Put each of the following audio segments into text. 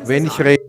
Wenn ich rede,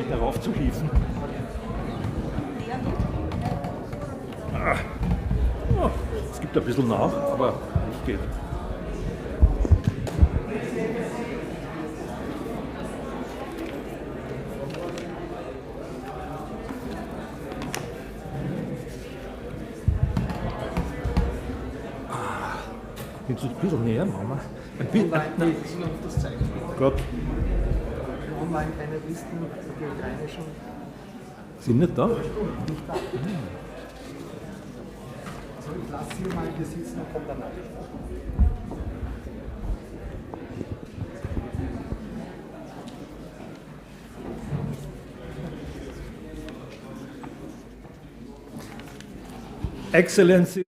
darauf zu hieven. Oh, es gibt ein bisschen nach, aber es geht. Willst du ein bisschen näher, Mama? Nein, das zeigen. Gott. Online keine Listen für die ukrainischen. Sind nicht da? Nicht da. So, ich lasse Sie mal hier sitzen und komme danach. Excellency.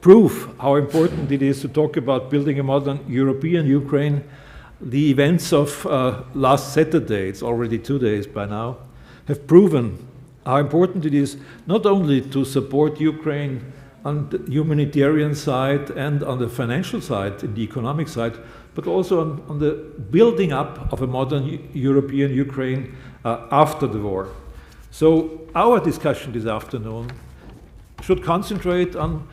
Proof how important it is to talk about building a modern European Ukraine. The events of last Saturday, it's already 2 days by now, have proven how important it is not only to support Ukraine on the humanitarian side and on the financial side, in the economic side, but also on the building up of a modern European Ukraine after the war. So our discussion this afternoon should concentrate on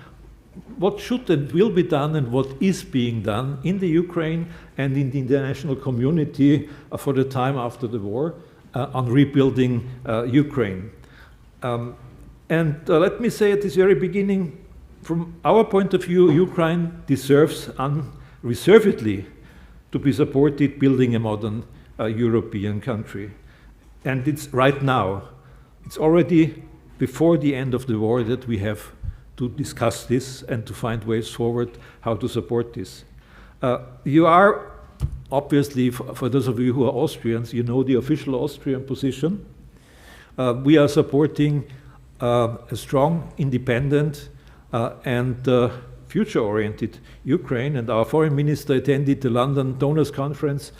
what should and will be done and what is being done in the Ukraine and in the international community for the time after the war on rebuilding Ukraine. Let me say at this very beginning, from our point of view, Ukraine deserves unreservedly to be supported building a modern European country. And it's right now. It's already before the end of the war that we have to discuss this and to find ways forward how to support this. You are, obviously, for those of you who are Austrians, you know the official Austrian position. We are supporting a strong, independent and future-oriented Ukraine, and our foreign minister attended the London Donors Conference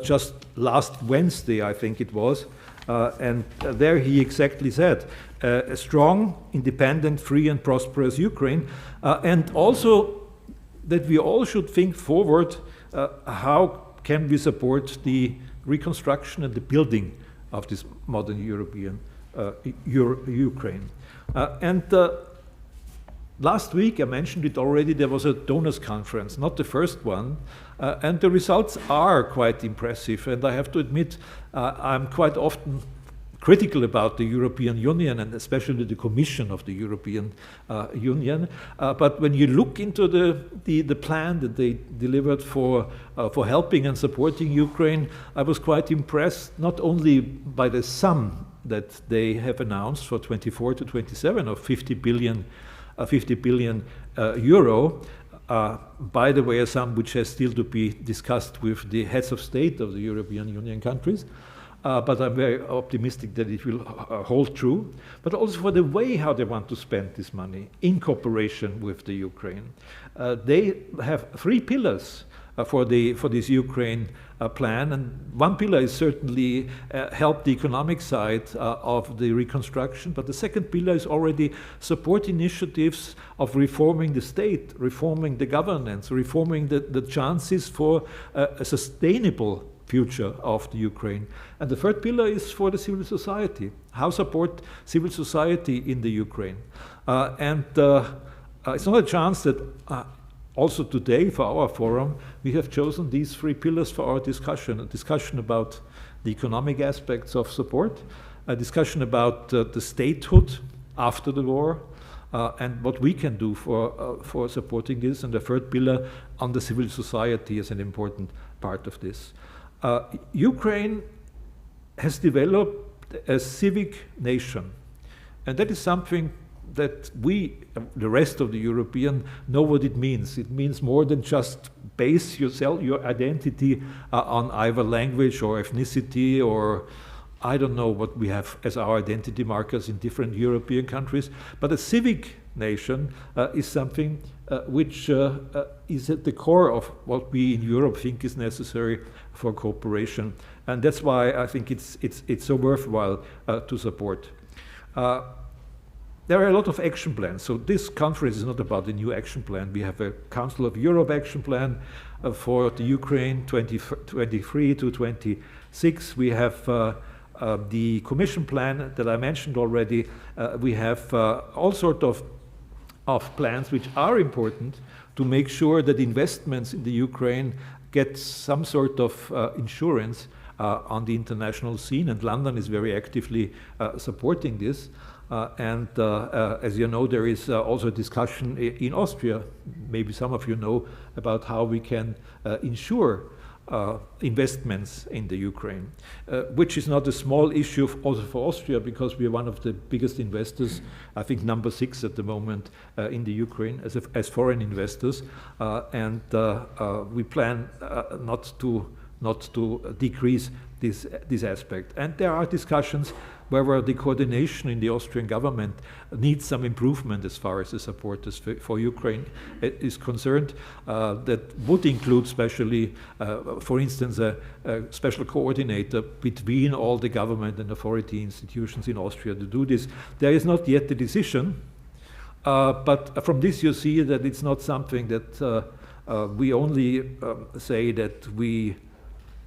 just last Wednesday, I think it was, and there he exactly said, a strong, independent, free and prosperous Ukraine, and also that we all should think forward, how can we support the reconstruction and the building of this modern European Ukraine. Last week, I mentioned it already, there was a donors conference, not the first one, and the results are quite impressive, and I have to admit, I'm quite often critical about the European Union and especially the Commission of the European Union. But when you look into the plan that they delivered for helping and supporting Ukraine, I was quite impressed not only by the sum that they have announced for 24 to 27 of 50 billion euro, by the way, a sum which has still to be discussed with the heads of state of the European Union countries, but I'm very optimistic that it will hold true, but also for the way how they want to spend this money in cooperation with the Ukraine. They have 3 pillars for this Ukraine plan, and one pillar is certainly help the economic side of the reconstruction, but the second pillar is already support initiatives of reforming the state, reforming the governance, reforming the chances for a sustainable future of the Ukraine. And the third pillar is for the civil society, how support civil society in the Ukraine. It's not a chance that also today for our forum we have chosen these 3 pillars for our discussion: a discussion about the economic aspects of support, a discussion about the statehood after the war, and what we can do for supporting this, and the third pillar on the civil society as an important part of this. Ukraine has developed a civic nation, and that is something that we, the rest of the European, know what it means. It means more than just base your identity on either language or ethnicity, or I don't know what we have as our identity markers in different European countries, but a civic nation is something which is at the core of what we in Europe think is necessary for cooperation. And that's why I think it's so worthwhile to support. There are a lot of action plans. So this conference is not about a new action plan. We have a Council of Europe action plan for the Ukraine 2023 to 26. We have the Commission plan that I mentioned already. We have all sorts of plans which are important to make sure that investments in the Ukraine get some sort of insurance on the international scene, and London is very actively supporting this. As you know, there is also a discussion in Austria, maybe some of you know, about how we can insure investments in the Ukraine, which is not a small issue also for Austria, because we are one of the biggest investors, I think number 6 at the moment in the Ukraine as foreign investors, and we plan not to decrease this aspect. And there are discussions where the coordination in the Austrian government needs some improvement as far as the support for Ukraine is concerned. That would include especially, for instance, a special coordinator between all the government and authority institutions in Austria to do this. There is not yet a decision, but from this you see that it's not something that we only say that we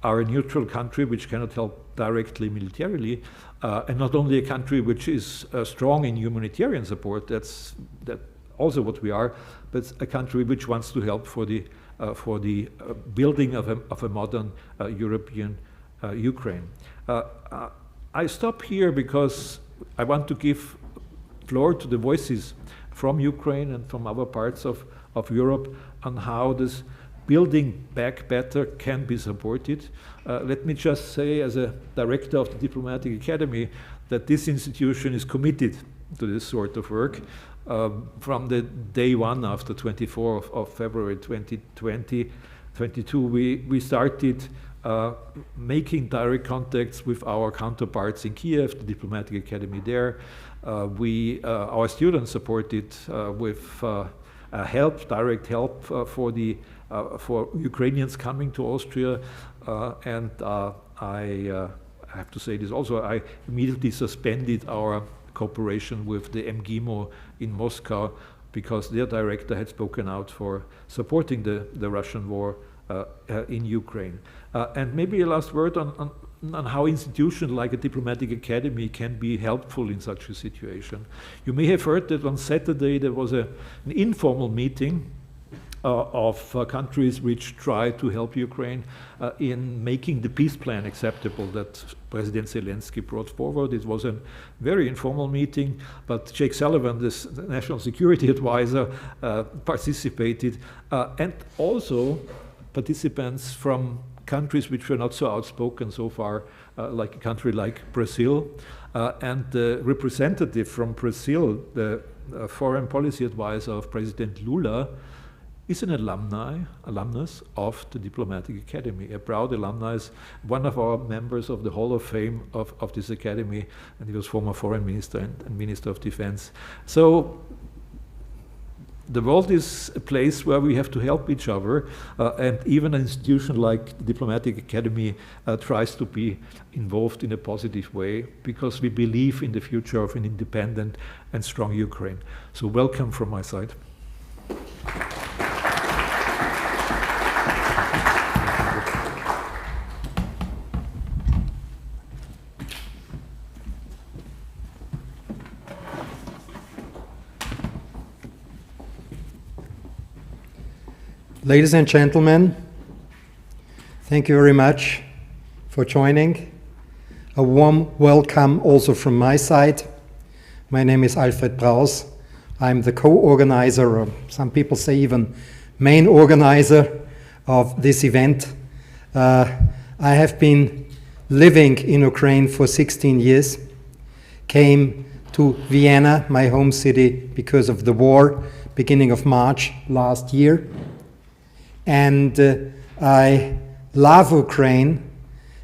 are a neutral country which cannot help directly militarily, and not only a country which is strong in humanitarian support, that's also what we are, but a country which wants to help for the building of a modern European Ukraine. I stop here because I want to give floor to the voices from Ukraine and from other parts of Europe on how this building back better can be supported. Let me just say, as a director of the Diplomatic Academy, that this institution is committed to this sort of work. From the day one after 24th of February 2022, we started making direct contacts with our counterparts in Kiev, the Diplomatic Academy there. Our students supported with direct help for Ukrainians coming to Austria, and I have to say this also, I immediately suspended our cooperation with the MGIMO in Moscow, because their director had spoken out for supporting the Russian war in Ukraine. And maybe a last word on how institutions like a diplomatic academy can be helpful in such a situation. You may have heard that on Saturday there was an informal meeting of countries which try to help Ukraine in making the peace plan acceptable that President Zelensky brought forward. It was a very informal meeting, but Jake Sullivan, the National Security Advisor, participated, and also participants from countries which were not so outspoken so far, like a country like Brazil, and the representative from Brazil, the foreign policy advisor of President Lula, is an alumnus of the Diplomatic Academy, a proud alumnus, one of our members of the Hall of Fame of this academy, and he was former foreign minister and minister of defense. So the world is a place where we have to help each other, and even an institution like the Diplomatic Academy tries to be involved in a positive way, because we believe in the future of an independent and strong Ukraine. So welcome from my side. Ladies and gentlemen, thank you very much for joining. A warm welcome also from my side. My name is Alfred Praus. I'm the co-organizer, or some people say even main organizer of this event. I have been living in Ukraine for 16 years, came to Vienna, my home city, because of the war, beginning of March last year. And I love Ukraine,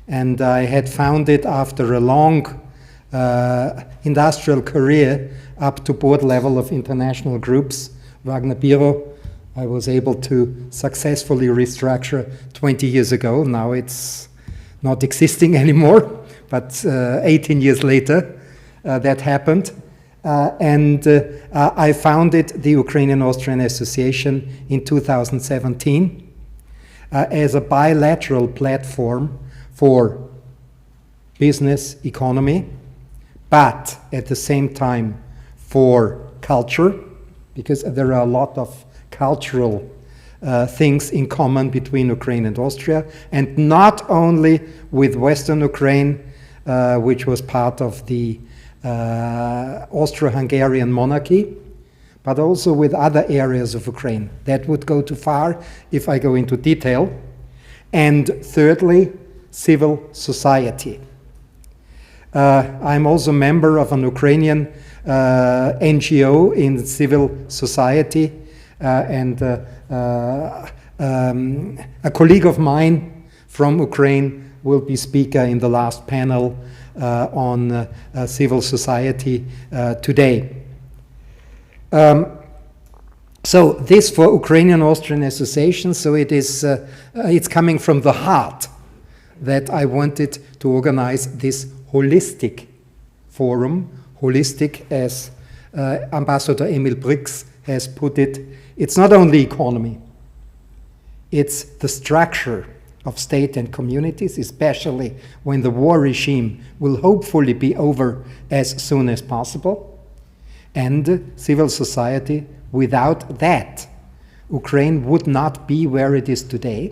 and I had found it after a long industrial career up to board level of international groups, Wagner Bureau, I was able to successfully restructure 20 years ago. Now it's not existing anymore, but 18 years later that happened. I founded the Ukrainian-Austrian Association in 2017 as a bilateral platform for business, economy, but at the same time for culture, because there are a lot of cultural things in common between Ukraine and Austria, and not only with Western Ukraine, which was part of the Austro-Hungarian monarchy, but also with other areas of Ukraine. That would go too far if I go into detail. And thirdly, civil society. I'm also a member of an Ukrainian NGO in civil society, and a colleague of mine from Ukraine will be speaker in the last panel on civil society today. So this for Ukrainian-Austrian Association, so it is, it's coming from the heart that I wanted to organize this holistic forum, holistic as Ambassador Emil Brix has put it. It's not only economy, it's the structure of state and communities, especially when the war regime will hopefully be over as soon as possible, and civil society. Without that, Ukraine would not be where it is today.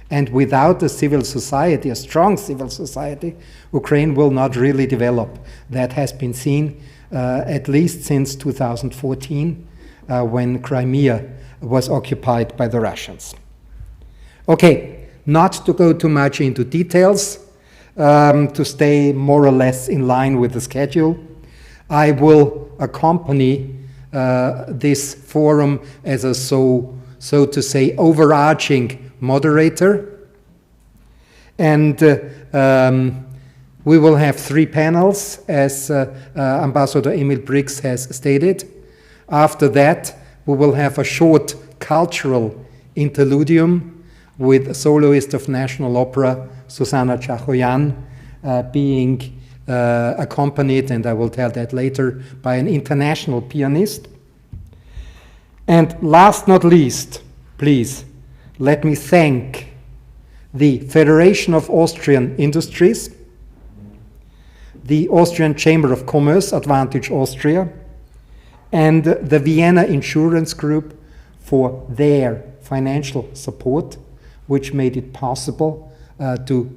And without a civil society, a strong civil society, Ukraine will not really develop. That has been seen at least since 2014, when Crimea was occupied by the Russians. Okay, not to go too much into details, to stay more or less in line with the schedule, I will accompany this forum as a so to say overarching moderator, and we will have 3 panels as Ambassador Emil Brix has stated. After that we will have a short cultural interludium with soloist of National Opera Susanna Chachoyan being accompanied, and I will tell that later, by an international pianist. And last not least, please, let me thank the Federation of Austrian Industries, the Austrian Chamber of Commerce, Advantage Austria, and the Vienna Insurance Group for their financial support, which made it possible to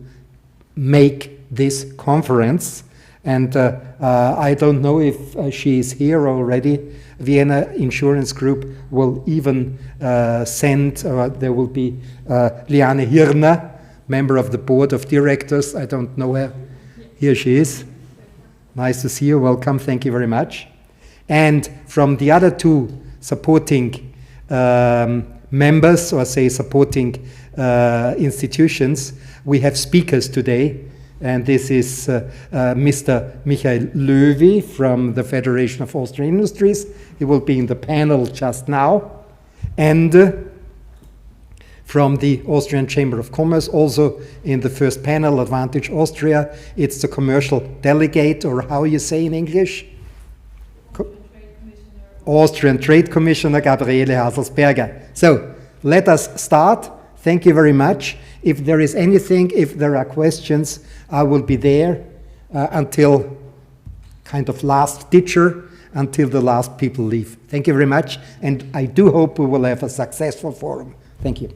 make this conference. And I don't know if she is here already. Vienna Insurance Group will even send, there will be Liane Hirner, member of the board of directors. I don't know her. Here she is. Nice to see you. Welcome. Thank you very much. And from the other 2 supporting members, or say supporting institutions, we have speakers today. And this is Mr. Michael Löwy from the Federation of Austrian Industries. He will be in the panel just now. And from the Austrian Chamber of Commerce, also in the first panel, Advantage Austria, it's the commercial delegate, or how you say in English? Austrian Trade Commissioner Gabriele Haselsberger. So let us start. Thank you very much. If there is anything, if there are questions, I will be there until kind of last ditcher, until the last people leave. Thank you very much, and I do hope we will have a successful forum. Thank you.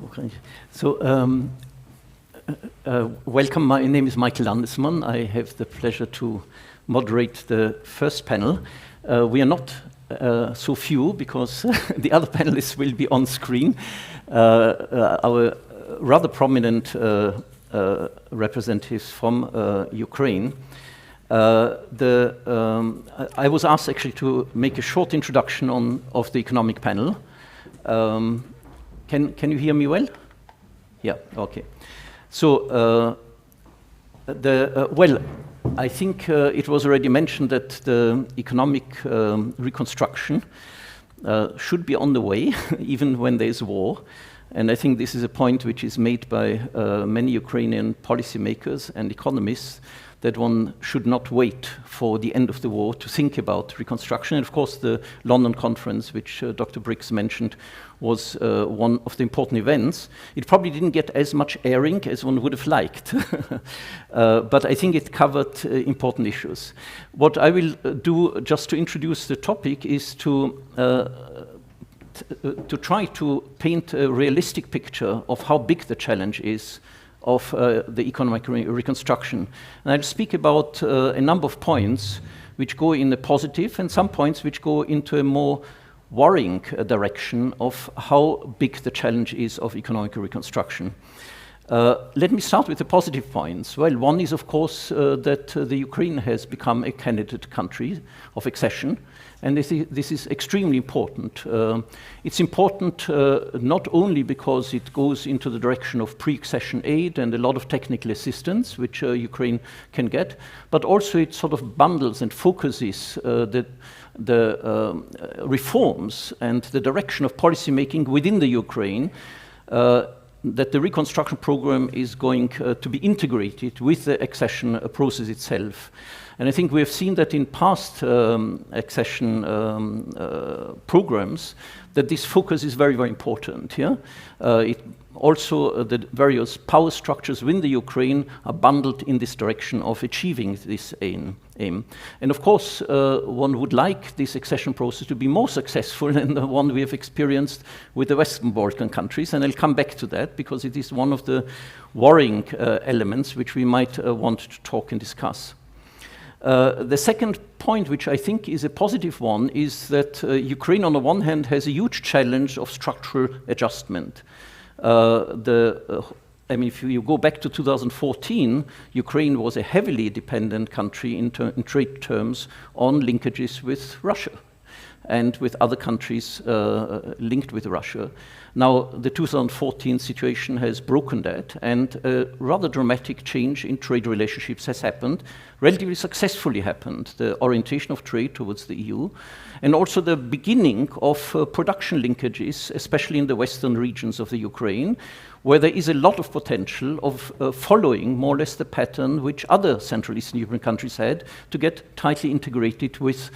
Okay. So, welcome. My name is Michael Landesmann. I have the pleasure to moderate the first panel. We are not so few because the other panelists will be on screen. Our rather prominent representatives from Ukraine. I was asked actually to make a short introduction of the economic panel. Can you hear me well? Yeah, okay. So, well, I think it was already mentioned that the economic reconstruction should be on the way, even when there is war. And I think this is a point which is made by many Ukrainian policymakers and economists, that one should not wait for the end of the war to think about reconstruction. And of course, the London conference, which Dr. Brix mentioned, was one of the important events. It probably didn't get as much airing as one would have liked, but I think it covered important issues. What I will do, just to introduce the topic, is to try to paint a realistic picture of how big the challenge is of the economic reconstruction. And I'll speak about a number of points which go in a positive and some points which go into a more worrying direction of how big the challenge is of economic reconstruction. Let me start with the positive points. Well, one is, of course, that the Ukraine has become a candidate country of accession, and this is extremely important. It's important not only because it goes into the direction of pre-accession aid and a lot of technical assistance, which Ukraine can get, but also it sort of bundles and focuses the reforms and the direction of policy making within the Ukraine, that the reconstruction program is going to be integrated with the accession process itself. And I think we have seen that in past accession programs, that this focus is very, very important. Yeah? Also, the various power structures within the Ukraine are bundled in this direction of achieving this aim. And of course, one would like this accession process to be more successful than the one we have experienced with the Western Balkan countries, and I'll come back to that because it is one of the worrying elements which we might want to talk and discuss. The second point, which I think is a positive one, is that Ukraine on the one hand has a huge challenge of structural adjustment. I mean, if you go back to 2014, Ukraine was a heavily dependent country in trade terms on linkages with Russia and with other countries linked with Russia. Now, the 2014 situation has broken that, and a rather dramatic change in trade relationships has happened, relatively successfully happened, the orientation of trade towards the EU, and also the beginning of production linkages, especially in the western regions of the Ukraine, where there is a lot of potential of following more or less the pattern which other Central Eastern European countries had to get tightly integrated with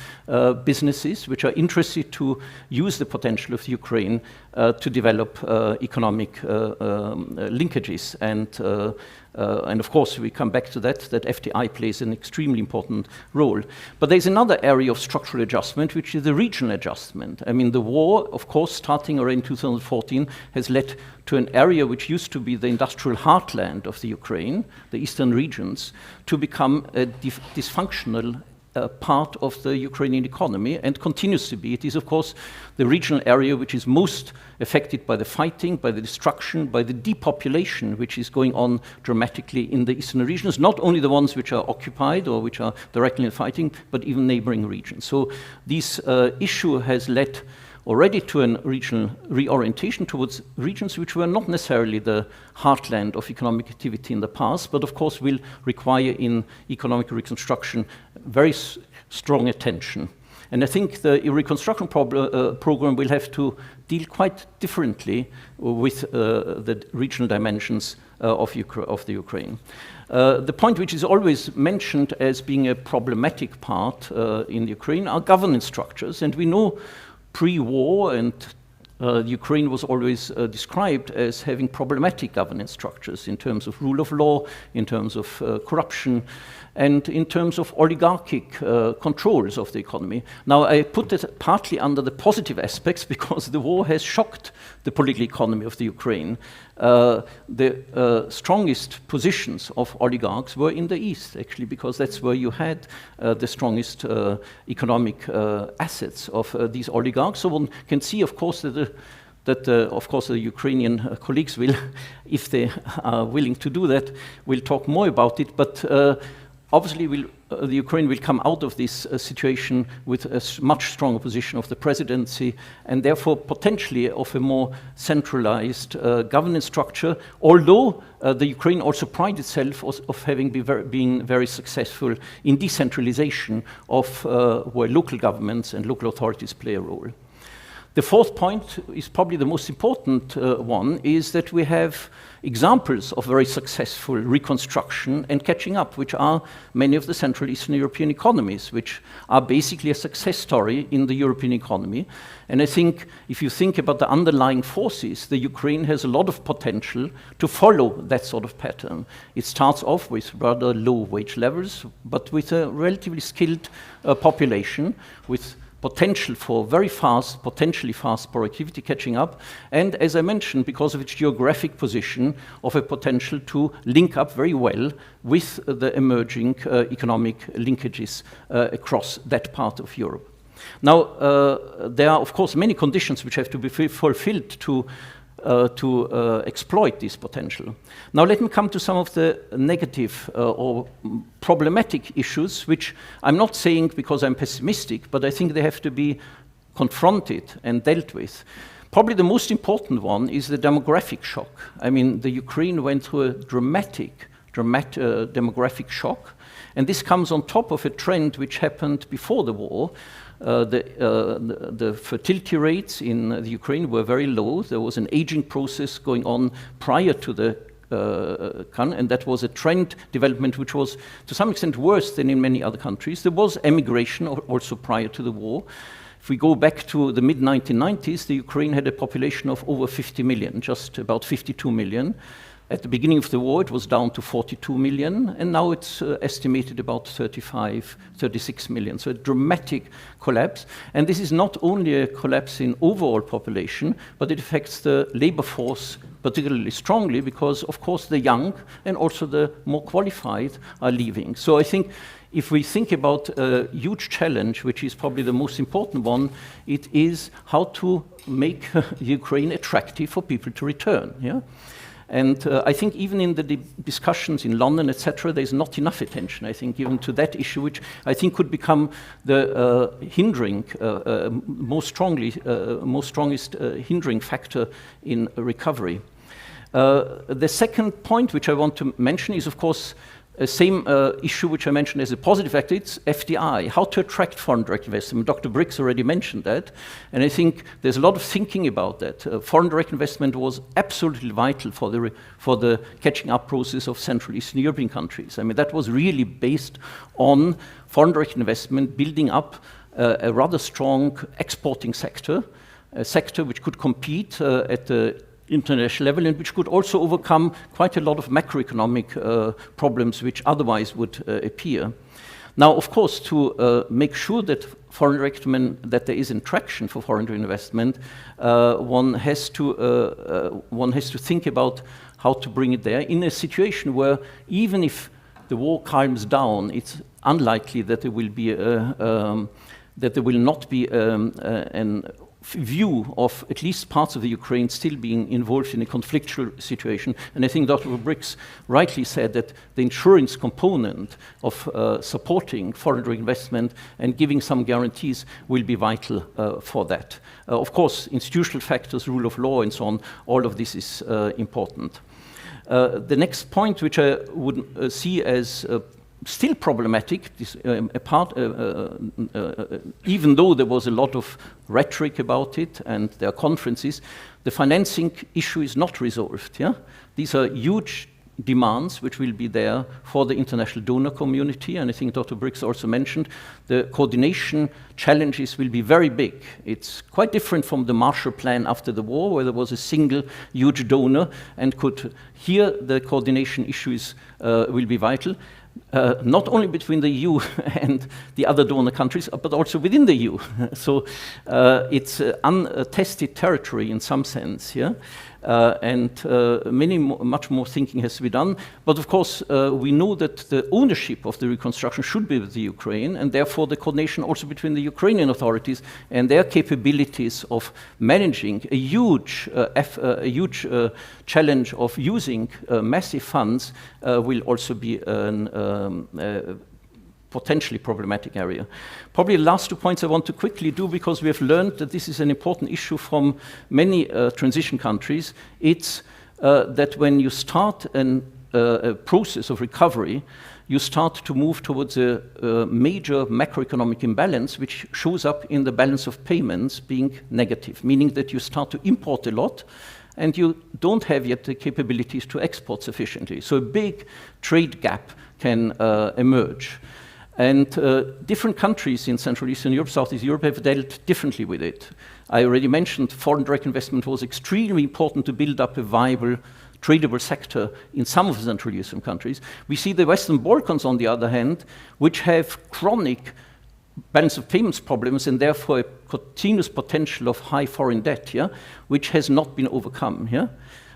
businesses which are interested to use the potential of Ukraine to develop economic linkages. And of course, we come back to that FDI plays an extremely important role. But there's another area of structural adjustment, which is the regional adjustment. I mean, the war, of course, starting around 2014, has led to an area which used to be the industrial heartland of the Ukraine, the eastern regions, to become a dysfunctional part of the Ukrainian economy and continues to be. It is, of course, the regional area which is most affected by the fighting, by the destruction, by the depopulation which is going on dramatically in the eastern regions, not only the ones which are occupied or which are directly fighting, but even neighboring regions. So this issue has led already to a regional reorientation towards regions which were not necessarily the heartland of economic activity in the past, but of course will require in economic reconstruction very strong attention. And I think the reconstruction program will have to deal quite differently with the regional dimensions of the Ukraine. The point which is always mentioned as being a problematic part in Ukraine are governance structures, and we know pre-war, and Ukraine was always described as having problematic governance structures in terms of rule of law, in terms of corruption, and in terms of oligarchic controls of the economy. Now, I put it partly under the positive aspects because the war has shocked the political economy of the Ukraine. The strongest positions of oligarchs were in the east, actually, because that's where you had the strongest economic assets of these oligarchs. So one can see, of course, that of course the Ukrainian colleagues will, if they are willing to do that, will talk more about it. But obviously, the Ukraine will come out of this situation with a much stronger position of the presidency, and therefore potentially of a more centralized governance structure, although the Ukraine also prides itself of having been very successful in decentralization of where local governments and local authorities play a role. The fourth point is probably the most important one, is that we have examples of very successful reconstruction and catching up, which are many of the Central Eastern European economies, which are basically a success story in the European economy. And I think if you think about the underlying forces, the Ukraine has a lot of potential to follow that sort of pattern. It starts off with rather low wage levels, but with a relatively skilled population, with potential for very fast, potentially fast productivity catching up, and as I mentioned, because of its geographic position, of a potential to link up very well with the emerging economic linkages across that part of Europe. Now, there are of course many conditions which have to be fulfilled to exploit this potential. Now let me come to some of the negative or problematic issues, which I'm not saying because I'm pessimistic, but I think they have to be confronted and dealt with. Probably the most important one is the demographic shock. I mean, the Ukraine went through a dramatic demographic shock, and this comes on top of a trend which happened before the war. The fertility rates in the Ukraine were very low. There was an aging process going on prior to the and that was a trend development which was to some extent worse than in many other countries. There was emigration also prior to the war. If we go back to the mid-1990s, the Ukraine had a population of over 50 million, just about 52 million. At the beginning of the war, it was down to 42 million, and now it's estimated about 35, 36 million. So a dramatic collapse. And this is not only a collapse in overall population, but it affects the labor force particularly strongly because, of course, the young and also the more qualified are leaving. So I think if we think about a huge challenge, which is probably the most important one, it is how to make Ukraine attractive for people to return. Yeah? And I think even in the discussions in London, etc., there's not enough attention, I think, given to that issue, which I think could become the most strongest hindering factor in recovery. The second point which I want to mention is, of course, same issue which I mentioned as a positive factor, it's FDI, how to attract foreign direct investment. Dr. Brix already mentioned that, and I think there's a lot of thinking about that. Foreign direct investment was absolutely vital for the catching up process of Central Eastern European countries. I mean, that was really based on foreign direct investment building up a rather strong exporting sector, a sector which could compete at the international level and which could also overcome quite a lot of macroeconomic problems which otherwise would appear. Now, of course, to make sure that that there is traction for foreign investment, one has to think about how to bring it there in a situation where even if the war calms down, it's unlikely that there will be that there will not be an view of at least parts of the Ukraine still being involved in a conflictual situation. And I think Dr. Brix rightly said that the insurance component of supporting foreign direct investment and giving some guarantees will be vital for that. Of course, institutional factors, rule of law and so on, all of this is important. The next point which I would see as still problematic, even though there was a lot of rhetoric about it and there are conferences, the financing issue is not resolved. Yeah? These are huge demands which will be there for the international donor community, and I think Dr. Brix also mentioned the coordination challenges will be very big. It's quite different from the Marshall Plan after the war, where there was a single huge donor, and here the coordination issues will be vital. Not only between the EU and the other donor countries, but also within the EU. So it's untested territory in some sense. Yeah? and much more thinking has to be done. But of course, we know that the ownership of the reconstruction should be with the Ukraine, and therefore the coordination also between the Ukrainian authorities and their capabilities of managing a huge challenge of using massive funds will also be a potentially problematic area. Probably the last 2 points I want to quickly do, because we have learned that this is an important issue from many transition countries. It's that when you start a process of recovery, you start to move towards a major macroeconomic imbalance, which shows up in the balance of payments being negative, meaning that you start to import a lot and you don't have yet the capabilities to export sufficiently. So a big trade gap can emerge. And different countries in Central Eastern Europe, Southeast Europe have dealt differently with it. I already mentioned foreign direct investment was extremely important to build up a viable, tradable sector in some of the Central Eastern countries. We see the Western Balkans, on the other hand, which have chronic balance of payments problems and therefore a continuous potential of high foreign debt, which has not been overcome.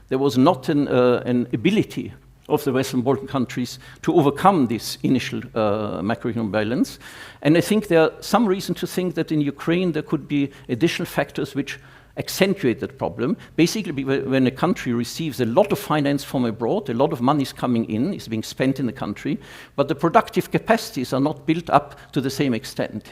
There was not an ability of the Western Balkan countries to overcome this initial macroeconomic balance. And I think there are some reason to think that in Ukraine there could be additional factors which accentuate that problem. Basically, when a country receives a lot of finance from abroad, a lot of money is coming in, is being spent in the country, but the productive capacities are not built up to the same extent.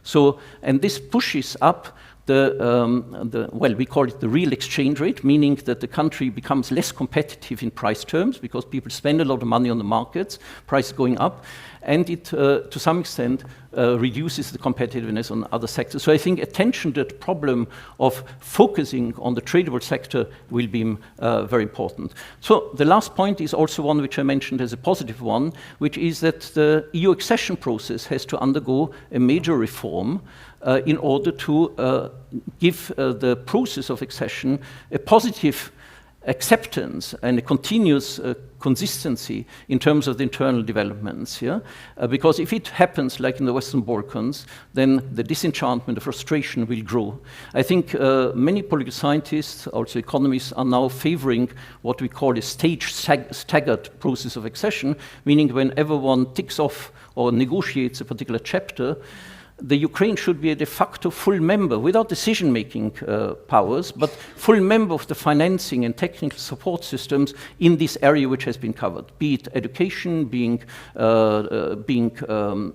So, and this pushes up we call it the real exchange rate, meaning that the country becomes less competitive in price terms because people spend a lot of money on the markets, prices going up, and it, to some extent, reduces the competitiveness on other sectors. So I think attention to the problem of focusing on the tradable sector will be very important. So the last point is also one which I mentioned as a positive one, which is that the EU accession process has to undergo a major reform in order to give the process of accession a positive acceptance and a continuous consistency in terms of the internal developments. Because if it happens like in the Western Balkans, then the disenchantment, the frustration will grow. I think many political scientists, also economists, are now favoring what we call a stage-staggered process of accession, meaning whenever one ticks off or negotiates a particular chapter, the Ukraine should be a de facto full member without decision-making powers, but full member of the financing and technical support systems in this area which has been covered, be it education, being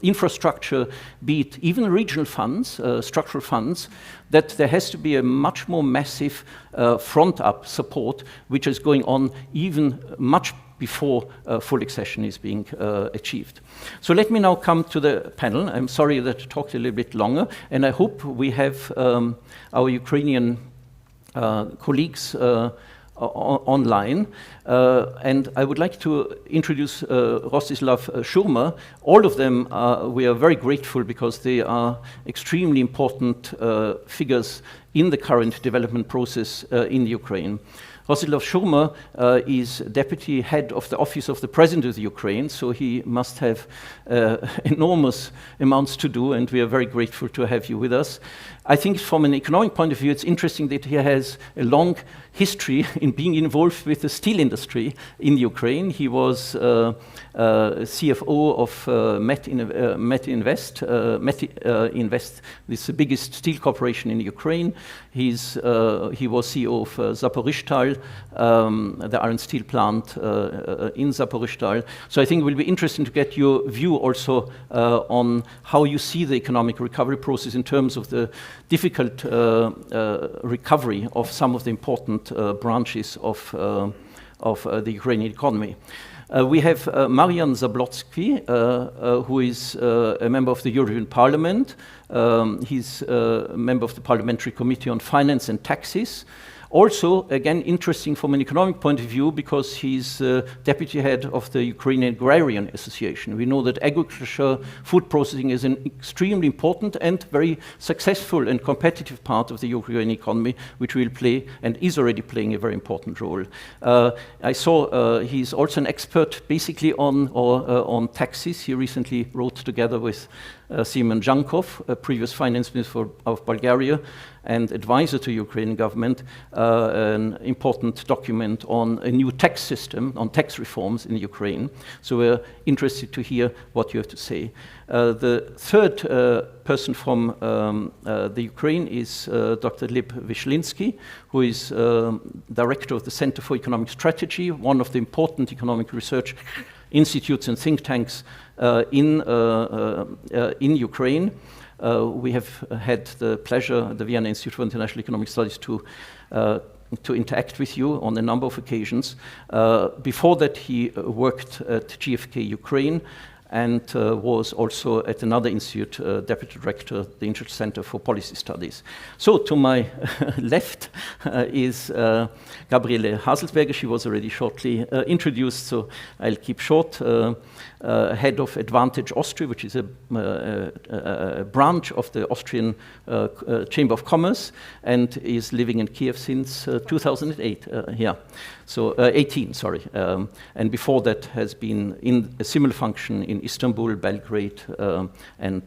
infrastructure, be it even regional funds, structural funds, that there has to be a much more massive front-up support which is going on even much before full accession is being achieved. So let me now come to the panel. I'm sorry that I talked a little bit longer, and I hope we have our Ukrainian colleagues online. And I would like to introduce Rostyslav Shurma. All of them, we are very grateful because they are extremely important figures in the current development process in Ukraine. Rostyslav Shurma is deputy head of the office of the president of the Ukraine, so he must have enormous amounts to do, and we are very grateful to have you with us. I think from an economic point of view, it's interesting that he has a long history in being involved with the steel industry in Ukraine. He was CFO of Metinvest. Metinvest is the biggest steel corporation in Ukraine. He was CEO of Zaporizhzhia, the iron steel plant in Zaporizhzhia. So I think it will be interesting to get your view also on how you see the economic recovery process in terms of the difficult recovery of some of the important branches of the Ukrainian economy. We have Maryian Zablotskiy, who is a member of the European Parliament. He's a member of the Parliamentary Committee on Finance and Taxes. Also, again, interesting from an economic point of view because he's deputy head of the Ukrainian-Austrian Association. We know that agriculture, food processing is an extremely important and very successful and competitive part of the Ukrainian economy, which will play and is already playing a very important role. I saw he's also an expert basically on taxes. He recently wrote together with Simeon Jankov, a previous finance minister of Bulgaria and advisor to Ukrainian government, an important document on a new tax system, on tax reforms in Ukraine. So we're interested to hear what you have to say. The third person from the Ukraine is Dr. Hlib Vyshlinsky, who is director of the Center for Economic Strategy, one of the important economic research institutes and think tanks in Ukraine. We have had the pleasure, the Vienna Institute for International Economic Studies, to interact with you on a number of occasions. Before that, he worked at GfK Ukraine and was also at another institute, deputy director, the Institute Center for Policy Studies. So to my left is Gabriele Haselsberger. She was already shortly introduced, so I'll keep short. Head of Advantage Austria, which is a branch of the Austrian Chamber of Commerce, and is living in Kiev since 2008. So 18, sorry. And before that has been in a similar function in Istanbul, Belgrade, and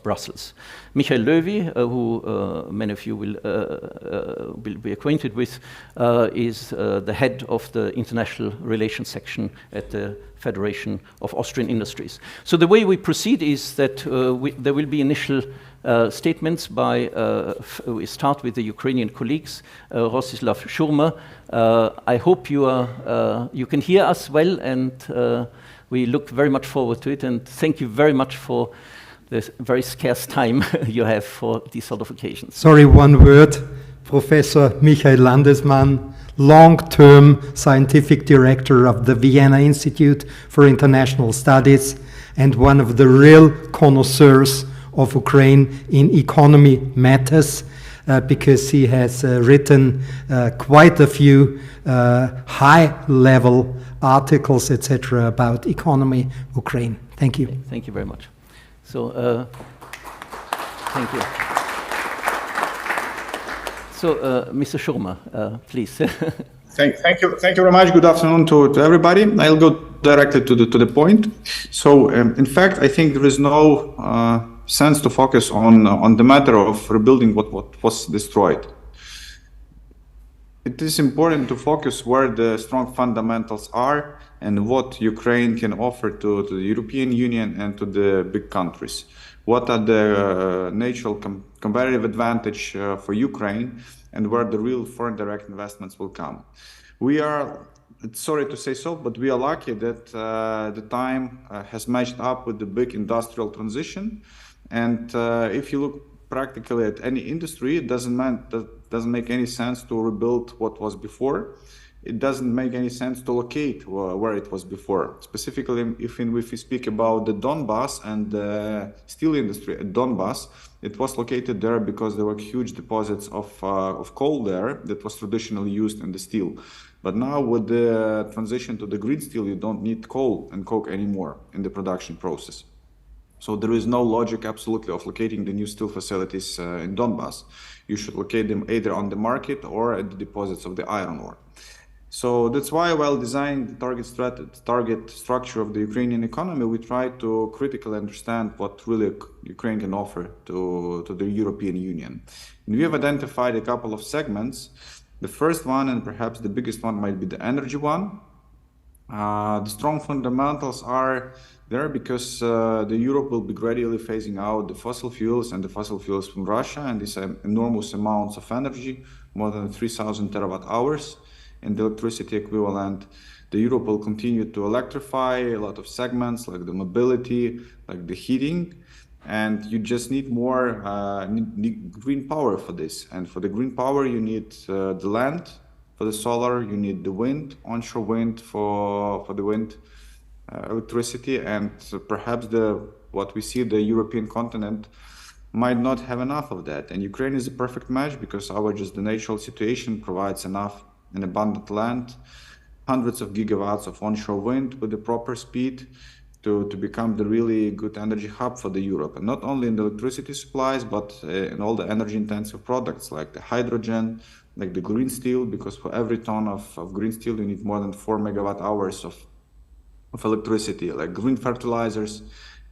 Brussels. Michael Löwy, who many of you will be acquainted with, is the head of the International Relations section at the Federation of Austrian Industries. So the way we proceed is that there will be initial statements by, we start with the Ukrainian colleagues, Rostyslav Shurma. I hope you can hear us well, and we look very much forward to it, and thank you very much for the very scarce time you have for these sort of occasions. Sorry, one word. Professor Michael Landesmann, long-term scientific director of the Vienna Institute for International Studies and one of the real connoisseurs of Ukraine in economy matters, because he has written quite a few high-level articles, etc., about economy Ukraine. Thank you. Thank you very much. So, thank you. So, Mr. Shurma, please. Thank you very much. Good afternoon to everybody. I'll go directly to the point. So, in fact, I think there is no sense to focus on the matter of rebuilding what was destroyed. It is important to focus where the strong fundamentals are and what Ukraine can offer to the European Union and to the big countries. What are the natural competitive advantage for Ukraine, and where the real foreign direct investments will come. We are, sorry to say so, but we are lucky that the time has matched up with the big industrial transition. And if you look practically at any industry, it doesn't make any sense to rebuild what was before. It doesn't make any sense to locate where it was before. Specifically, if we speak about the Donbass and the steel industry at Donbass, it was located there because there were huge deposits of coal there that was traditionally used in the steel. But now with the transition to the green steel, you don't need coal and coke anymore in the production process. So there is no logic absolutely of locating the new steel facilities in Donbass. You should locate them either on the market or at the deposits of the iron ore. So that's why, while designing the target structure of the Ukrainian economy, we try to critically understand what really Ukraine can offer to the European Union. And we have identified a couple of segments. The first one, and perhaps the biggest one, might be the energy one. The strong fundamentals are there because the Europe will be gradually phasing out the fossil fuels and the fossil fuels from Russia, and these enormous amounts of energy, more than 3,000 terawatt hours. And the electricity equivalent. The Europe will continue to electrify a lot of segments like the mobility, like the heating, and you just need more need green power for this. And for the green power, you need the land. For the solar, you need the wind, onshore wind for the wind electricity, and perhaps what we see, the European continent might not have enough of that. And Ukraine is a perfect match because the natural situation provides enough and abundant land, hundreds of gigawatts of onshore wind with the proper speed to become the really good energy hub for the Europe. And not only in the electricity supplies, but in all the energy intensive products like the hydrogen, like the green steel, because for every ton of green steel, you need more than 4 megawatt hours of electricity, like green fertilizers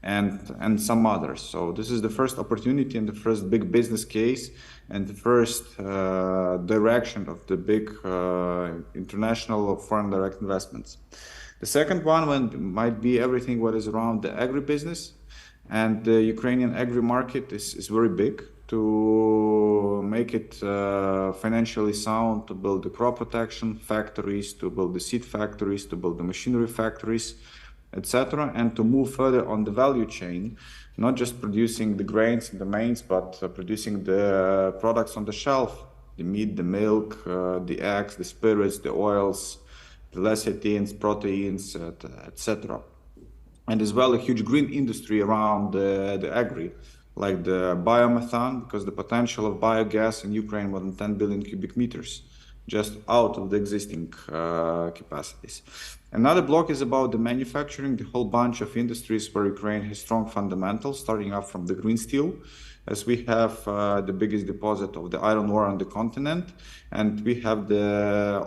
and some others. So this is the first opportunity and the first big business case and the first direction of the big international foreign direct investments. The second one might be everything what is around the agribusiness, and the Ukrainian agri market is very big. To make it financially sound, to build the crop protection factories, to build the seed factories, to build the machinery factories, etc., and to move further on the value chain, not just producing the grains and the mains, but producing the products on the shelf, the meat, the milk, the eggs, the spirits, the oils, the lecithins, proteins, etc. And as well a huge green industry around the agri, like the biomethane, because the potential of biogas in Ukraine more than 10 billion cubic meters, just out of the existing capacities. Another block is about the manufacturing, the whole bunch of industries where Ukraine has strong fundamentals, starting up from the green steel, as we have the biggest deposit of the iron ore on the continent, and we have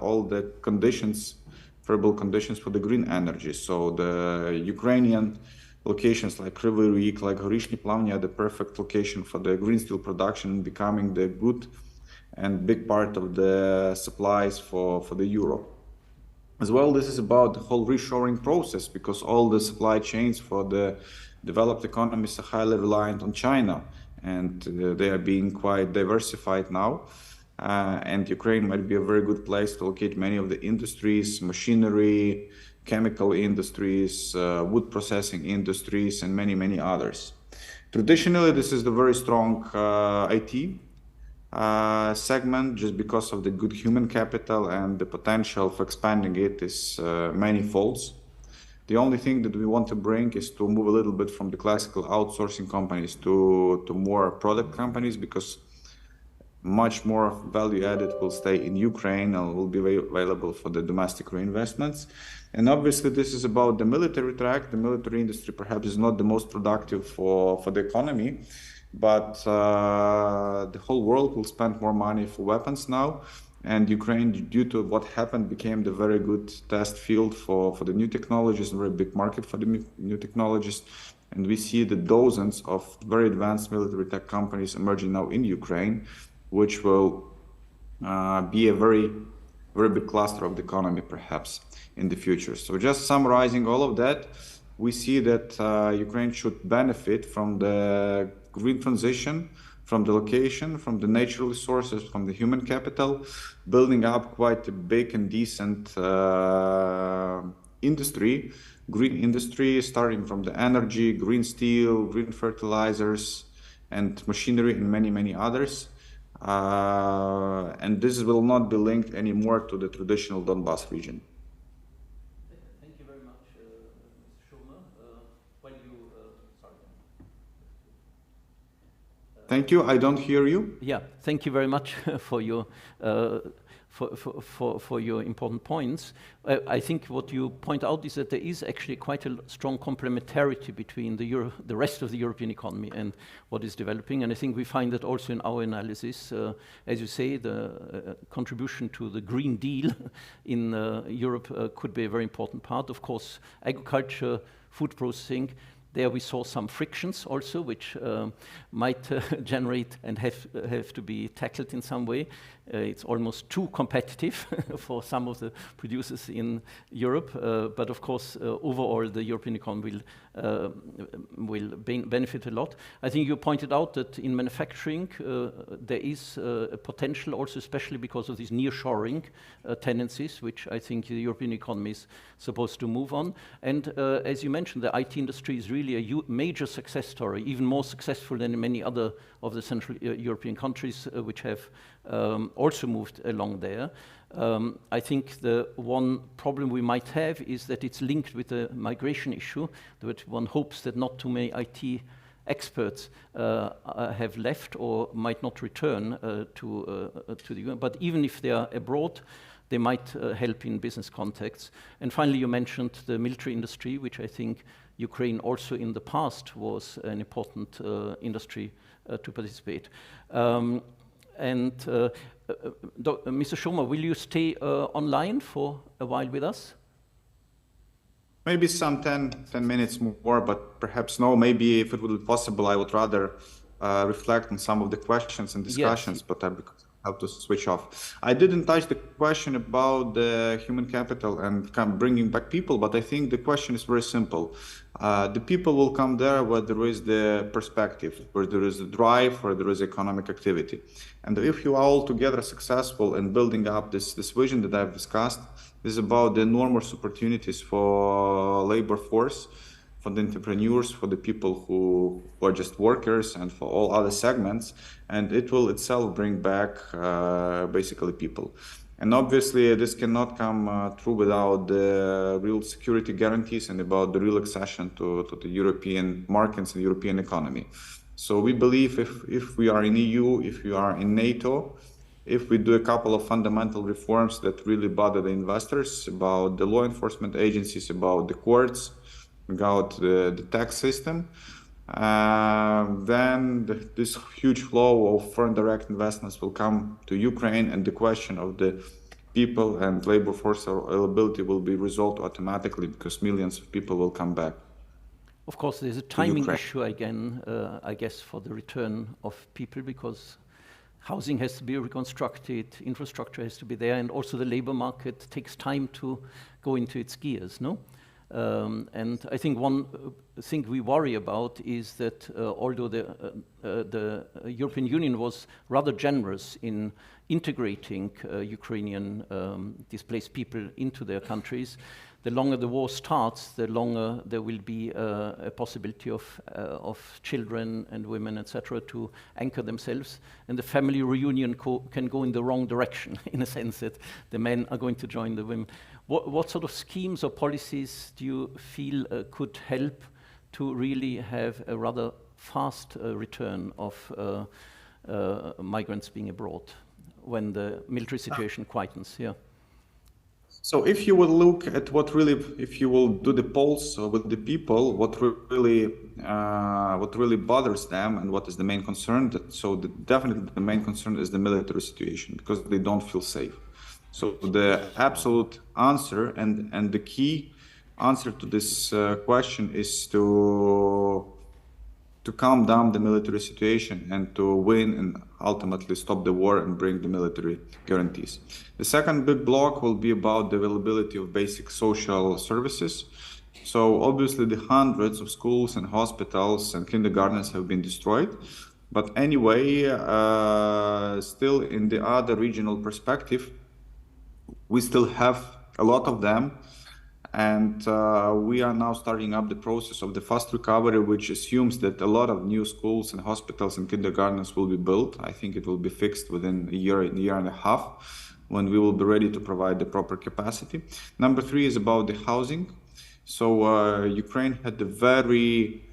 all the conditions, favorable conditions for the green energy. So the Ukrainian locations like Hlib, like Horishny Plavny are the perfect location for the green steel production, becoming the good and big part of the supplies for the Europe. As well, this is about the whole reshoring process, because all the supply chains for the developed economies are highly reliant on China, and they are being quite diversified now. And Ukraine might be a very good place to locate many of the industries, machinery, chemical industries, wood processing industries, and many, many others. Traditionally, this is the very strong IT segment, just because of the good human capital, and the potential for expanding it is manifolds. The only thing that we want to bring is to move a little bit from the classical outsourcing companies to more product companies, because much more value added will stay in Ukraine and will be available for the domestic reinvestments. And obviously this is about the military track. The military industry perhaps is not the most productive for the economy, but the whole world will spend more money for weapons now. And Ukraine, due to what happened, became the very good test field for the new technologies, a very big market for the new technologies. And we see the dozens of very advanced military tech companies emerging now in Ukraine, which will be a very, very big cluster of the economy perhaps in the future. So just summarizing all of that, we see that Ukraine should benefit from the green transition, from the location, from the natural resources, from the human capital, building up quite a big and decent industry, green industry, starting from the energy, green steel, green fertilizers, and machinery, and many, many others. And this will not be linked anymore to the traditional Donbas region. Thank you very much, Mr. Shurma. Sorry. Thank you. I don't hear you. Yeah, thank you very much for your for your important points. I think what you point out is that there is actually quite a strong complementarity between the rest of the European economy and what is developing, and I think we find that also in our analysis. As you say, the contribution to the Green Deal in Europe could be a very important part. Of course, agriculture, food processing, there we saw some frictions also, which might generate and have to be tackled in some way. It's almost too competitive for some of the producers in Europe, but of course, overall, the European economy will benefit a lot. I think you pointed out that in manufacturing, there is a potential also, especially because of these nearshoring tendencies, which I think the European economy is supposed to move on. And as you mentioned, the IT industry is really a major success story, even more successful than in many other of the Central European countries, which have also moved along there. I think the one problem we might have is that it's linked with the migration issue, that one hopes that not too many IT experts have left or might not return to the UN. But even if they are abroad, they might help in business contexts. And finally, you mentioned the military industry, which I think Ukraine also in the past was an important industry to participate. Mr. Shurma, will you stay online for a while with us? Maybe some 10 minutes more, but perhaps no. Maybe if it would be possible, I would rather reflect on some of the questions and discussions, but I have to switch off. I didn't touch the question about the human capital and bringing back people, but I think the question is very simple. The people will come there where there is the perspective, where there is a drive, where there is economic activity. And if you are all together successful in building up this vision that I've discussed, this is about the enormous opportunities for labor force, for the entrepreneurs, for the people who are just workers, and for all other segments, and it will itself bring back basically people. And obviously this cannot come through without the real security guarantees and about the real accession to the European markets and European economy. So we believe if we are in EU, if we are in NATO, if we do a couple of fundamental reforms that really bother the investors, about the law enforcement agencies, about the courts, about the tax system, then this huge flow of foreign direct investments will come to Ukraine, and the question of the people and labor force availability will be resolved automatically because millions of people will come back. Of course, there's a timing issue again, I guess, for the return of people, because housing has to be reconstructed, infrastructure has to be there, and also the labor market takes time to go into its gears, no? And I think one thing we worry about is that although the European Union was rather generous in integrating Ukrainian displaced people into their countries, the longer the war starts, the longer there will be a possibility of children and women, etc., to anchor themselves, and the family reunion can go in the wrong direction, in a sense that the men are going to join the women. What sort of schemes or policies do you feel could help to really have a rather fast return of migrants being abroad when the military situation quietens? Yeah. So if you will look at what really, if you will do the polls with the people, what really bothers them and what is the main concern, definitely the main concern is the military situation, because they don't feel safe. So the absolute answer and the key answer to this question is to calm down the military situation and to win and ultimately stop the war and bring the military guarantees. The second big block will be about the availability of basic social services. So obviously the hundreds of schools and hospitals and kindergartens have been destroyed. But anyway, still in the other regional perspective, we still have a lot of them. And we are now starting up the process of the fast recovery, which assumes that a lot of new schools and hospitals and kindergartens will be built. I think it will be fixed within a year and a half, when we will be ready to provide the proper capacity. Number 3 is about the housing. So Ukraine had a very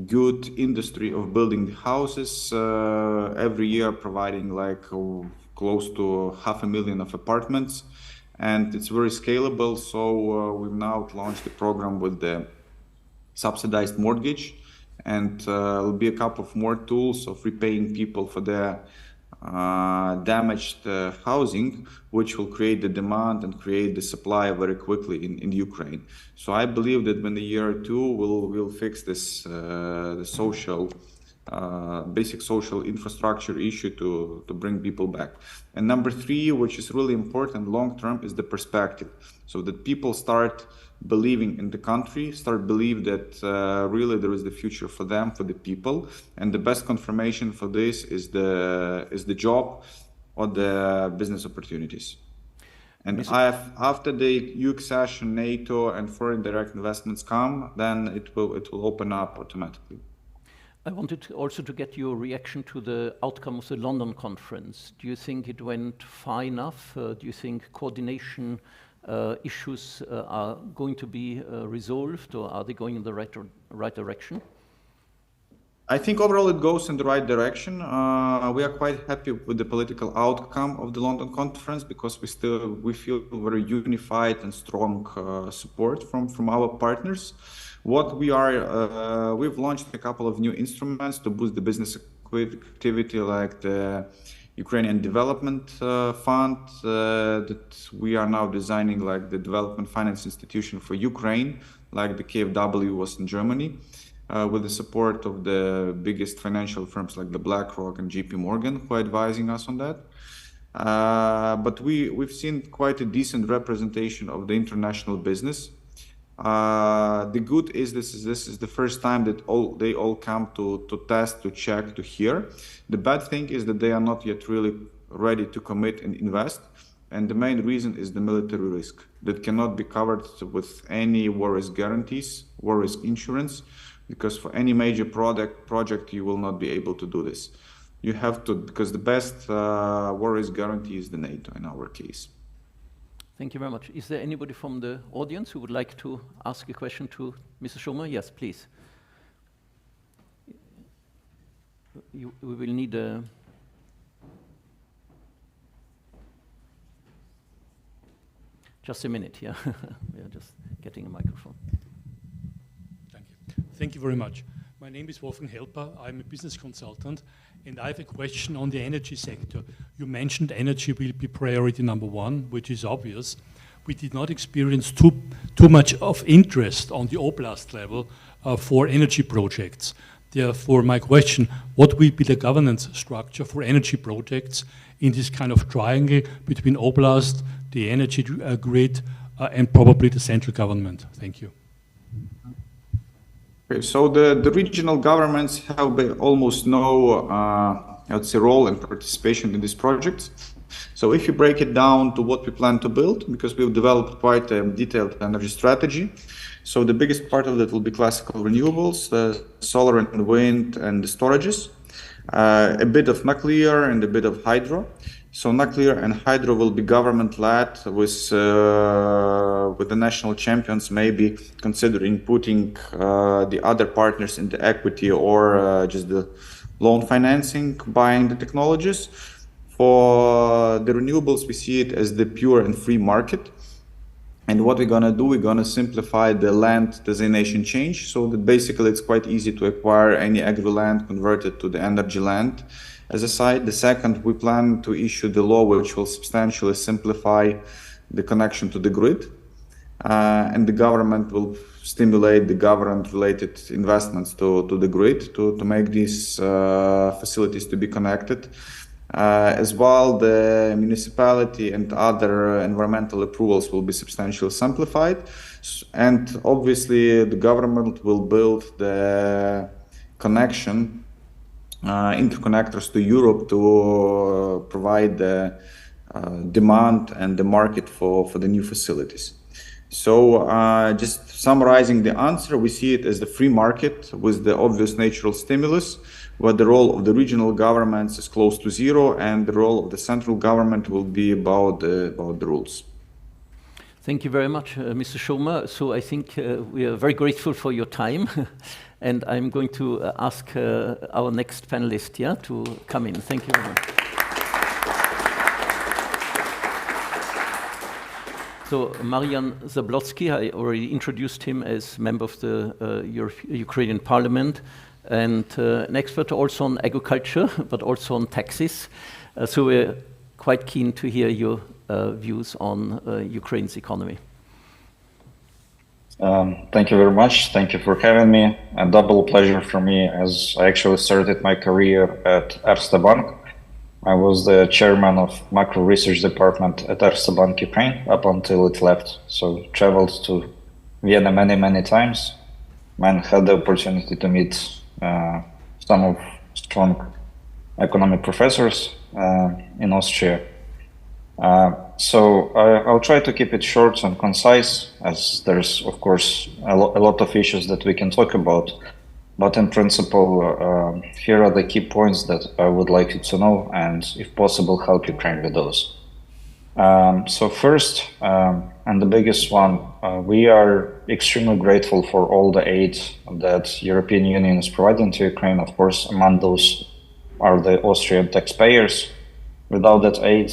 good industry of building the houses, every year providing like close to 500,000 of apartments. And it's very scalable, so we've now launched the program with the subsidized mortgage, and there'll be a couple of more tools of repaying people for their damaged housing, which will create the demand and create the supply very quickly in Ukraine. So I believe that in a year or two, we'll fix this the social basic social infrastructure issue to bring people back. And number 3, which is really important long term, is the perspective. So that people start believing in the country, start believe that really there is the future for them, for the people. And the best confirmation for this is the job or the business opportunities. And after the EU accession, NATO and foreign direct investments come, then it will open up automatically. I wanted also to get your reaction to the outcome of the London conference. Do you think it went far enough? Do you think coordination issues are going to be resolved, or are they going in the right direction? I think overall it goes in the right direction. We are quite happy with the political outcome of the London conference, because we feel very unified and strong support from our partners. What we've launched a couple of new instruments to boost the business activity, like the Ukrainian Development Fund, that we are now designing like the development finance institution for Ukraine, like the KfW was in Germany, with the support of the biggest financial firms like the BlackRock and JP Morgan, who are advising us on that. But we've seen quite a decent representation of the international business. The good is this is the first time that they all come to test, to check, to hear. The bad thing is that they are not yet really ready to commit and invest. And the main reason is the military risk that cannot be covered with any war risk guarantees, war risk insurance, because for any major project you will not be able to do this. You have to, because the best war risk guarantee is the NATO in our case. Thank you very much. Is there anybody from the audience who would like to ask a question to Mr. Shurma? Yes, please. We will need a... Just a minute, yeah. We are just getting a microphone. Thank you. Thank you very much. My name is Wolfgang Helper. I'm a business consultant, and I have a question on the energy sector. You mentioned energy will be priority number one, which is obvious. We did not experience too much of interest on the oblast level for energy projects. Therefore, my question, what will be the governance structure for energy projects in this kind of triangle between oblast, the energy grid, and probably the central government? Thank you. Okay, so the regional governments have almost no, I would say, role and participation in these projects. So if you break it down to what we plan to build, because we've developed quite a detailed energy strategy, so the biggest part of it will be classical renewables, solar and wind and the storages, a bit of nuclear and a bit of hydro. So nuclear and hydro will be government-led with the national champions maybe considering putting the other partners into equity or just the loan financing, buying the technologies. For the renewables, we see it as the pure and free market. And what we're going to do, we're going to simplify the land designation change so that basically it's quite easy to acquire any agri-land converted to the energy land as a site. The second, we plan to issue the law which will substantially simplify the connection to the grid. And the government will stimulate the government-related investments to the grid to make these facilities to be connected. As well, the municipality and other environmental approvals will be substantially simplified. And obviously, the government will build the connection, interconnectors to Europe to provide the demand and the market for the new facilities. So just summarizing the answer, we see it as the free market with the obvious natural stimulus, where the role of the regional governments is close to zero, and the role of the central government will be about the rules. Thank you very much, Mr. Shurma. So I think we are very grateful for your time, and I'm going to ask our next panelist to come in. Thank you very much. So Maryian Zablotskiy, I already introduced him as member of the Ukrainian Parliament, and an expert also on agriculture, but also on taxes. So we're quite keen to hear your views on Ukraine's economy. Thank you very much. Thank you for having me. A double pleasure for me, as I actually started my career at Erste Bank. I was the chairman of macro research department at Erste Bank Ukraine up until it left. So traveled to Vienna many times and had the opportunity to meet some of strong economic professors in Austria. So I'll try to keep it short and concise, as there's, of course, a lot of issues that we can talk about. But in principle, here are the key points that I would like you to know, and if possible, help Ukraine with those. So first, and the biggest one, we are extremely grateful for all the aid that European Union is providing to Ukraine. Of course, among those are the Austrian taxpayers. Without that aid,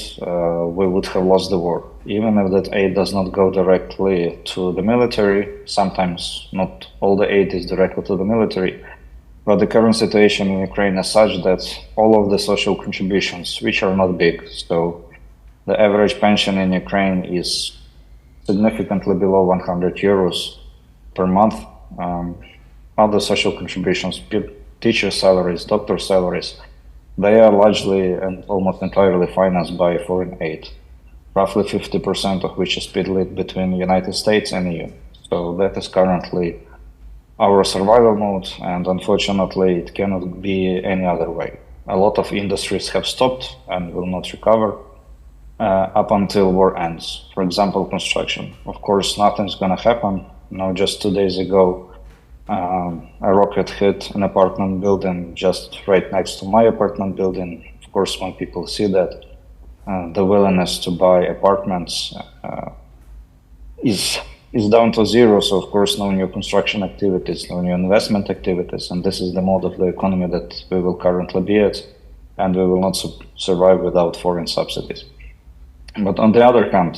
we would have lost the war. Even if that aid does not go directly to the military, sometimes not all the aid is directly to the military, but the current situation in Ukraine is such that all of the social contributions, which are not big, so the average pension in Ukraine is significantly below 100 euros per month. Other social contributions, teacher salaries, doctor salaries, they are largely and almost entirely financed by foreign aid, roughly 50% of which is split between the United States and EU. So that is currently our survival mode, and unfortunately it cannot be any other way. A lot of industries have stopped and will not recover up until war ends. For example, construction. Of course, nothing's gonna happen. Just 2 days ago, a rocket hit an apartment building just right next to my apartment building. Of course, when people see that, the willingness to buy apartments is down to zero. So of course, no new construction activities, no new investment activities, and this is the mode of the economy that we will currently be at, and we will not survive without foreign subsidies. But on the other hand,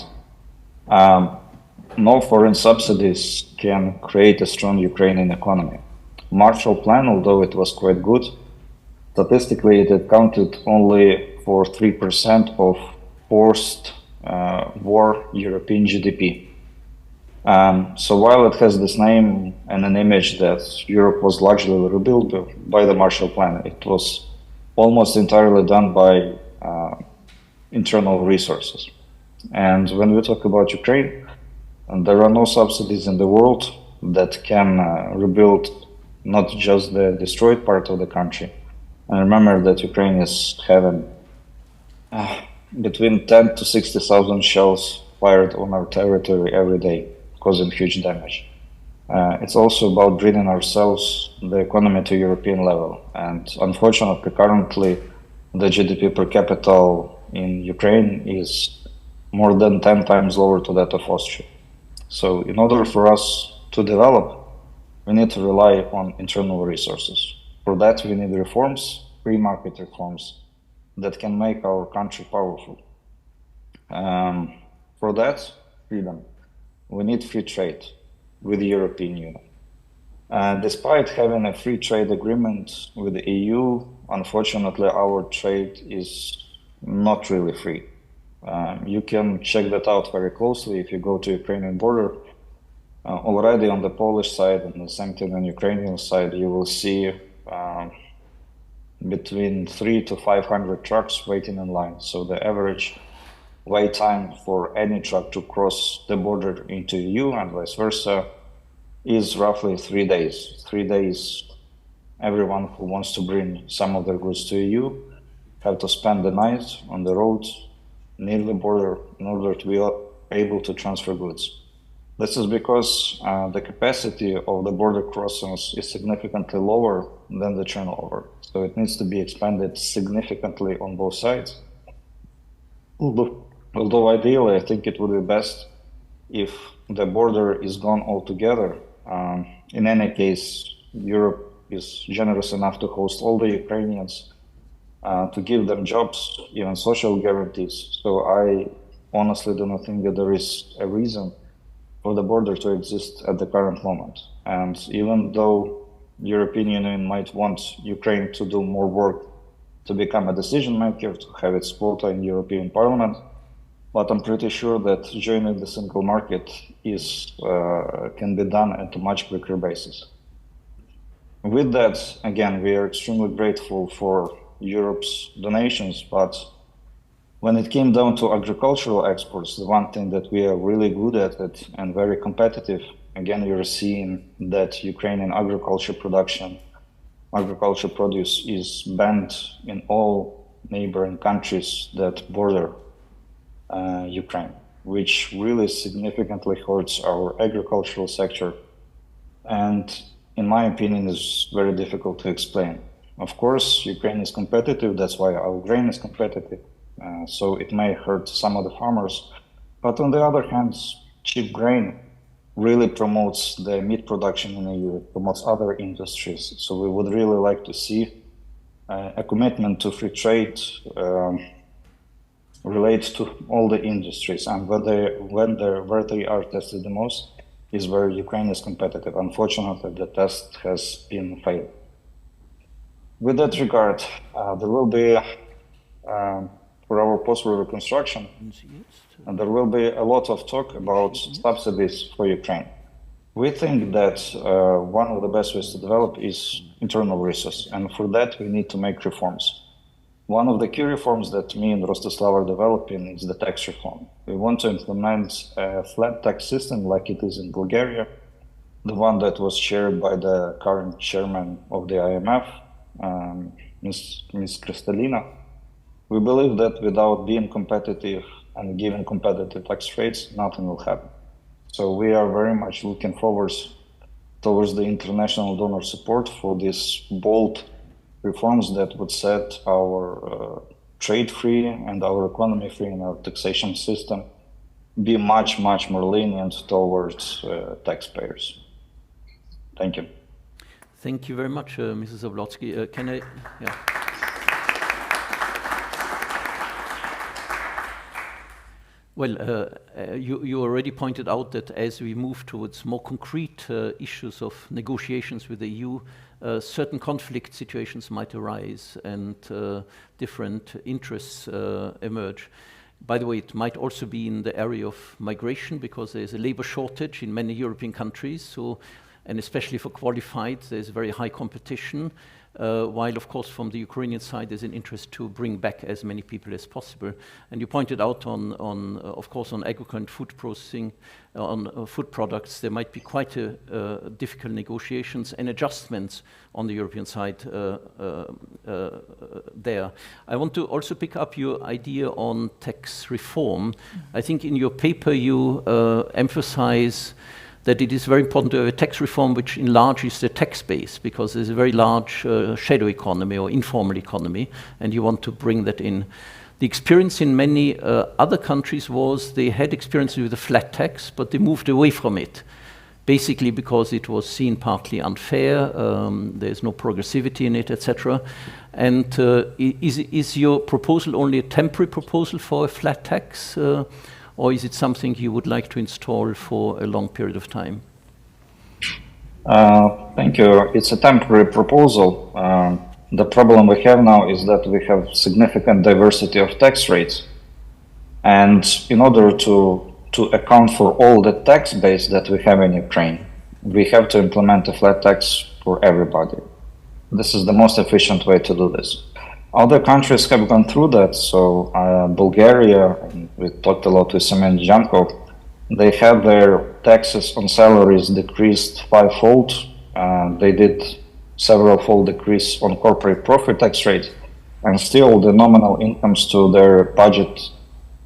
no foreign subsidies can create a strong Ukrainian economy. Marshall Plan, although it was quite good, statistically it accounted only for 3% of post-war European GDP. So while it has this name and an image that Europe was largely rebuilt by the Marshall Plan, it was almost entirely done by internal resources. And when we talk about Ukraine, there are no subsidies in the world that can rebuild not just the destroyed part of the country. And remember that Ukraine is having between 10 to 60,000 shells fired on our territory every day, causing huge damage. It's also about bringing ourselves, the economy, to European level. And unfortunately, currently, the GDP per capita in Ukraine is more than 10 times lower to that of Austria. So in order for us to develop, we need to rely on internal resources. For that, we need reforms, free market reforms, that can make our country powerful. For that, freedom. We need free trade with the European Union. Despite having a free trade agreement with the EU, unfortunately, our trade is not really free. You can check that out very closely if you go to Ukrainian border. Already on the Polish side and the same thing on Ukrainian side, you will see between 300 to 500 trucks waiting in line. So the average wait time for any truck to cross the border into EU and vice versa is roughly 3 days. 3 days, everyone who wants to bring some of their goods to EU have to spend the night on the road near the border in order to be able to transfer goods. This is because the capacity of the border crossings is significantly lower than the turnover. So it needs to be expanded significantly on both sides. Although ideally, I think it would be best if the border is gone altogether. In any case, Europe is generous enough to host all the Ukrainians, to give them jobs, even social guarantees. So I honestly do not think that there is a reason for the border to exist at the current moment. And even though the European Union might want Ukraine to do more work to become a decision maker, to have its quota in the European Parliament, but I'm pretty sure that joining the single market can be done at a much quicker basis. With that, again, we are extremely grateful for Europe's donations, but when it came down to agricultural exports, the one thing that we are really good at it and very competitive, again, you're seeing that Ukrainian agriculture produce is banned in all neighboring countries that border Ukraine, which really significantly hurts our agricultural sector, and in my opinion is very difficult to explain. Of course, Ukraine is competitive, that's why our grain is competitive, so it may hurt some of the farmers, but on the other hand, cheap grain really promotes the meat production in the EU, it promotes other industries, so we would really like to see a commitment to free trade relates to all the industries, and where they are tested the most is where Ukraine is competitive. Unfortunately, the test has been failed. With that regard, there will be, for our post-war reconstruction, and there will be a lot of talk about subsidies for Ukraine. We think that one of the best ways to develop is internal resource, and for that we need to make reforms. One of the key reforms that me and Rostyslav are developing is the tax reform. We want to implement a flat tax system like it is in Bulgaria, the one that was chaired by the current chairman of the IMF, Ms. Kristalina. We believe that without being competitive and giving competitive tax rates, nothing will happen. So we are very much looking forward towards the international donor support for these bold reforms that would set our trade free and our economy free and our taxation system be much, much more lenient towards taxpayers. Thank you. Thank you very much, Mrs. Zablotskiy. Can I? Yeah. Well, you already pointed out that as we move towards more concrete issues of negotiations with the EU, certain conflict situations might arise and different interests emerge. By the way, it might also be in the area of migration because there's a labor shortage in many European countries. So, and especially for qualified, there's very high competition. While, of course, from the Ukrainian side, there's an interest to bring back as many people as possible. And you pointed out of course, on agriculture and food processing, on food products, there might be quite a difficult negotiations and adjustments on the European side there. I want to also pick up your idea on tax reform. I think in your paper you emphasize that it is very important to have a tax reform which enlarges the tax base, because there's a very large shadow economy or informal economy, and you want to bring that in. The experience in many other countries was they had experience with a flat tax, but they moved away from it, basically because it was seen partly unfair, there's no progressivity in it, etc. And is your proposal only a temporary proposal for a flat tax? Or is it something you would like to install for a long period of time? Thank you. It's a temporary proposal. The problem we have now is that we have significant diversity of tax rates. And in order to account for all the tax base that we have in Ukraine, we have to implement a flat tax for everybody. This is the most efficient way to do this. Other countries have gone through that. So Bulgaria, we talked a lot with Semyon Jankov, they had their taxes on salaries decreased fivefold. They did several-fold decrease on corporate profit tax rate, and still the nominal incomes to their budget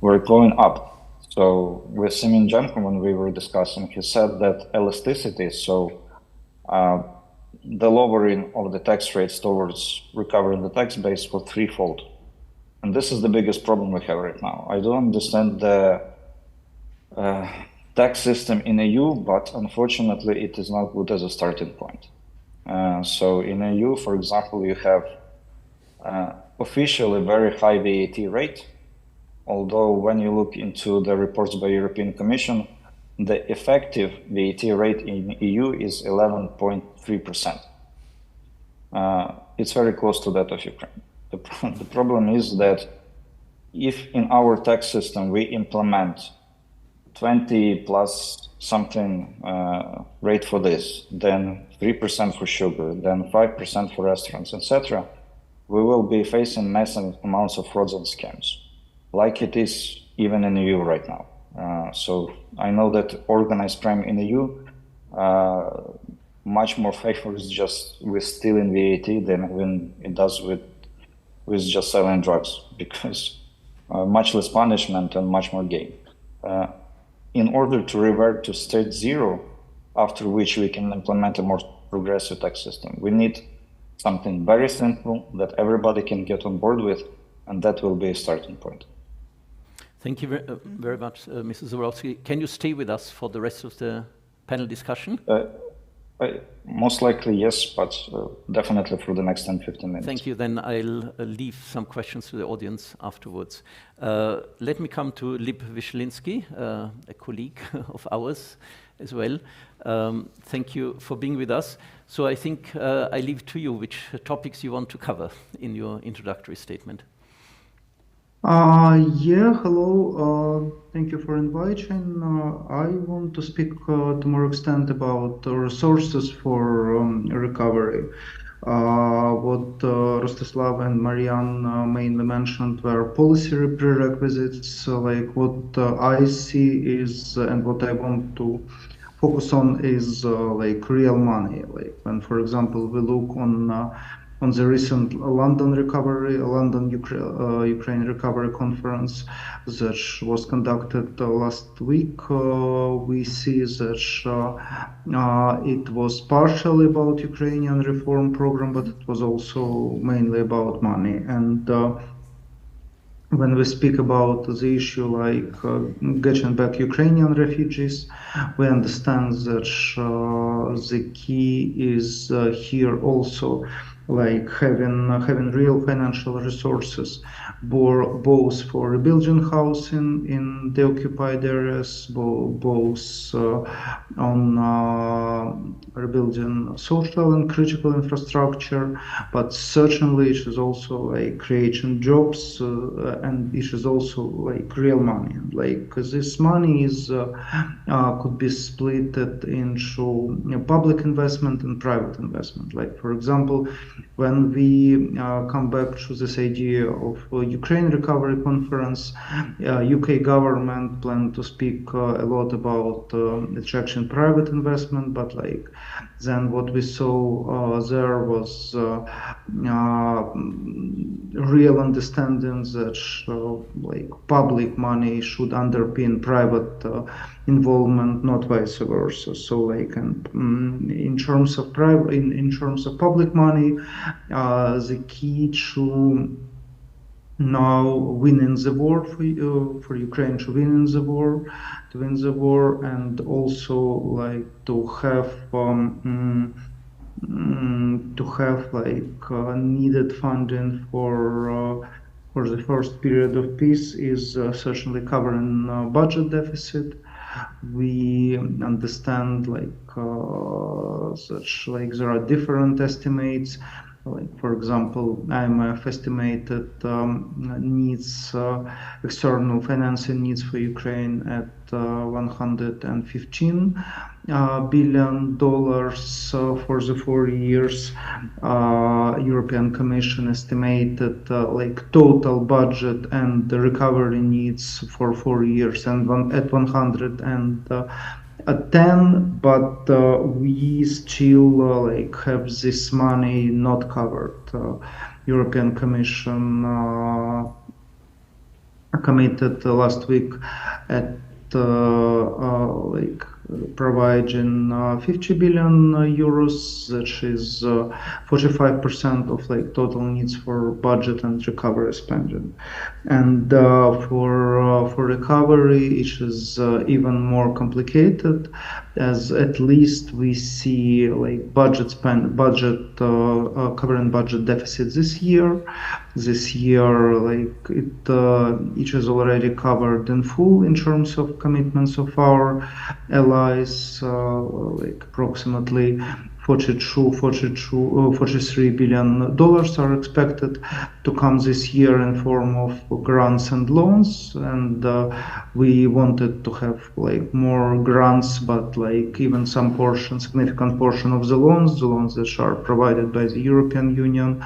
were going up. So with Semyon Jankov, when we were discussing, he said that elasticity, so the lowering of the tax rates towards recovering the tax base was threefold. And this is the biggest problem we have right now. I don't understand the tax system in EU, but unfortunately it is not good as a starting point. So in EU, for example, you have officially very high VAT rate, although when you look into the reports by European Commission, the effective VAT rate in EU is 11.3%. It's very close to that of Ukraine. The problem is that if in our tax system we implement 20 plus something rate for this, then 3% for sugar, then 5% for restaurants, etc., we will be facing massive amounts of frauds and scams, like it is even in EU right now. So I know that organized crime in EU much more favors just with stealing VAT than when it does with just selling drugs, because much less punishment and much more gain. In order to revert to state zero, after which we can implement a more progressive tax system, we need something very simple that everybody can get on board with, and that will be a starting point. Thank you very much, Mrs. Zablotskiy. Can you stay with us for the rest of the panel discussion? Most likely, yes, but definitely for the next 10-15 minutes. Thank you. Then I'll leave some questions to the audience afterwards. Let me come to Hlib Vyshlinsky, a colleague of ours as well. Thank you for being with us. So I think I leave to you which topics you want to cover in your introductory statement. Yeah, hello. Thank you for inviting. I want to speak to more extent about the resources for recovery. What Rostyslav and Maryian mainly mentioned were policy prerequisites. Like what I see is, and what I want to focus on is like real money. Like when, for example, we look on the recent London Ukraine recovery conference that was conducted last week, we see that it was partially about Ukrainian reform program, but it was also mainly about money. And when we speak about the issue like getting back Ukrainian refugees, we understand that the key is here also like having real financial resources, both for rebuilding housing in the occupied areas, both on rebuilding social and critical infrastructure, but certainly it is also like creating jobs, and it is also like real money. Like this money is could be split into public investment and private investment. Like for example, when we come back to this idea of Ukraine recovery conference, UK government planned to speak a lot about attraction private investment, but like then what we saw there was real understanding that like public money should underpin private involvement, not vice versa. So like in terms of public money, the key to now winning the war for Ukraine to win the war, and also like to have needed funding for the first period of peace is certainly covering budget deficit. We understand such like there are different estimates. Like for example, IMF estimated needs external financing needs for Ukraine at $115 billion for the 4 years. European Commission estimated like total budget and the recovery needs for 4 years and at 110, but we still like have this money not covered. European Commission committed last week at like providing 50 billion euros, which is 45% of like total needs for budget and recovery spending. And for recovery, it is even more complicated, as at least we see like covering budget deficit this year. This year, like it is already covered in full in terms of commitments of our allies, like approximately $43 billion are expected to come this year in form of grants and loans, and we wanted to have like more grants, but like even some significant portion of the loans that are provided by the European Union,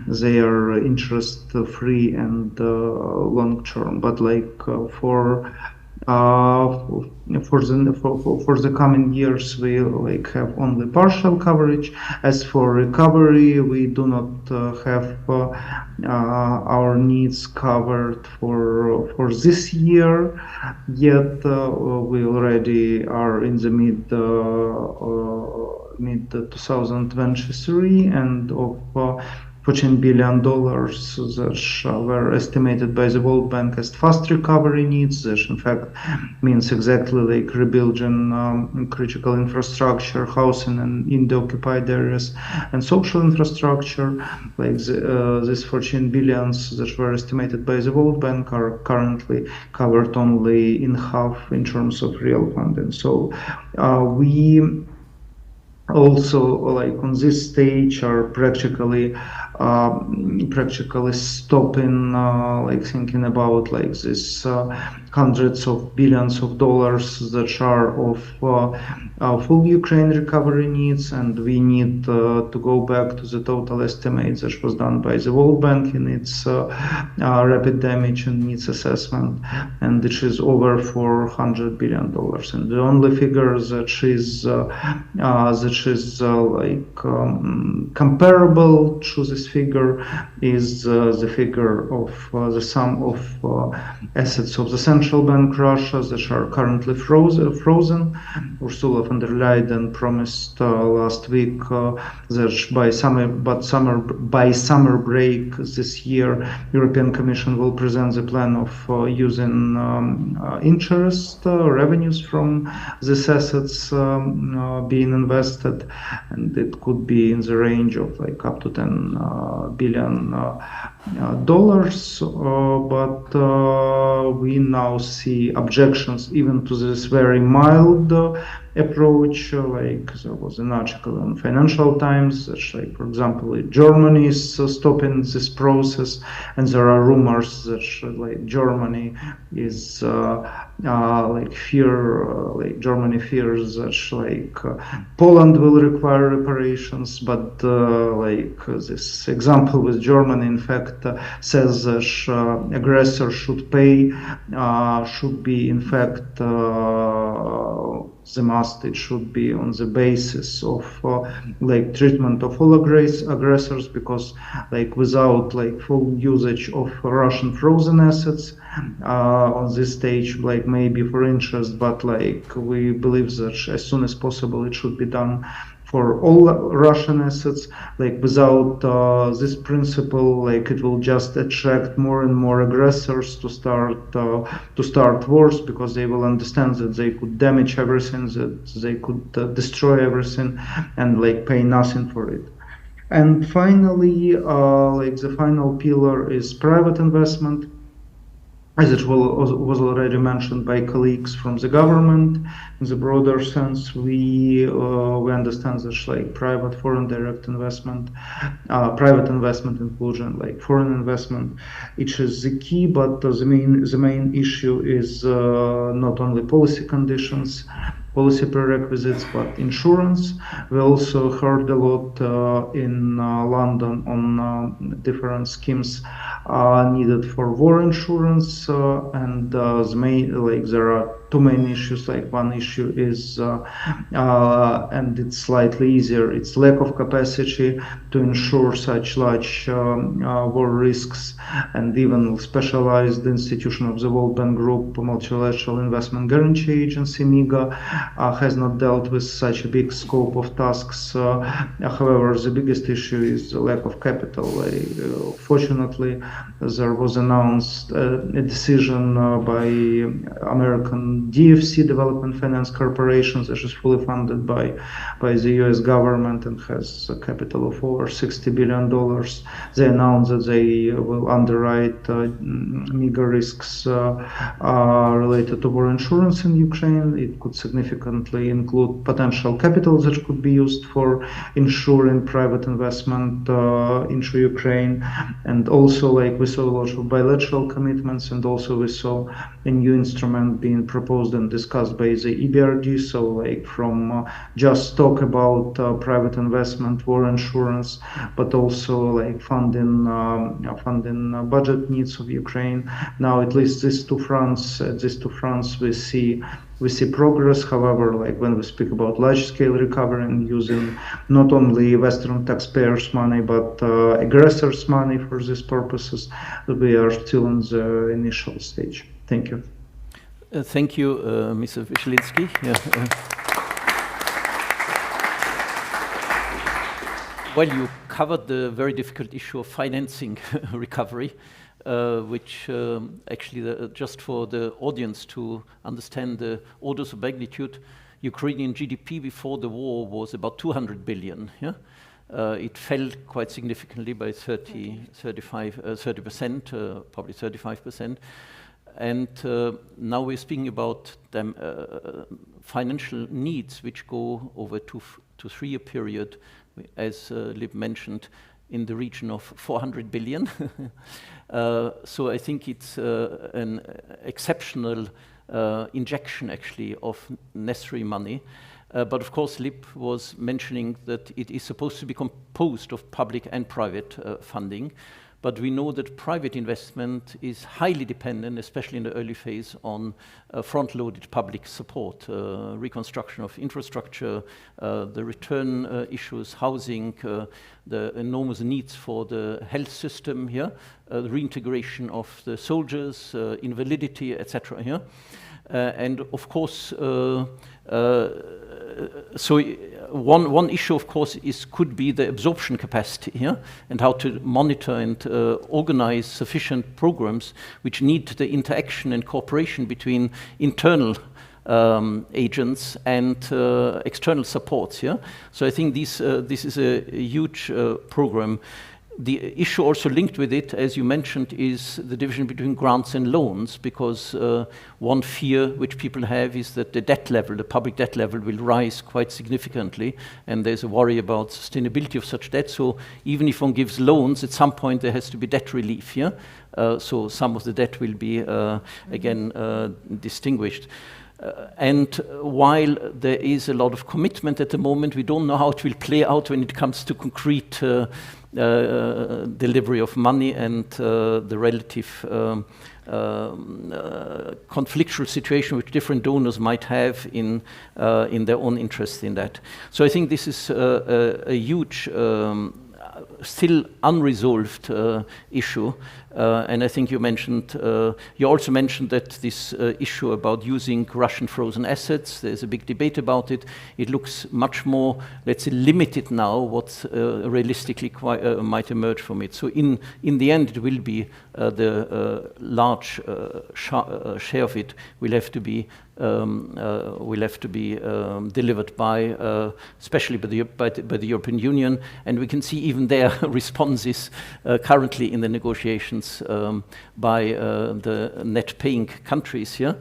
they are interest free and long term, but like for the coming years, we like have only partial coverage. As for recovery, we do not have our needs covered for this year yet. We already are in the mid 2023, and of $14 billion that were estimated by the World Bank as fast recovery needs, that in fact means exactly like rebuilding critical infrastructure, housing in the occupied areas, and social infrastructure. Like these 14 billions that were estimated by the World Bank are currently covered only in half in terms of real funding. So we also, like on this stage, are practically practically stopping like thinking about like this hundreds of billions of dollars that are of full Ukraine recovery needs, and we need to go back to the total estimate that was done by the World Bank in its rapid damage and needs assessment, and which is over $400 billion. And the only figure that is comparable to this figure is the figure of the sum of assets of the central bank Russia that are currently frozen. Ursula von der Leyen promised last week that by summer break this year, European Commission will present the plan of using interest revenues from these assets being invested, and it could be in the range of like up to $10 billion. But we now see objections even to this very mild approach. Like there was an article in Financial Times that, like, for example, Germany is stopping this process, and there are rumors that like Germany is Germany fears that Poland will require reparations, but like this example with Germany in fact says that aggressor should pay, should be in fact the must, it should be on the basis of like treatment of all aggressors, because like without like full usage of Russian frozen assets on this stage, like maybe for interest, but like we believe that as soon as possible it should be done for all Russian assets. Like without this principle, like it will just attract more and more aggressors to start wars, because they will understand that they could damage everything, that they could destroy everything, and like pay nothing for it. And finally, like the final pillar is private investment. As it was already mentioned by colleagues from the government, in the broader sense, we understand that like private foreign direct investment, private investment inclusion, like foreign investment, it is the key. But the main issue is not only policy conditions, policy prerequisites, but insurance. We also heard a lot in London on different schemes needed for war insurance, and there are two main issues. Like one issue is, and it's slightly easier, it's lack of capacity to insure such large war risks, and even specialized institution of the World Bank Group, Multilateral Investment Guarantee Agency, MIGA, has not dealt with such a big scope of tasks. However, the biggest issue is the lack of capital. Fortunately, there was announced a decision by American DFC, Development Finance Corporation, that is fully funded by the US government and has a capital of over $60 billion. They announced that they will underwrite meager risks related to war insurance in Ukraine. It could significantly include potential capital that could be used for ensuring private investment into Ukraine. And also, like, we saw a lot of bilateral commitments, and also we saw a new instrument being proposed and discussed by the EBRD. So, like, from just talk about private investment, war insurance, but also like funding budget needs of Ukraine. Now, at least these two fronts, we see progress. However, like when we speak about large-scale recovery and using not only Western taxpayers' money but aggressors' money for these purposes, we are still in the initial stage. Thank you. Thank you, Mr. Vyshlinsky. Yeah, well, you covered the very difficult issue of financing recovery, which actually, just for the audience to understand the orders of magnitude, Ukrainian GDP before the war was about 200 billion. Yeah? It fell quite significantly by 30%, probably 35%. And now we're speaking about financial needs which go over 2 to 3 year period, as Hlib mentioned, in the region of 400 billion. So I think it's an exceptional injection actually of necessary money. But of course, Hlib was mentioning that it is supposed to be composed of public and private funding. But we know that private investment is highly dependent, especially in the early phase, on front-loaded public support, reconstruction of infrastructure, the return issues, housing, the enormous needs for the health system here, the reintegration of the soldiers, invalidity, etc. here. And of course, so one issue, of course, could be the absorption capacity here, and how to monitor and organize sufficient programs which need the interaction and cooperation between internal agents and external supports here. So I think this is a huge program. The issue also linked with it, as you mentioned, is the division between grants and loans, because one fear which people have is that the debt level, the public debt level, will rise quite significantly, and there's a worry about sustainability of such debt. So even if one gives loans, at some point there has to be debt relief here. So some of the debt will be, again, distinguished. And while there is a lot of commitment at the moment, we don't know how it will play out when it comes to concrete delivery of money and the relative conflictual situation which different donors might have in their own interest in that. So I think this is a huge, still unresolved issue. And I think you mentioned, you also mentioned that this issue about using Russian frozen assets, there's a big debate about it. It looks much more, let's say, limited now what realistically might emerge from it. So in the end, it will be the large share of it will have to be delivered by, especially by the European Union, and we can see even their responses currently in the negotiations by the net paying countries here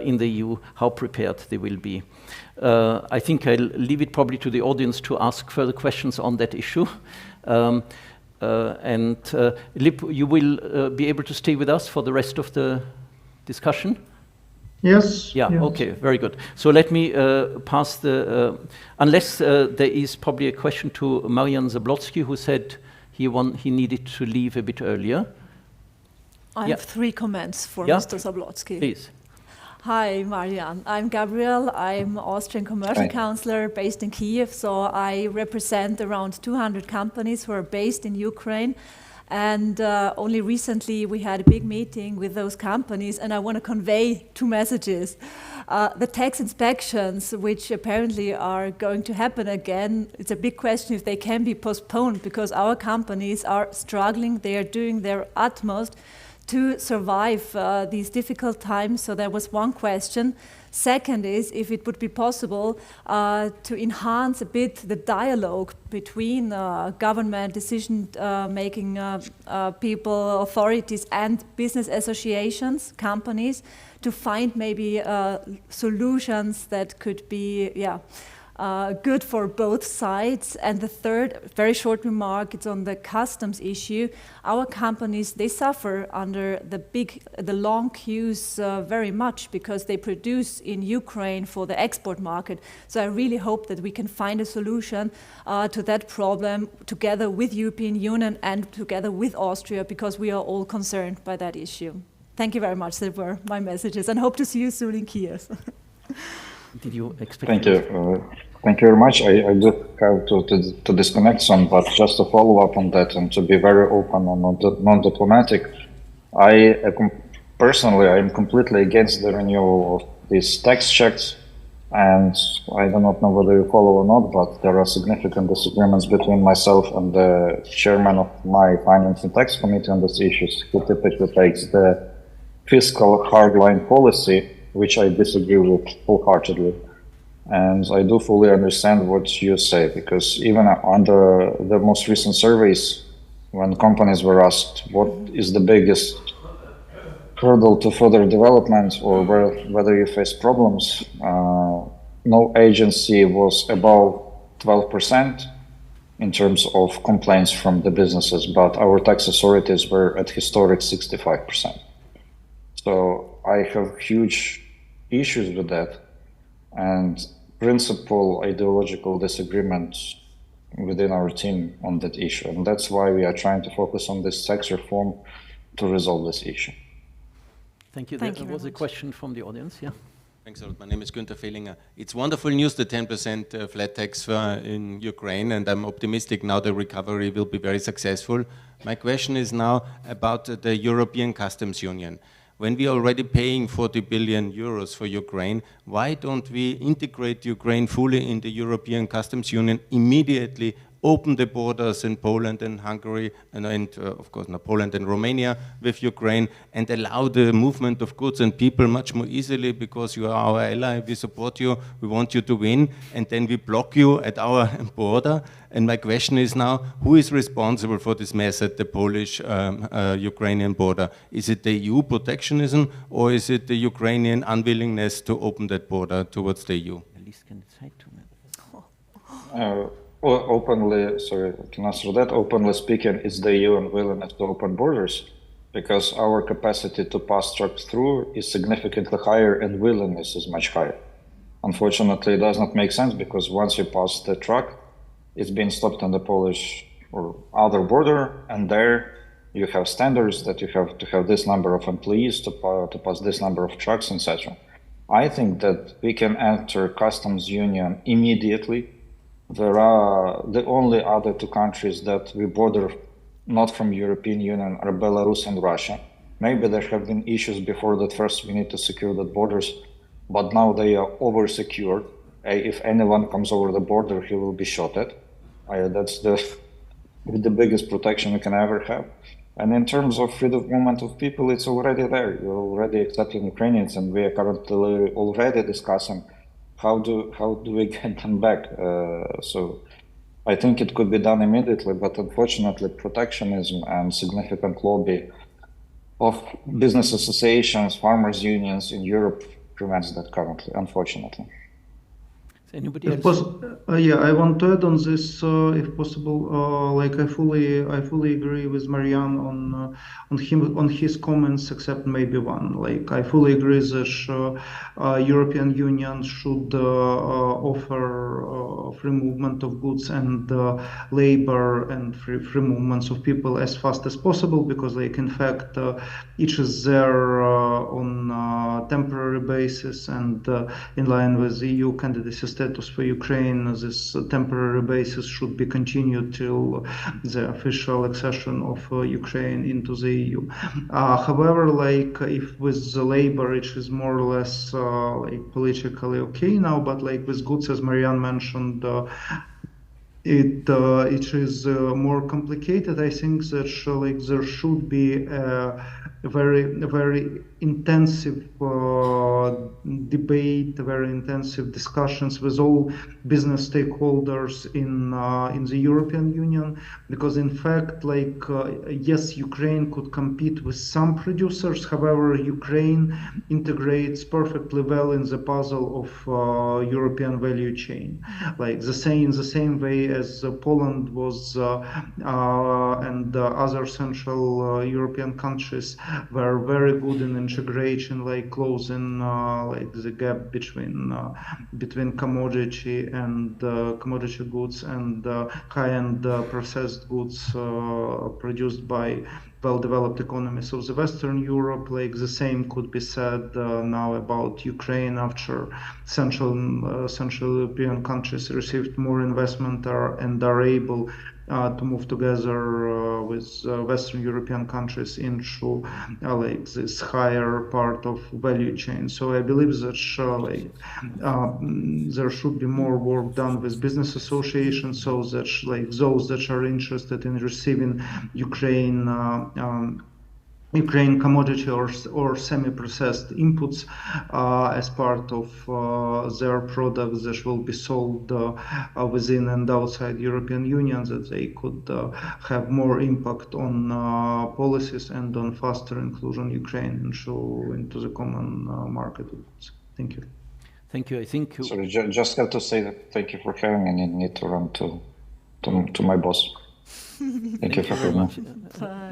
in the EU, how prepared they will be. I think I'll leave it probably to the audience to ask further questions on that issue. Hlib, you will be able to stay with us for the rest of the discussion? Yes. Yeah, yes. okay, very good. So let me pass the, unless there is probably a question to Maryian Zablotskiy, who said he needed to leave a bit earlier. I have 3 comments for Mr. Zablotskiy. Please. Hi, Maryian. I'm Gabriele. I'm Austrian commercial councillor based in Kiev. So I represent around 200 companies who are based in Ukraine. And only recently we had a big meeting with those companies, and I want to convey 2 messages. The tax inspections, which apparently are going to happen again, it's a big question if they can be postponed, because our companies are struggling. They are doing their utmost to survive these difficult times. So that was one question. Second is if it would be possible to enhance a bit the dialogue between government decision-making people, authorities, and business associations, companies, to find maybe solutions that could be, good for both sides. And the third, very short remark, it's on the customs issue. Our companies, they suffer under the long queues very much because they produce in Ukraine for the export market. So I really hope that we can find a solution to that problem together with European Union and together with Austria, because we are all concerned by that issue. Thank you very much. That were my messages, and hope to see you soon in Kiev. Did you expect? Thank you. Thank you very much. I do have to disconnect some, but just to follow up on that and to be very open and non-diplomatic, personally, I am completely against the renewal of these tax checks, and I do not know whether you follow or not, but there are significant disagreements between myself and the chairman of my Finance and Tax Committee on these issues. He typically takes the fiscal hardline policy, which I disagree with wholeheartedly. And I do fully understand what you say, because even under the most recent surveys, when companies were asked what is the biggest hurdle to further development or whether you face problems, no agency was above 12%, in terms of complaints from the businesses, but our tax authorities were at historic 65%. So I have huge issues with that, and principal ideological disagreements within our team on that issue. And that's why we are trying to focus on this tax reform to resolve this issue. Thank you. Thank There you was very a much. question from the audience, yeah? Thanks a lot. My name is Günther Fehlinger. It's wonderful news, the 10% flat tax in Ukraine, and I'm optimistic now the recovery will be very successful. My question is now about the European Customs Union. When we are already paying 40 billion euros for Ukraine, why don't we integrate Ukraine fully in the European Customs Union immediately, open the borders in Poland and Hungary, and of course not Poland and Romania with Ukraine, and allow the movement of goods and people much more easily, because you are our ally, we support you, we want you to win, and then we block you at our border. And my question is now, who is responsible for this mess at the Polish-Ukrainian border? Is it the EU protectionism, or is it the Ukrainian unwillingness to open that border towards the EU? Openly, sorry, I can answer that. Openly speaking, it's the EU unwillingness to open borders, because our capacity to pass trucks through is significantly higher and willingness is much higher. Unfortunately, it does not make sense, because once you pass the truck, it's being stopped on the Polish or other border, and there you have standards that you have to have this number of employees to pass this number of trucks, etc. I think that we can enter customs union immediately. There are the only other two countries that we border not from European Union are Belarus and Russia. Maybe there have been issues before that. First we need to secure the borders, but now they are over secured. If anyone comes over the border, he will be shot at. That's the biggest protection you can ever have. And in terms of freedom of movement of people, it's already there. You're already accepting Ukrainians, and we are currently already discussing how do we get them back. So I think it could be done immediately, but unfortunately protectionism and significant lobby of business associations, farmers unions in Europe prevents that currently, unfortunately. Anybody If else? yeah, I want to add on this, if possible. Like I fully agree with Maryian on his comments, except maybe one. Like I fully agree that European Union should offer free movement of goods and labor and free movements of people as fast as possible, because like in fact each is there on temporary basis, and in line with EU candidacy status for Ukraine, this temporary basis should be continued till the official accession of Ukraine into the EU. However, like if with the labor, it is more or less like politically okay now, but like with goods, as Maryian mentioned, it is more complicated. I think that like there should be a very intensive debate, very intensive discussions with all business stakeholders in the European Union, because in fact, like yes, Ukraine could compete with some producers. However, Ukraine integrates perfectly well in the puzzle of European value chain, like in the same way as Poland was and other Central European countries were very good in integration, like closing like the gap between commodity and commodity goods and high-end processed goods produced by well-developed economies of the Western Europe. Like the same could be said now about Ukraine after Central European countries received more investment and are able to move together with Western European countries into like this higher part of value chain. So I believe that there should be more work done with business associations, so that like those that are interested in receiving Ukraine commodity or semi-processed inputs as part of their products that will be sold within and outside European Union, that they could have more impact on policies and on faster inclusion Ukraine into the common market of goods. Thank you. Thank you. I think. Sorry, just have to say that thank you for having me, and need to run to to my boss. Thank you for very having much, me.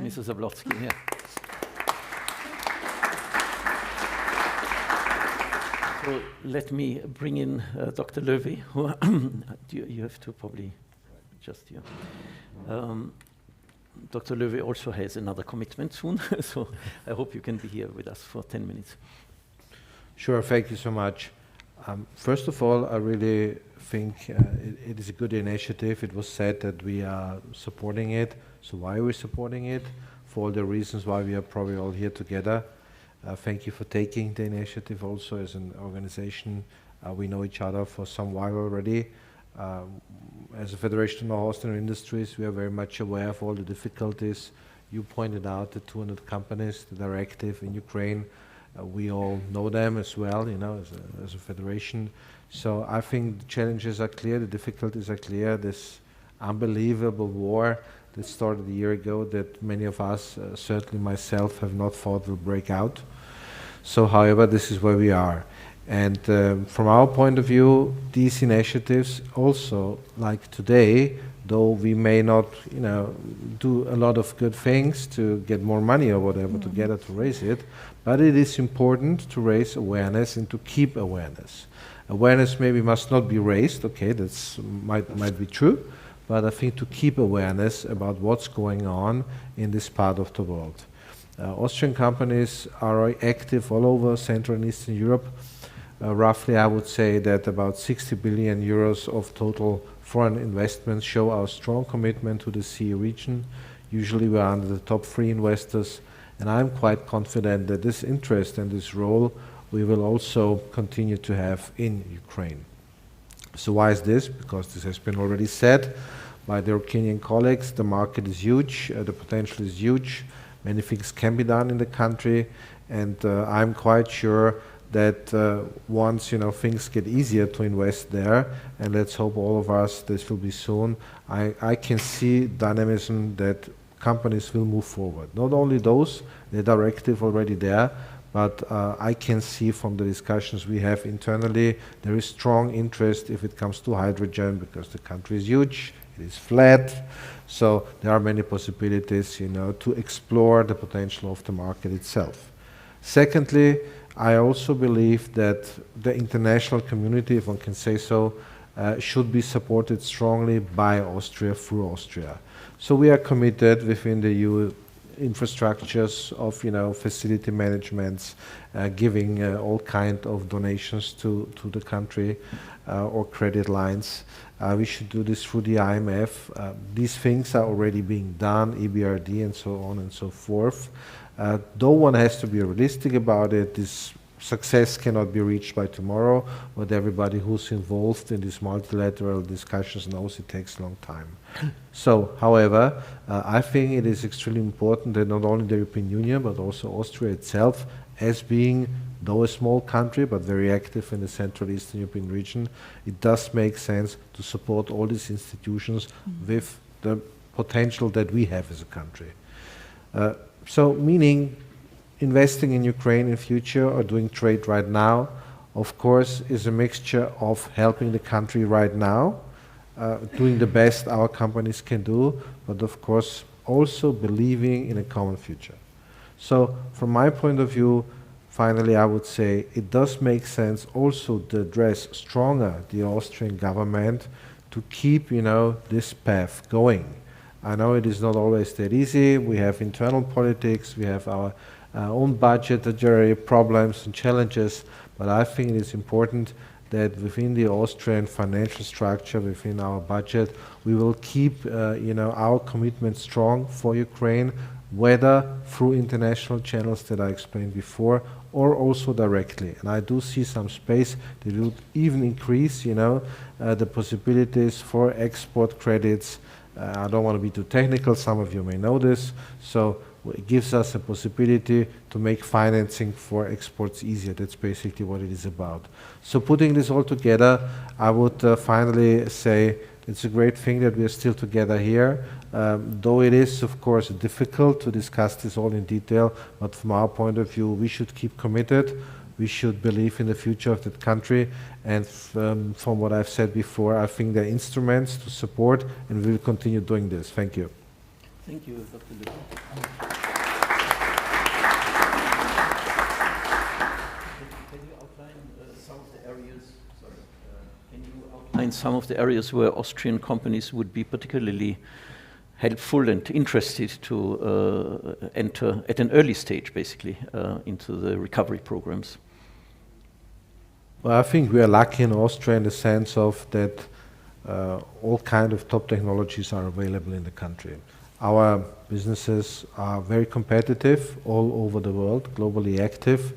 Mrs. Zablotskiy. Yeah. So let me bring in Dr. Löwy, who you have to probably just here. Dr. Löwy also has another commitment soon, so I hope you can be here with us for 10 minutes. Sure, thank you so much. First of all, I really think it is a good initiative. It was said that we are supporting it. So why are we supporting it? For all the reasons why we are probably all here together. Thank you for taking the initiative also as an organization. We know each other for some while already. As a Federation of Austrian Industries, we are very much aware of all the difficulties. You pointed out the 200 companies that are active in Ukraine. We all know them as well, you know, as a federation. So I think the challenges are clear, the difficulties are clear. This unbelievable war that started a year ago that many of us, certainly myself, have not thought will break out. So, however, this is where we are. And from our point of view, these initiatives also, like today, though we may not, you know, do a lot of good things to get more money or whatever together to raise it, but it is important to raise awareness and to keep awareness. Awareness maybe must not be raised, okay, that's might be true, but I think to keep awareness about what's going on in this part of the world. Austrian companies are active all over Central and Eastern Europe. Roughly, I would say that about 60 billion euros of total foreign investments show our strong commitment to the CE region. Usually we are under the top 3 investors, and I'm quite confident that this interest and this role we will also continue to have in Ukraine. So why is this? Because this has been already said by the Ukrainian colleagues. The market is huge, the potential is huge, many things can be done in the country, and I'm quite sure that once, you know, things get easier to invest there, and let's hope all of us this will be soon, I can see dynamism that companies will move forward. Not only those, the directive already there, but I can see from the discussions we have internally, there is strong interest if it comes to hydrogen, because the country is huge, it is flat, so there are many possibilities, you know, to explore the potential of the market itself. Secondly, I also believe that the international community, if one can say so, should be supported strongly by Austria, through Austria. So we are committed within the EU infrastructures of, you know, facility managements, giving all kind of donations to the country or credit lines. We should do this through the IMF. These things are already being done, EBRD and so on and so forth. Though one has to be realistic about it, this success cannot be reached by tomorrow, but everybody who's involved in these multilateral discussions knows it takes a long time. So, however, I think it is extremely important that not only the European Union, but also Austria itself, as being, though a small country, but very active in the Central Eastern European region, it does make sense to support all these institutions with the potential that we have as a country. So, meaning investing in Ukraine in future or doing trade right now, of course, is a mixture of helping the country right now, doing the best our companies can do, but of course also believing in a common future. So from my point of view, finally I would say it does make sense also to address stronger the Austrian government to keep, you know, this path going. I know it is not always that easy. We have internal politics, we have our own budgetary problems and challenges, but I think it is important that within the Austrian financial structure, within our budget, we will keep you know, our commitment strong for Ukraine, whether through international channels that I explained before, or also directly. And I do see some space that will even increase, you know, the possibilities for export credits. I don't want to be too technical, some of you may know this, so it gives us a possibility to make financing for exports easier. That's basically what it is about. So putting this all together, I would finally say it's a great thing that we are still together here, though it is, of course, difficult to discuss this all in detail, but from our point of view, we should keep committed we should believe in the future of that country. And from what I've said before, I think there are instruments to support, and we will continue doing this. Thank you. Thank you, Dr. Löwy. Can you outline some of the areas? Sorry, can you outline some of the areas where Austrian companies would be particularly helpful and interested to enter at an early stage, basically, into the recovery programs? Well, I think we are lucky in Austria in the sense of that all kind of top technologies are available in the country. Our businesses are very competitive all over the world, globally active.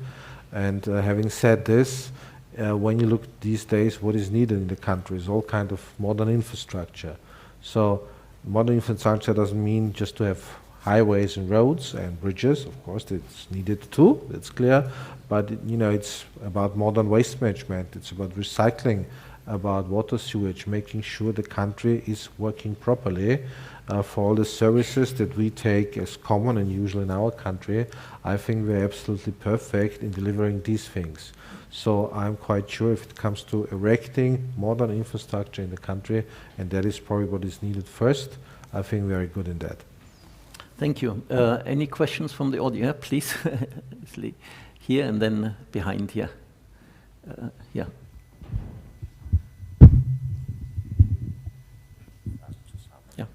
And having said this, when you look these days, what is needed in the country is all kind of modern infrastructure. So modern infrastructure doesn't mean just to have highways and roads and bridges. Of course, it's needed too, it's clear. But it's about modern waste management. It's about recycling, about water sewage, making sure the country is working properly for all the services that we take as common and usual in our country. I think we're absolutely perfect in delivering these things. So I'm quite sure if it comes to erecting modern infrastructure in the country, and that is probably what is needed first, I think we're very good in that. Thank you. Any questions from the audience? Yeah, please. Here and then behind here. Yeah. Yeah.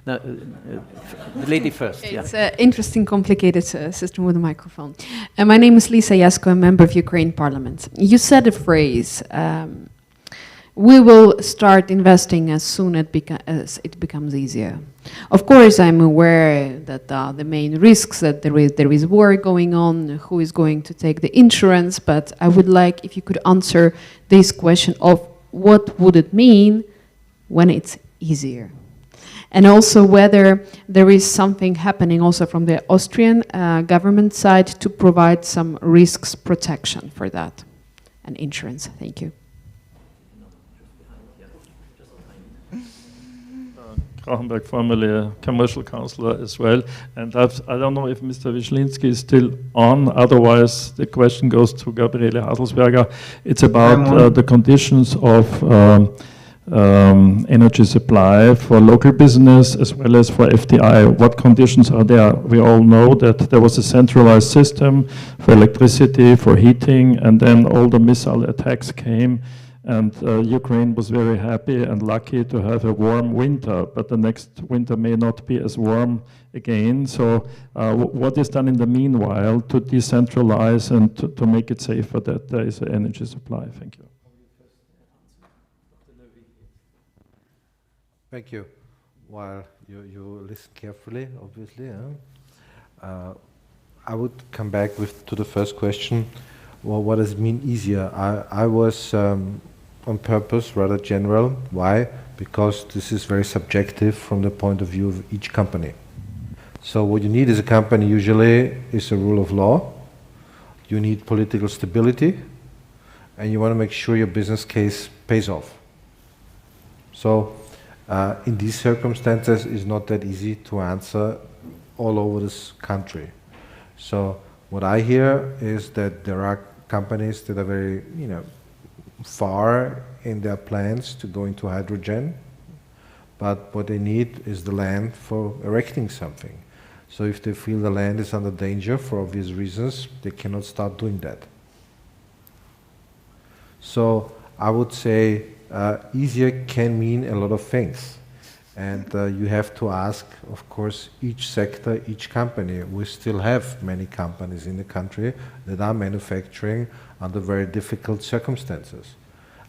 Now, the lady first. It's an interesting, complicated system with a microphone. My name is Lisa Yasko, a member of Ukraine Parliament. You said a phrase, we will start investing as soon as it becomes easier. Of course, I'm aware that the main risks, that there is war going on, who is going to take the insurance, but I would like if you could answer this question of what would it mean when it's easier? And also whether there is something happening also from the Austrian government side to provide some risks protection for that and insurance. Thank you. Krachenberg, formerly a commercial councillor as well. And I don't know if Mr. Vyshlinsky is still on, otherwise the question goes to Gabriele Haselsberger. It's about the conditions of energy supply for local business as well as for FDI. What conditions are there? We all know that there was a centralized system for electricity, for heating, and then all the missile attacks came. And Ukraine was very happy and lucky to have a warm winter, but the next winter may not be as warm again. So what is done in the meanwhile to decentralize and to make it safer that there is an energy supply? Thank you. Thank you. While you listen carefully, obviously, I would come back to the first question. Well, what does it mean easier? I was on purpose rather general. Why? Because this is very subjective from the point of view of each company. So what you need as a company usually is a rule of law. You need political stability, and you want to make sure your business case pays off. So in these circumstances, it's not that easy to answer all over this country. So what I hear is that there are companies that are very, far in their plans to go into hydrogen, but what they need is the land for erecting something. So if they feel the land is under danger for obvious reasons, they cannot start doing that. So I would say easier can mean a lot of things. And you have to ask, of course, each sector, each company. We still have many companies in the country that are manufacturing under very difficult circumstances.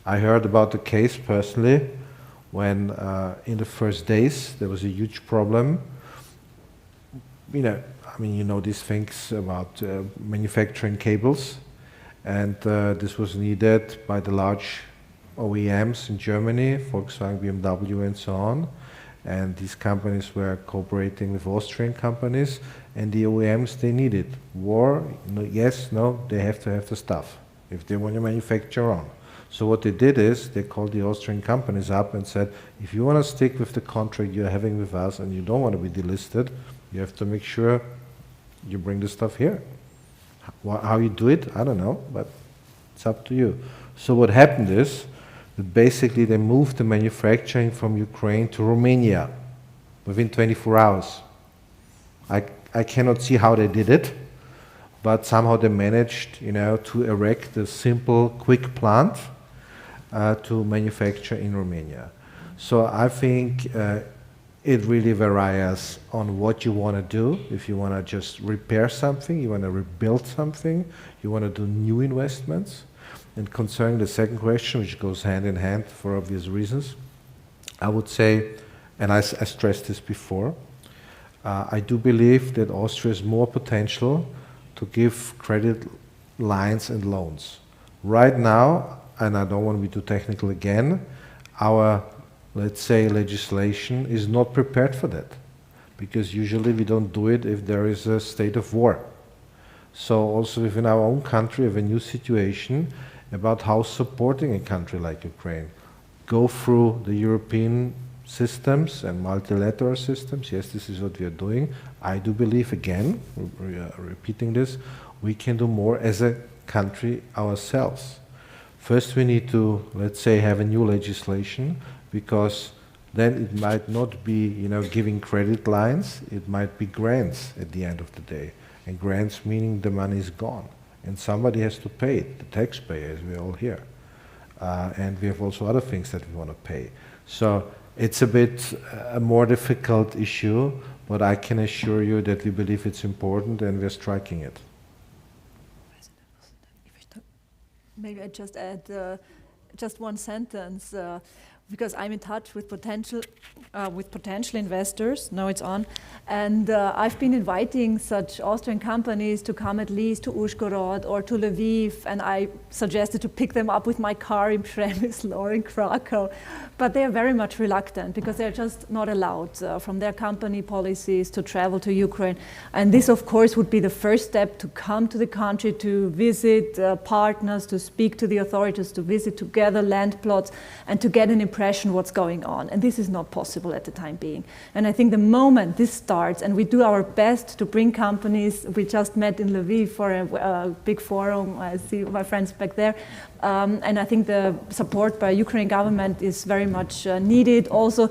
I heard about the case personally when in the first days there was a huge problem. You know these things about manufacturing cables, and this was needed by the large OEMs in Germany, Volkswagen, BMW, and so on. And these companies were cooperating with Austrian companies, and the OEMs, they needed war, yes, no, they have to have the stuff if they want to manufacture on. So what they did is they called the Austrian companies up and said, if you want to stick with the contract you're having with us and you don't want to be delisted, you have to make sure you bring the stuff here. How you do it, I don't know, but it's up to you. So what happened is that basically they moved the manufacturing from Ukraine to Romania within 24 hours. I cannot see how they did it, but somehow they managed, you know, to erect a simple, quick plant to manufacture in Romania. So I think it really varies on what you want to do. If you want to just repair something, you want to rebuild something, you want to do new investments. And concerning the second question, which goes hand in hand for obvious reasons, I would say, and I stressed this before, I do believe that Austria has more potential to give credit lines and loans. Right now, and I don't want to be too technical again, our, let's say, legislation is not prepared for that, because usually we don't do it if there is a state of war. So also within our own country, we have a new situation about how supporting a country like Ukraine. Go through the European systems and multilateral systems. Yes, this is what we are doing. I do believe, again, repeating this, we can do more as a country ourselves. First, we need to, let's say, have a new legislation, because then it might not be, you know, giving credit lines, it might be grants at the end of the day. And grants meaning the money is gone. And somebody has to pay it, the taxpayers, we're all here. And we have also other things that we want to pay. So it's a bit a more difficult issue, but I can assure you that we believe it's important and we're striking it. Maybe I just add just one sentence, because I'm in touch with potential investors. Now it's on, and I've been inviting such Austrian companies to come at least to Uzhhorod or to Lviv, and I suggested to pick them up with my car in Przemysl or in Krakow, but they are very much reluctant because they're just not allowed from their company policies to travel to Ukraine. And this, of course, would be the first step to come to the country, to visit partners, to speak to the authorities, to visit together land plots, and to get an impression what's going on. And this is not possible at the time being. And I think the moment this starts, and we do our best to bring companies, we just met in Lviv for a big forum, I see my friends back there, and I think the support by Ukrainian government is very much needed also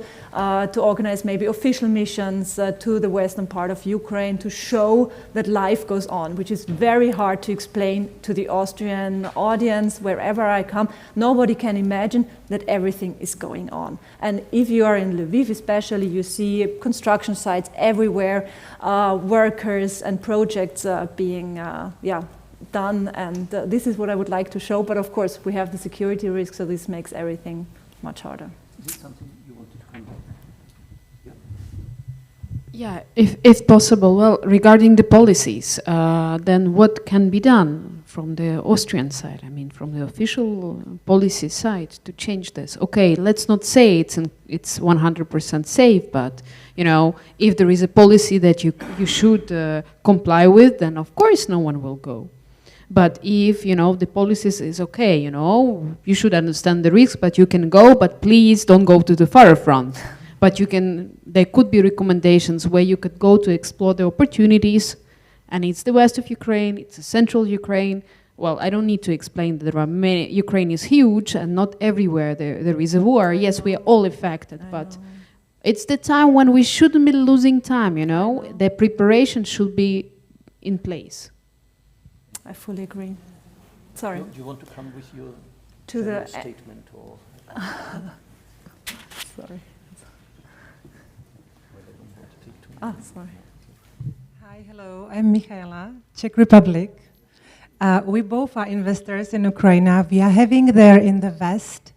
to organize maybe official missions to the western part of Ukraine to show that life goes on, which is very hard to explain to the Austrian audience wherever I come. Nobody can imagine that everything is going on. And if you are in Lviv especially, you see construction sites everywhere, workers and projects being done, and this is what I would like to show, but of course we have the security risk, so this makes everything much harder. Is it something you wanted to come back? Yeah, if possible. Well, regarding the policies, then what can be done from the Austrian side? I mean, from the official policy side to change this. Okay, let's not say it's 100% safe, but you know, if there is a policy that you should comply with, then of course no one will go. But if, you know, the policy is okay, you know, you should understand the risk, but you can go, but please don't go to the far front. But you can, there could be recommendations where you could go to explore the opportunities, and it's the west of Ukraine, it's the central Ukraine. Well, I don't need to explain that there are many, Ukraine is huge, and not everywhere there is a war. Yes, we are all affected, but it's the time when we shouldn't be losing time, you know, the preparation should be in place. I fully agree. Sorry. Do you want to come with your statement or? Sorry. Sorry. Hi, hello. I'm Michaela, Czech Republic. We both are investors in Ukraine. We are having there in the west,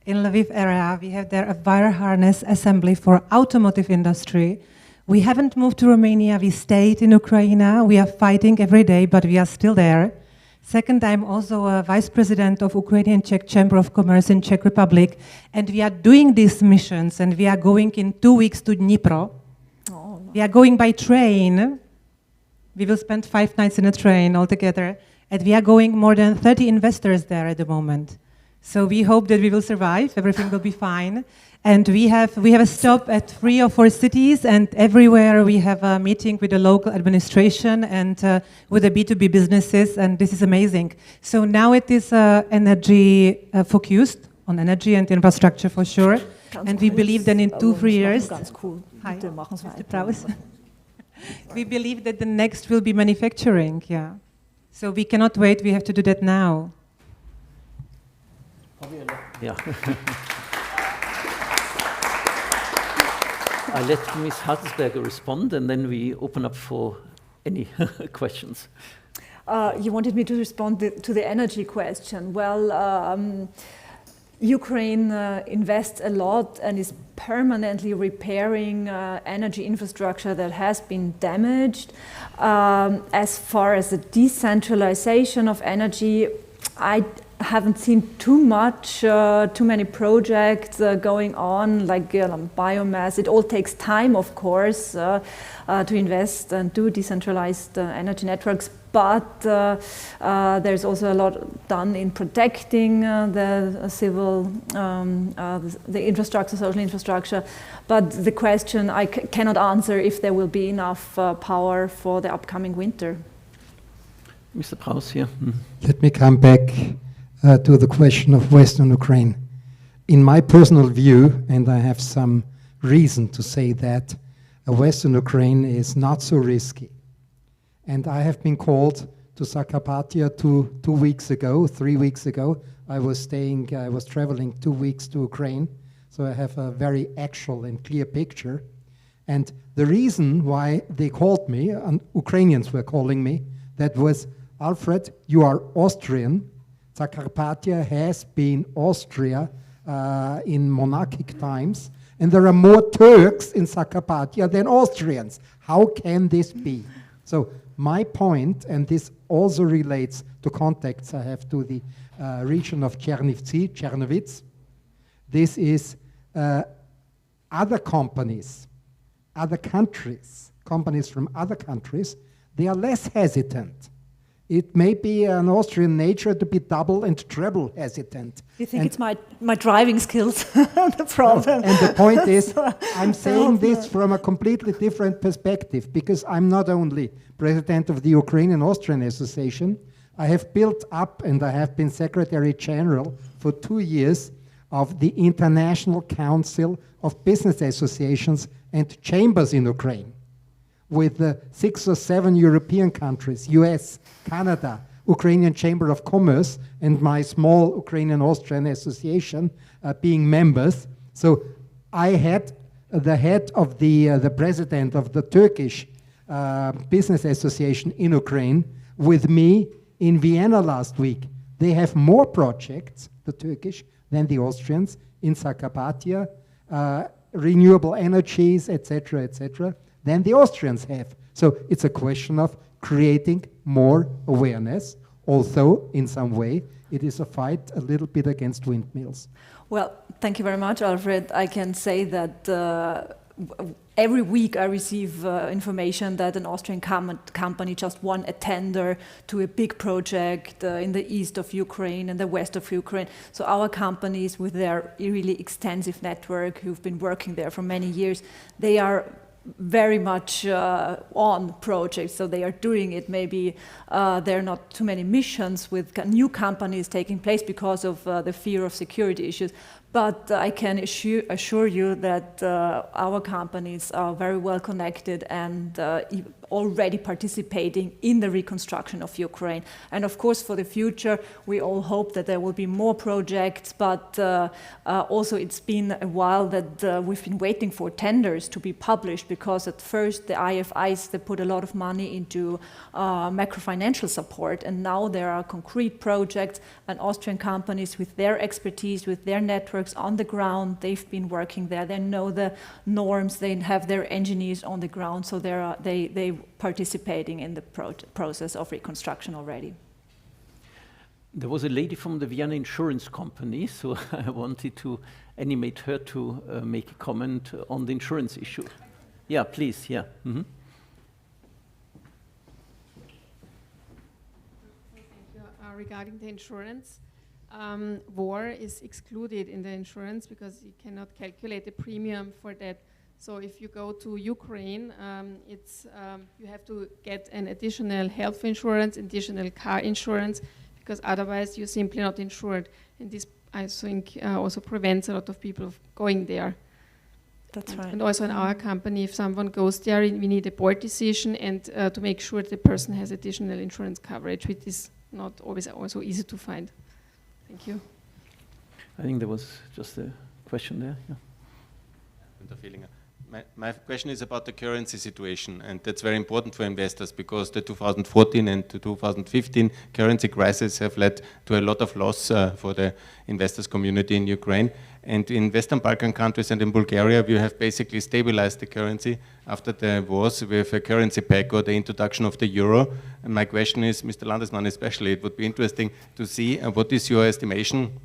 in Lviv area, we have there a wire harness assembly for automotive industry. We haven't moved to Romania, we stayed in Ukraine. We are fighting every day, but we are still there. Second, I'm also a vice president of Ukrainian-Czech Chamber of Commerce in Czech Republic, and we are doing these missions, and we are going in 2 weeks to Dnipro. Oh. We are going by train. We will spend 5 nights in a train altogether, and we are going more than 30 investors there at the moment. So we hope that we will survive, everything will be fine. And we have a stop at 3 or 4 cities, and everywhere we have a meeting with the local administration and with the B2B businesses, and this is amazing. So now it is energy focused on energy and infrastructure for sure. And we believe that in 2-3 years, hi, Mr. Praus. We believe that the next will be manufacturing, yeah. So we cannot wait, we have to do that now. Yeah. I let Ms. Haselsberger respond, and then we open up for any questions. You wanted me to respond to the energy question. Well, Ukraine invests a lot and is permanently repairing energy infrastructure that has been damaged. As far as the decentralization of energy, I haven't seen too many projects going on, like biomass. It all takes time, of course, to invest and do decentralized energy networks. But there's also a lot done in protecting the civil, the infrastructure, social infrastructure. But the question I cannot answer if there will be enough power for the upcoming winter. Mr. Praus here. Let me come back to the question of Western Ukraine. In my personal view, and I have some reason to say that, Western Ukraine is not so risky. And I have been called to Zakarpattia 3 weeks ago. I was traveling 2 weeks to Ukraine, so I have a very actual and clear picture. And the reason why they called me, and Ukrainians were calling me, that was, Alfred, you are Austrian. Zakarpattia has been Austria in monarchic times, and there are more Turks in Zakarpattia than Austrians. How can this be? So my point, and this also relates to contacts I have to the region of Czernowitz, this is other companies, other countries, companies from other countries, they are less hesitant. It may be an Austrian nature to be double and treble hesitant. You think it's my driving skills, the problem? No, and the point is, I'm saying this from a completely different perspective, because I'm not only president of the Ukrainian-Austrian Association, I have built up and I have been Secretary General for 2 years of the International Council of Business Associations and Chambers in Ukraine, with 6 or 7 European countries, US, Canada, Ukrainian Chamber of Commerce, and my small Ukrainian-Austrian Association being members. So I had the head of the president of the Turkish Business Association in Ukraine with me in Vienna last week. They have more projects, the Turkish, than the Austrians in Zakarpattia, renewable energies, etc., than the Austrians have. So it's a question of creating more awareness, although in some way it is a fight a little bit against windmills. Well, thank you very much, Alfred. I can say that every week I receive information that an Austrian company just won a tender to a big project in the east of Ukraine and the west of Ukraine. So our companies, with their really extensive network, who've been working there for many years, they are very much on projects, so they are doing it. Maybe there are not too many missions with new companies taking place because of the fear of security issues. But I can assure you that our companies are very well connected and already participating in the reconstruction of Ukraine. And of course, for the future, we all hope that there will be more projects, but also it's been a while that we've been waiting for tenders to be published, because at first the IFIs, they put a lot of money into macro-financial support, and now there are concrete projects, and Austrian companies with their expertise, with their networks on the ground, they've been working there, they know the norms, they have their engineers on the ground, so they participating in the process of reconstruction already. There was a lady from the Vienna insurance company, so I wanted to animate her to make a comment on the insurance issue. Yeah, please, yeah. Mm-hmm. Thank you. Regarding the insurance, war is excluded in the insurance because you cannot calculate the premium for that. So if you go to Ukraine, you have to get an additional health insurance, additional car insurance, because otherwise you're simply not insured. And this, I think, also prevents a lot of people of going there. That's right. And also in our company, if someone goes there, we need a board decision and to make sure the person has additional insurance coverage, which is not always also easy to find. Thank you. I think there was just a question there. Yeah. My question is about the currency situation, and that's very important for investors because the 2014 and the 2015 currency crisis have led to a lot of loss for the investors community in Ukraine. And in Western Balkan countries and in Bulgaria, we have basically stabilized the currency after the wars with a currency peg or the introduction of the euro. And my question is, Mr. Landesmann especially, it would be interesting to see what is your estimation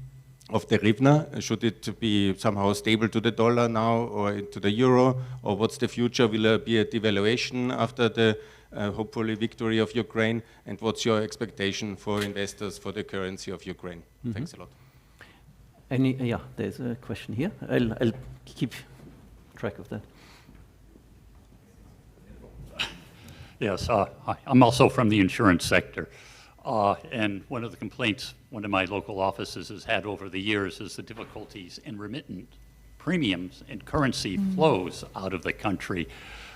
of the hryvnia? Should it be somehow stable to the dollar now or to the euro? Or what's the future? Will there be a devaluation after the hopefully victory of Ukraine? And what's your expectation for investors for the currency of Ukraine? Mm-hmm. Thanks a lot. Yeah, there's a question here. I'll keep track of that. Yes, I'm also from the insurance sector. And one of the complaints one of my local offices has had over the years is the difficulties in remittance premiums and currency flows out of the country.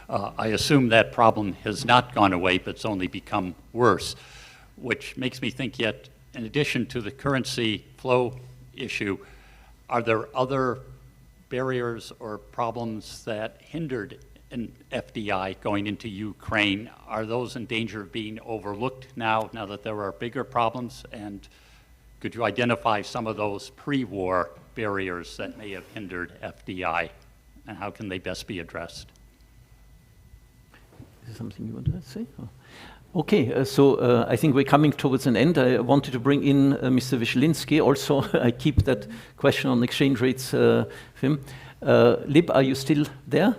I assume that problem has not gone away, but it's only become worse, which makes me think yet, in addition to the currency flow issue, are there other barriers or problems that hindered an FDI going into Ukraine? Are those in danger of being overlooked now that there are bigger problems? And could you identify some of those pre-war barriers that may have hindered FDI, and how can they best be addressed? Is there something you want to say? Oh. Okay, so I think we're coming towards an end. I wanted to bring in Mr. Vyshlinsky also. I keep that question on exchange rates for him. Hlib, are you still there?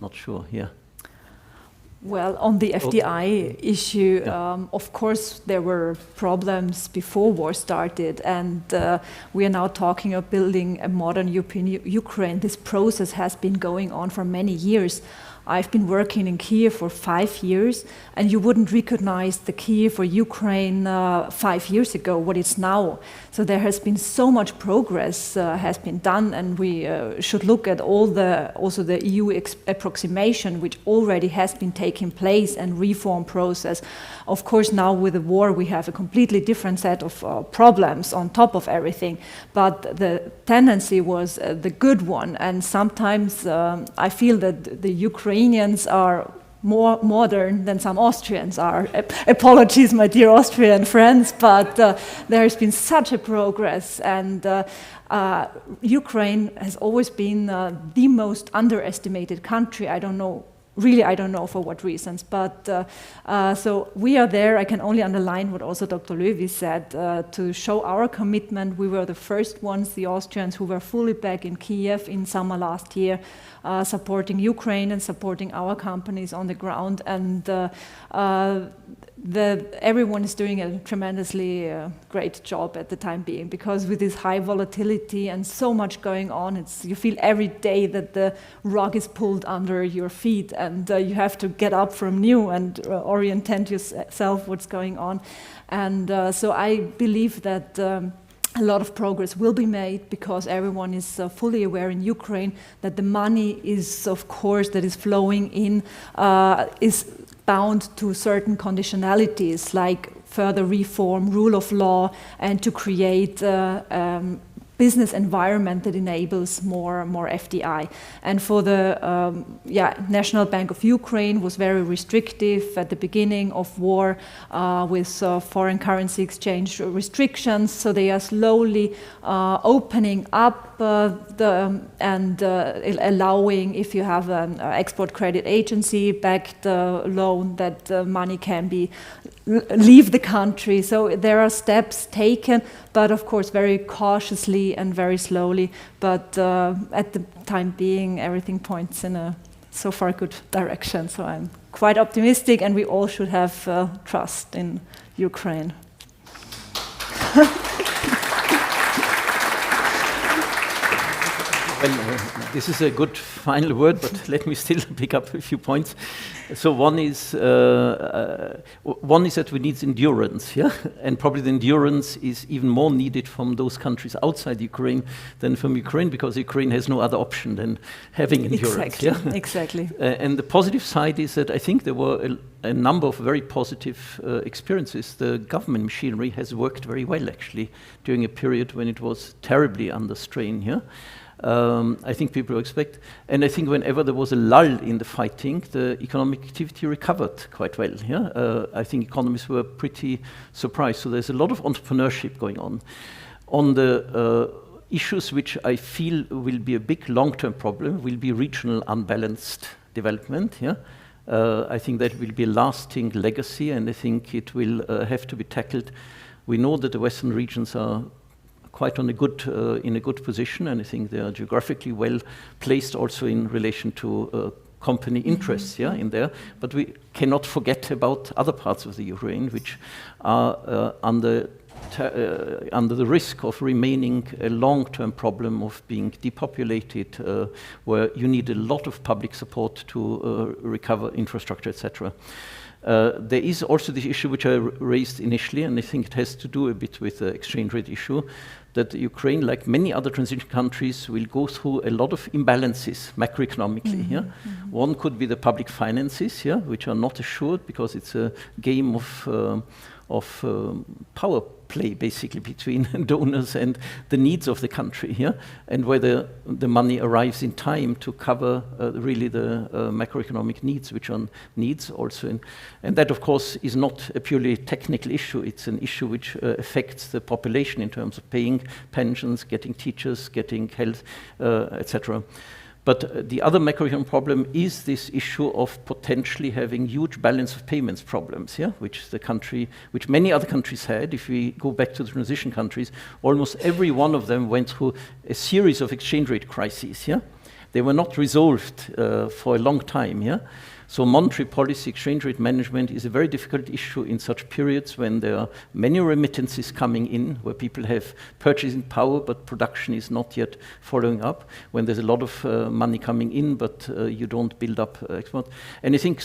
Not sure, yeah. Well, on the FDI issue, of course, there were problems before war started, and we are now talking of building a modern European Ukraine. This process has been going on for many years. I've been working in Kiev for 5 years, and you wouldn't recognize the Kiev or Ukraine 5 years ago, what it's now. So there has been so much progress has been done, and we should look at also the EU approximation, which already has been taking place, and reform process. Of course, now with the war, we have a completely different set of problems on top of everything, but the tendency was the good one, and sometimes I feel that the Ukrainians are more modern than some Austrians are. Apologies, my dear Austrian friends, but there has been such a progress, and Ukraine has always been the most underestimated country. I don't know for what reasons, but so we are there. I can only underline what also Dr. Löwy said, to show our commitment. We were the first ones, the Austrians, who were fully back in Kiev in summer last year, supporting Ukraine and supporting our companies on the ground, and everyone is doing a tremendously great job at the time being, because with this high volatility and so much going on, you feel every day that the rug is pulled under your feet, and you have to get up from new and orientate yourself what's going on. And so I believe that a lot of progress will be made, because everyone is fully aware in Ukraine that the money is, of course, that is flowing in is bound to certain conditionalities, like further reform, rule of law, and to create business environment that enables more FDI. And for the National Bank of Ukraine was very restrictive at the beginning of war with foreign currency exchange restrictions. So they are slowly opening up and allowing, if you have an export credit agency backed loan, that money can leave the country. So there are steps taken, but of course very cautiously and very slowly. But at the time being, everything points in a so far good direction. So I'm quite optimistic, and we all should have trust in Ukraine. Well, this is a good final word, but let me still pick up a few points. So one is that we need endurance, yeah, and probably the endurance is even more needed from those countries outside Ukraine than from Ukraine, because Ukraine has no other option than having endurance. Exactly. Yeah? Exactly. And the positive side is that I think there were a number of very positive experiences. The government machinery has worked very well, actually, during a period when it was terribly under strain here. I think people expect, and I think whenever there was a lull in the fighting, the economic activity recovered quite well. Yeah? I think economists were pretty surprised. So there's a lot of entrepreneurship going on. On the issues which I feel will be a big long-term problem will be regional unbalanced development. Yeah? I think that will be a lasting legacy, and I think it will have to be tackled. We know that the Western regions are quite on a good, in a good position, and I think they are geographically well placed also in relation to company interests, yeah, in there. But we cannot forget about other parts of the Ukraine which are under the risk of remaining a long-term problem of being depopulated, where you need a lot of public support to recover infrastructure, etc. There is also the issue which I raised initially, and I think it has to do a bit with the exchange rate issue, that Ukraine, like many other transition countries, will go through a lot of imbalances macroeconomically. Yeah? One could be the public finances, yeah, which are not assured because it's a game of power play, basically, between donors and the needs of the country here, and whether the money arrives in time to cover really the macroeconomic needs, which are needs also. And that, of course, is not a purely technical issue. It's an issue which affects the population in terms of paying pensions, getting teachers, getting health, etc. But the other macroeconomic problem is this issue of potentially having huge balance of payments problems, yeah, which many other countries had. If we go back to the transition countries, almost every one of them went through a series of exchange rate crises, yeah. They were not resolved for a long time, yeah. So monetary policy, exchange rate management is a very difficult issue in such periods when there are many remittances coming in, where people have purchasing power but production is not yet following up, when there's a lot of money coming in but you don't build up export. And I think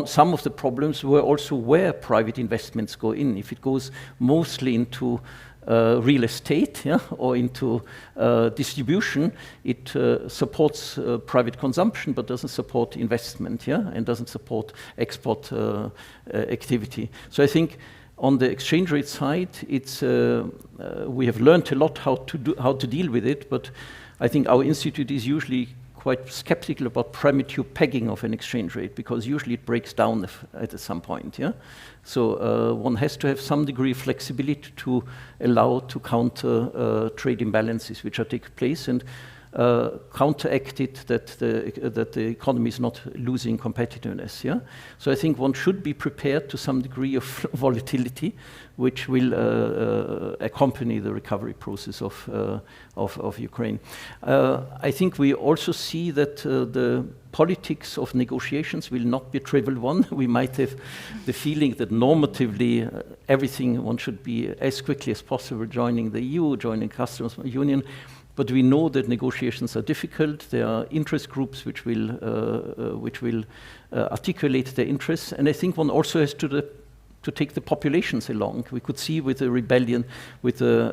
some of the problems were also where private investments go in. If it goes mostly into real estate, yeah, or into distribution, it supports private consumption but doesn't support investment, yeah, and doesn't support export activity. So I think on the exchange rate side, it's we have learned a lot how to deal with it, but I think our institute is usually quite skeptical about premature pegging of an exchange rate, because usually it breaks down at some point. Yeah, so one has to have some degree of flexibility to allow to counter trade imbalances which are taking place, and counteract it that the economy is not losing competitiveness. Yeah, so I think one should be prepared to some degree of volatility, which will accompany the recovery process of Ukraine. I think we also see that the politics of negotiations will not be a trivial one. We might have the feeling that normatively everything one should be as quickly as possible joining the EU, joining customs union. But we know that negotiations are difficult. There are interest groups which will articulate their interests, and I think one also has to take the populations along. We could see with the rebellion, with the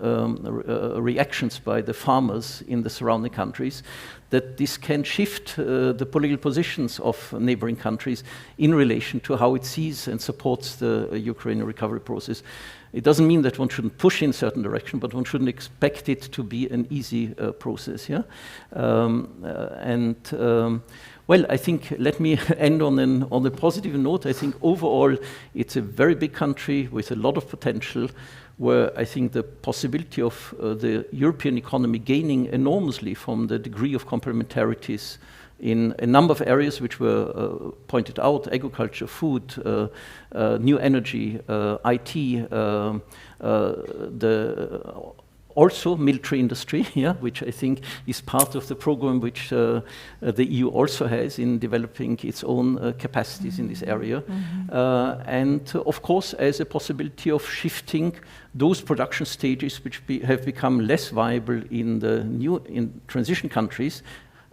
reactions by the farmers in the surrounding countries, that this can shift the political positions of neighboring countries in relation to how it sees and supports the Ukrainian recovery process. It doesn't mean that one shouldn't push in a certain direction, but one shouldn't expect it to be an easy process. Yeah, well, I think let me end on a positive note. I think overall it's a very big country with a lot of potential, where I think the possibility of the European economy gaining enormously from the degree of complementarities in a number of areas which were pointed out: agriculture, food, new energy, IT, also military industry, yeah, which I think is part of the program which the EU also has in developing its own capacities in this area. And of course, as a possibility of shifting those production stages which have become less viable in the in transition countries,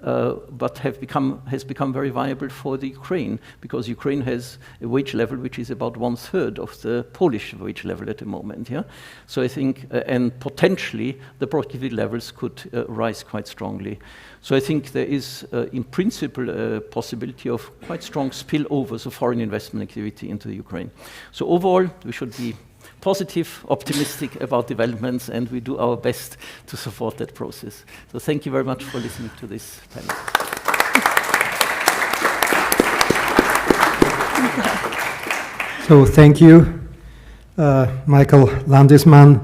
but has become very viable for the Ukraine, because Ukraine has a wage level which is about 1/3 of the Polish wage level at the moment. Yeah, so I think, and potentially the productivity levels could rise quite strongly. So I think there is, in principle, a possibility of quite strong spillovers of foreign investment activity into the Ukraine. So overall, we should be positive, optimistic about developments, and we do our best to support that process. So thank you very much for listening to this panel. So thank you, Michael Landesmann,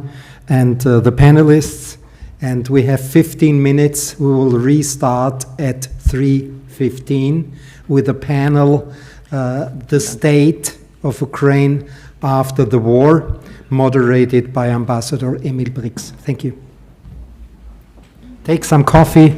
and the panelists. And we have 15 minutes. We will restart at 3:15 with a panel, The State of Ukraine After the War, moderated by Ambassador Emil Brix. Thank you. Take some coffee.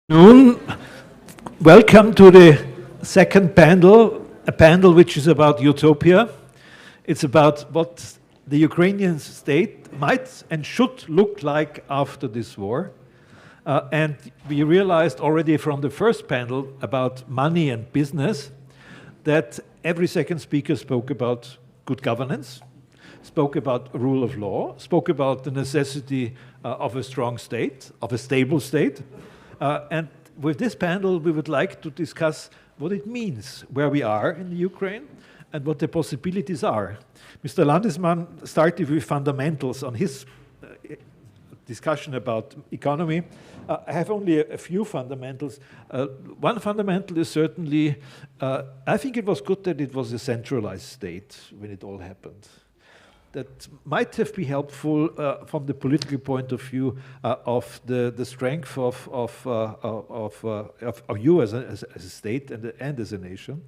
Noon. Welcome to the second panel, a panel which is about utopia. It's about what the Ukrainian state might and should look like after this war. And we realized already from the first panel about money and business that every second speaker spoke about good governance, spoke about rule of law, spoke about the necessity of a strong state, of a stable state. And with this panel, we would like to discuss what it means, where we are in Ukraine, and what the possibilities are. Mr. Landesmann started with fundamentals on his discussion about economy. I have only a few fundamentals. One fundamental is certainly, I think it was good that it was a centralized state when it all happened. That might have been helpful from the political point of view of the strength of you as a state and as a nation.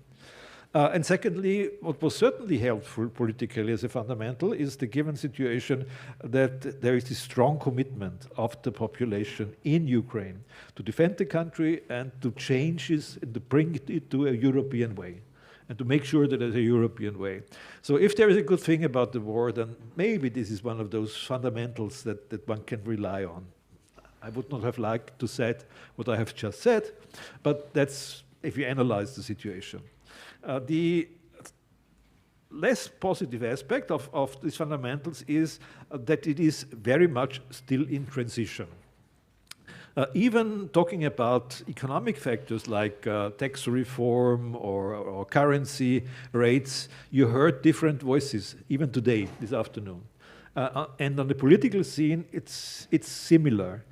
And secondly, what was certainly helpful politically as a fundamental is the given situation that there is this strong commitment of the population in Ukraine to defend the country and to change it and to bring it to a European way, and to make sure that there's a European way. So if there is a good thing about the war, then maybe this is one of those fundamentals that one can rely on. I would not have liked to say what I have just said, but that's if you analyze the situation. The less positive aspect of these fundamentals is that it is very much still in transition. Even talking about economic factors like tax reform or currency rates, you heard different voices, even today, this afternoon. And on the political scene, it's similar.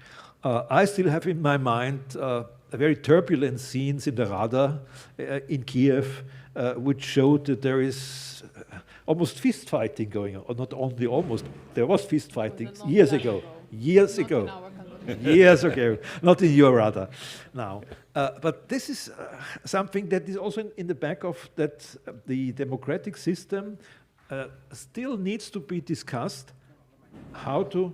I still have in my mind very turbulent scenes in the Rada in Kiev, which showed that there is almost fist fighting going on, or not only almost, there was fist fighting years ago. Years ago, not in your Rada now. But this is something that is also in the back of that the democratic system still needs to be discussed, how to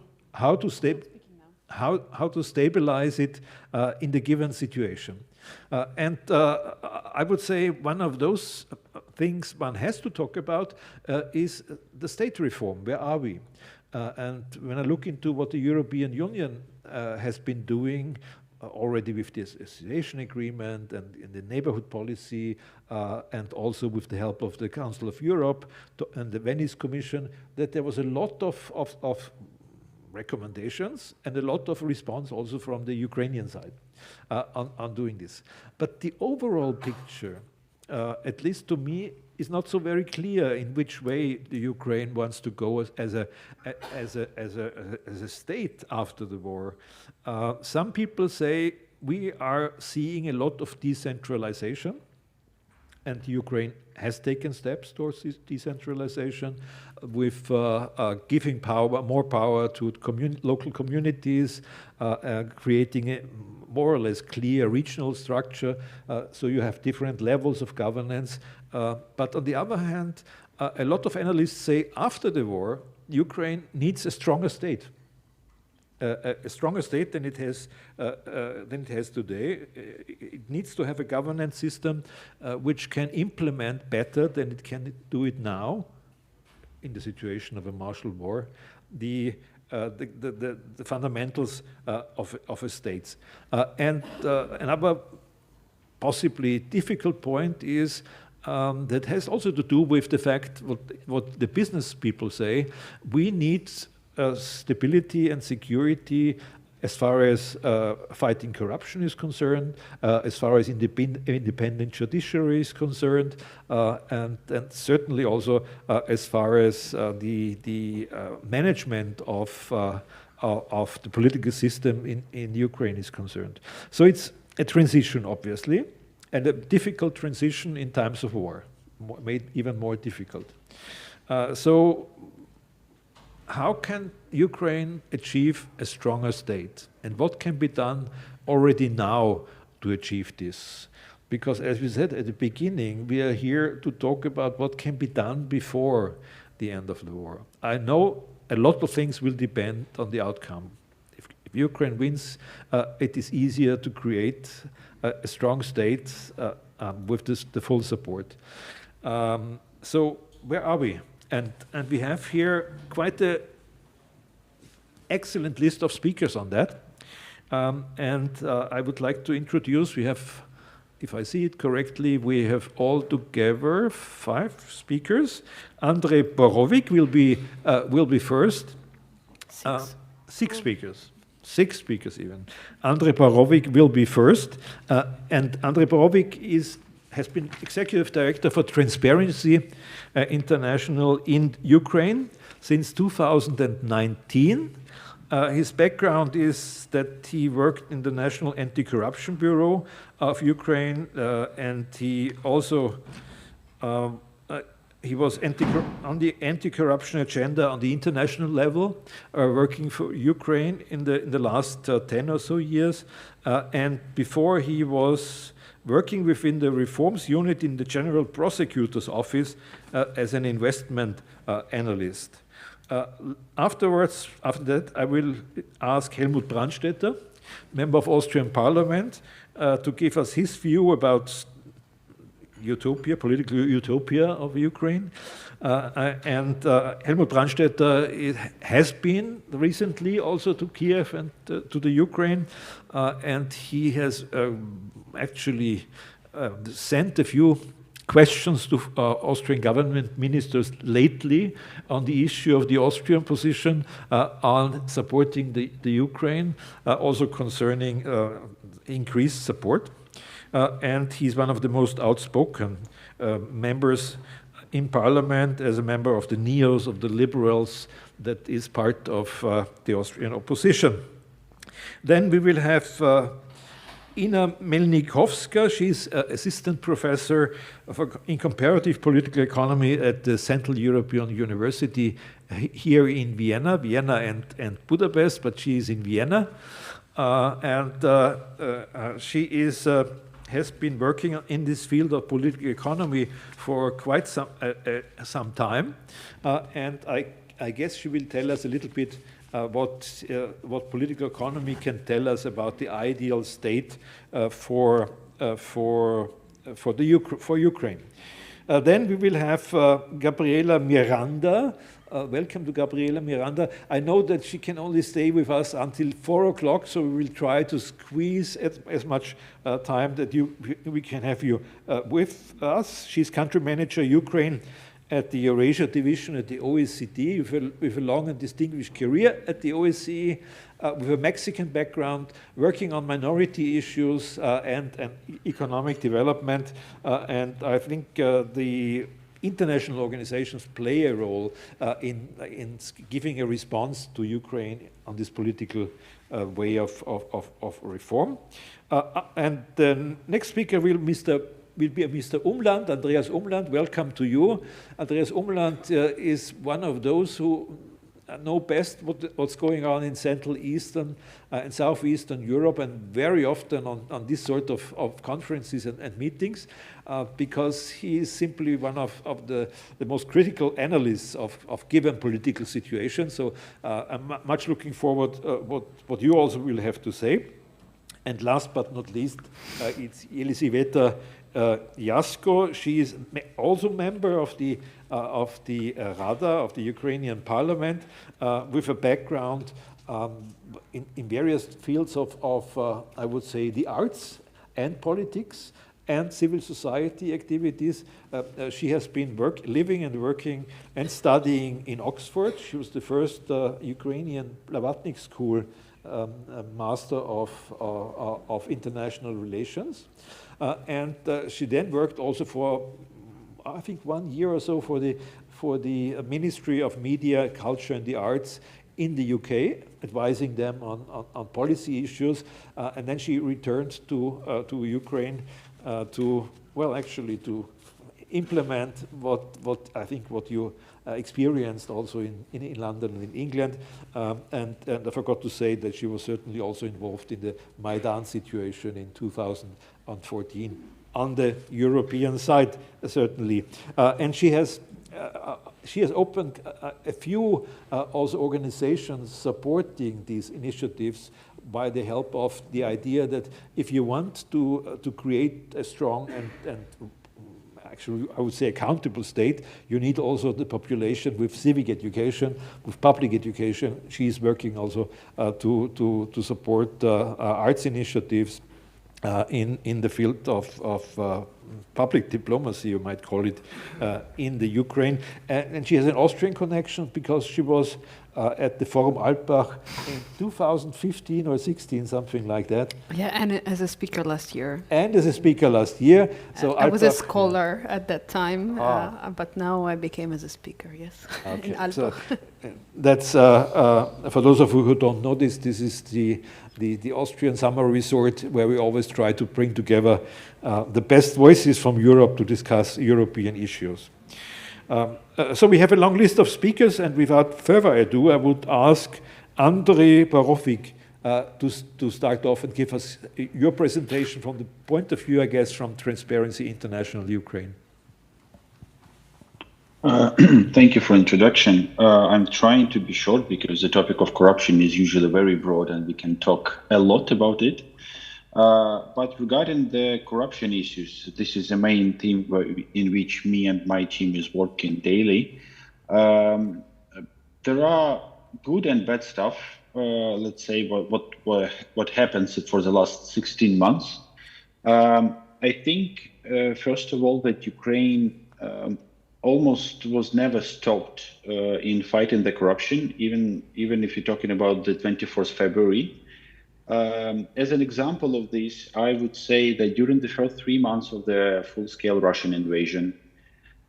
stabilize it in the given situation. And I would say one of those things one has to talk about is the state reform. Where are we? And when I look into what the European Union has been doing already with the association agreement and in the neighborhood policy, and also with the help of the Council of Europe and the Venice Commission, that there was a lot of recommendations and a lot of response also from the Ukrainian side on doing this. But the overall picture, at least to me, is not so very clear in which way the Ukraine wants to go as a state after the war. Some people say we are seeing a lot of decentralization, and Ukraine has taken steps towards this decentralization with giving more power to local communities, creating a more or less clear regional structure, so you have different levels of governance. But on the other hand, a lot of analysts say after the war, Ukraine needs a stronger state. A stronger state than it has today. It needs to have a governance system which can implement better than it can do it now in the situation of a martial war, the fundamentals of a state. And another possibly difficult point is that has also to do with the fact what the business people say. We need stability and security as far as fighting corruption is concerned, as far as independent judiciary is concerned, and certainly also as far as the management of the political system in Ukraine is concerned. So it's a transition, obviously, and a difficult transition in times of war, made even more difficult. So how can Ukraine achieve a stronger state? And what can be done already now to achieve this? Because as we said at the beginning, we are here to talk about what can be done before the end of the war. I know a lot of things will depend on the outcome. If Ukraine wins, it is easier to create a strong state with the full support. So where are we? And we have here quite an excellent list of speakers on that. I would like to introduce, we have, if I see it correctly, we have all together 5 speakers. Andrej Borovic will be first. 6 speakers. 6 speakers even. Andrej Borovic will be first. And Andrej Borovic has been Executive Director for Transparency International in Ukraine since 2019. His background is that he worked in the National Anti-Corruption Bureau of Ukraine, and he also he was on the anti-corruption agenda on the international level, working for Ukraine in the last 10 or so years. And before, he was working within the reforms unit in the General Prosecutor's Office as an investment analyst. After that, I will ask Helmut Brandstätter, member of Austrian Parliament, to give us his view about utopia, political utopia of Ukraine. Helmut Brandstätter has been recently also to Kiev and to the Ukraine, and he has actually sent a few questions to Austrian government ministers lately on the issue of the Austrian position on supporting the Ukraine, also concerning increased support. And he's one of the most outspoken members in parliament as a member of the NEOS, of the liberals, that is part of the Austrian opposition. Then we will have Ina Melnikovska. She's assistant professor in comparative political economy at the Central European University here in Vienna and Budapest, but she is in Vienna. She has been working in this field of political economy for quite some time. And I guess she will tell us a little bit what political economy can tell us about the ideal state for Ukraine. Then we will have Gabriele Miranda. Welcome to Gabriele Miranda. I know that she can only stay with us until 4 o'clock, so we will try to squeeze as much time that we can have you with us. She's country manager Ukraine at the Eurasia division at the OECD, with a long and distinguished career at the OSCE, with a Mexican background, working on minority issues and economic development. And I think the international organizations play a role in giving a response to Ukraine on this political way of reform. And the next speaker will be Mr. Umland, Andreas Umland. Welcome to you. Andreas Umland is one of those who know best what's going on in Central Eastern and Southeastern Europe, and very often on this sort of conferences and meetings, because he is simply one of the most critical analysts of given political situations. So I'm much looking forward what you also will have to say. And last but not least, it's Elisaveta Yasko. She is also member of the Rada, of the Ukrainian Parliament, with a background in various fields of I would say, the arts and politics and civil society activities. She has been living and working and studying in Oxford. She was the first Ukrainian Blavatnik School Master of International Relations. And she then worked also for, I think, 1 year or so for the Ministry of Media, Culture and the Arts in the UK, advising them on policy issues. And then she returned to Ukraine to implement what I think what you experienced also in London and in England. And I forgot to say that she was certainly also involved in the Maidan situation in 2014 on the European side, certainly. And she has she has opened a few also organizations supporting these initiatives by the help of the idea that if you want to create a strong and actually I would say accountable state, you need also the population with civic education, with public education. She is working also to support arts initiatives in the field of public diplomacy, you might call it, in the Ukraine. And she has an Austrian connection because she was at the Forum Alpbach in 2015 or 16, something like that. Yeah, and as a speaker last year. And as a speaker last year. So I was a scholar at that time, but now I became as a speaker, yes. Okay. In Alpbach. So that's, for those of you who don't know this is the Austrian summer resort where we always try to bring together the best voices from Europe to discuss European issues. So we have a long list of speakers, and without further ado, I would ask Andrei Borovic to start off and give us your presentation from the point of view, I guess, from Transparency International Ukraine. Thank you for introduction. I'm trying to be short because the topic of corruption is usually very broad and we can talk a lot about it. But regarding the corruption issues, this is the main theme in which me and my team is working daily. There are good and bad stuff. Let's say what happens for the last 16 months. I think first of all that Ukraine almost was never stopped in fighting the corruption, even if you're talking about the 24th February. As an example of this, I would say that during the first 3 months of the full-scale Russian invasion,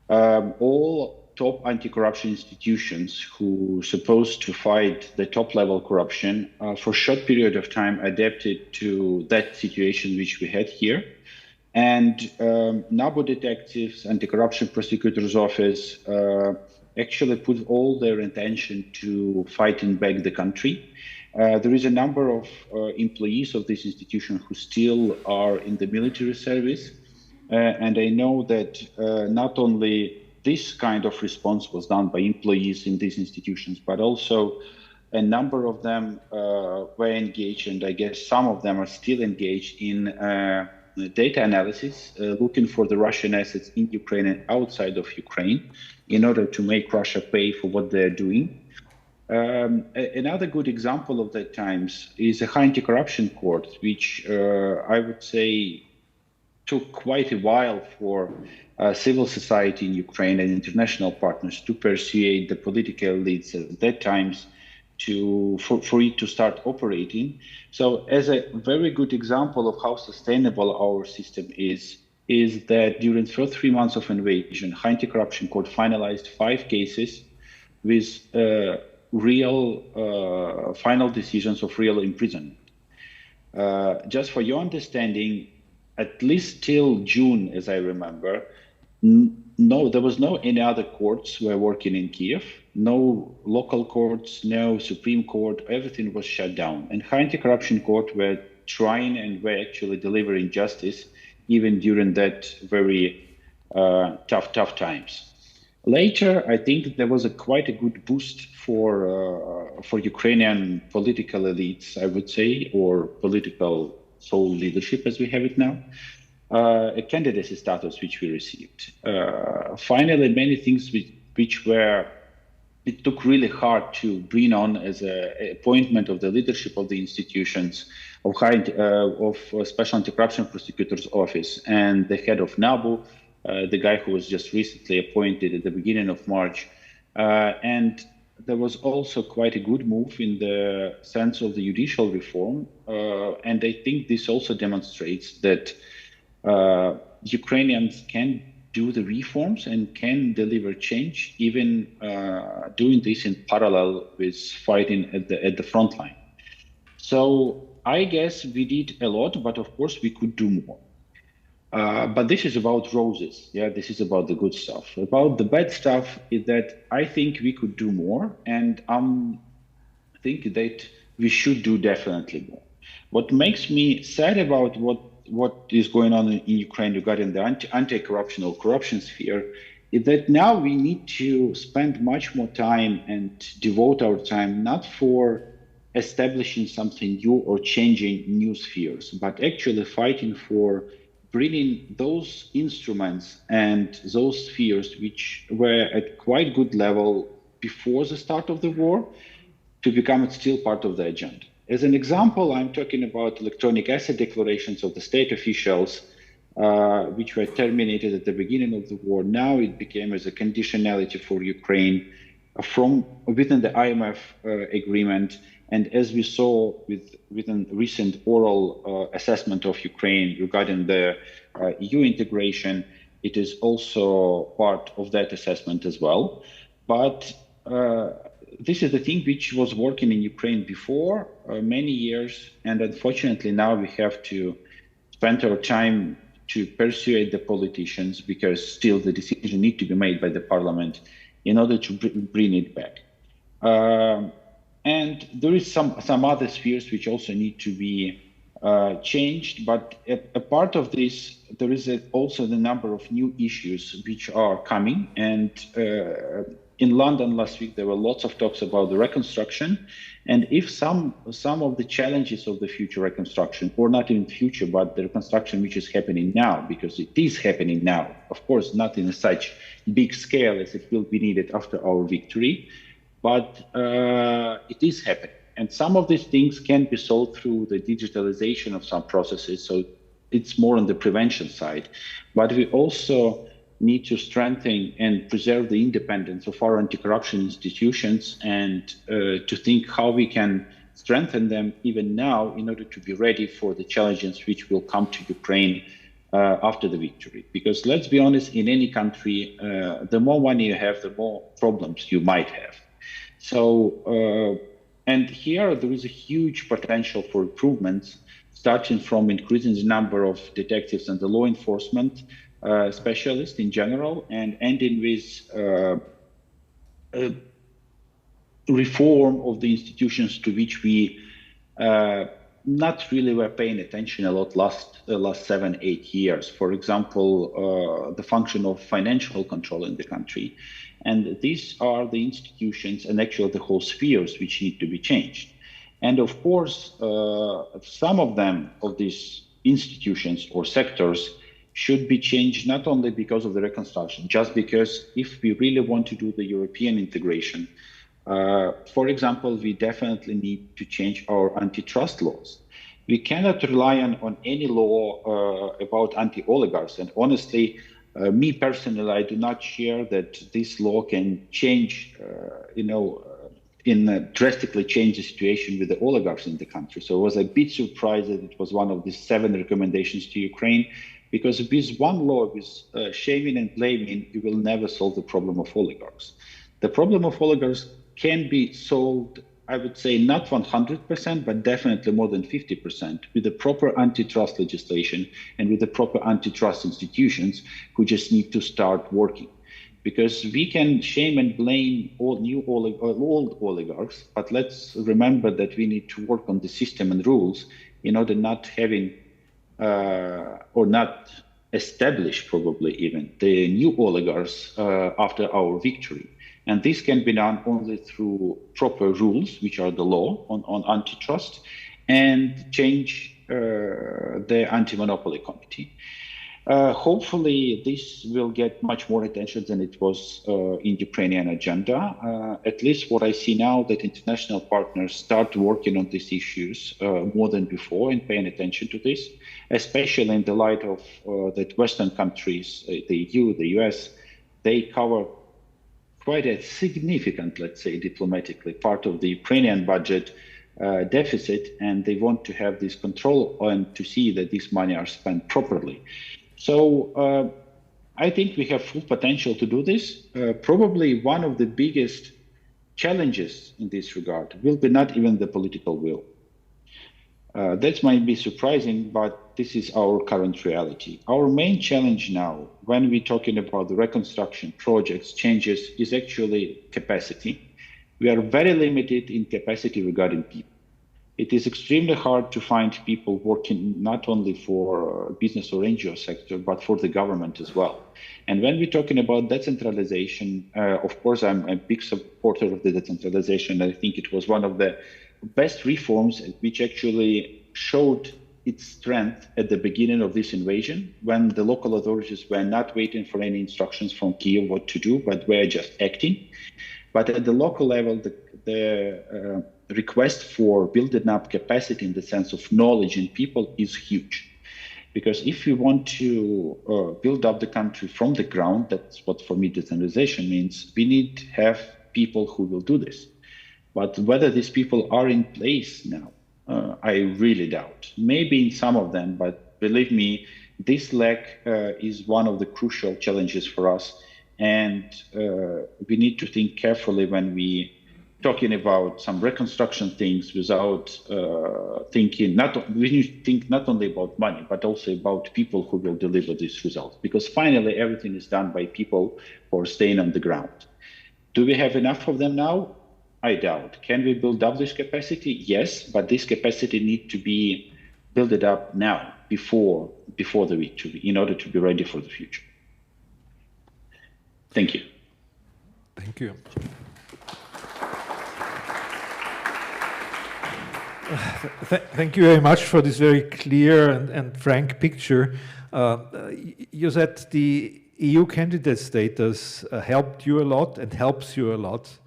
all top anti-corruption institutions who supposed to fight the top-level corruption for a short period of time adapted to that situation which we had here. And NABU detectives, anti-corruption prosecutor's office, actually put all their intention to fighting back the country. There is a number of employees of this institution who still are in the military service. And I know that not only this kind of response was done by employees in these institutions, but also a number of them were engaged, and I guess some of them are still engaged in data analysis, looking for the Russian assets in Ukraine and outside of Ukraine in order to make Russia pay for what they're doing. Another good example of that times is a high anti-corruption court, which I would say took quite a while for civil society in Ukraine and international partners to persuade the political elites at that times for it to start operating. So as a very good example of how sustainable our system is that during the first 3 months of invasion, High Anti-Corruption Court finalized 5 cases with real final decisions of real imprisonment. Just for your understanding, at least till June, as I remember, no, there was no any other courts were working in Kiev, no local courts, no Supreme Court, everything was shut down. And High Anti-Corruption Court were trying and were actually delivering justice even during that very tough times. Later, I think there was quite a good boost for Ukrainian political elites, I would say, or political sole leadership as we have it now, a candidacy status which we received. Finally, many things it took really hard to bring on as an appointment of the leadership of the institutions of Special Anti-Corruption Prosecutor's Office and the head of NABU, the guy who was just recently appointed at the beginning of March. And there was also quite a good move in the sense of the judicial reform. And I think this also demonstrates that Ukrainians can do the reforms and can deliver change, even doing this in parallel with fighting at the front line. So I guess we did a lot, but of course we could do more. But this is about roses. Yeah, this is about the good stuff. About the bad stuff is that I think we could do more, and I think that we should do definitely more. What makes me sad about what is going on in Ukraine regarding the anti-corruption or corruption sphere that now we need to spend much more time and devote our time not for establishing something new or changing new spheres, but actually fighting for bringing those instruments and those spheres which were at quite good level before the start of the war to become still part of the agenda. As an example, I'm talking about electronic asset declarations of the state officials, which were terminated at the beginning of the war. Now it became as a conditionality for Ukraine from within the IMF agreement. And as we saw within recent oral assessment of Ukraine regarding the EU integration, it is also part of that assessment as well. But this is the thing which was working in Ukraine before many years, and unfortunately now we have to spend our time to persuade the politicians, because still the decision needs to be made by the parliament in order to bring it back. And there is some other spheres which also need to be changed, but a part of this, there is also the number of new issues which are coming. And in London last week, there were lots of talks about the reconstruction. And if some of the challenges of the future reconstruction, or not even future, but the reconstruction which is happening now, because it is happening now, of course, not in such big scale as it will be needed after our victory, but it is happening. And some of these things can be solved through the digitalization of some processes. So it's more on the prevention side. But we also need to strengthen and preserve the independence of our anti-corruption institutions, and to think how we can strengthen them even now in order to be ready for the challenges which will come to Ukraine after the victory. Because let's be honest, in any country, the more money you have, the more problems you might have. So, and here there is a huge potential for improvements, starting from increasing the number of detectives and the law enforcement specialists in general, and ending with reform of the institutions to which we not really were paying attention a lot last 7-8 years. For example, the function of financial control in the country. And these are the institutions and actually the whole spheres which need to be changed. And of course, some of these institutions or sectors should be changed not only because of the reconstruction, just because if we really want to do the European integration, for example, we definitely need to change our antitrust laws. We cannot rely on any law about anti-oligarchs. And honestly, me personally, I do not share that this law can change, drastically change the situation with the oligarchs in the country. So I was a bit surprised that it was one of the 7 recommendations to Ukraine, because with one law, with shaming and blaming, you will never solve the problem of oligarchs. The problem of oligarchs can be solved, I would say, not 100%, but definitely more than 50% with the proper antitrust legislation and with the proper antitrust institutions who just need to start working. Because we can shame and blame all old oligarchs, but let's remember that we need to work on the system and rules in order not having or not establish probably even the new oligarchs after our victory. And this can be done only through proper rules, which are the law on antitrust, and change the anti-monopoly committee. Hopefully, this will get much more attention than it was in Ukrainian agenda. At least what I see now, that international partners start working on these issues more than before and paying attention to this, especially in the light of that Western countries, the EU, the US, they cover quite a significant, let's say, diplomatically, part of the Ukrainian budget deficit, and they want to have this control and to see that this money are spent properly. So I think we have full potential to do this. Probably one of the biggest challenges in this regard will be not even the political will. That might be surprising, but this is our current reality. Our main challenge now, when we're talking about the reconstruction projects, changes, is actually capacity. We are very limited in capacity regarding people. it is extremely hard to find people working not only for business or NGO sector, but for the government as well. And when we're talking about decentralization, of course, I'm a big supporter of the decentralization. I think it was one of the best reforms which actually showed its strength at the beginning of this invasion, when the local authorities were not waiting for any instructions from Kiev what to do, but were just acting. But at the local level, the request for building up capacity in the sense of knowledge in people is huge. Because if we want to build up the country from the ground, that's what for me decentralization means, we need to have people who will do this. But whether these people are in place now, I really doubt. Maybe in some of them, but believe me, this lack is one of the crucial challenges for us. And we need to think carefully when we talking about some reconstruction things without thinking, we need to think not only about money, but also about people who will deliver these results. Because finally, everything is done by people who are staying on the ground. Do we have enough of them now? I doubt. Can we build up this capacity? Yes, but this capacity needs to be built up now, before the victory, in order to be ready for the future. Thank you. Thank you. Thank you very much for this very clear and frank picture. You said the EU candidate status helped you a lot and helps you a lot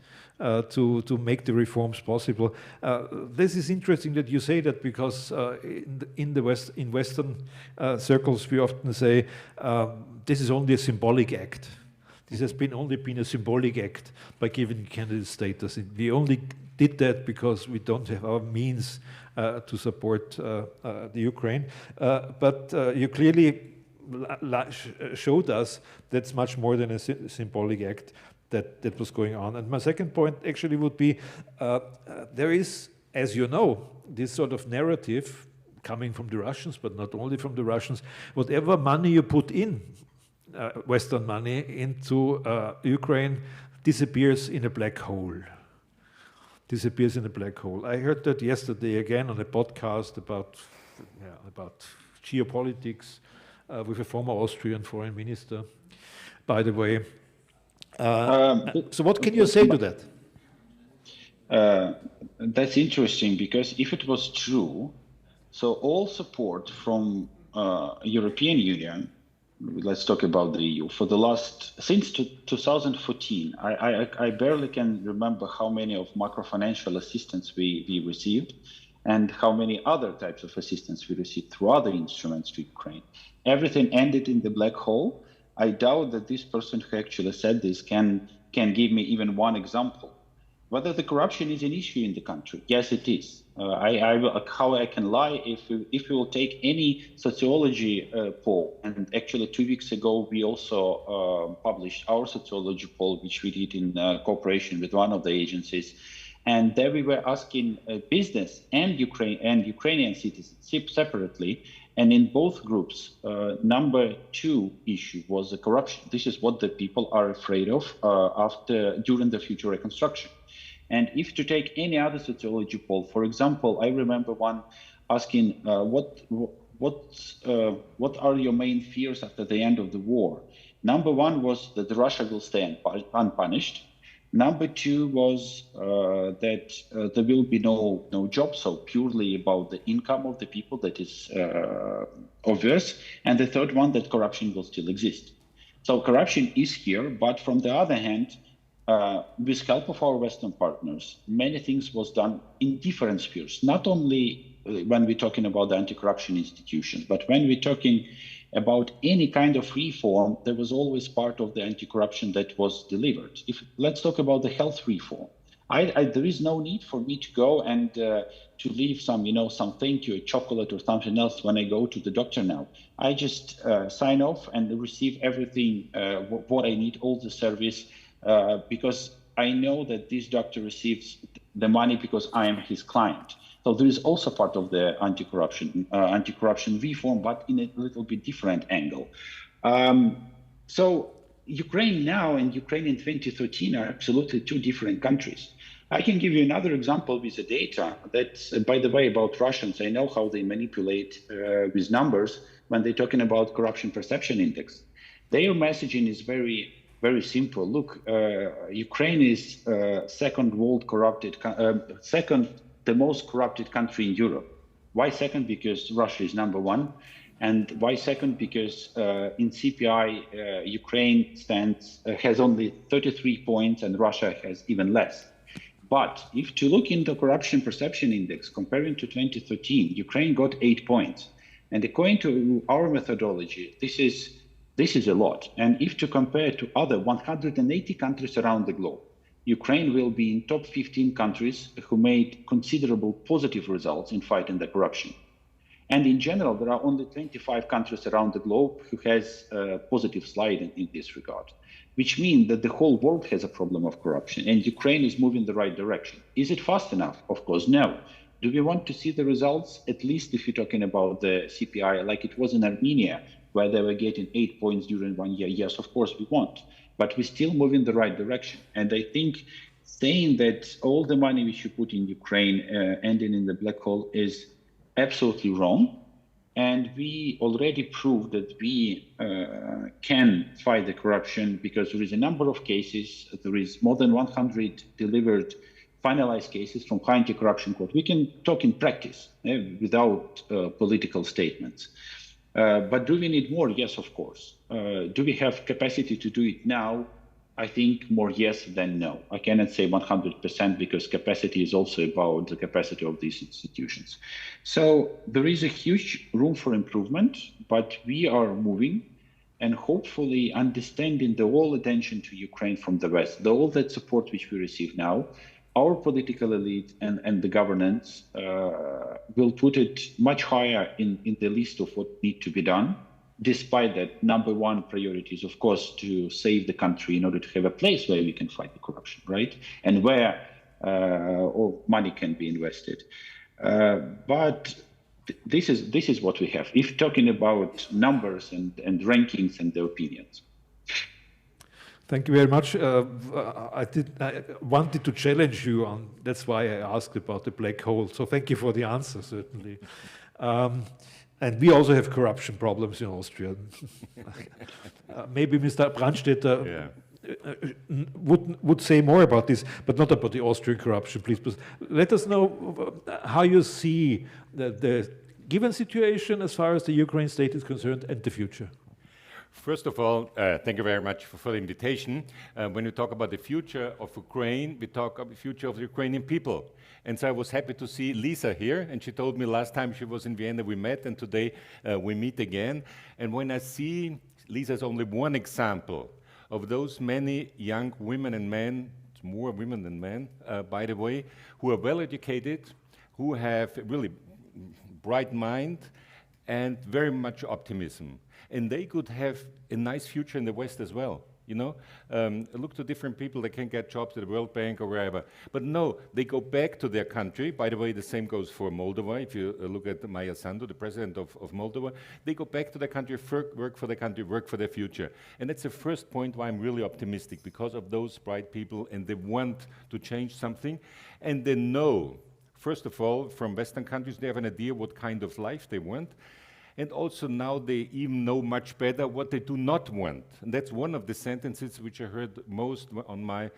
to make the reforms possible. This is interesting that you say that, because in Western circles we often say this is only a symbolic act. This has only been a symbolic act by giving candidate status. We only did that because we don't have our means to support the Ukraine. But you clearly showed us that's much more than a symbolic act that was going on. And my second point actually would be, there is, as you know, this sort of narrative coming from the Russians, but not only from the Russians, whatever money you put in, Western money, into Ukraine disappears in a black hole. Disappears in a black hole. I heard that yesterday again on a podcast about geopolitics with a former Austrian foreign minister, by the way. So what can you say to that? That's interesting, because if it was true, so all support from European Union, let's talk about the EU, for the since 2014, I barely can remember how many of macro-financial assistance we received and how many other types of assistance we received through other instruments to Ukraine. Everything ended in the black hole. I doubt that this person who actually said this can give me even one example. Whether the corruption is an issue in the country, yes, it is. How I can lie if we will take any sociology poll, and actually 2 weeks ago we also published our sociology poll, which we did in cooperation with one of the agencies, and there we were asking business and Ukrainian citizens separately, and in both groups, number 2 issue was the corruption. This is what the people are afraid of during the future reconstruction. And if to take any other sociology poll, for example, I remember one asking, what are your main fears after the end of the war? Number 1 was that Russia will stay unpunished. Number 2 was that there will be no jobs, so purely about the income of the people, that is obvious. And the third one, that corruption will still exist. So corruption is here, but from the other hand, with help of our Western partners, many things was done in different spheres, not only when we're talking about the anti-corruption institutions, but when we're talking about any kind of reform, there was always part of the anti-corruption that was delivered. Let's talk about the health reform. There is no need for me to go and to leave some thank you, a chocolate or something else when I go to the doctor now. I just sign off and receive everything, what I need, all the service, because I know that this doctor receives the money because I am his client. So there is also part of the anti-corruption reform, but in a little bit different angle. So Ukraine now and Ukraine in 2013 are absolutely 2 different countries. I can give you another example with the data. That's, by the way, about Russians. I know how they manipulate with numbers when they're talking about corruption perception index. Their messaging is very, very simple. Look, Ukraine is second the most corrupted country in Europe. Why second? Because Russia is number one. And why second? Because in CPI, Ukraine has only 33 points and Russia has even less. But if to look into corruption perception index, comparing to 2013, Ukraine got 8 points. And according to our methodology, this is a lot. And if to compare to other 180 countries around the globe, Ukraine will be in top 15 countries who made considerable positive results in fighting the corruption. And in general, there are only 25 countries around the globe who has a positive slide in this regard, which means that the whole world has a problem of corruption and Ukraine is moving the right direction. Is it fast enough? Of course, no. Do we want to see the results, at least if you're talking about the CPI, like it was in Armenia, where they were getting 8 points during 1 year? Yes, of course we want, but we still move in the right direction. And I think saying that all the money which you put in Ukraine ending in the black hole is absolutely wrong. And we already proved that we can fight the corruption because there is a number of cases. There is more than 100 delivered, finalized cases from High Anti-Corruption Court. We can talk in practice without political statements. But do we need more? Yes, of course. Do we have capacity to do it now? I think more yes than no. I cannot say 100% because capacity is also about the capacity of these institutions. So there is a huge room for improvement, but we are moving and hopefully understanding the whole attention to Ukraine from the West, all that support which we receive now, our political elite and the governance will put it much higher in the list of what needs to be done. Despite that, number one priority is, of course, to save the country in order to have a place where we can fight the corruption, right? And where all money can be invested. But this is what we have. If talking about numbers and rankings and the opinions. Thank you very much. I wanted to challenge you on, that's why I asked about the black hole. So thank you for the answer, certainly. And we also have corruption problems in Austria. Maybe Mr. Brandstätter would say more about this, but not about the Austrian corruption, please. But let us know how you see the given situation as far as the Ukraine state is concerned and the future. First of all, thank you very much for the invitation. When we talk about the future of Ukraine, we talk about the future of the Ukrainian people. And so I was happy to see Lisa here, and she told me last time she was in Vienna we met, and today we meet again. And when I see Lisa as only one example of those many young women and men, more women than men, by the way, who are well educated, who have really bright mind and very much optimism. And they could have a nice future in the West as well. You know, look to different people that can get jobs at the World Bank or wherever. But no, they go back to their country. By the way, the same goes for Moldova. If you look at Maya Sandu, the president of Moldova, they go back to their country, work for their country, work for their future. And that's the first point why I'm really optimistic, because of those bright people, and they want to change something. And they know, first of all, from Western countries, they have an idea what kind of life they want. And also now they even know much better what they do not want. And that's one of the sentences which I heard most on my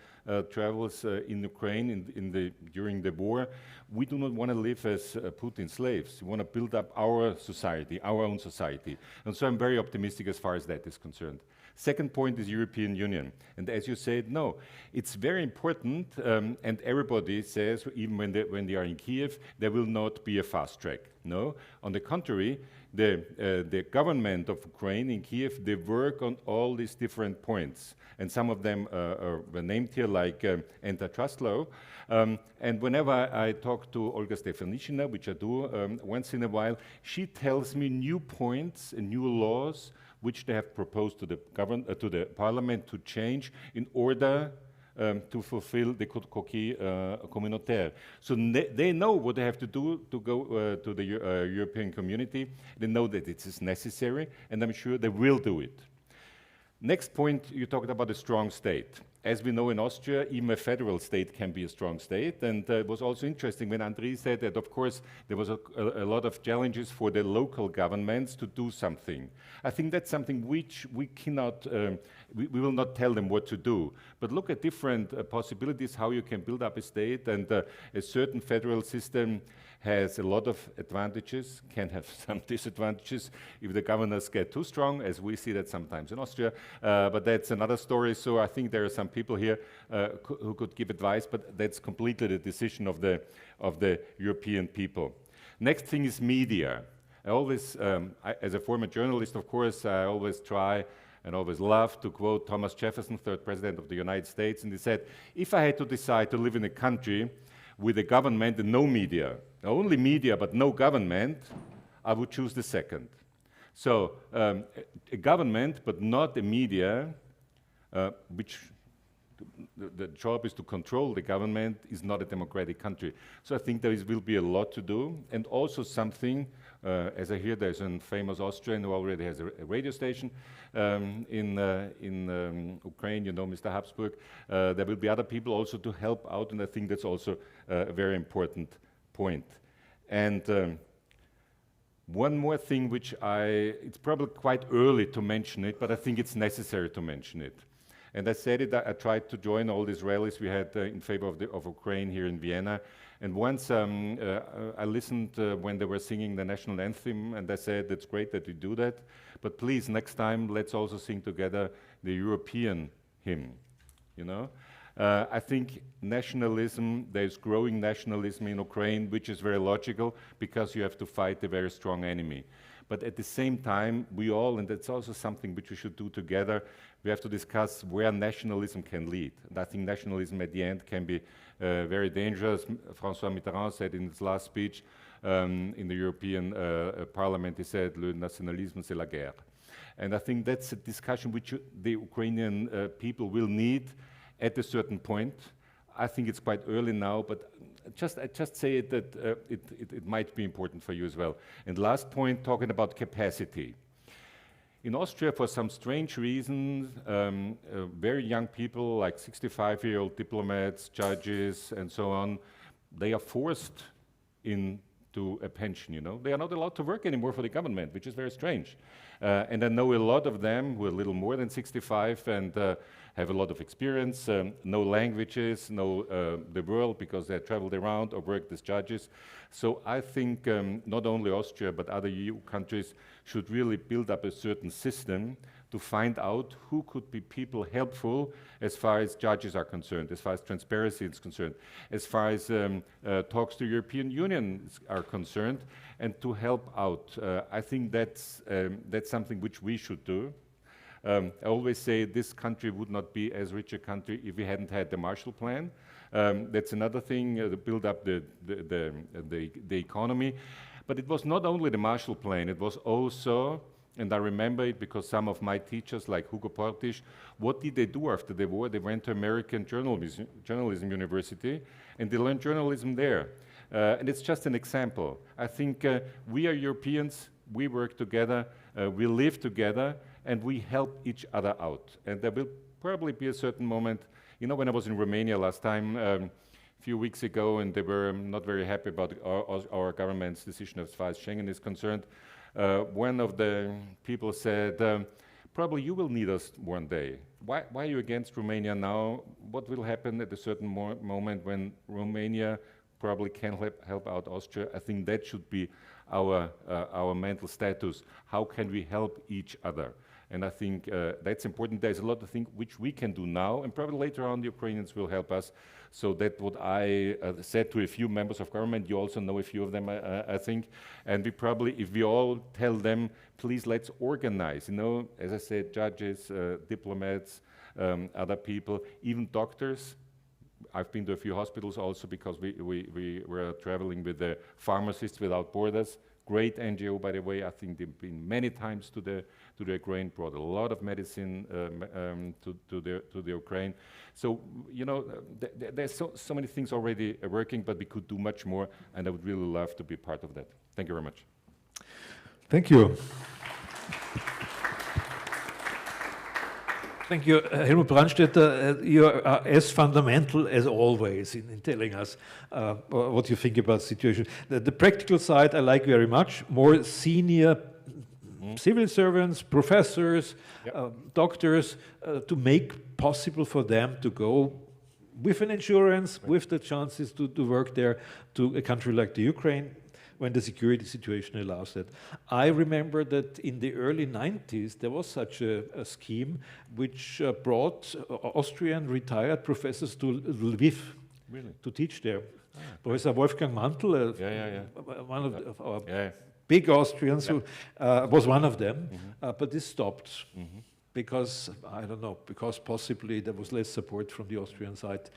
travels in Ukraine during the war. We do not want to live as Putin's slaves. We want to build up our society, our own society. And so I'm very optimistic as far as that is concerned. Second point is European Union. And as you said, no, it's very important, and everybody says, even when they are in Kiev, there will not be a fast track. No, on the contrary, the government of Ukraine in Kiev, they work on all these different points. And some of them were named here, like antitrust law. And whenever I talk to Olga Stefanishina, which I do once in a while, she tells me new points and new laws which they have proposed to the parliament to change in order to fulfill the coquille communautaire. So they know what they have to do to go to the European community. They know that it is necessary, and I'm sure they will do it. Next point, you talked about a strong state. As we know in Austria, even a federal state can be a strong state. And it was also interesting when Andrei said that, of course, there was a lot of challenges for the local governments to do something. I think that's something which we cannot, we will not tell them what to do. But look at different possibilities, how you can build up a state. And a certain federal system has a lot of advantages, can have some disadvantages if the governors get too strong, as we see that sometimes in Austria. But that's another story. So I think there are some people here who could give advice, but that's completely the decision of the European people. Next thing is media. I always, as a former journalist, of course, I always try and always love to quote Thomas Jefferson, third president of the United States, and he said, if I had to decide to live in a country with a government and no media, only media but no government, I would choose the second. So a government but not a media, which the job is to control the government, is not a democratic country. So I think there will be a lot to do, and also something, as I hear there's a famous Austrian who already has a radio station in Ukraine, you know, Mr. Habsburg. There will be other people also to help out, and I think that's also a very important point. And one more thing which it's probably quite early to mention it, but I think it's necessary to mention it. And I said it, I tried to join all these rallies we had in favor of Ukraine here in Vienna. And once I listened when they were singing the national anthem, and I said, it's great that we do that, but please, next time, let's also sing together the European hymn, you know? I think nationalism, there's growing nationalism in Ukraine, which is very logical, because you have to fight a very strong enemy. But at the same time, we all, and that's also something which we should do together, we have to discuss where nationalism can lead. And I think nationalism at the end can be very dangerous. François Mitterrand said in his last speech in the European Parliament, he said, le nationalisme c'est la guerre. And I think that's a discussion which the Ukrainian people will need at a certain point. I think it's quite early now, but I just say it that it might be important for you as well. And last point, talking about capacity. In Austria, for some strange reasons, very young people, like 65-year-old diplomats, judges, and so on, they are forced into a pension, you know. They are not allowed to work anymore for the government, which is very strange. And I know a lot of them who are a little more than 65 and have a lot of experience, know languages, know the world because they traveled around or worked as judges. So I think not only Austria but other EU countries should really build up a certain system to find out who could be people helpful as far as judges are concerned, as far as transparency is concerned, as far as talks to European Union are concerned, and to help out. I think that's something which we should do. I always say this country would not be as rich a country if we hadn't had the Marshall Plan. That's another thing, to build up the economy. But it was not only the Marshall Plan, it was also, and I remember it because some of my teachers, like Hugo Portisch, what did they do after the war? They went to American Journalism University, and they learned journalism there. And it's just an example. I think we are Europeans, we work together, we live together, and we help each other out. And there will probably be a certain moment, you know, when I was in Romania last time, a few weeks ago, and they were not very happy about our government's decision as far as Schengen is concerned, one of the people said, probably you will need us one day. Why are you against Romania now? What will happen at a certain moment when Romania probably can help out Austria? I think that should be our mental status. How can we help each other? And I think that's important. There's a lot of things which we can do now, and probably later on the Ukrainians will help us. So that's what I said to a few members of government. You also know a few of them, I think. And we probably, if we all tell them, please let's organize, you know, as I said, judges, diplomats, other people, even doctors. I've been to a few hospitals also because we were traveling with the Pharmacists Without Borders. Great NGO, by the way. I think they've been many times to the Ukraine, brought a lot of medicine to the Ukraine. So, you know, there's so many things already working, but we could do much more, and I would really love to be part of that. Thank you very much. Thank you. Thank you, Helmut Brandstätter. You are as fundamental as always in telling us what you think about the situation. The practical side I like very much. More senior civil servants, professors, doctors, to make possible for them to go with an insurance, with the chances to work there, to a country like the Ukraine, when the security situation allows that. I remember that in the early 90s, there was such a scheme which brought Austrian retired professors to Lviv to teach there. Professor Wolfgang Mantel, one of our big Austrians, who was one of them, but this stopped. Because, I don't know, because possibly there was less support from the Austrian side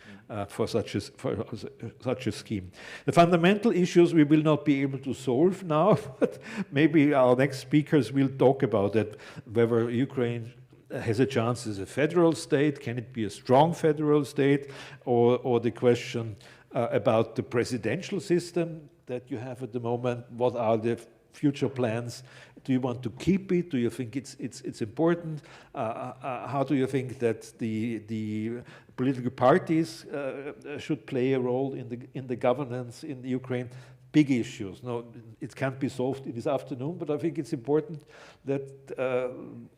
for such a scheme. The fundamental issues we will not be able to solve now, but maybe our next speakers will talk about that, whether Ukraine has a chance as a federal state, can it be a strong federal state, or the question about the presidential system that you have at the moment, what are the future plans? Do you want to keep it? Do you think it's important? How do you think that the political parties should play a role in the governance in the Ukraine? Big issues. No, it can't be solved in this afternoon, but I think it's important that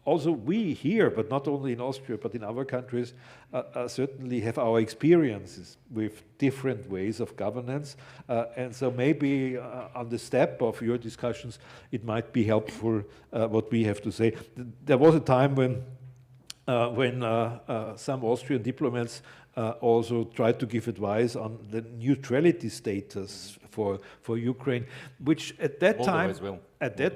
also we here, but not only in Austria, but in other countries, certainly have our experiences with different ways of governance. And so maybe on the step of your discussions, it might be helpful what we have to say. There was a time when some Austrian diplomats also tried to give advice on the neutrality status for Ukraine, which at that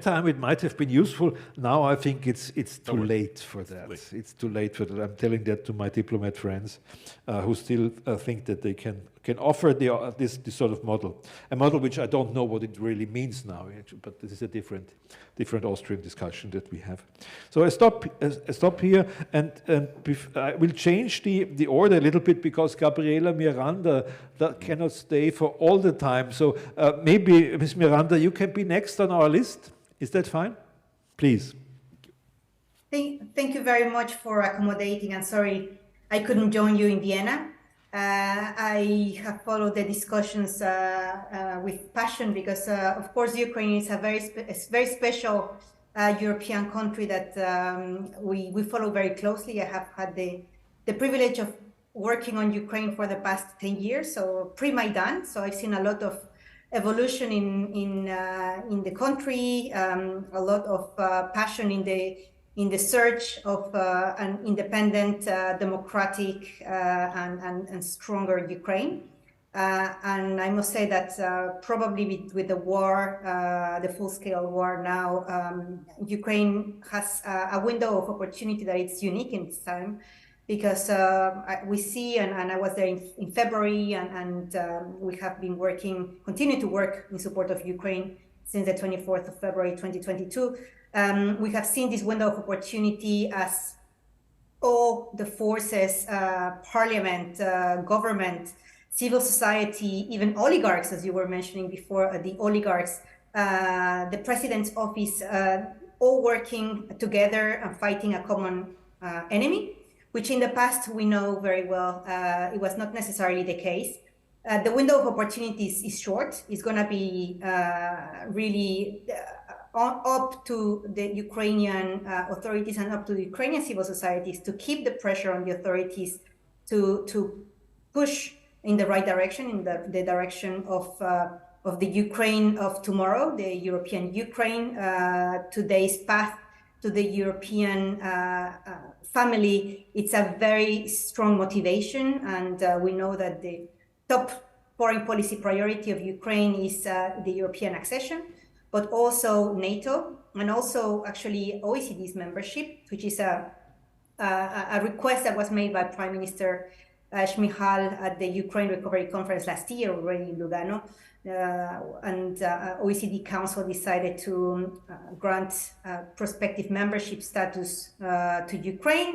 time it might have been useful. Now I think it's too late for that. It's too late for that. I'm telling that to my diplomat friends who still think that they can offer this sort of model, a model which I don't know what it really means now, but this is a different Austrian discussion that we have. So I stop here, and I will change the order a little bit because Gabriele Miranda cannot stay for all the time. So maybe, Ms. Miranda, you can be next on our list. Is that fine? Please. Thank you very much for accommodating, and sorry I couldn't join you in Vienna. I have followed the discussions with passion because, of course, Ukraine is a very special European country that we follow very closely. I have had the privilege of working on Ukraine for the past 10 years, so pre-Maidan. So I've seen a lot of evolution in the country, a lot of passion in the search of an independent, democratic, and stronger Ukraine. And I must say that probably with the war, the full-scale war now, Ukraine has a window of opportunity that it's unique in this time, because we see, and I was there in February, and we have been continue to work in support of Ukraine since the 24th of February 2022. We have seen this window of opportunity as all the forces, parliament, government, civil society, even oligarchs, as you were mentioning before, the oligarchs, the president's office, all working together and fighting a common enemy, which in the past we know very well it was not necessarily the case. The window of opportunities is short. It's going to be really up to the Ukrainian authorities and up to the Ukrainian civil societies to keep the pressure on the authorities to push in the right direction, in the direction of the Ukraine of tomorrow, the European Ukraine, today's path to the European family. It's a very strong motivation, and we know that the top foreign policy priority of Ukraine is the European accession, but also NATO, and also actually OECD's membership, which is a request that was made by Prime Minister Shmyhal at the Ukraine Recovery Conference last year, already in Lugano, and OECD Council decided to grant prospective membership status to Ukraine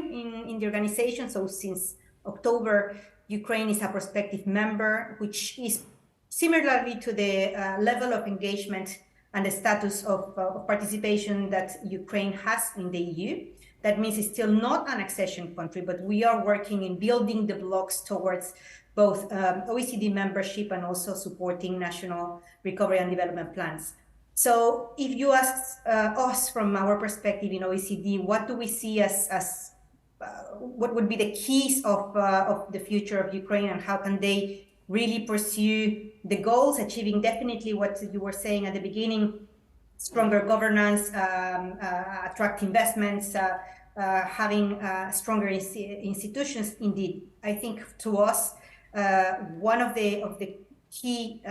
in the organization. So since October, Ukraine is a prospective member, which is similarly to the level of engagement and the status of participation that Ukraine has in the EU. That means it's still not an accession country, but we are working in building the blocks towards both OECD membership and also supporting national recovery and development plans. So if you ask us from our perspective in OECD, what do we see as what would be the keys of the future of Ukraine, and how can they really pursue the goals, achieving definitely what you were saying at the beginning, stronger governance, attract investments, having stronger institutions. Indeed, I think to us, one of the key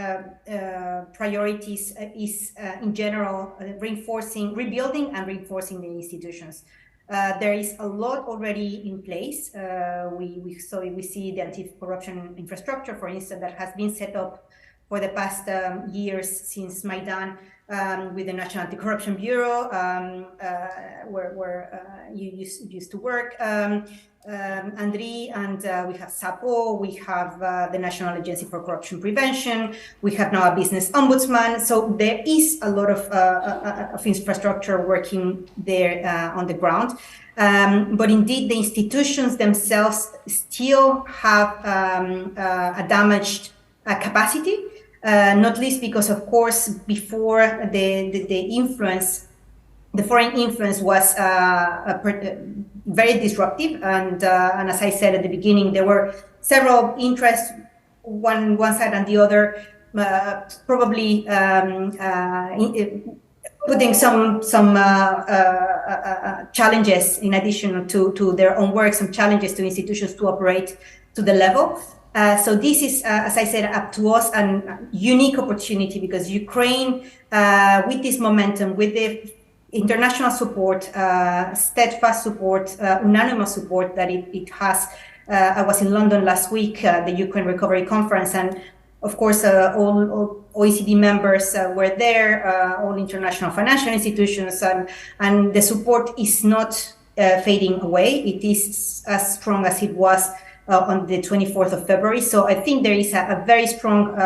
priorities is in general rebuilding and reinforcing the institutions. There is a lot already in place. We see the anti-corruption infrastructure, for instance, that has been set up for the past years since Maidan, with the National Anti-Corruption Bureau, where you used to work, Andri, and we have SAPO, we have the National Agency for Corruption Prevention, we have now a business ombudsman. So there is a lot of infrastructure working there on the ground. But indeed, the institutions themselves still have a damaged capacity. Not least because, of course, before the foreign influence was very disruptive, and as I said at the beginning, there were several interests, one side and the other, probably putting some challenges in addition to their own work, some challenges to institutions to operate to the level. So this is, as I said, up to us, a unique opportunity, because Ukraine, with this momentum, with the international support, steadfast support, unanimous support that it has. I was in London last week, the Ukraine Recovery Conference, and of course, all OECD members were there, all international financial institutions, and the support is not fading away. It is as strong as it was on the 24th of February. So I think there is a very strong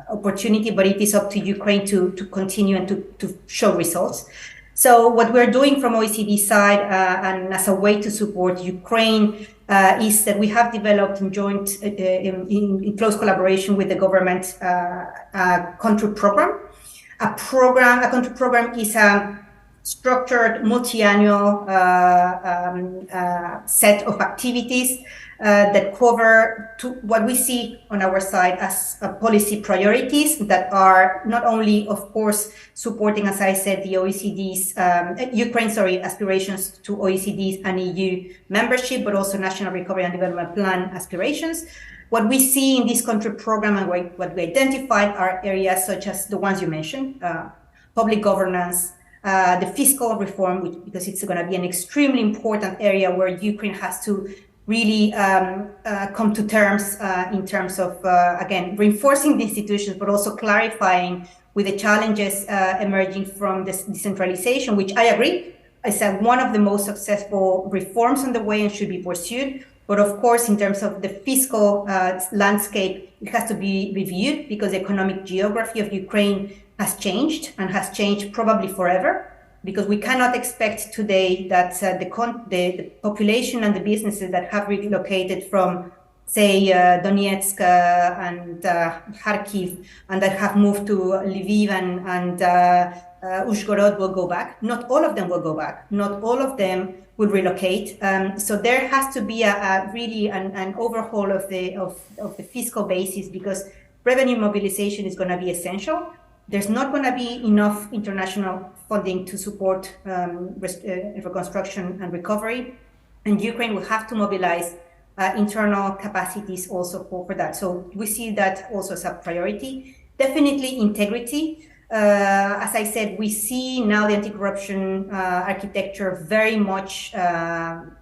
opportunity, but it is up to Ukraine to continue and to show results. So what we're doing from OECD side, and as a way to support Ukraine, is that we have developed in joint, in close collaboration with the government, a country program. A country program is a structured multi-annual set of activities that cover what we see on our side as policy priorities that are not only, of course, supporting, as I said, the OECD's, Ukraine's aspirations to OECD's and EU membership, but also National Recovery and Development Plan aspirations. What we see in this country program and what we identified are areas such as the ones you mentioned, public governance, the fiscal reform, because it's going to be an extremely important area where Ukraine has to really come to terms in terms of, again, reinforcing the institutions, but also clarifying with the challenges emerging from this decentralization, which I agree is one of the most successful reforms on the way and should be pursued. But of course, in terms of the fiscal landscape, it has to be reviewed because the economic geography of Ukraine has changed and has changed probably forever, because we cannot expect today that the population and the businesses that have relocated from, say, Donetsk and Kharkiv, and that have moved to Lviv and Uzhhorod will go back. Not all of them will go back. Not all of them will relocate. So there has to be really an overhaul of the fiscal basis, because revenue mobilization is going to be essential. There's not going to be enough international funding to support reconstruction and recovery, and Ukraine will have to mobilize internal capacities also for that. So we see that also as a priority. Definitely integrity. As I said, we see now the anti-corruption architecture very much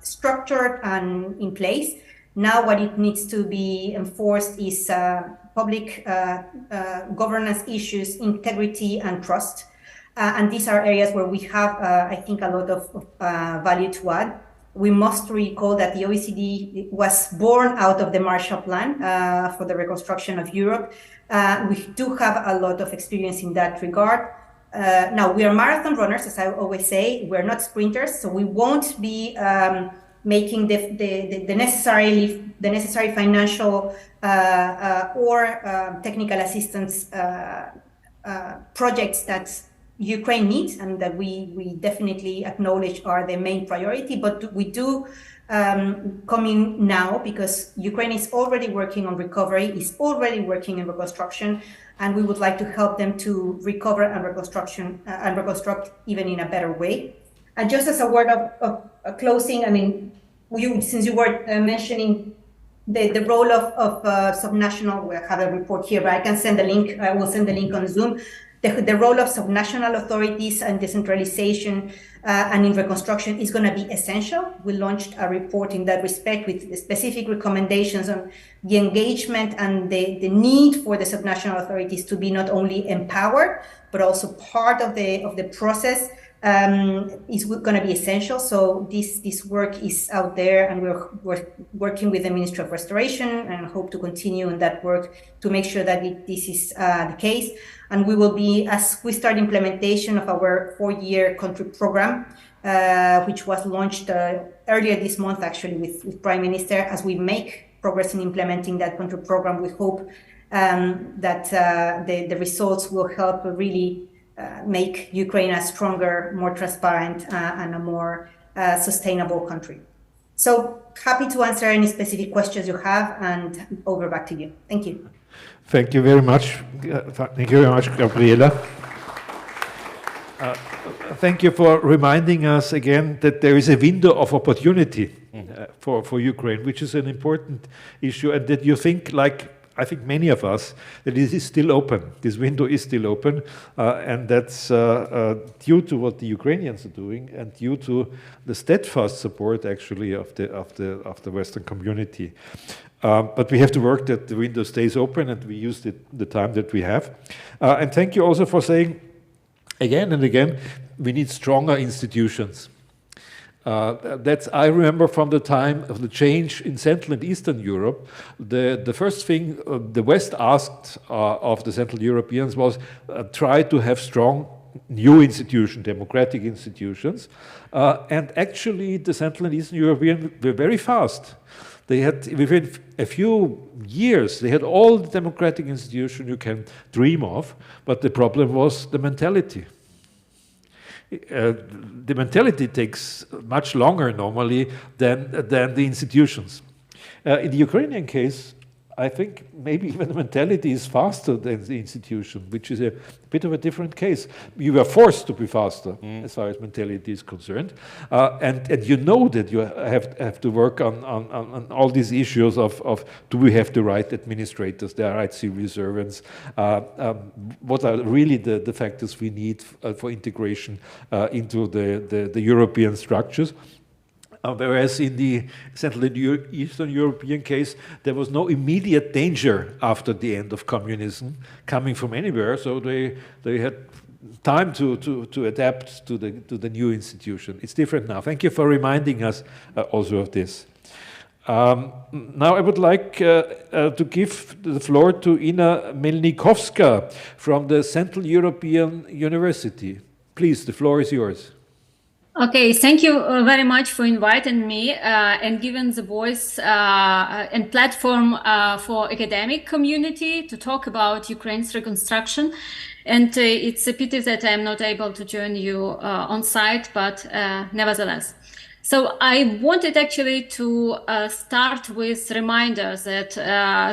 structured and in place. Now what it needs to be enforced is public governance issues, integrity and trust. And these are areas where we have, I think, a lot of value to add. We must recall that the OECD was born out of the Marshall Plan for the reconstruction of Europe. We do have a lot of experience in that regard. Now, we are marathon runners, as I always say. We're not sprinters, so we won't be making the necessary financial or technical assistance projects that Ukraine needs and that we definitely acknowledge are the main priority. But we do come in now because Ukraine is already working on recovery, is already working in reconstruction, and we would like to help them to recover and reconstruct even in a better way. And just as a word of closing, I mean, since you were mentioning the role of subnational, we have a report here, but I can send the link. I will send the link on Zoom. The role of subnational authorities and decentralization and in reconstruction is going to be essential. We launched a report in that respect with specific recommendations on the engagement and the need for the subnational authorities to be not only empowered, but also part of the process is going to be essential. So this work is out there, and we're working with the Ministry of Restoration and hope to continue in that work to make sure that this is the case. And we will be, as we start implementation of our 4-year country program, which was launched earlier this month, actually, with Prime Minister, as we make progress in implementing that country program, we hope that the results will help really make Ukraine a stronger, more transparent, and a more sustainable country. So happy to answer any specific questions you have, and over back to you. Thank you. Thank you very much. Thank you very much, Gabriele. Thank you for reminding us again that there is a window of opportunity for Ukraine, which is an important issue, and that you think, like I think many of us, that it is still open. This window is still open, and that's due to what the Ukrainians are doing and due to the steadfast support, actually, of the Western community. But we have to work that the window stays open, and we use the time that we have. And thank you also for saying, again and again, we need stronger institutions. I remember from the time of the change in Central and Eastern Europe, the first thing the West asked of the Central Europeans was try to have strong new institutions, democratic institutions. And actually, the Central and Eastern Europeans were very fast. They had, within a few years, they had all the democratic institutions you can dream of, but the problem was the mentality. The mentality takes much longer normally than the institutions. In the Ukrainian case, I think maybe even the mentality is faster than the institution, which is a bit of a different case. You were forced to be faster as far as mentality is concerned. And you know that you have to work on all these issues of do we have the right administrators, the right civil servants, what are really the factors we need for integration into the European structures. Whereas in the Central and Eastern European case, there was no immediate danger after the end of communism coming from anywhere, so they had time to adapt to the new institution. It's different now. Thank you for reminding us also of this. Now I would like to give the floor to Ina Melnikovska from the Central European University. Please, the floor is yours. Okay, thank you very much for inviting me and giving the voice and platform for academic community to talk about Ukraine's reconstruction. And it's a pity that I'm not able to join you on site, but nevertheless. So I wanted actually to start with reminders that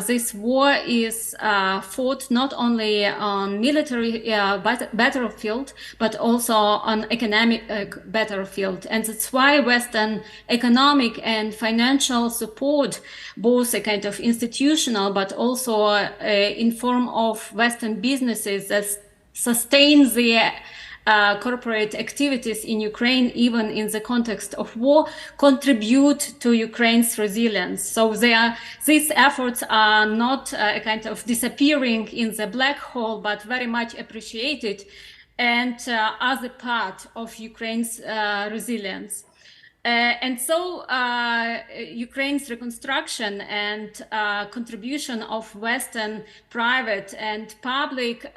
this war is fought not only on military battlefield, but also on economic battlefield. And that's why Western economic and financial support, both a kind of institutional, but also in form of Western businesses that sustain the corporate activities in Ukraine, even in the context of war, contribute to Ukraine's resilience. So these efforts are not a kind of disappearing in the black hole, but very much appreciated and as a part of Ukraine's resilience. And so Ukraine's reconstruction and contribution of Western private and public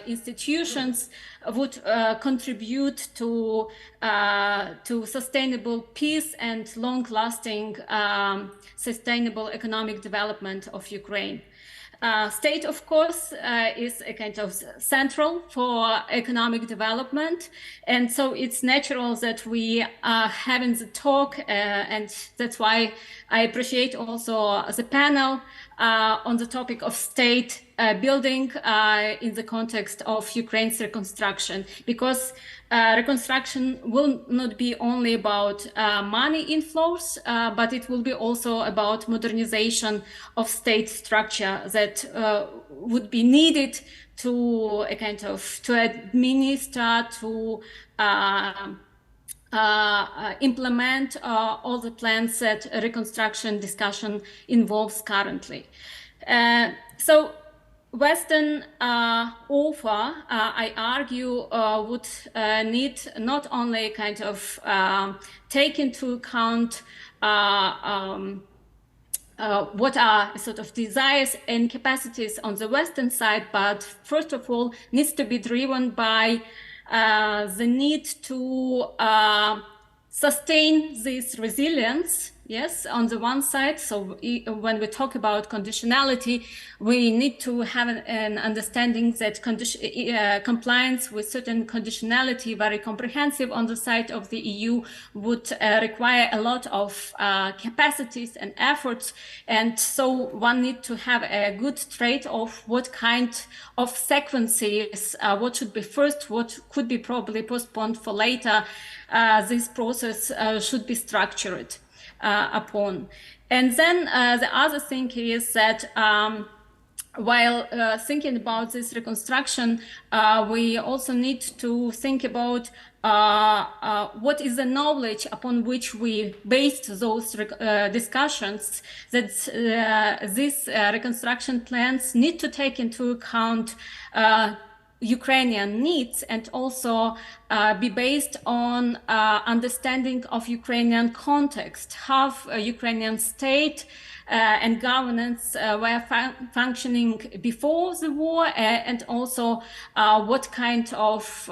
institutions would contribute to sustainable peace and long-lasting sustainable economic development of Ukraine. State, of course, is a kind of central for economic development. And so it's natural that we are having the talk, and that's why I appreciate also the panel on the topic of state building in the context of Ukraine's reconstruction, because reconstruction will not be only about money inflows, but it will be also about modernization of state structure that would be needed to to administer, to implement all the plans that reconstruction discussion involves currently. So Western offer, I argue, would need not only take into account what are sort of desires and capacities on the Western side, but first of all needs to be driven by the need to sustain this resilience, yes, on the one side. So when we talk about conditionality, we need to have an understanding that compliance with certain conditionality, very comprehensive on the side of the EU, would require a lot of capacities and efforts. And so one need to have a good trade-off, what kind of sequences, what should be first, what could be probably postponed for later. This process should be structured upon. And then the other thing is that while thinking about this reconstruction, we also need to think about what is the knowledge upon which we based those discussions, that these reconstruction plans need to take into account Ukrainian needs and also be based on understanding of Ukrainian context, how Ukrainian state and governance were functioning before the war, and also what kind of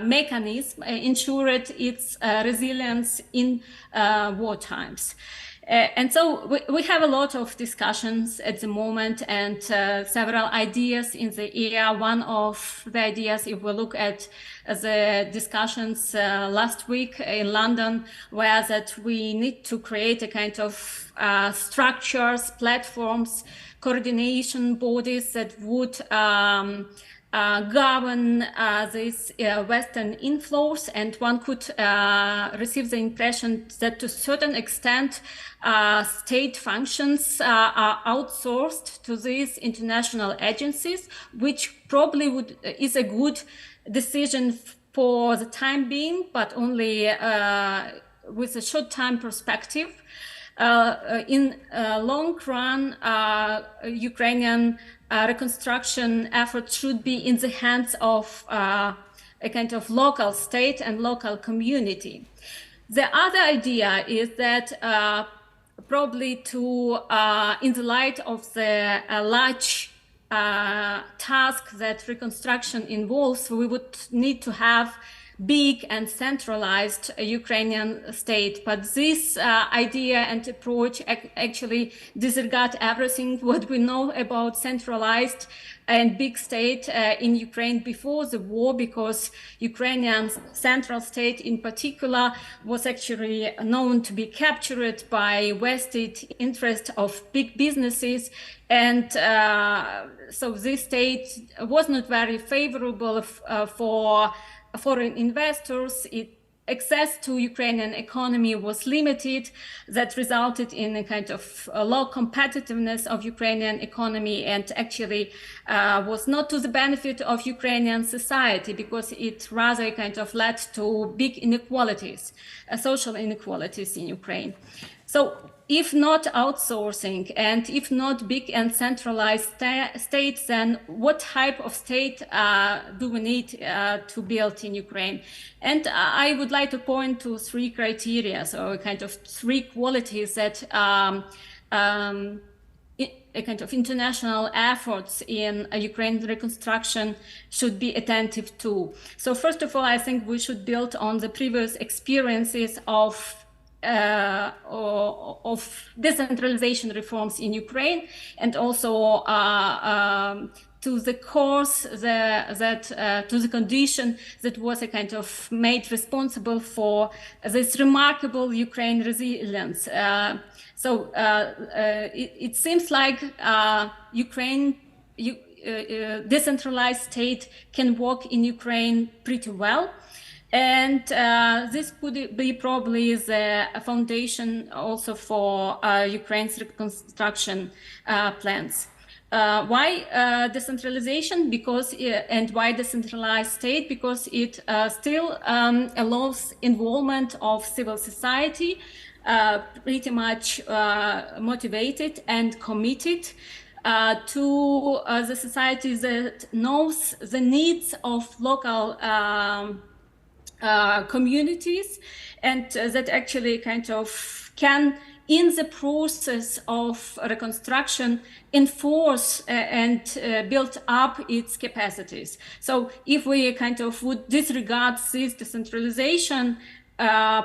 mechanism ensured its resilience in war times. And so we have a lot of discussions at the moment and several ideas in the area. One of the ideas, if we look at the discussions last week in London, were that we need to create a kind of structures, platforms, coordination bodies that would govern these Western inflows, and one could receive the impression that to a certain extent state functions are outsourced to these international agencies, which probably is a good decision for the time being, but only with a short time perspective. In long run, Ukrainian reconstruction efforts should be in the hands of a kind of local state and local community. The other idea is that probably in the light of the large task that reconstruction involves, we would need to have big and centralized Ukrainian state. But this idea and approach actually disregard everything what we know about centralized and big state in Ukraine before the war, because Ukrainian central state in particular was actually known to be captured by vested interest of big businesses. And so this state was not very favorable for foreign investors. Access to Ukrainian economy was limited. That resulted in a kind of low competitiveness of Ukrainian economy, and actually was not to the benefit of Ukrainian society, because it rather kind of led to big inequalities, social inequalities in Ukraine. So if not outsourcing and if not big and centralized states, then what type of state do we need to build in Ukraine? And I would like to point to three criteria, so kind of three qualities that a kind of international efforts in Ukraine reconstruction should be attentive to. So first of all, I think we should build on the previous experiences of decentralization reforms in Ukraine, and also to the course to the condition that was a kind of made responsible for this remarkable Ukraine resilience. It seems like decentralized state can work in Ukraine pretty well. And this could be probably the foundation also for Ukraine's reconstruction plans. Why decentralization? Because and why decentralized state? Because it still allows involvement of civil society, pretty much motivated and committed to the society that knows the needs of local communities, and that actually kind of can, in the process of reconstruction, enforce and build up its capacities. So if we kind of would disregard this decentralization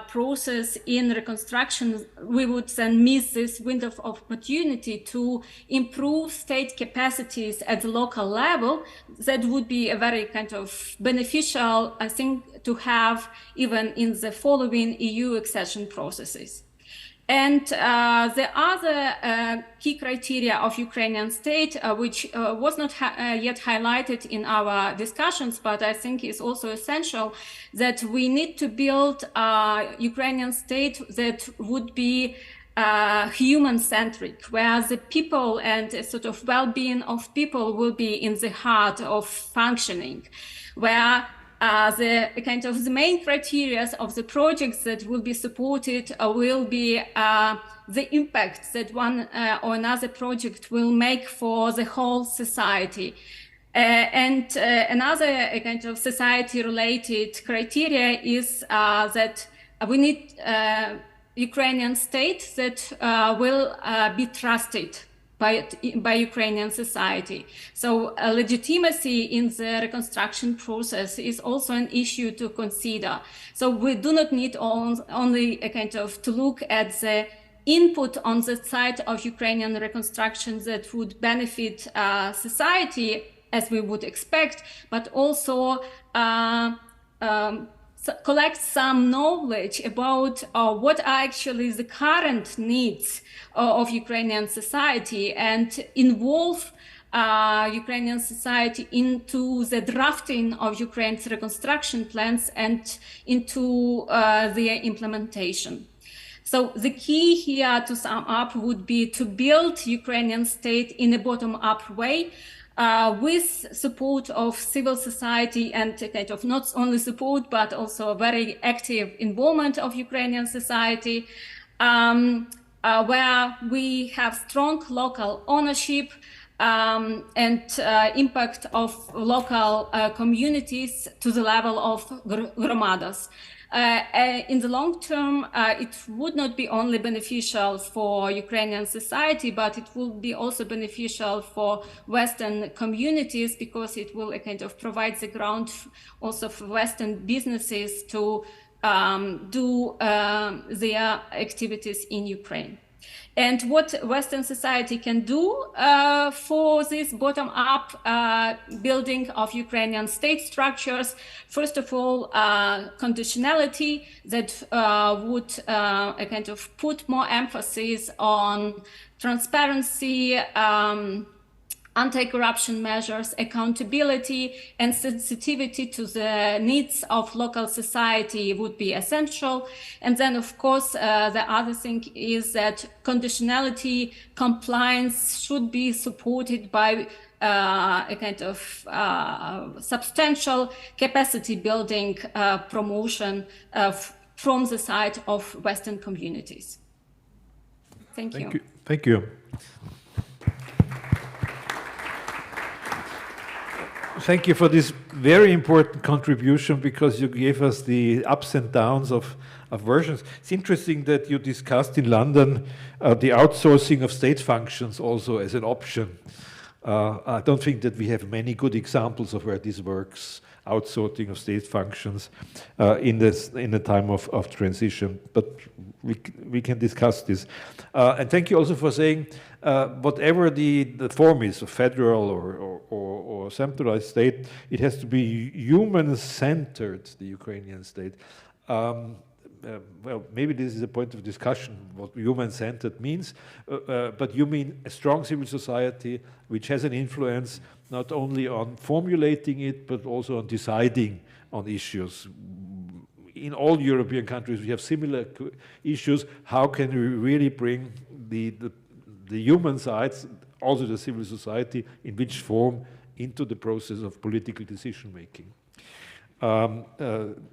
process in reconstruction, we would then miss this window of opportunity to improve state capacities at the local level. That would be a very kind of beneficial, I think, to have even in the following EU accession processes. And the other key criteria of Ukrainian state, which was not yet highlighted in our discussions, but I think is also essential, that we need to build a Ukrainian state that would be human-centric, where the people and a sort of well-being of people will be in the heart of functioning, where the kind of the main criteria of the projects that will be supported will be the impact that one or another project will make for the whole society. And another kind of society-related criteria is that we need Ukrainian state that will be trusted by Ukrainian society. So legitimacy in the reconstruction process is also an issue to consider. So we do not need only a kind of to look at the input on the side of Ukrainian reconstruction that would benefit society as we would expect, but also collect some knowledge about what are actually the current needs of Ukrainian society, and involve Ukrainian society into the drafting of Ukraine's reconstruction plans and into their implementation. So the key here, to sum up, would be to build Ukrainian state in a bottom-up way, with support of civil society, and kind of not only support, but also very active involvement of Ukrainian society, where we have strong local ownership and impact of local communities to the level of gromadas. In the long term, it would not be only beneficial for Ukrainian society, but it will be also beneficial for Western communities, because it will kind of provide the ground also for Western businesses to do their activities in Ukraine. And what Western society can do for this bottom-up building of Ukrainian state structures, first of all, conditionality that would kind of put more emphasis on transparency, anti-corruption measures, accountability, and sensitivity to the needs of local society would be essential. And then, of course, the other thing is that conditionality compliance should be supported by a kind of substantial capacity building promotion from the side of Western communities. Thank you. Thank you. Thank you for this very important contribution, because you gave us the ups and downs of versions. It's interesting that you discussed in London the outsourcing of state functions also as an option. I don't think that we have many good examples of where this works, outsourcing of state functions in the time of transition, but we can discuss this. And thank you also for saying whatever the form is, a federal or centralized state, it has to be human-centered, the Ukrainian state. Well, maybe this is a point of discussion, what human-centered means, but you mean a strong civil society which has an influence not only on formulating it, but also on deciding on issues. In all European countries, we have similar issues. How can we really bring the human sides, also the civil society, in which form, into the process of political decision-making?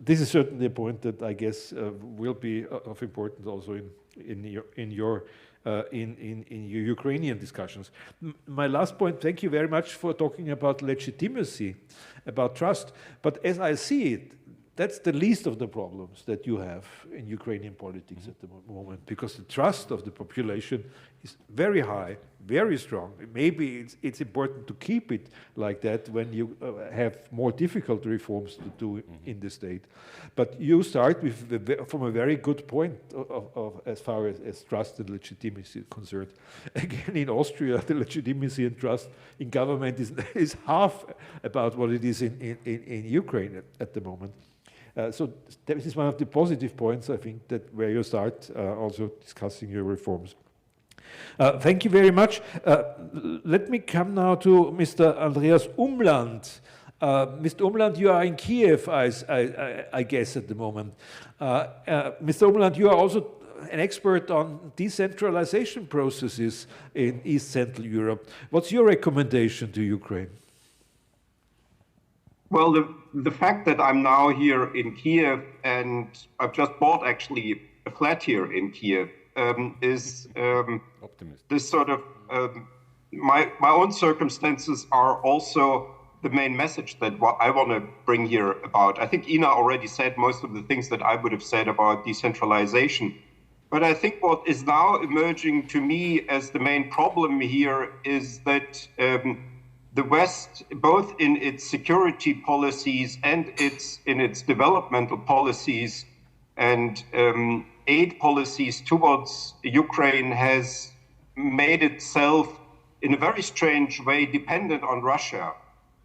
This is certainly a point that I guess will be of importance also in your Ukrainian discussions. My last point, thank you very much for talking about legitimacy, about trust. But as I see it, that's the least of the problems that you have in Ukrainian politics at the moment, because the trust of the population is very high, very strong. Maybe it's important to keep it like that when you have more difficult reforms to do in the state. But you start from a very good point of as far as trust and legitimacy is concerned. Again, in Austria, the legitimacy and trust in government is half about what it is in Ukraine at the moment. So this is one of the positive points, I think, that where you start also discussing your reforms. Thank you very much. Let me come now to Mr. Andreas Umland. Mr. Umland, you are in Kiev, I guess, at the moment. Mr. Umland, you are also an expert on decentralization processes in East Central Europe. What's your recommendation to Ukraine? Well, the fact that I'm now here in Kiev, and I've just bought actually a flat here in Kiev, is this sort of my own circumstances are also the main message that what I want to bring here about. I think Ina already said most of the things that I would have said about decentralization. But I think what is now emerging to me as the main problem here is that the West, both in its security policies and in its developmental policies and aid policies towards Ukraine, has made itself in a very strange way dependent on Russia.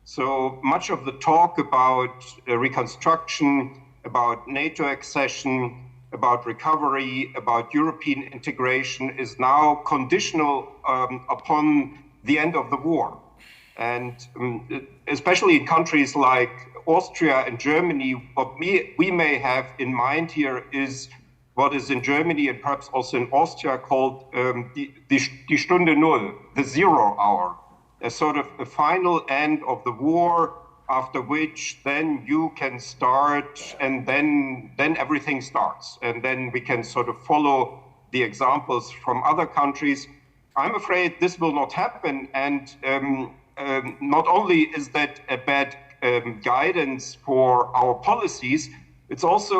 So much of the talk about reconstruction, about NATO accession, about recovery, about European integration is now conditional upon the end of the war. And especially in countries like Austria and Germany, what we may have in mind here is what is in Germany and perhaps also in Austria called die Stunde Null, the 0 hour, a sort of a final end of the war, after which then you can start, and then everything starts. And then we can sort of follow the examples from other countries. I'm afraid this will not happen. And not only is that a bad guidance for our policies, it's also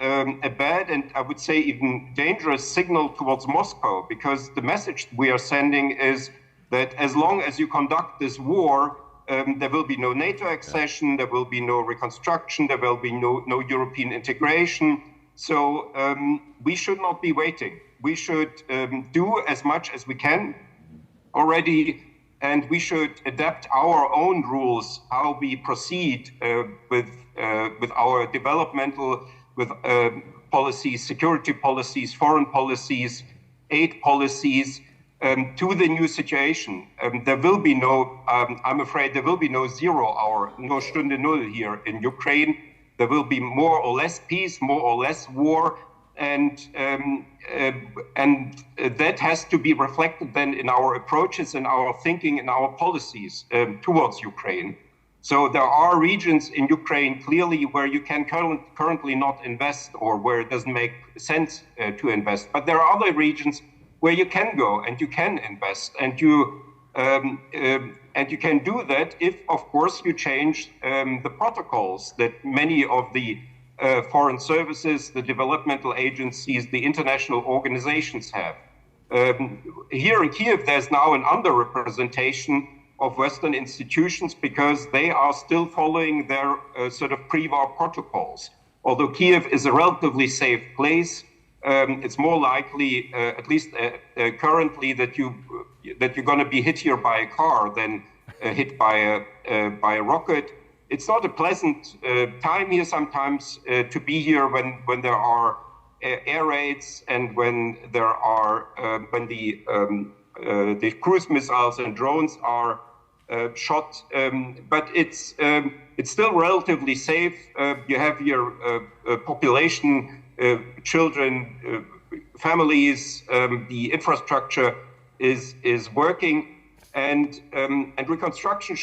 a bad and I would say even dangerous signal towards Moscow, because the message we are sending is that as long as you conduct this war, there will be no NATO accession, there will be no reconstruction, there will be no European integration. So we should not be waiting. We should do as much as we can already, and we should adapt our own rules, how we proceed with our developmental, with policies, security policies, foreign policies, aid policies, to the new situation. There will be no, I'm afraid there will be no 0 hour, no Stunde Null here in Ukraine. There will be more or less peace, more or less war, and that has to be reflected then in our approaches, in our thinking, in our policies towards Ukraine. So there are regions in Ukraine clearly where you can currently not invest, or where it doesn't make sense to invest. But there are other regions where you can go and you can invest, and you can do that if, of course, you change the protocols that many of the foreign services, the developmental agencies, the international organizations have. Here in Kiev, there's now an underrepresentation of Western institutions because they are still following their sort of pre-war protocols. Although Kiev is a relatively safe place, it's more likely, at least currently, that you're going to be hit here by a car than hit by a rocket. It's not a pleasant time here sometimes to be here when there are air raids and when there are when the cruise missiles and drones are shot, but it's still relatively safe. You have your population, children, families. The infrastructure is working, and reconstruction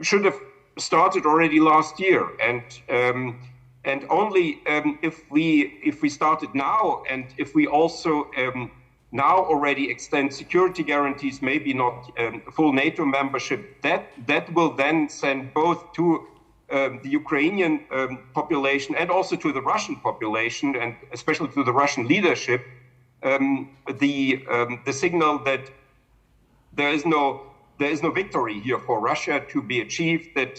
should have started already last year, and only if we started now, and if we also now already extend security guarantees, maybe not full NATO membership, that will then send both to the Ukrainian population and also to the Russian population, and especially to the Russian leadership, the signal that there is no victory here for Russia to be achieved, that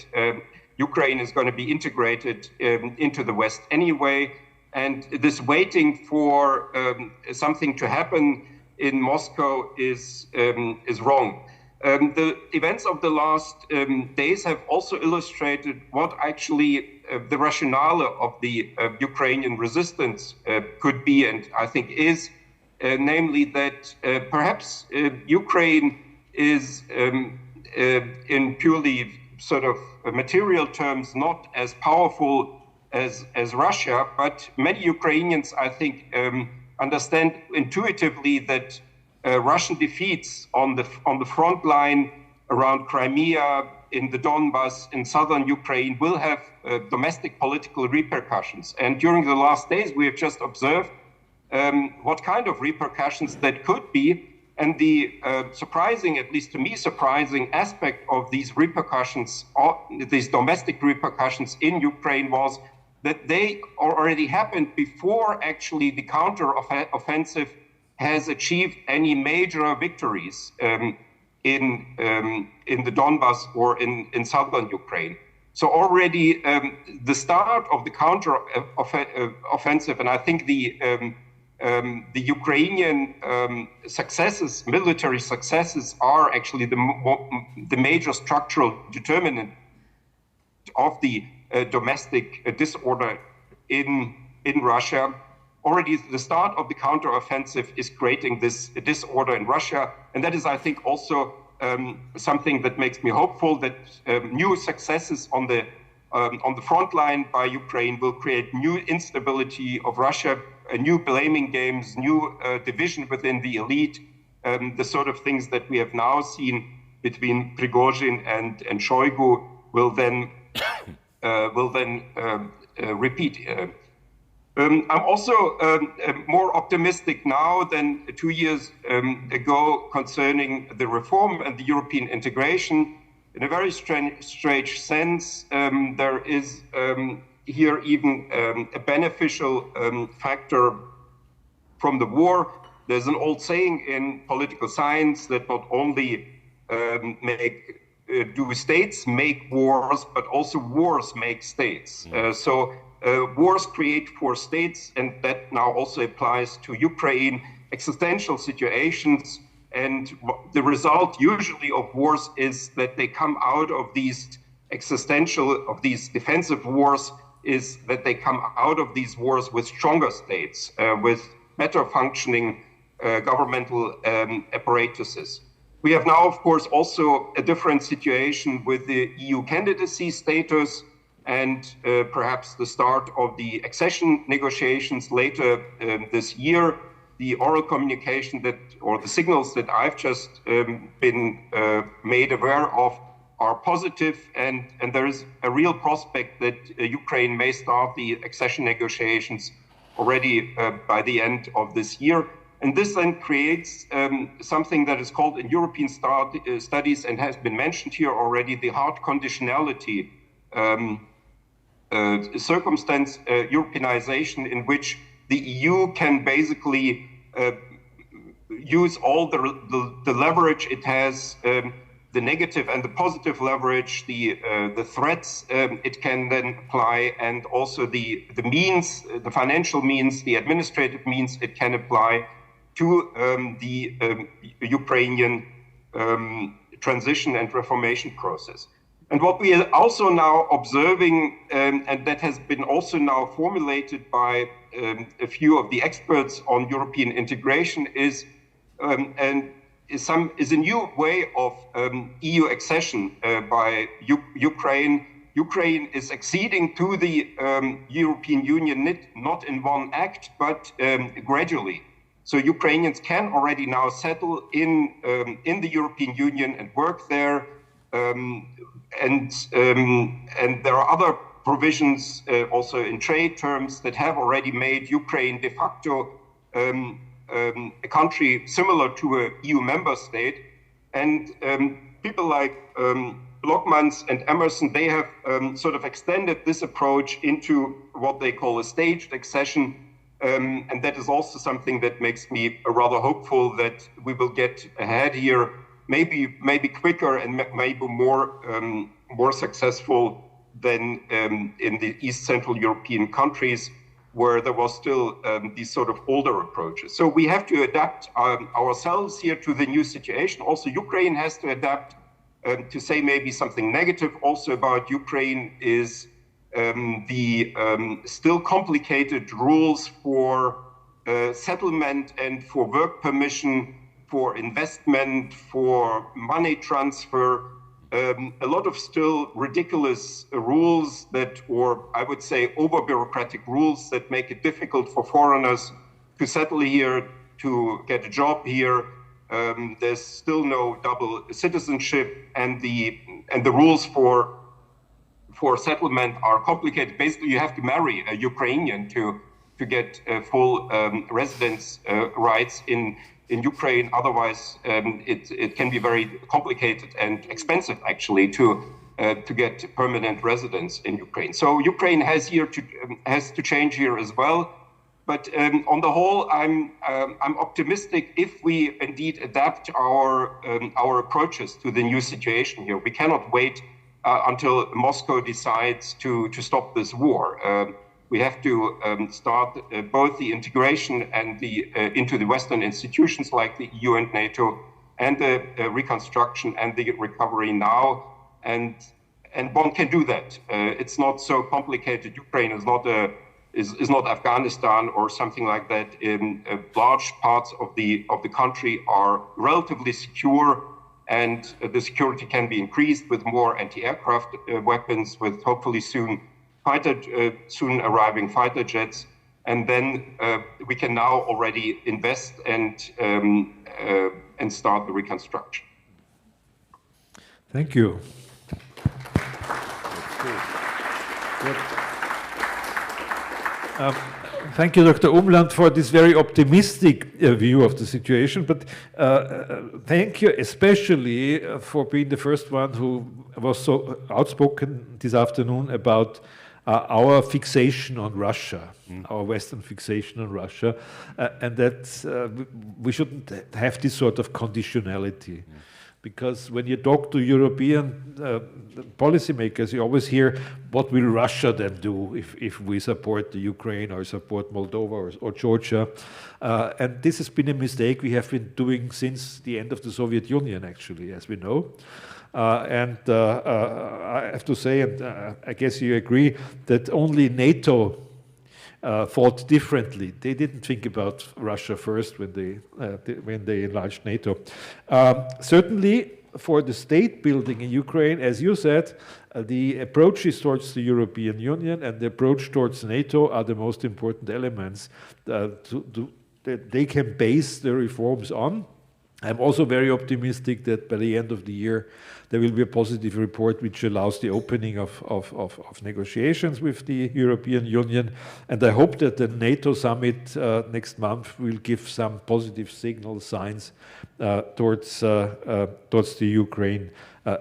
Ukraine is going to be integrated into the West anyway. And this waiting for something to happen in Moscow is wrong. The events of the last days have also illustrated what actually the rationale of the Ukrainian resistance could be, and I think is, namely that perhaps Ukraine is in purely sort of material terms not as powerful as Russia, but many Ukrainians, I think, understand intuitively that Russian defeats on the front line around Crimea, in the Donbas, in southern Ukraine, will have domestic political repercussions. And during the last days, we have just observed what kind of repercussions that could be. And the surprising, at least to me, surprising aspect of these repercussions, these domestic repercussions in Ukraine, was that they already happened before actually the counter-offensive has achieved any major victories in the Donbas or in southern Ukraine. So already the start of the counter-offensive, and I think the Ukrainian successes, military successes, are actually the major structural determinant of the domestic disorder in Russia. Already the start of the counteroffensive is creating this disorder in Russia, and that is, I think, also something that makes me hopeful that new successes on the front line by Ukraine will create new instability of Russia, new blaming games, new division within the elite, the sort of things that we have now seen between Prigozhin and Shoigu will then repeat. I'm also more optimistic now than 2 years ago concerning the reform and the European integration. In a very strange sense, there is here even a beneficial factor from the war. There's an old saying in political science that not only do states make wars, but also wars make states. So wars create for states, and that now also applies to Ukraine, existential situations. And the result usually of wars is that they come out of these these defensive wars, is that they come out of these wars with stronger states, with better functioning governmental apparatuses. We have now, of course, also a different situation with the EU candidacy status and perhaps the start of the accession negotiations later this year. The oral communication or the signals that I've just been made aware of are positive, and there is a real prospect that Ukraine may start the accession negotiations already by the end of this year. And this then creates something that is called in European studies and has been mentioned here already, the hard conditionality circumstance, Europeanization, in which the EU can basically use all the leverage it has, the negative and the positive leverage, the threats it can then apply, and also the means, the financial means, the administrative means it can apply to the Ukrainian transition and reformation process. And what we are also now observing, and that has been also now formulated by a few of the experts on European integration, is a new way of EU accession by Ukraine. Ukraine is acceding to the European Union not in one act, but gradually. So Ukrainians can already now settle in the European Union and work there. And there are other provisions also in trade terms that have already made Ukraine de facto a country similar to an EU member state. And people like Blockmans and Emerson, they have sort of extended this approach into what they call a staged accession. And that is also something that makes me rather hopeful that we will get ahead here, maybe quicker and maybe more successful than in the East Central European countries, where there was still these sort of older approaches. So we have to adapt ourselves here to the new situation. Also, Ukraine has to adapt. To say maybe something negative also about Ukraine is the still complicated rules for settlement and for work permission, for investment, for money transfer. A lot of still ridiculous rules that, or I would say over-bureaucratic rules that make it difficult for foreigners to settle here, to get a job here. There's still no double citizenship, and the rules for settlement are complicated. Basically, you have to marry a Ukrainian to get full residence rights in Ukraine. Otherwise, it can be very complicated and expensive, actually, to get permanent residence in Ukraine. So Ukraine has to change here as well. But on the whole, I'm optimistic if we indeed adapt our approaches to the new situation here. We cannot wait until Moscow decides to stop this war. We have to start both the integration and into the Western institutions like the EU and NATO, and the reconstruction and the recovery now. And one can do that. It's not so complicated. Ukraine is not Afghanistan or something like that. Large parts of the country are relatively secure, and the security can be increased with more anti-aircraft weapons, with hopefully soon arriving fighter jets, and then we can now already invest and start the reconstruction. Thank you. Thank you, Dr. Umland, for this very optimistic view of the situation, but thank you especially for being the first one who was so outspoken this afternoon about our fixation on Russia, our Western fixation on Russia, and that we shouldn't have this sort of conditionality. Because when you talk to European policymakers, you always hear, what will Russia then do if we support the Ukraine or support Moldova or Georgia? And this has been a mistake we have been doing since the end of the Soviet Union, actually, as we know. And I have to say, and I guess you agree, that only NATO thought differently. They didn't think about Russia first when they enlarged NATO. Certainly, for the state building in Ukraine, as you said, the approaches towards the European Union and the approach towards NATO are the most important elements that they can base the reforms on. I'm also very optimistic that by the end of the year there will be a positive report which allows the opening of negotiations with the European Union, and I hope that the NATO summit next month will give some positive signs towards the Ukraine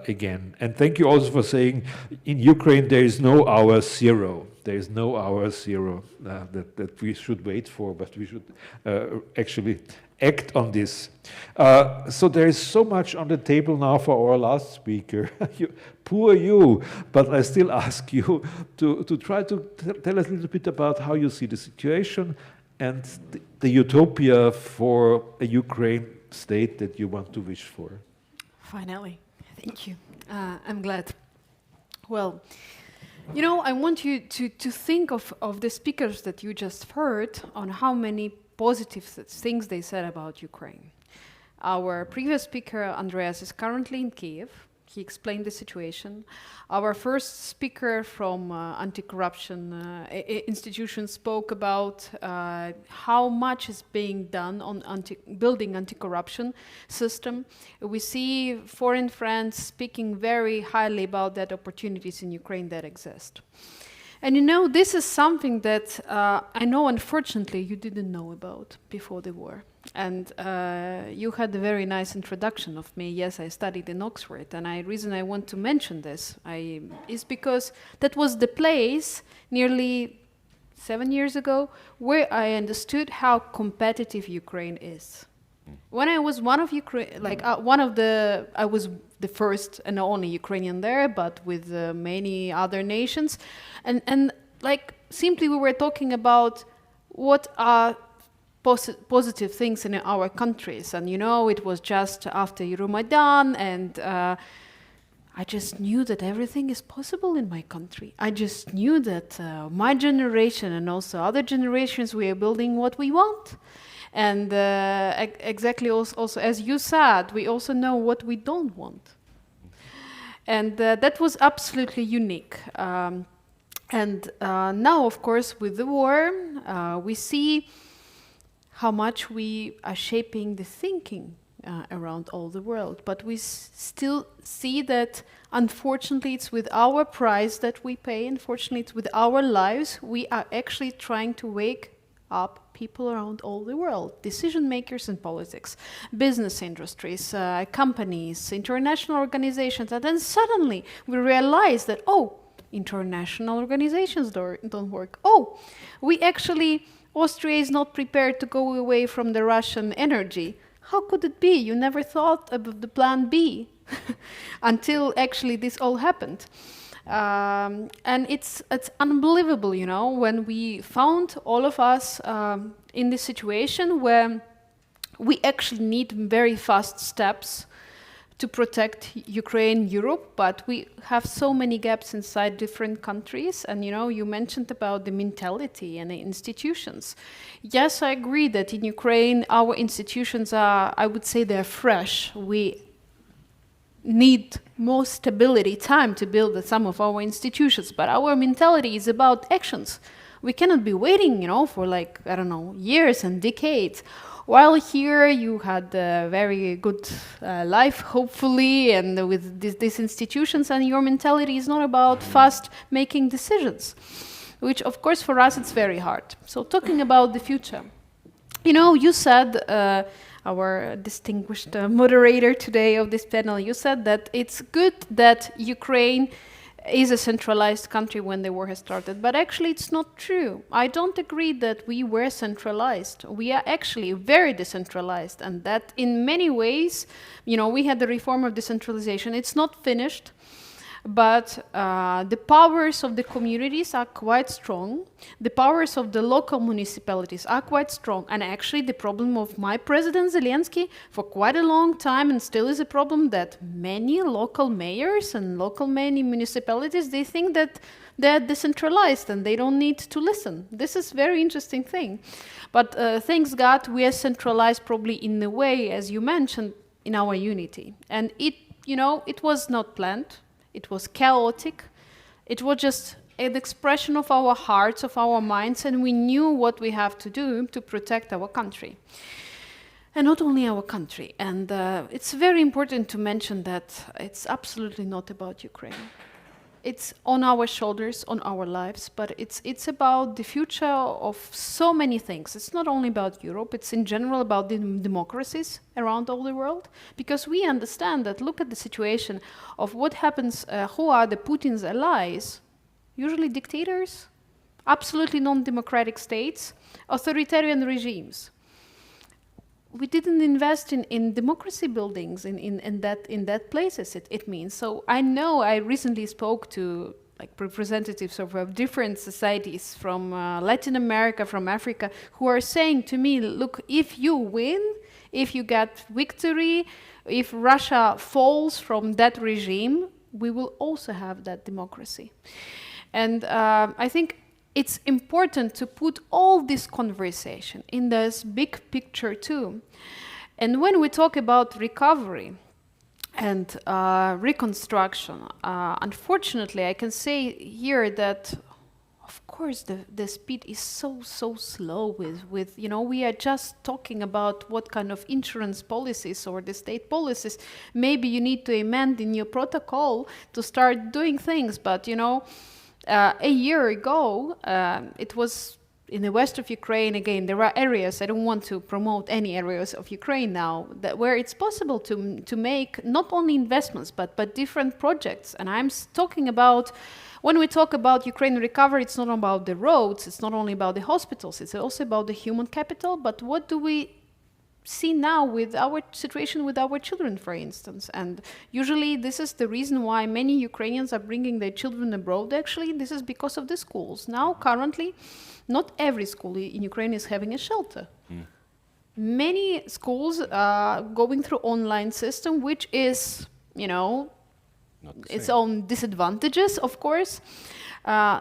again. And thank you also for saying in Ukraine there is no hour zero. There is no hour zero that we should wait for, but we should actually act on this. So there is so much on the table now for our last speaker. Poor you, but I still ask you to try to tell us a little bit about how you see the situation and the utopia for a Ukraine state that you want to wish for. Finally, thank you. I'm glad. Well, you know, I want you to think of the speakers that you just heard on how many positive things they said about Ukraine. Our previous speaker, Andreas, is currently in Kiev. He explained the situation. Our first speaker from anti-corruption institution spoke about how much is being done on building anti-corruption system. We see foreign friends speaking very highly about that opportunities in Ukraine that exist. And you know, this is something that I know, unfortunately, you didn't know about before the war. And you had a very nice introduction of me. Yes, I studied in Oxford, and the reason I want to mention this is because that was the place nearly 7 years ago where I understood how competitive Ukraine is. When I was one of I was the first and only Ukrainian there, but with many other nations, and like simply we were talking about what are positive things in our countries, and you know, it was just after Euromaidan, and I just knew that everything is possible in my country. I just knew that my generation and also other generations, we are building what we want. And exactly also, as you said, we also know what we don't want. And that was absolutely unique. And now, of course, with the war, we see how much we are shaping the thinking around all the world. But we still see that, unfortunately, it's with our price that we pay. Unfortunately, it's with our lives. We are actually trying to wake up people around all the world, decision makers in politics, business industries, companies, international organizations, and then suddenly we realize that, oh, international organizations don't work. Oh, Austria is not prepared to go away from the Russian energy. How could it be? You never thought about the plan B until actually this all happened. And it's unbelievable, you know, when we found all of us in this situation where we actually need very fast steps to protect Ukraine, Europe, but we have so many gaps inside different countries. And, you know, you mentioned about the mentality and the institutions. Yes, I agree that in Ukraine, our institutions are, I would say they're fresh. We need more stability, time to build some of our institutions, but our mentality is about actions. We cannot be waiting, you know, for like, I don't know, years and decades. While here you had a very good life, hopefully, and with these institutions, and your mentality is not about fast making decisions, which of course for us it's very hard. So talking about the future, you know, you said, our distinguished moderator today of this panel, you said that it's good that Ukraine is a centralized country when the war has started, but actually it's not true. I don't agree that we were centralized. We are actually very decentralized, and that in many ways, you know, we had the reform of decentralization. It's not finished, but the powers of the communities are quite strong. The powers of the local municipalities are quite strong. And actually the problem of my president Zelensky for quite a long time, and still is a problem, that many local mayors and many municipalities, they think that they're decentralized and they don't need to listen. This is a very interesting thing. But thanks God, we are centralized probably in the way, as you mentioned, in our unity. And it, you know, it was not planned. It was chaotic. It was just an expression of our hearts, of our minds, and we knew what we have to do to protect our country. and not only our country. And it's very important to mention that it's absolutely not about Ukraine. It's on our shoulders, on our lives, but it's about the future of so many things. It's not only about Europe, it's in general about the democracies around all the world, because we understand that, look at the situation of what happens, who are the Putin's allies, usually dictators, absolutely non-democratic states, authoritarian regimes. We didn't invest in democracy buildings in that places. It means. So I know I recently spoke to like representatives of different societies from Latin America, from Africa, who are saying to me, look, if you win, if you get victory, if Russia falls from that regime, we will also have that democracy. And I think it's important to put all this conversation in this big picture too. And when we talk about recovery and reconstruction, unfortunately, I can say here that, of course, the speed is so slow with, you know, we are just talking about what kind of insurance policies or the state policies. Maybe you need to amend in your protocol to start doing things, but, you know, a year ago, it was in the west of Ukraine. Again, there are areas, I don't want to promote any areas of Ukraine now, that where it's possible to make not only investments, but different projects. And I'm talking about, when we talk about Ukraine recovery, it's not about the roads, it's not only about the hospitals, it's also about the human capital. But what do we see now with our situation with our children, for instance? And usually this is the reason why many Ukrainians are bringing their children abroad. Actually, this is because of the schools. Now, currently, not every school in Ukraine is having a shelter. Many schools are going through online system, which is, you know, its own disadvantages, of course.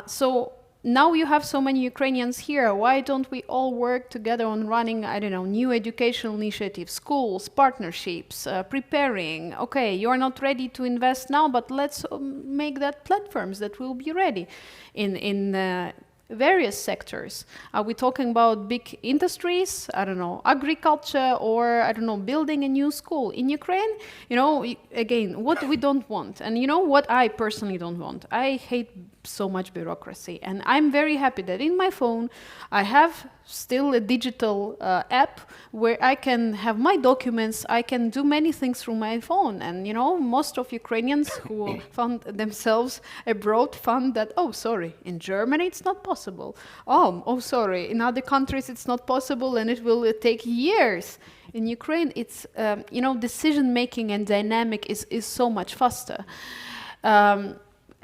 So now you have so many Ukrainians here. Why don't we all work together on running, I don't know, new educational initiatives, schools, partnerships, preparing? Okay, you're not ready to invest now, but let's make that platforms that will be ready in various sectors. Are we talking about big industries? I don't know, agriculture, or I don't know, building a new school in Ukraine? You know, again, what we don't want, and you know what I personally don't want. I hate so much bureaucracy, and I'm very happy that in my phone I have still a digital app where I can have my documents. I can do many things through my phone, and you know, most of Ukrainians who found themselves abroad found that, oh sorry, in Germany it's not possible, oh sorry, in other countries it's not possible, and it will take years. In Ukraine, it's you know, decision making and dynamic is so much faster.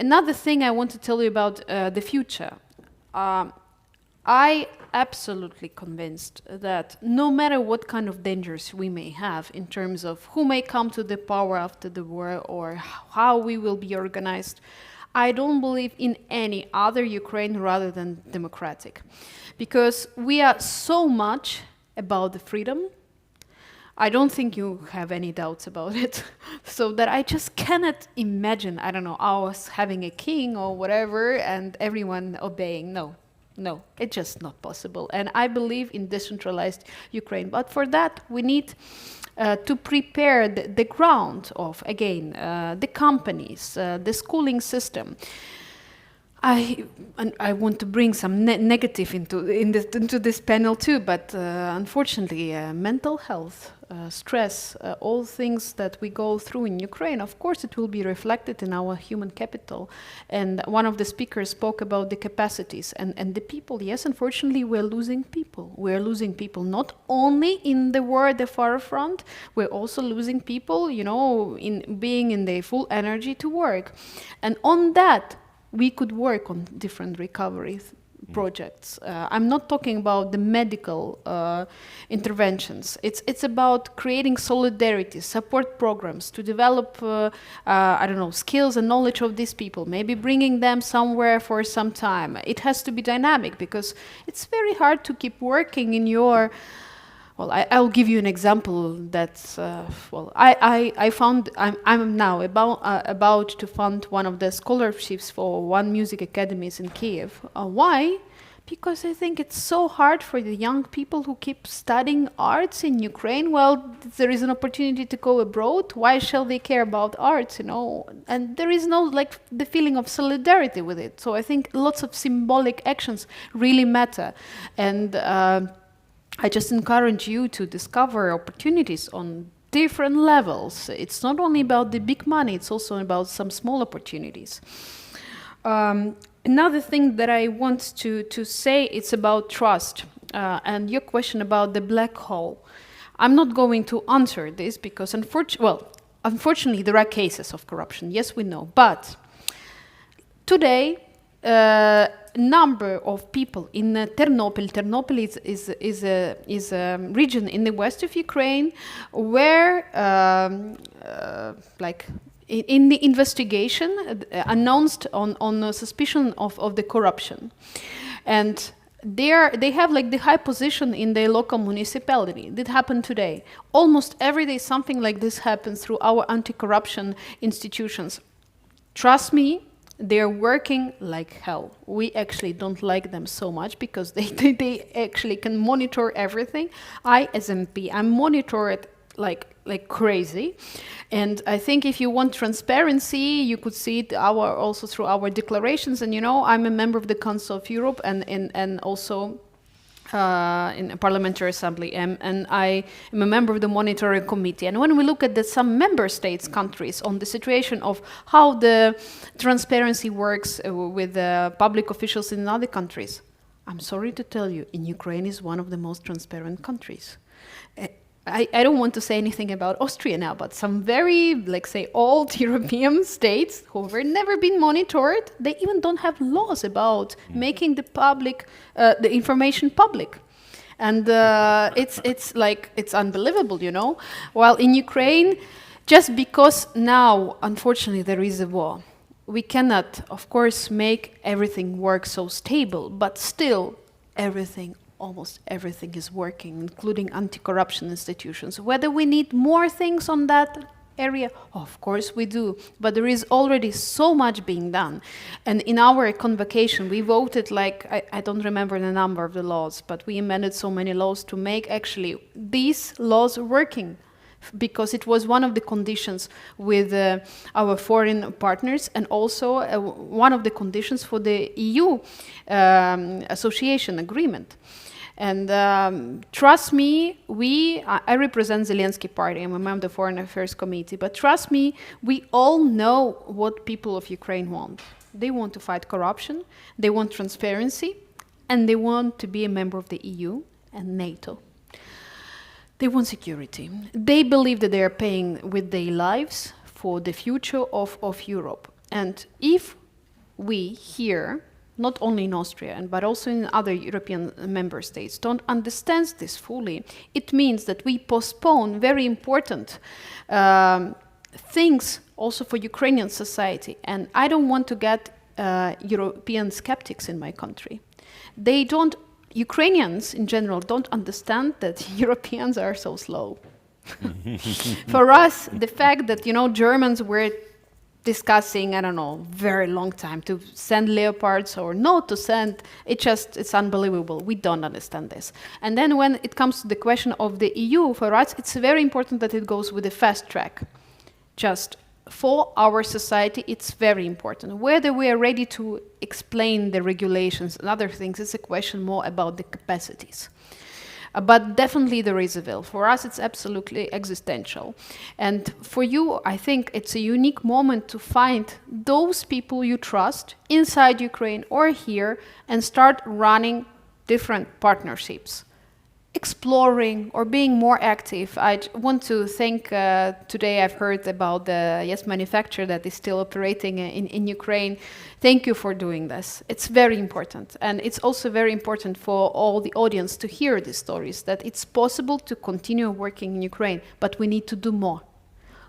Another thing I want to tell you about the future. I absolutely convinced that no matter what kind of dangers we may have in terms of who may come to the power after the war or how we will be organized, I don't believe in any other Ukraine rather than democratic. Because we are so much about the freedom. I don't think you have any doubts about it. So that I just cannot imagine, I don't know, us having a king or whatever and everyone obeying. No, it's just not possible. And I believe in decentralized Ukraine. But for that, we need to prepare the ground of, again, the companies, the schooling system. I want to bring some negative into this panel too, but unfortunately, mental health, stress, all things that we go through in Ukraine, of course it will be reflected in our human capital. And one of the speakers spoke about the capacities and the people. Yes, unfortunately, we're losing people. We're losing people not only in the war at the far front, we're also losing people, you know, in being in their full energy to work. And on that, we could work on different recovery projects. I'm not talking about the medical interventions. It's about creating solidarity, support programs to develop, I don't know, skills and knowledge of these people, maybe bringing them somewhere for some time. It has to be dynamic because it's very hard to keep working in your. Well, I'll give you an example that's, well, I'm now about to fund one of the scholarships for one music academies in Kiev. Why? Because I think it's so hard for the young people who keep studying arts in Ukraine. Well, there is an opportunity to go abroad. Why shall they care about arts, you know? And there is no, like, the feeling of solidarity with it. So I think lots of symbolic actions really matter. And I just encourage you to discover opportunities on different levels. It's not only about the big money, it's also about some small opportunities. Another thing that I want to say, it's about trust. And your question about the black hole. I'm not going to answer this because unfortunately there are cases of corruption. Yes, we know. But today, number of people in Ternopil is a region in the west of Ukraine where in the investigation announced on a suspicion of the corruption. And they have like the high position in their local municipality. That happened today. Almost every day something like this happens through our anti-corruption institutions. Trust me, they're working like hell. We actually don't like them so much because they actually can monitor everything. I, as MP, I monitor it like crazy. And I think if you want transparency, you could see it also through our declarations. And you know, I'm a member of the Council of Europe and also in a parliamentary assembly, and I am a member of the monitoring committee. And when we look at some member states, countries, on the situation of how the transparency works with public officials in other countries, I'm sorry to tell you, in Ukraine is one of the most transparent countries. I don't want to say anything about Austria now, but some very, like say, old European states who have never been monitored, they even don't have laws about making the information public. And it's unbelievable, you know. While in Ukraine, just because now, unfortunately, there is a war, we cannot, of course, make everything work so stable, but still almost everything is working, including anti-corruption institutions. Whether we need more things on that area, of course we do, but there is already so much being done. And in our convocation, we voted I don't remember the number of the laws, but we amended so many laws to make actually these laws working, because it was one of the conditions with our foreign partners, and also one of the conditions for the EU association agreement. And trust me, I represent Zelensky party, I'm a member of the Foreign Affairs Committee, but trust me, we all know what people of Ukraine want. They want to fight corruption, they want transparency, and they want to be a member of the EU and NATO. They want security. They believe that they are paying with their lives for the future of Europe. And if we here, not only in Austria, but also in other European member states, don't understand this fully, it means that we postpone very important things also for Ukrainian society. And I don't want to get European skeptics in my country. Ukrainians in general don't understand that Europeans are so slow. For us, the fact that, you know, Germans were discussing, I don't know, very long time to send Leopards or not to send, it's unbelievable. We don't understand this. And then when it comes to the question of the EU, for us, it's very important that it goes with a fast track. Just for our society, it's very important. Whether we are ready to explain the regulations and other things, it's a question more about the capacities. But definitely there is a will. For us, it's absolutely existential. And for you, I think it's a unique moment to find those people you trust inside Ukraine or here and start running different partnerships, exploring or being more active. I want to thank, today I've heard about the Yes manufacturer that is still operating in Ukraine. Thank you for doing this. It's very important. And it's also very important for all the audience to hear these stories, that it's possible to continue working in Ukraine, but we need to do more.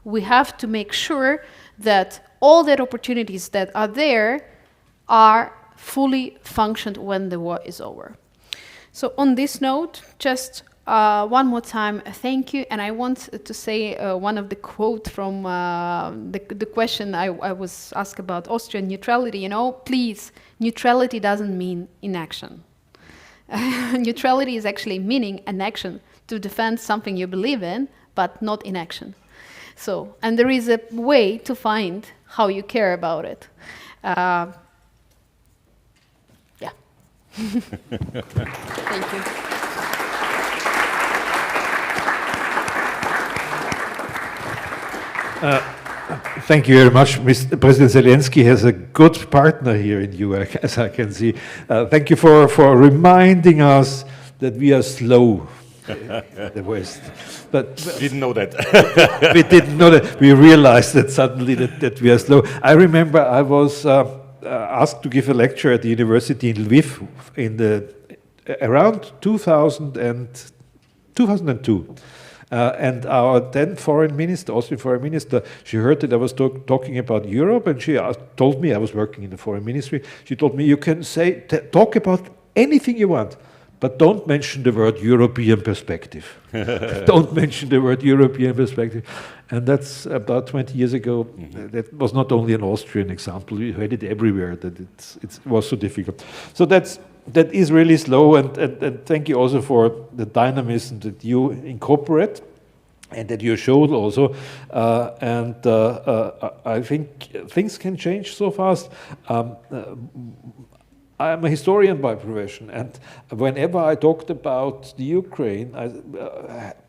We have to make sure that all the opportunities that are there are fully functioned when the war is over. So on this note, just one more time, thank you. And I want to say one of the quote from the question I was asked about Austrian neutrality. You know, please, neutrality doesn't mean inaction. Neutrality is actually meaning an action to defend something you believe in, but not in action. So, and there is a way to find how you care about it. Yeah. Thank you. Thank you very much. Mr. President Zelensky has a good partner here in you, as I can see. Thank you for reminding us that we are slow, the West. But we didn't know that. We didn't know that. We realized that suddenly that we are slow. I remember I was asked to give a lecture at the university in Lviv in around 2002. And our then foreign minister, Austrian foreign minister, she heard that I was talking about Europe, and she told me, I was working in the foreign ministry, she told me, you can talk about anything you want, but don't mention the word European perspective. Don't mention the word European perspective. And that's about 20 years ago. That was not only an Austrian example, we had it everywhere, that it was so difficult. So that is really slow, and thank you also for the dynamism that you incorporate and that you showed also. I think things can change so fast. I'm a historian by profession, and whenever I talked about the Ukraine,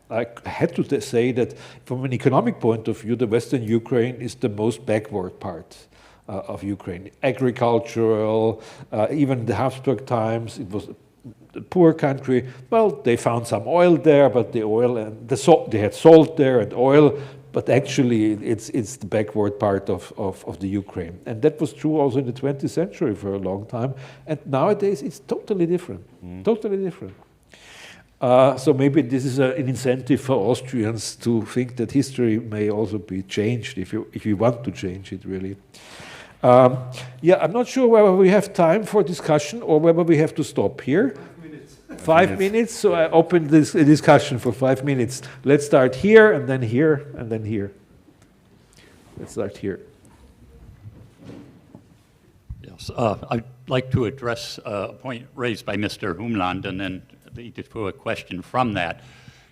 I had to say that from an economic point of view, the Western Ukraine is the most backward part of Ukraine. Agricultural, even the Habsburg times, it was a poor country. Well, they found some oil there, but the oil and the salt, they had salt there and oil, but actually it's the backward part of the Ukraine. And that was true also in the 20th century for a long time. And nowadays it's totally different, totally different. So maybe this is an incentive for Austrians to think that history may also be changed if you want to change it, really. Yeah, I'm not sure whether we have time for discussion or whether we have to stop here. 5 minutes. 5 minutes, so I open this discussion for 5 minutes. Let's start here, and then here, and then here. Let's start here. Yes, I'd like to address a point raised by Mr. Humland and then lead to a question from that.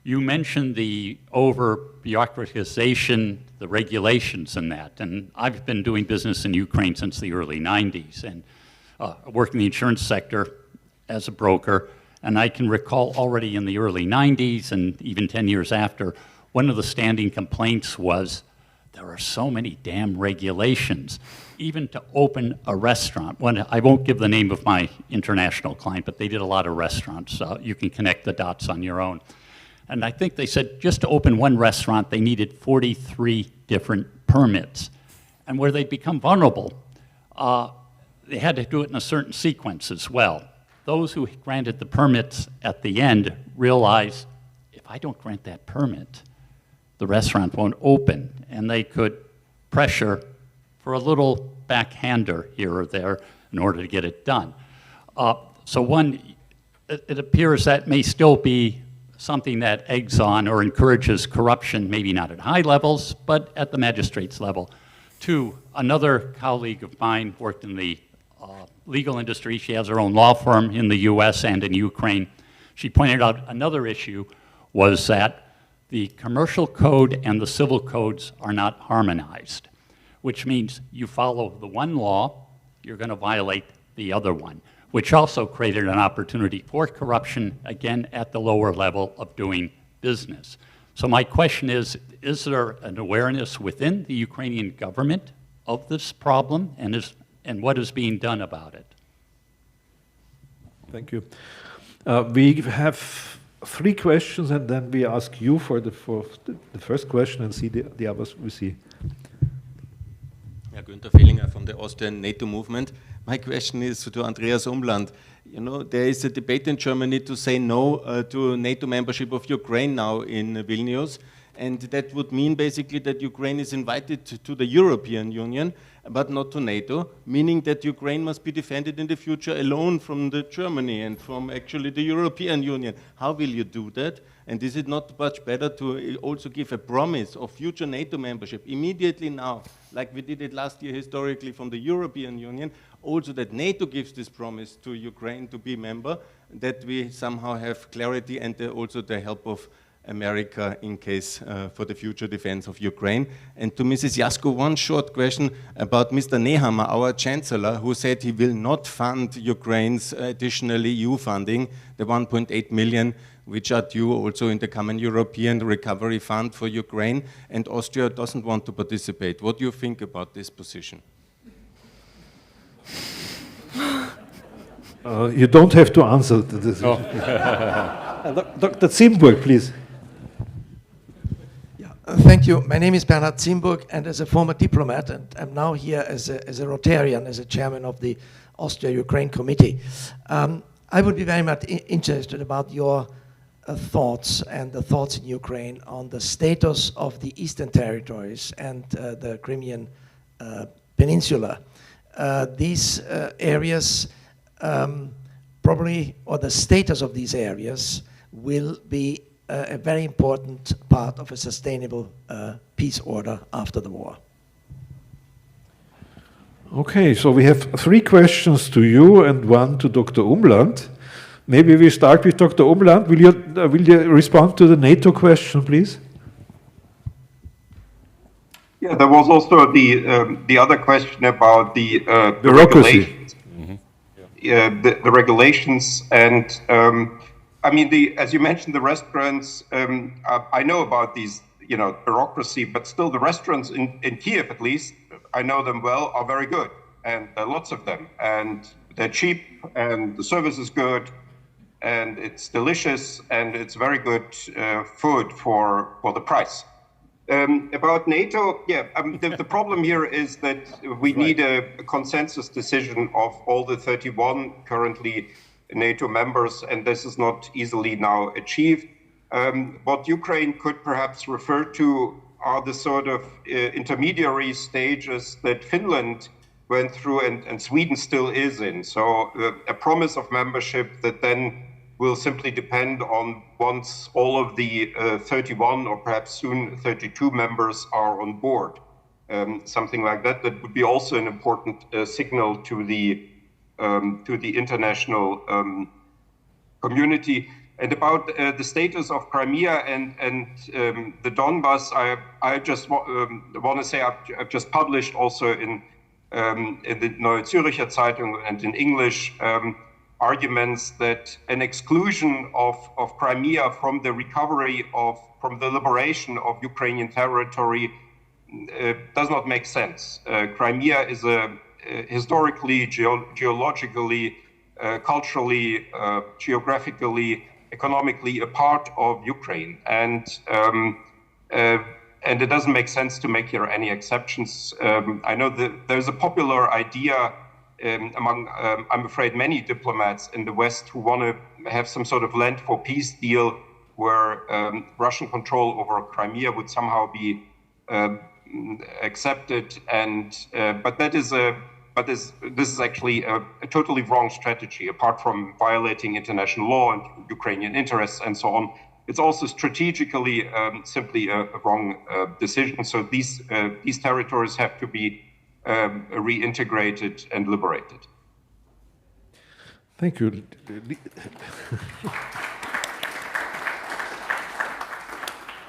You mentioned the over-bureaucratization, the regulations and that, and I've been doing business in Ukraine since the early 90s and worked in the insurance sector as a broker, and I can recall already in the early 90s and even 10 years after, one of the standing complaints was, there are so many damn regulations. Even to open a restaurant, I won't give the name of my international client, but they did a lot of restaurants. You can connect the dots on your own. And I think they said just to open one restaurant, they needed 43 different permits. And where they'd become vulnerable, they had to do it in a certain sequence as well. Those who granted the permits at the end realized, if I don't grant that permit, the restaurant won't open. And they could pressure for a little backhander here or there in order to get it done. So it appears that may still be something that eggs on or encourages corruption, maybe not at high levels, but at the magistrate's level. Two, another colleague of mine worked in the legal industry. She has her own law firm in the US and in Ukraine. She pointed out another issue was that the commercial code and the civil codes are not harmonized, which means you follow the one law, you're going to violate the other one, which also created an opportunity for corruption, again, at the lower level of doing business. So my question is there an awareness within the Ukrainian government of this problem, and what is being done about it? Thank you. We have 3 questions, and then we ask you for the first question and see the others we see. Yeah, Günther Fehlinger from the Austrian NATO movement. My question is to Andreas Umland. You know, there is a debate in Germany to say no to NATO membership of Ukraine now in Vilnius, and that would mean basically that Ukraine is invited to the European Union, but not to NATO, meaning that Ukraine must be defended in the future alone from Germany and from actually the European Union. How will you do that? And is it not much better to also give a promise of future NATO membership immediately now, like we did it last year historically from the European Union, also that NATO gives this promise to Ukraine to be member, that we somehow have clarity and also the help of America in case for the future defense of Ukraine? And to Mrs. Jasko, one short question about Mr. Nehammer, our Chancellor, who said he will not fund Ukraine's additional EU funding, the 1.8 million, which are due also in the common European Recovery Fund for Ukraine, and Austria doesn't want to participate. What do you think about this position? You don't have to answer this. No. Dr. Zimburg, please. Thank you. My name is Bernhard Zimburg, and as a former diplomat, and I'm now here as a Rotarian, as a chairman of the Austria-Ukraine Committee. I would be very much interested about your thoughts and the thoughts in Ukraine on the status of the Eastern Territories and the Crimean Peninsula. These areas probably, or the status of these areas will be a very important part of a sustainable peace order after the war. Okay, so we have 3 questions to you and 1 to Dr. Umland. Maybe we start with Dr. Umland. Will you respond to the NATO question, please? Yeah, there was also the other question about the bureaucracy. Regulations. The regulations, and I mean, as you mentioned, the restaurants. I know about these, bureaucracy, but still, the restaurants in Kiev, at least, I know them well, are very good, and there are lots of them, and they're cheap, and the service is good, and it's delicious, and it's very good food for the price. About NATO, the problem here is that we need a consensus decision of all the 31 currently NATO members, and this is not easily now achieved. What Ukraine could perhaps refer to are the sort of intermediary stages that Finland went through and Sweden still is in. So a promise of membership that then will simply depend on once all of the 31 or perhaps soon 32 members are on board. Something like that. That would be also an important signal to the international community. And about the status of Crimea and the Donbas, I just want to say I've just published also in the Neue Zürcher Zeitung and in English arguments that an exclusion of Crimea from the recovery from the liberation of Ukrainian territory does not make sense. Crimea is historically, geologically, culturally, geographically, economically a part of Ukraine, and it doesn't make sense to make here any exceptions. I know that there's a popular idea among, I'm afraid, many diplomats in the West who want to have some sort of land for peace deal where Russian control over Crimea would somehow be accepted, but this is actually a totally wrong strategy. Apart from violating international law and Ukrainian interests and so on, it's also strategically simply a wrong decision. So these territories have to be reintegrated and liberated. Thank you.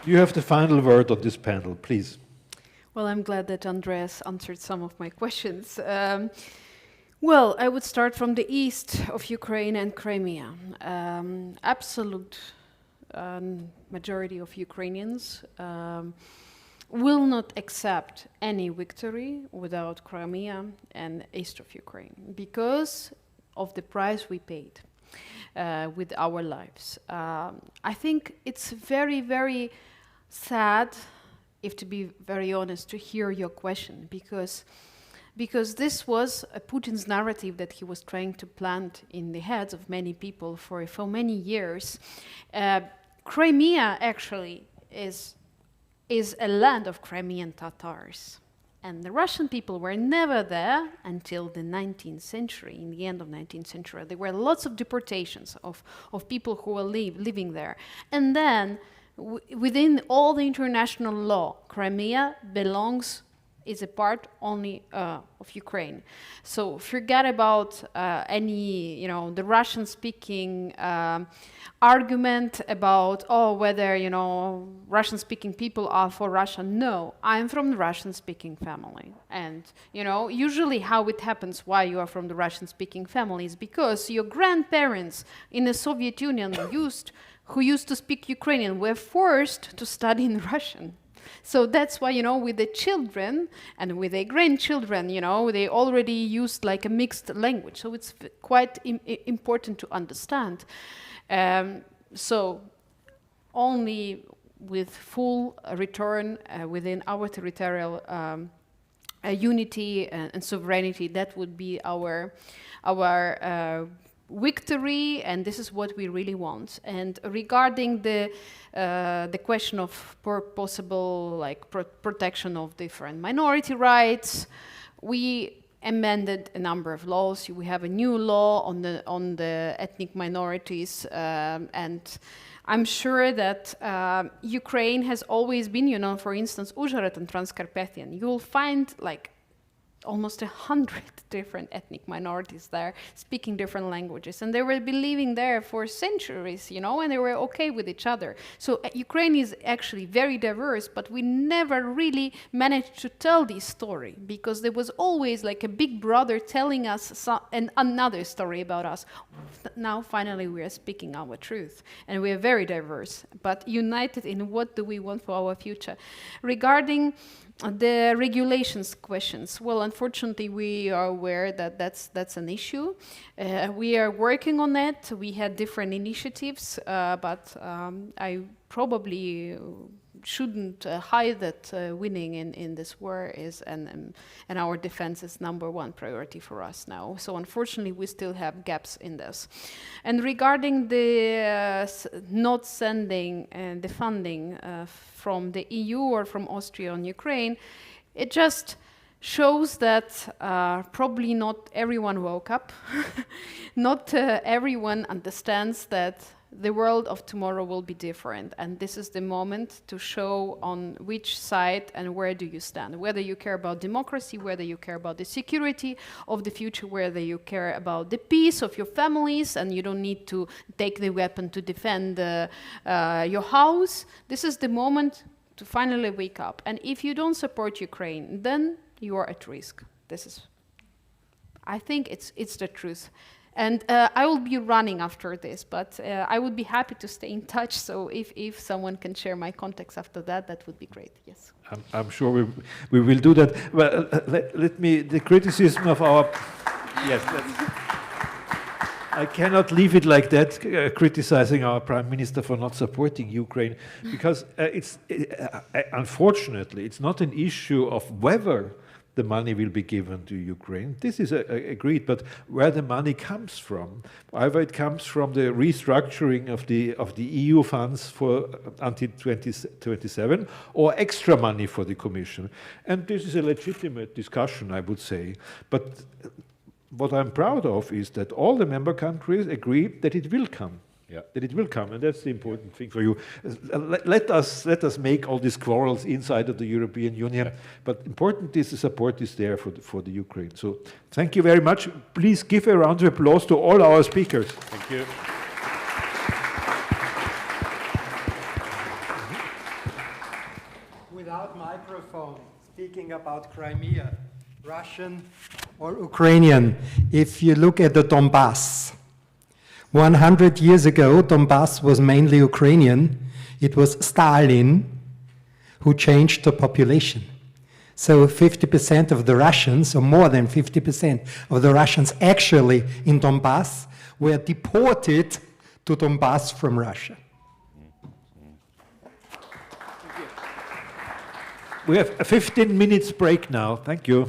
You have the final word on this panel, please. Well, I'm glad that Andreas answered some of my questions. Well, I would start from the east of Ukraine and Crimea. Absolute majority of Ukrainians will not accept any victory without Crimea and east of Ukraine because of the price we paid with our lives. I think it's very, very sad, if to be very honest, to hear your question, because this was Putin's narrative that he was trying to plant in the heads of many people for many years. Crimea actually is a land of Crimean Tatars. And the Russian people were never there until the 19th century, in the end of 19th century. There were lots of deportations of people who were living there. And then, within all the international law, Crimea belongs is a part only of Ukraine. So forget about any, you know, the Russian-speaking argument about, oh, whether, you know, Russian-speaking people are for Russia. No, I'm from the Russian-speaking family. And, you know, usually how it happens, why you are from the Russian-speaking family is because your grandparents in the Soviet Union who used to speak Ukrainian were forced to study in Russian. So that's why, you know, with the children and with the grandchildren, you know, they already used like a mixed language. So it's quite important to understand. So only with full return within our territorial unity and sovereignty, that would be our victory, and this is what we really want. And regarding the question of possible like protection of different minority rights, we amended a number of laws. We have a new law on the ethnic minorities, and I'm sure that Ukraine has always been, you know, for instance, Uzhhorod and Transcarpathian. You will find like almost 100 different ethnic minorities there, speaking different languages, and they will be living there for centuries, you know, and they were okay with each other. So Ukraine is actually very diverse, but we never really managed to tell this story because there was always like a big brother telling us another story about us. Now finally we are speaking our truth, and we are very diverse, but united in what do we want for our future. Regarding the regulations questions, well, unfortunately, we are aware that that's an issue. We are working on it. We had different initiatives, but I probably shouldn't hide that winning in this war is, and our defense is #1 priority for us now. So unfortunately, we still have gaps in this. And regarding the not sending the funding from the EU or from Austria on Ukraine, it just shows that probably not everyone woke up. Not everyone understands that the world of tomorrow will be different, and this is the moment to show on which side and where do you stand, whether you care about democracy, whether you care about the security of the future, whether you care about the peace of your families and you don't need to take the weapon to defend your house. This is the moment to finally wake up, and if you don't support Ukraine, then you are at risk. This is, I think it's the truth. And I will be running after this, but I would be happy to stay in touch. So if someone can share my contacts after that, that would be great. Yes. I'm sure we will do that. Well, let me, the criticism of our, yes, I cannot leave it like that, criticizing our Prime Minister for not supporting Ukraine, because unfortunately, it's not an issue of whether the money will be given to Ukraine. This is agreed, but where the money comes from, either it comes from the restructuring of the EU funds for until 2027, or extra money for the Commission. And this is a legitimate discussion, I would say. But what I'm proud of is that all the member countries agree that it will come. Yeah. That it will come, and that's the important thing for you. Let us make all these quarrels inside of the European Union, yeah. But important is the support is there for the Ukraine. So thank you very much. Please give a round of applause to all our speakers. Thank you. Without microphone, speaking about Crimea, Russian or Ukrainian, if you look at the Donbass, 100 years ago, Donbass was mainly Ukrainian. It was Stalin who changed the population. So 50% of the Russians, or more than 50% of the Russians actually in Donbass, were deported to Donbass from Russia. We have a 15 minutes break now. Thank you.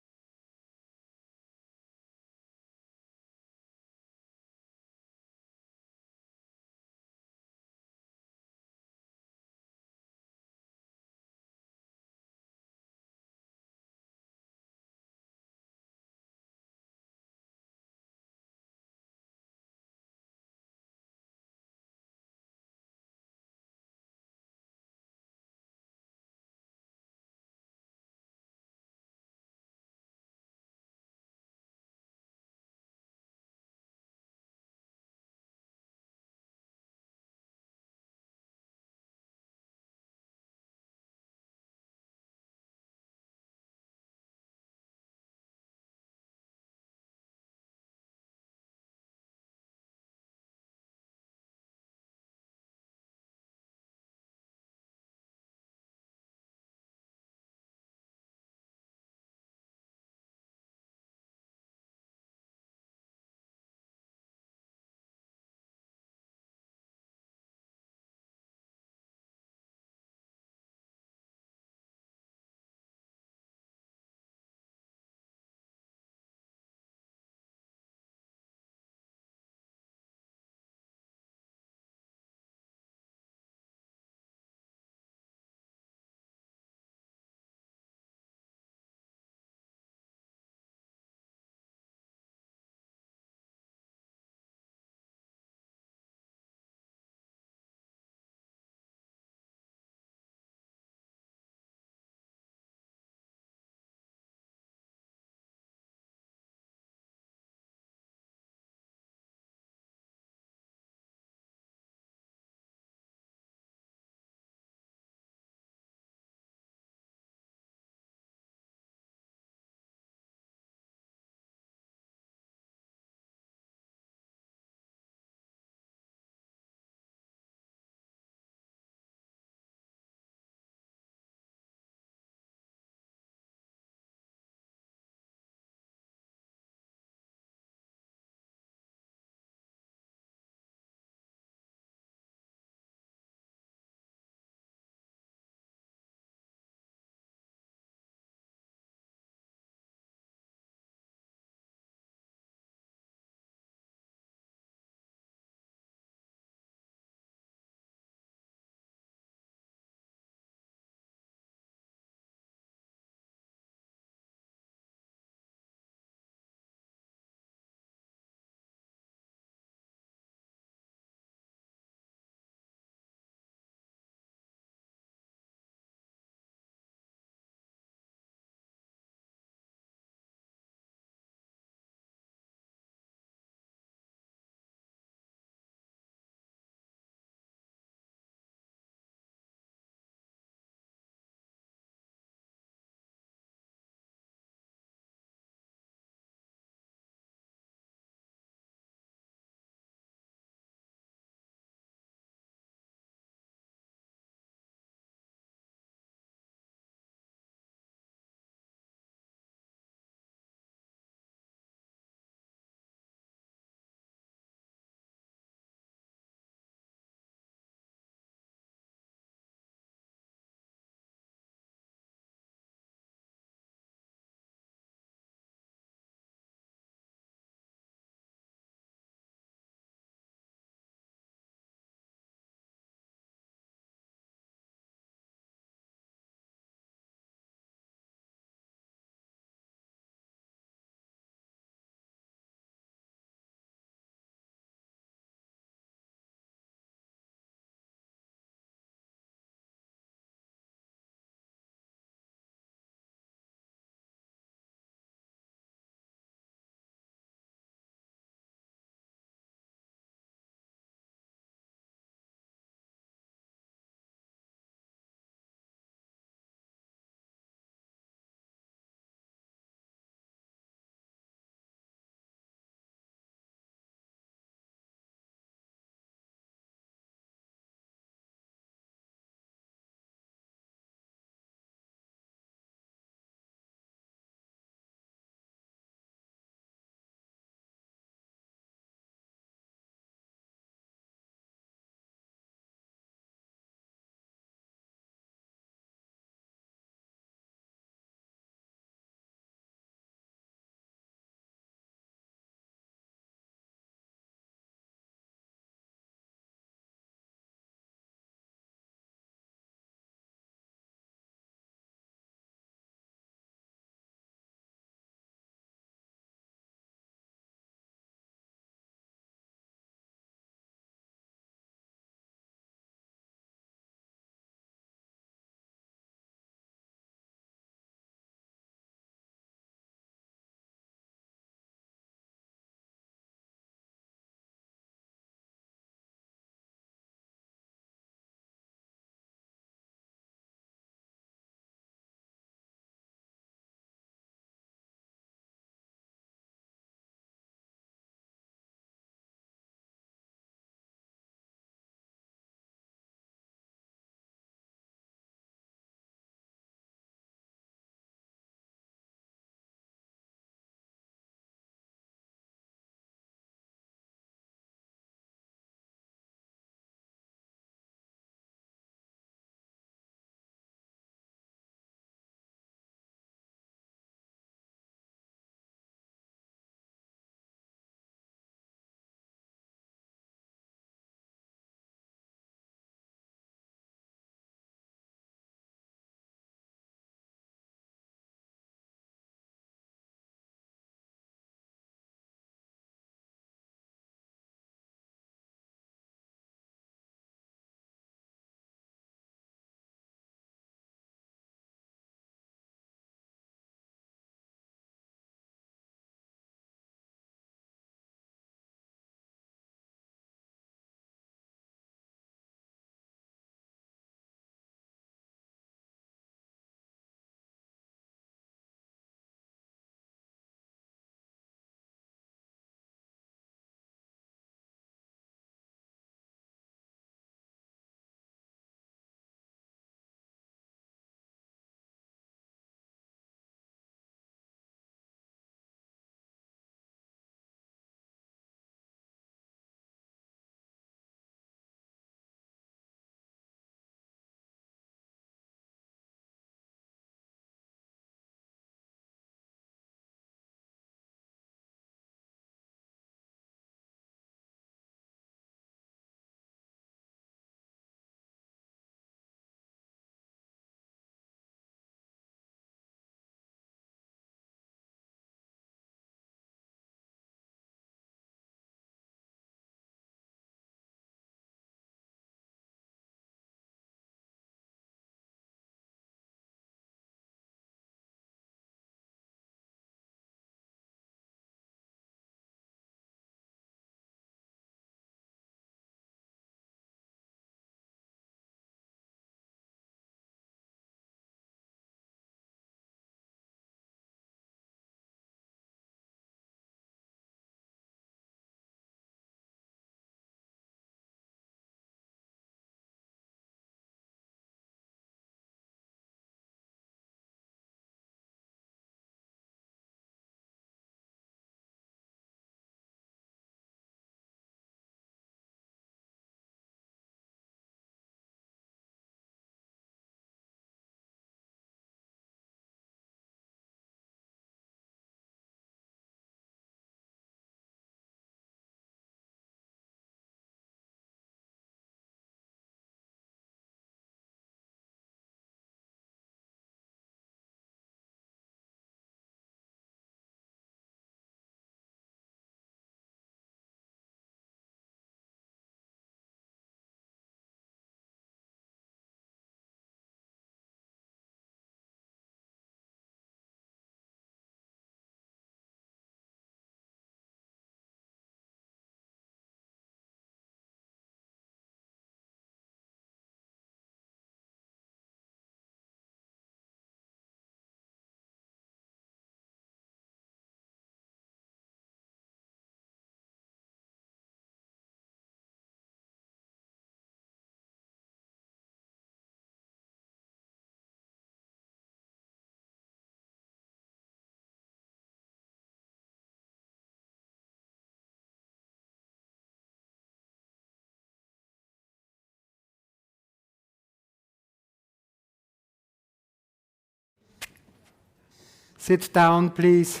Sit down, please.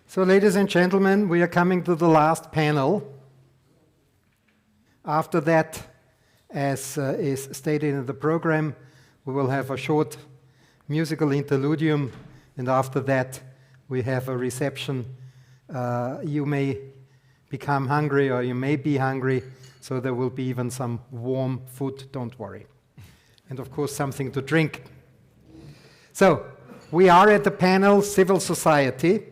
So, ladies and gentlemen, we are coming to the last panel. After that, as is stated in the program, we will have a short musical interludium, and after that, we have a reception. You may become hungry, or you may be hungry, so there will be even some warm food, don't worry. And of course, something to drink. So, we are at the panel Civil Society.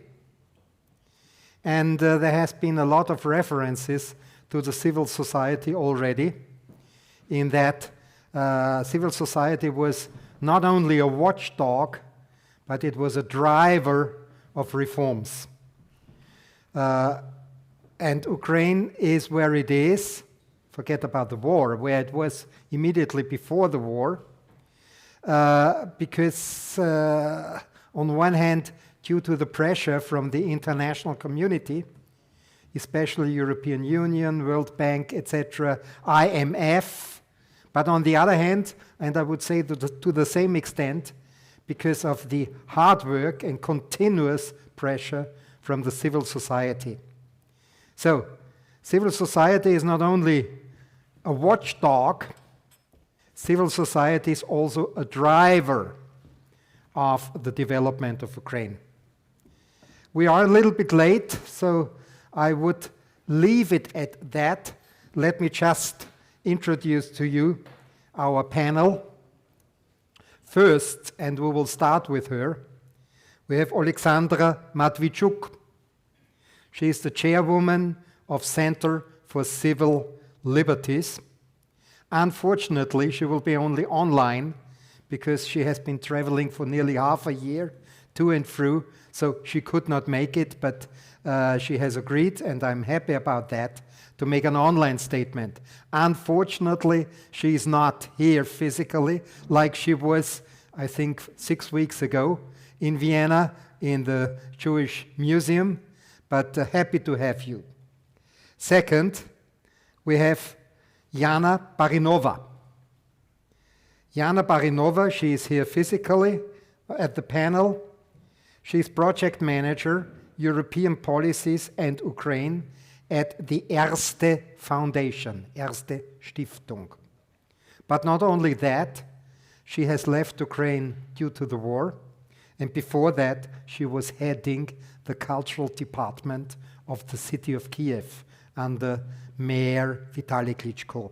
And there has been a lot of references to the civil society already, in that civil society was not only a watchdog, but it was a driver of reforms. And Ukraine is where it is, forget about the war, where it was immediately before the war, because on one hand, due to the pressure from the international community, especially European Union, World Bank, etc., IMF, but on the other hand, and I would say to the same extent, because of the hard work and continuous pressure from the civil society. So, civil society is not only a watchdog, civil society is also a driver of the development of Ukraine. We are a little bit late, so I would leave it at that. Let me just introduce to you our panel. First, and we will start with her, we have Alexandra Matvichuk. She is the chairwoman of Center for Civil Liberties. Unfortunately, she will be only online because she has been traveling for nearly half a year to and through, so she could not make it, but she has agreed, and I'm happy about that, to make an online statement. Unfortunately, she is not here physically, like she was, I think, 6 weeks ago in Vienna in the Jewish Museum, but happy to have you. Second, we have Jana Barinova. Jana Barinova, she is here physically at the panel. She's project manager, European policies and Ukraine at the Erste Foundation, Erste Stiftung. But not only that, she has left Ukraine due to the war, and before that, she was heading the cultural department of the city of Kiev under Mayor Vitaly Klitschko.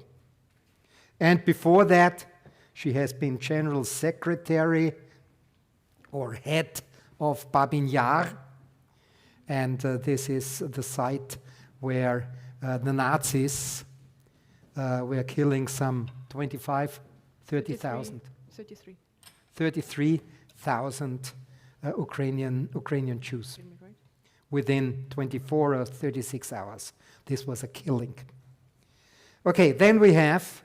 And before that, she has been general secretary or head of Babin Yar, and this is the site where the Nazis were killing some 30,000. 33,000 Ukrainian Jews within 24 or 36 hours. This was a killing. Okay, then we have,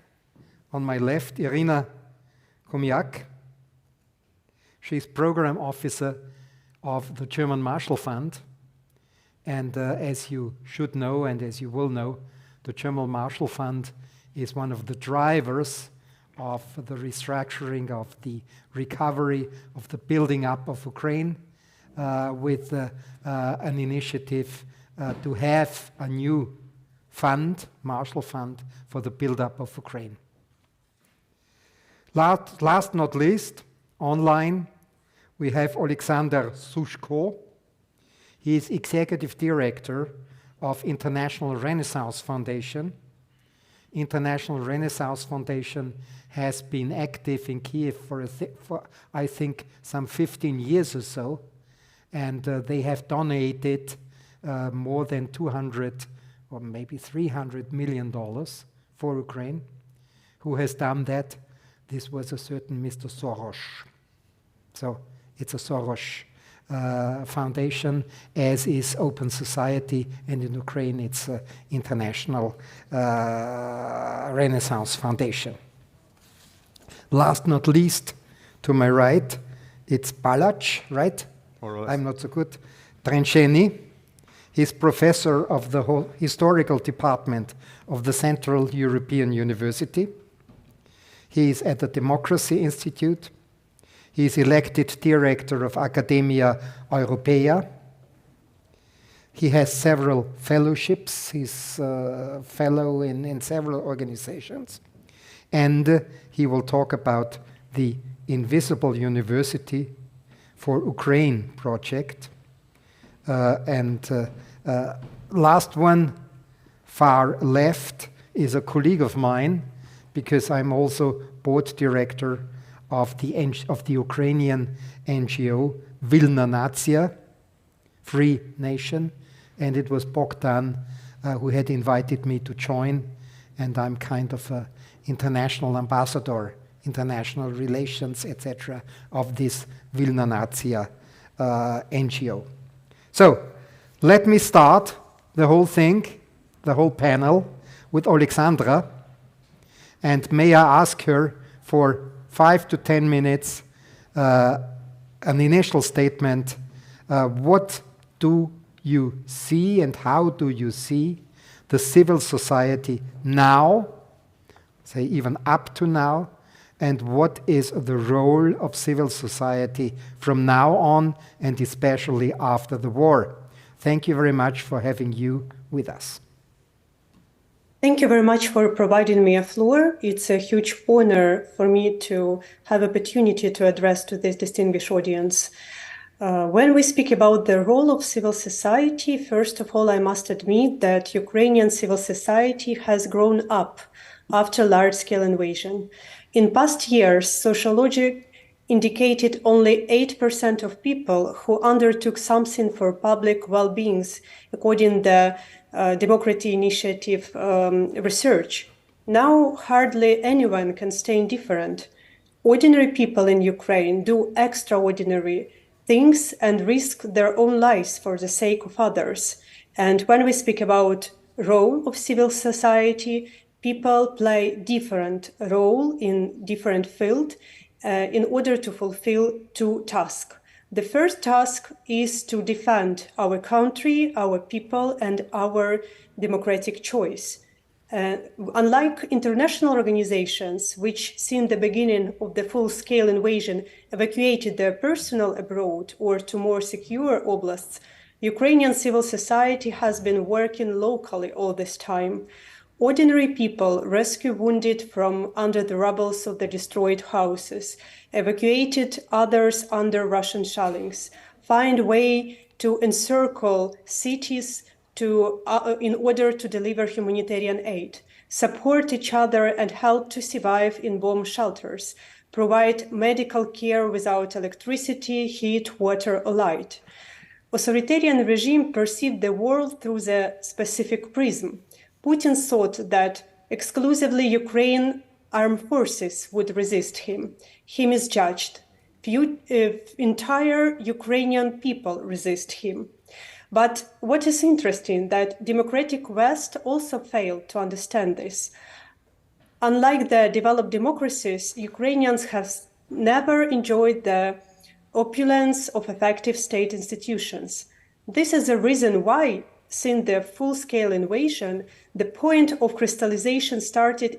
on my left, Irina Komiak. She's program officer of the German Marshall Fund. And as you should know, and as you will know, the German Marshall Fund is one of the drivers of the restructuring, of the recovery, of the building up of Ukraine, with an initiative to have a new fund, Marshall Fund, for the build-up of Ukraine. Last not least, online, we have Alexander Sushko. He is executive director of International Renaissance Foundation. International Renaissance Foundation has been active in Kiev for I think, some 15 years or so, and they have donated more than 200 or maybe $300 million for Ukraine. Who has done that? This was a certain Mr. Soros. So it's a Soros foundation, as is Open Society, and in Ukraine it's International Renaissance Foundation. Last not least, to my right, It's Palach, right? More or less. I'm not so good. Trenčeni. He's professor of the whole historical department of the Central European University. He is at the Democracy Institute. He is elected director of Academia Europaea. He has several fellowships. He's a fellow in several organizations. And he will talk about the Invisible University for Ukraine project. Last one, far left, is a colleague of mine, because I'm also board director of the Ukrainian NGO Vilna Nacija, Free Nation, and it was Bogdan who had invited me to join, and I'm kind of an international ambassador, international relations, etc., of this Vilna Nacija NGO. So, let me start the whole thing, the whole panel, with Alexandra, and may I ask her for 5 to 10 minutes, an initial statement. What do you see and how do you see the civil society now, say even up to now, and what is the role of civil society from now on and especially after the war? Thank you very much for having you with us. Thank you very much for providing me a floor. It's a huge honor for me to have opportunity to address to this distinguished audience. When we speak about the role of civil society, first of all, I must admit that Ukrainian civil society has grown up after large-scale invasion. In past years, sociology indicated only 8% of people who undertook something for public well-being, according to the Democracy Initiative research. Now, hardly anyone can stay indifferent. Ordinary people in Ukraine do extraordinary things and risk their own lives for the sake of others. And when we speak about role of civil society, people play different role in different field in order to fulfill two tasks. The first task is to defend our country, our people, and our democratic choice. Unlike international organizations, which since the beginning of the full-scale invasion evacuated their personnel abroad or to more secure oblasts, Ukrainian civil society has been working locally all this time. Ordinary people rescue wounded from under the rubbles of the destroyed houses, evacuated others under Russian shellings, find way to encircle cities in order to deliver humanitarian aid, support each other and help to survive in bomb shelters, provide medical care without electricity, heat, water, or light. Authoritarian regime perceived the world through the specific prism. Putin thought that exclusively Ukraine armed forces would resist him. He misjudged. Entire Ukrainian people resist him. But what is interesting that democratic West also failed to understand this. Unlike the developed democracies, Ukrainians have never enjoyed the opulence of effective state institutions. This is the reason why, since the full-scale invasion, the point of crystallization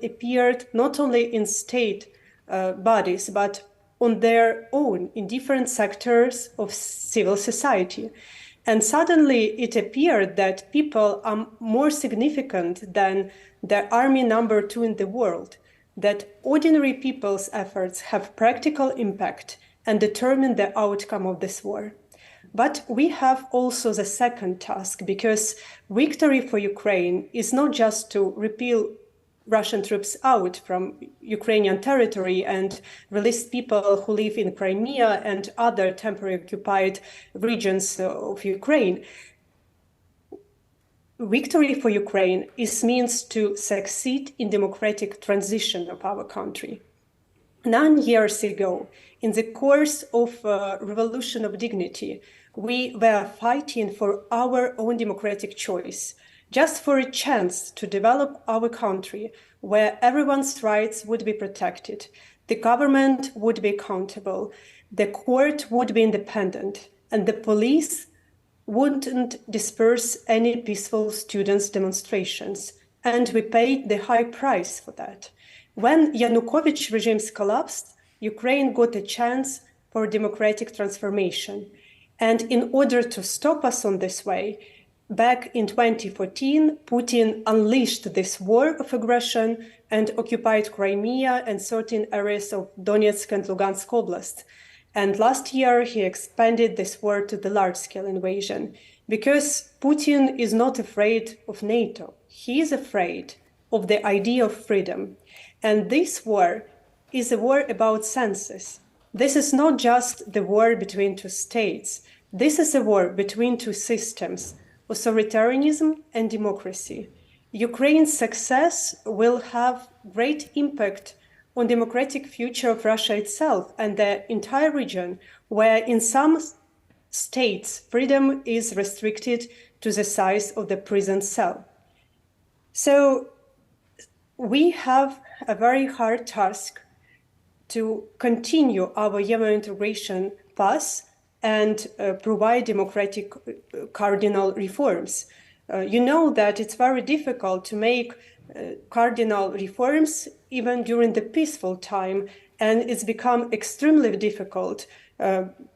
appeared not only in state bodies, but on their own in different sectors of civil society. And suddenly it appeared that people are more significant than the army number 2 in the world, that ordinary people's efforts have practical impact and determine the outcome of this war. But we have also the second task, because victory for Ukraine is not just to repel Russian troops out from Ukrainian territory and release people who live in Crimea and other temporarily occupied regions of Ukraine. Victory for Ukraine means to succeed in democratic transition of our country. 9 years ago, in the course of Revolution of Dignity, we were fighting for our own democratic choice, just for a chance to develop our country where everyone's rights would be protected, the government would be accountable, the court would be independent, and the police wouldn't disperse any peaceful students' demonstrations. And we paid the high price for that. When Yanukovych regimes collapsed, Ukraine got a chance for democratic transformation. And in order to stop us on this way, back in 2014, Putin unleashed this war of aggression and occupied Crimea and certain areas of Donetsk and Lugansk Oblast. And last year, he expanded this war to the large-scale invasion because Putin is not afraid of NATO. He is afraid of the idea of freedom. And this war is a war about senses. This is not just the war between two states. This is a war between two systems, authoritarianism and democracy. Ukraine's success will have great impact on democratic future of Russia itself and the entire region, where in some states freedom is restricted to the size of the prison cell. So we have a very hard task to continue our Euro integration path and provide democratic cardinal reforms. You know that it's very difficult to make cardinal reforms even during the peaceful time, and it's become extremely difficult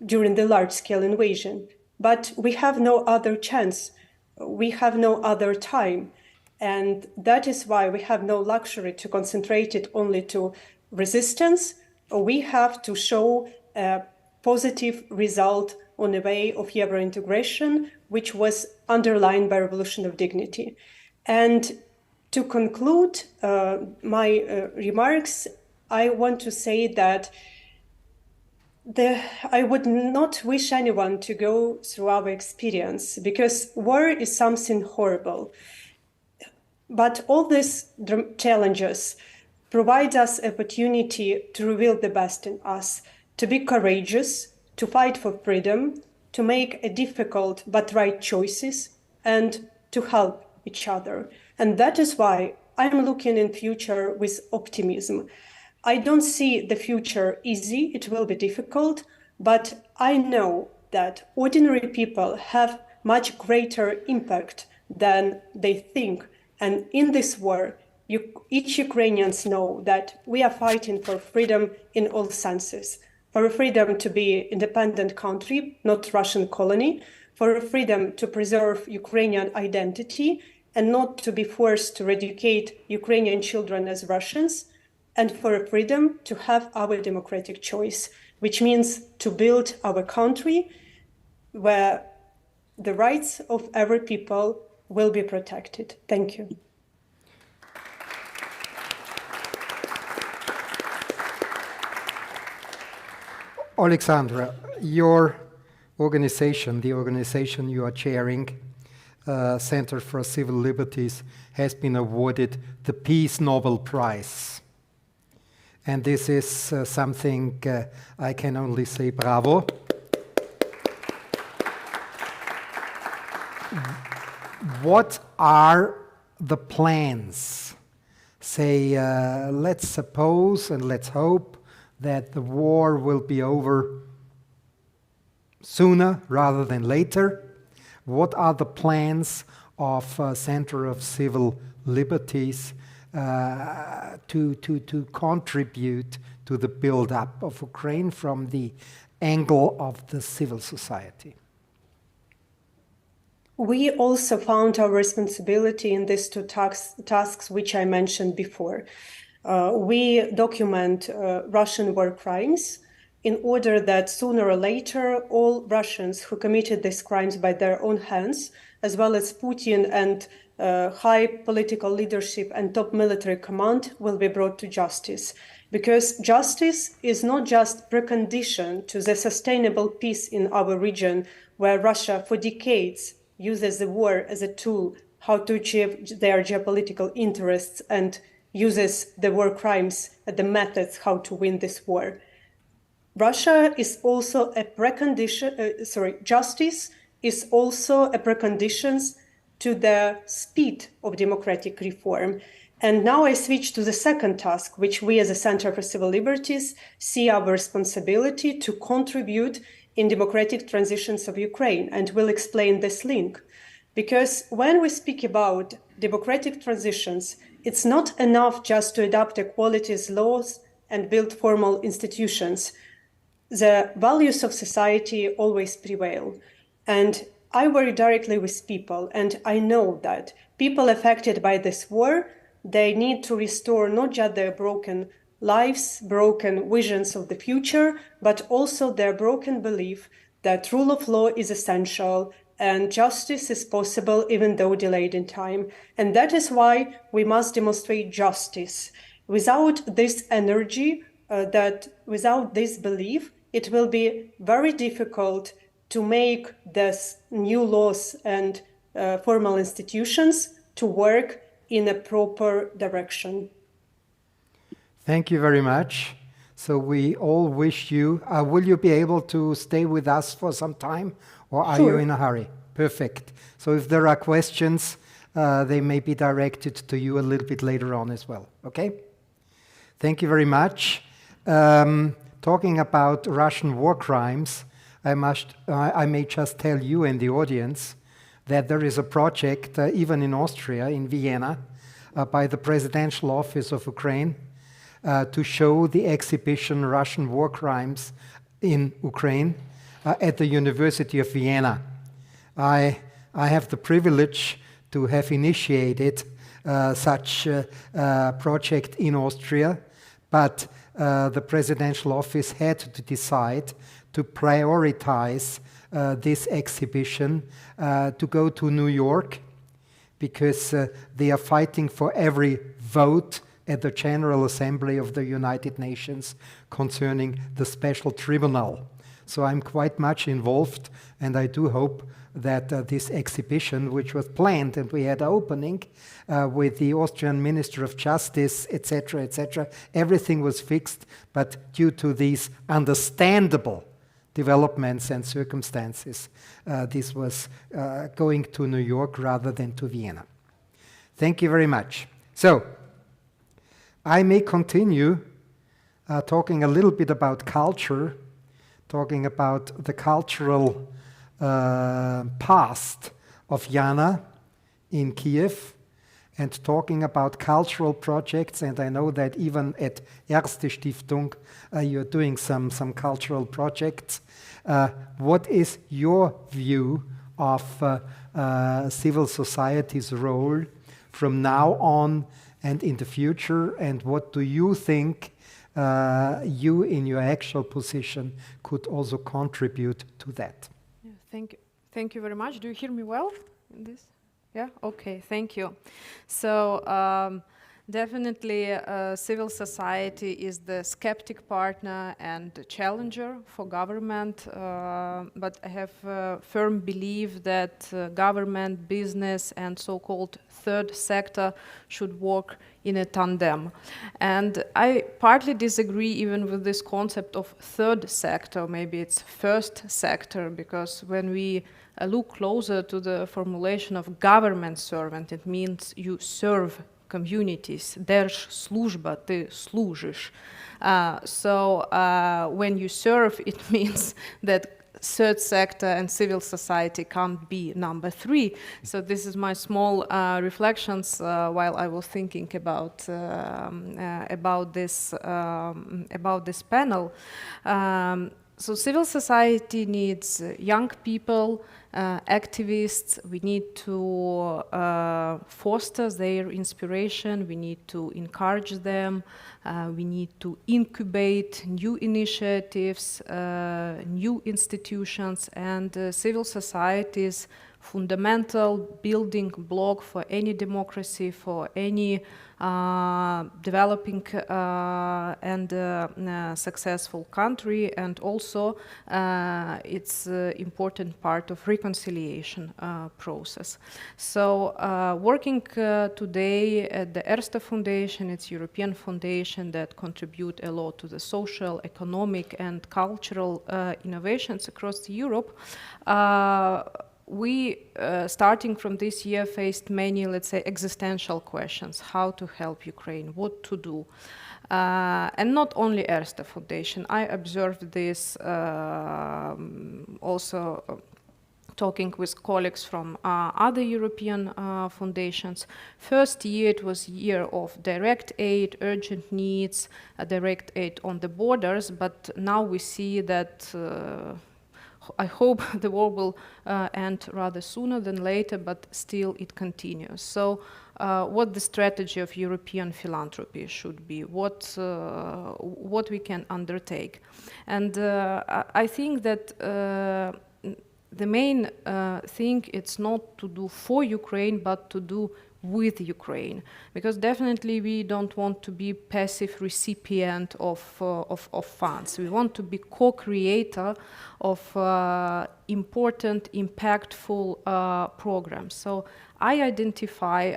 during the large-scale invasion. But we have no other chance. We have no other time. And that is why we have no luxury to concentrate it only to resistance. We have to show a positive result on the way of Euro integration, which was underlined by Revolution of Dignity. And to conclude my remarks, I want to say that I would not wish anyone to go through our experience, because war is something horrible. But all these challenges provide us opportunity to reveal the best in us, to be courageous, to fight for freedom, to make a difficult but right choices, and to help each other. And that is why I'm looking in future with optimism. I don't see the future easy, it will be difficult, but I know that ordinary people have much greater impact than they think. And in this war, each Ukrainians know that we are fighting for freedom in all senses, for a freedom to be an independent country, not Russian colony, for a freedom to preserve Ukrainian identity and not to be forced to educate Ukrainian children as Russians, and for a freedom to have our democratic choice, which means to build our country where the rights of every people will be protected. Thank you. Alexandra, your organization, the organization you are chairing, Center for Civil Liberties, has been awarded the Peace Nobel Prize. And this is something I can only say bravo. What are the plans? Say, let's suppose and let's hope that the war will be over sooner rather than later. What are the plans of Center of Civil Liberties to contribute to the build-up of Ukraine from the angle of the civil society? We also found our responsibility in these two tasks which I mentioned before. We document Russian war crimes in order that sooner or later all Russians who committed these crimes by their own hands, as well as Putin and high political leadership and top military command, will be brought to justice. Because justice is not just precondition to the sustainable peace in our region, where Russia for decades uses the war as a tool how to achieve their geopolitical interests and uses the war crimes as the methods how to win this war. Russia is also a precondition, justice is also a precondition to the speed of democratic reform. And now I switch to the second task, which we as a Center for Civil Liberties see our responsibility to contribute in democratic transitions of Ukraine, and we'll explain this link. Because when we speak about democratic transitions, it's not enough just to adopt equalities laws and build formal institutions. The values of society always prevail. And I work directly with people, and I know that people affected by this war, they need to restore not just their broken lives, broken visions of the future, but also their broken belief that rule of law is essential and justice is possible even though delayed in time. And that is why we must demonstrate justice. Without this energy, without this belief, it will be very difficult to make these new laws and formal institutions to work in a proper direction. Thank you very much. So we all wish you, will you be able to stay with us for some time, or are you in a hurry? Perfect. So if there are questions, they may be directed to you a little bit later on as well, okay? Thank you very much. Talking about Russian war crimes, I may just tell you and the audience that there is a project, even in Austria, in Vienna, by the Presidential Office of Ukraine, to show the exhibition Russian War Crimes in Ukraine at the University of Vienna. I have the privilege to have initiated such a project in Austria, but the Presidential Office had to decide to prioritize this exhibition to go to New York, because they are fighting for every vote at the General Assembly of the United Nations concerning the special tribunal. So I'm quite much involved, and I do hope that this exhibition, which was planned, and we had an opening with the Austrian Minister of Justice, etc., everything was fixed, but due to these understandable developments and circumstances, this was going to New York rather than to Vienna. Thank you very much. So, I may continue talking a little bit about culture, talking about the cultural past of Jana in Kiev, and talking about cultural projects. And I know that even at Erste Stiftung you're doing some cultural projects. What is your view of civil society's role from now on and in the future, and what do you think you in your actual position could also contribute to that? Yeah, thank you very much. Do you hear me well in this? Yeah, okay, thank you. So definitely civil society is the skeptic partner and the challenger for government, but I have a firm belief that government, business and so-called third sector should work in a tandem. And I partly disagree even with this concept of third sector, maybe it's first sector, because when we look closer to the formulation of government servant, it means you serve communities. Держслужба, ты служишь. So when you serve, it means that third sector and civil society can't be number three. So this is my small reflections while I was thinking about this panel. So civil society needs young people, activists. We need to foster their inspiration. We need to encourage them. We need to incubate new initiatives, new institutions, and civil society's fundamental building block for any democracy, for any developing and successful country, and also it's an important part of reconciliation process. So working today at the Erste Foundation, it's a European foundation that contribute a lot to the social, economic and cultural innovations across Europe. we, starting from this year, faced many, let's say, existential questions: how to help Ukraine, what to do. And not only Erste Foundation. I observed this also talking with colleagues from other European foundations. First year, it was year of direct aid, urgent needs, direct aid on the borders, but now we see that I hope the war will end rather sooner than later, but still it continues. So what the strategy of European philanthropy should be, what we can undertake. And I think that the main thing it's not to do for Ukraine, but to do with Ukraine, because definitely we don't want to be passive recipient of funds. We want to be co-creator of important, impactful programs. So I identify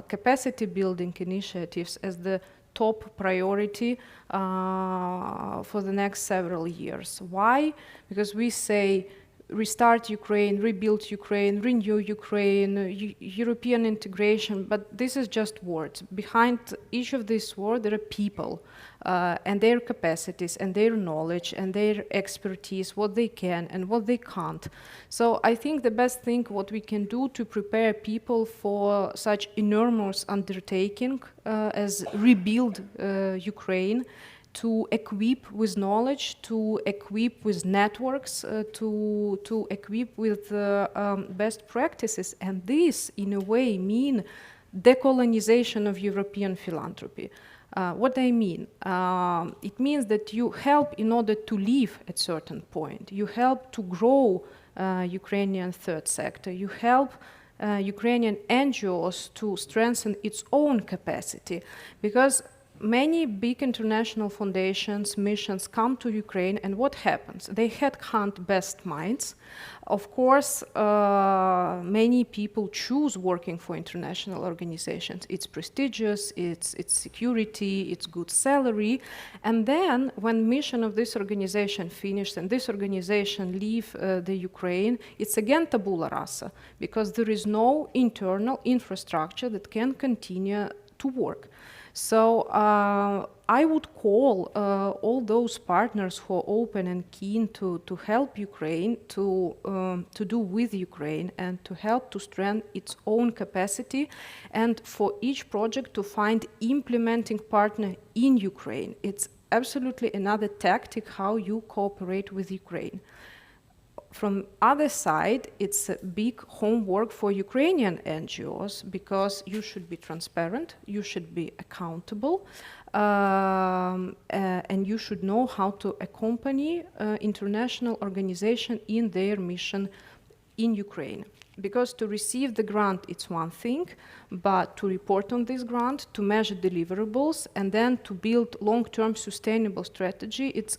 capacity building initiatives as the top priority for the next several years. Why? Because we say restart Ukraine, rebuild Ukraine, renew Ukraine, European integration, but this is just words. Behind each of these words, there are people and their capacities and their knowledge and their expertise, what they can and what they can't. So I think the best thing what we can do to prepare people for such enormous undertaking as rebuild Ukraine, to equip with knowledge, to equip with networks, to equip with best practices. And this, in a way, mean decolonization of European philanthropy. What I mean? It means that you help in order to live at a certain point. You help to grow Ukrainian third sector. You help Ukrainian NGOs to strengthen its own capacity, because many big international foundations, missions come to Ukraine, and what happens? They headhunt best minds. Of course, many people choose working for international organizations. It's prestigious, it's security, it's good salary. And then when mission of this organization finished and this organization leave the Ukraine, it's again tabula rasa, because there is no internal infrastructure that can continue to work. So I would call all those partners who are open and keen to help Ukraine, to do with Ukraine, and to help to strengthen its own capacity, and for each project to find implementing partner in Ukraine. It's absolutely another tactic how you cooperate with Ukraine. From other side, it's a big homework for Ukrainian NGOs, because you should be transparent, you should be accountable, and you should know how to accompany international organization in their mission in Ukraine. Because to receive the grant, it's one thing, but to report on this grant, to measure deliverables, and then to build long-term sustainable strategy, it's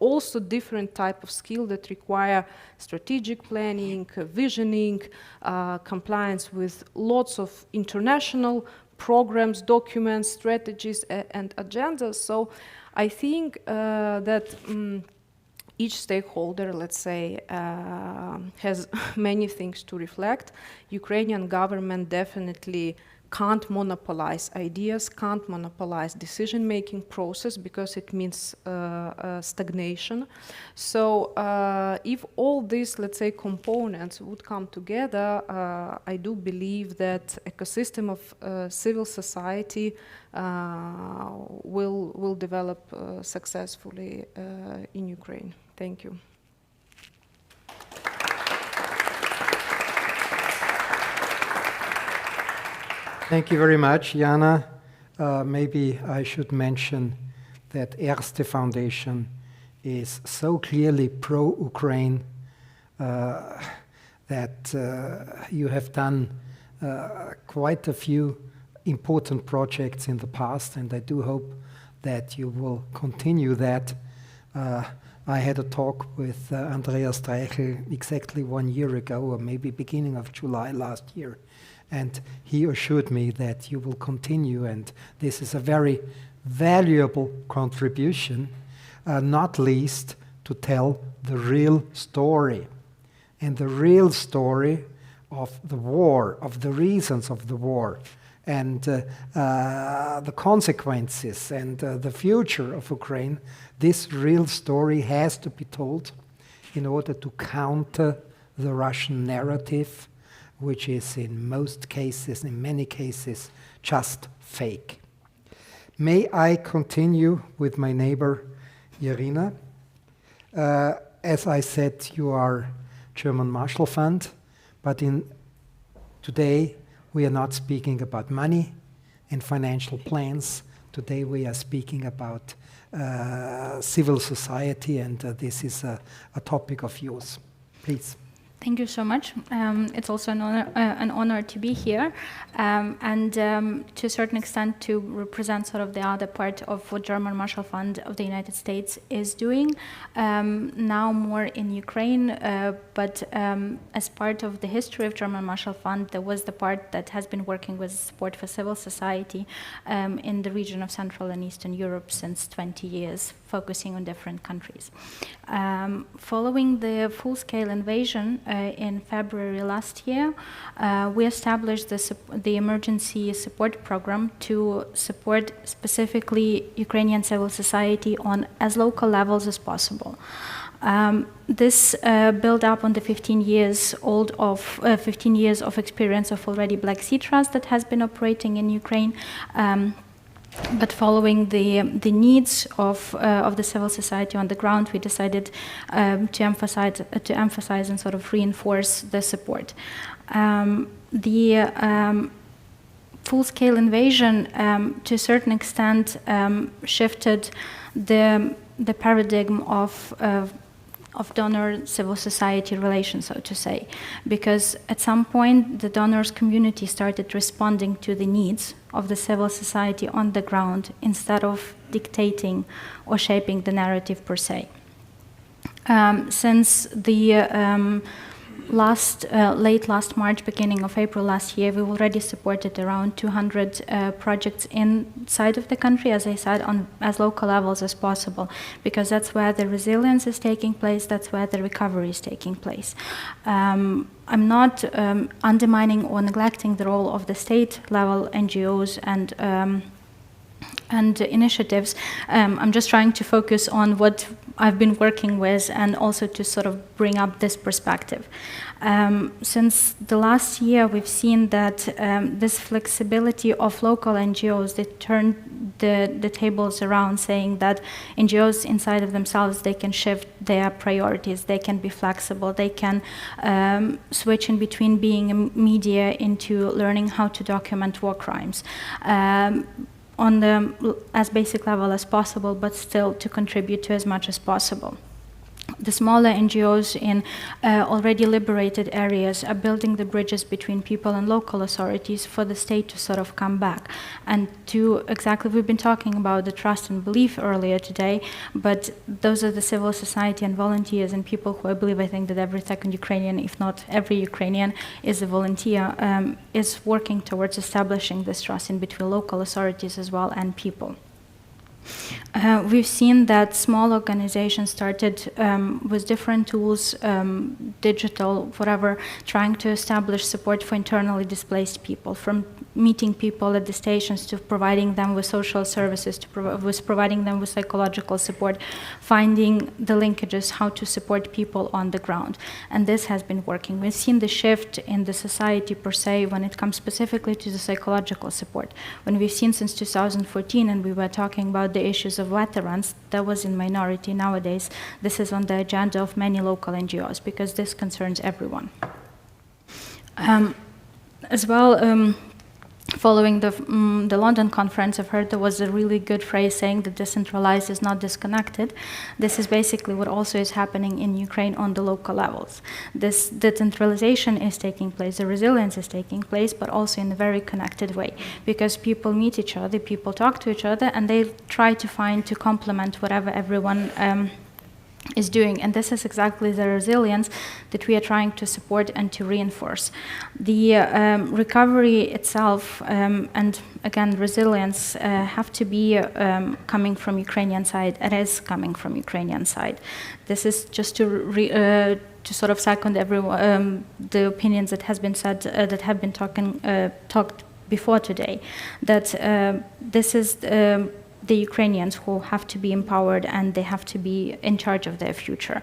also different type of skill that require strategic planning, visioning, compliance with lots of international programs, documents, strategies, and agendas. So I think that each stakeholder, let's say, has many things to reflect. Ukrainian government definitely can't monopolize ideas, can't monopolize decision-making process, because it means stagnation. So if all these, let's say, components would come together, I do believe that ecosystem of civil society will develop successfully in Ukraine. Thank you. Thank you very much, Jana. Maybe I should mention that Erste Foundation is so clearly pro-Ukraine that you have done quite a few important projects in the past, and I do hope that you will continue that. I had a talk with Andreas Streichel exactly 1 year ago, or maybe beginning of July last year. And he assured me that you will continue, and this is a very valuable contribution, not least to tell the real story. and the real story of the war, of the reasons of the war, and the consequences and the future of Ukraine, this real story has to be told in order to counter the Russian narrative, which is in most cases, in many cases, just fake. May I continue with my neighbor, Irina? As I said, you are German Marshall Fund, but today we are not speaking about money and financial plans. Today we are speaking about civil society, and this is a topic of yours. Please. Thank you so much. It's also an honor to be here, and to a certain extent to represent sort of the other part of what German Marshall Fund of the United States is doing, now more in Ukraine, but as part of the history of German Marshall Fund, there was the part that has been working with support for civil society in the region of Central and Eastern Europe since 20 years, focusing on different countries. Following the full-scale invasion in February last year, we established the emergency support program to support specifically Ukrainian civil society on as local levels as possible. This built up on the 15 years of experience of already Black Sea Trust that has been operating in Ukraine. But following the needs of the civil society on the ground, we decided to emphasize and sort of reinforce the support. The full-scale invasion, to a certain extent, shifted the paradigm of donor-civil society relations, so to say, because at some point the donors community started responding to the needs of the civil society on the ground instead of dictating or shaping the narrative per se. Since the late last March, beginning of April last year, we've already supported around 200 projects inside of the country, as I said, on as local levels as possible, because that's where the resilience is taking place, that's where the recovery is taking place. I'm not undermining or neglecting the role of the state-level NGOs and initiatives. I'm just trying to focus on what I've been working with and also to sort of bring up this perspective. Since the last year, we've seen that this flexibility of local NGOs, they turned the tables around, saying that NGOs inside of themselves, they can shift their priorities, they can be flexible, they can switch in between being a media into learning how to document war crimes. On the as basic level as possible, but still to contribute to as much as possible. The smaller NGOs in already liberated areas are building the bridges between people and local authorities for the state to sort of come back. And to exactly, we've been talking about the trust and belief earlier today, but those are the civil society and volunteers and people who I believe, I think that every second Ukrainian, if not every Ukrainian, is a volunteer, is working towards establishing this trust in between local authorities as well and people. We've seen that small organizations started with different tools, digital, whatever, trying to establish support for internally displaced people, from meeting people at the stations to providing them with social services, to providing them with psychological support, finding the linkages, how to support people on the ground. And this has been working. We've seen the shift in the society per se when it comes specifically to the psychological support. When we've seen since 2014, and we were talking about the issues of veterans, that was in minority. Nowadays, this is on the agenda of many local NGOs because this concerns everyone. As well, following the London conference, I've heard there was a really good phrase saying that decentralized is not disconnected. This is basically what also is happening in Ukraine on the local levels. This decentralization is taking place, the resilience is taking place, but also in a very connected way, because people meet each other, people talk to each other, and they try to find to complement whatever everyone is doing, and this is exactly the resilience that we are trying to support and to reinforce. The recovery itself and again resilience have to be coming from Ukrainian side. It is coming from Ukrainian side. This is just to to sort of second everyone, the opinions that has been said, that have been talked before today, that this is the Ukrainians who have to be empowered and they have to be in charge of their future.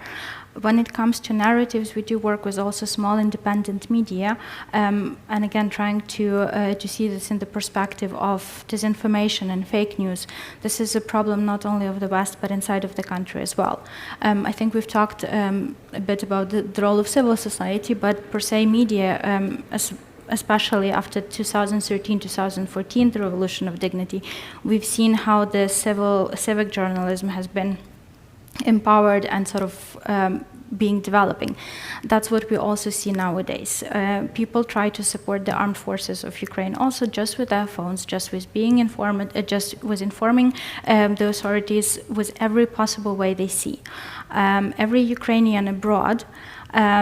When it comes to narratives, we do work with also small independent media, and again trying to see this in the perspective of disinformation and fake news. This is a problem not only of the West but inside of the country as well. I think we've talked a bit about the role of civil society, but per se media, especially after 2013-2014, the Revolution of Dignity, we've seen how the civic journalism has been empowered and sort of developing. That's what we also see nowadays. People try to support the armed forces of Ukraine also just with their phones, just with being informed, just with informing the authorities with every possible way they see. Every Ukrainian abroad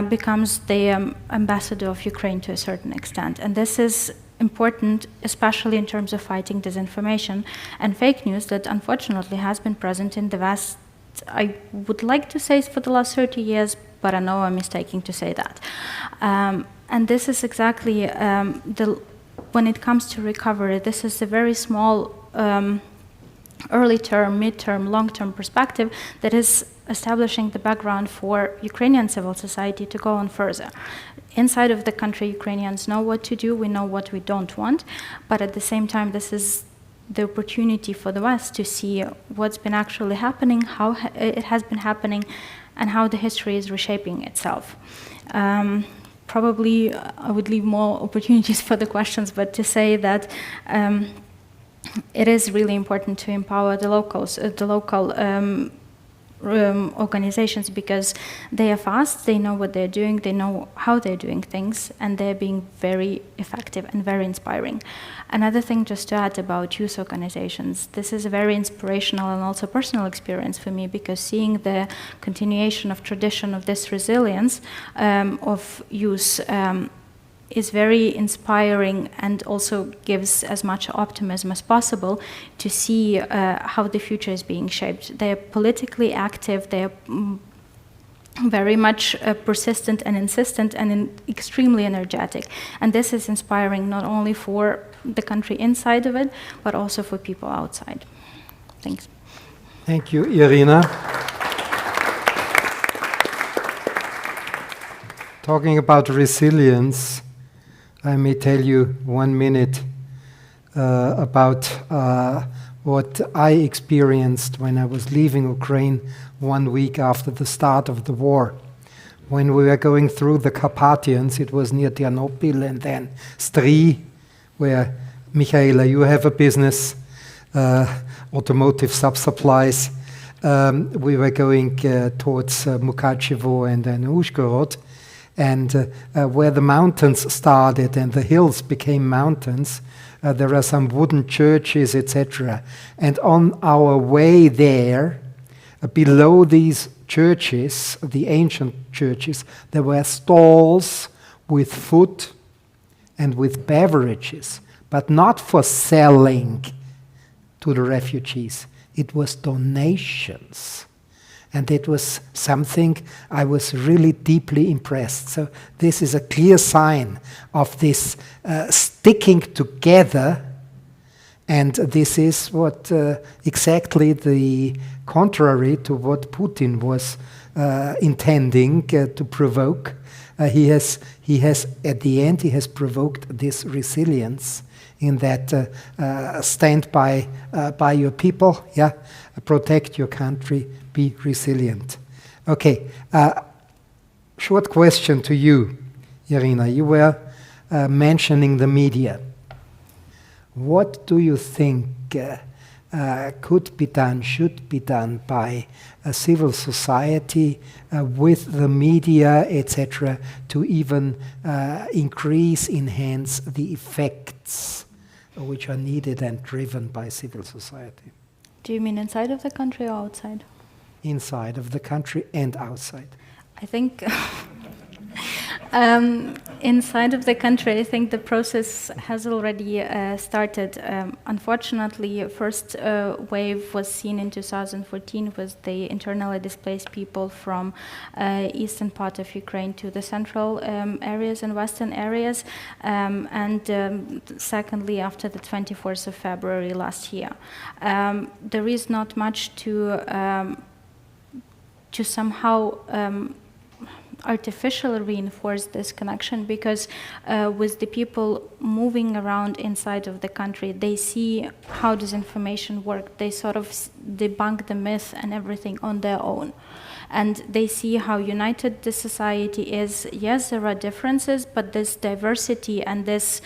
becomes the ambassador of Ukraine to a certain extent, and this is important, especially in terms of fighting disinformation and fake news that unfortunately has been present in the West. I would like to say for the last 30 years, but I know I'm mistaken to say that. And this is exactly, when it comes to recovery, this is a very small early term, mid-term, long-term perspective that is establishing the background for Ukrainian civil society to go on further. Inside of the country, Ukrainians know what to do, we know what we don't want, but at the same time, this is the opportunity for the West to see what's been actually happening, how it has been happening, and how the history is reshaping itself. Probably I would leave more opportunities for the questions, but to say that it is really important to empower the locals, the local organizations, because they are fast, they know what they're doing, they know how they're doing things, and they're being very effective and very inspiring. Another thing just to add about youth organizations, this is a very inspirational and also personal experience for me, because seeing the continuation of tradition of this resilience of youth is very inspiring and also gives as much optimism as possible to see how the future is being shaped. They're politically active, they're very much persistent and insistent and extremely energetic. And this is inspiring not only for the country inside of it, but also for people outside. Thanks. Thank you, Irina. Talking about resilience, I may tell you 1 minute about what I experienced when I was leaving Ukraine 1 week after the start of the war. When we were going through the Carpathians, it was near Ternopil and then Stry, where, Michaela, you have a business, automotive sub-supplies. We were going towards Mukachevo and then Uzhgorod. And where the mountains started and the hills became mountains, there are some wooden churches, etc. And on our way there, below these churches, the ancient churches, there were stalls with food and with beverages, but not for selling to the refugees. It was donations. And it was something I was really deeply impressed. So this is a clear sign of this sticking together. And this is what exactly the contrary to what Putin was intending to provoke. He has, at the end, he has provoked this resilience in that stand by your people, yeah, protect your country, be resilient. Okay, short question to you, Irina. You were mentioning the media. What do you think could be done, should be done by civil society with the media, etc., to even increase, enhance the effects which are needed and driven by civil society? Do you mean inside of the country or outside? Inside of the country and outside. I think Inside of the country, I think the process has already started. Unfortunately, first wave was seen in 2014 with the internally displaced people from eastern part of Ukraine to the central areas and western areas, and secondly after the 24th of February last year. There is not much to somehow artificially reinforce this connection, because with the people moving around inside of the country, they see how disinformation works. They sort of debunk the myth and everything on their own. And they see how united the society is. Yes, there are differences, but this diversity and this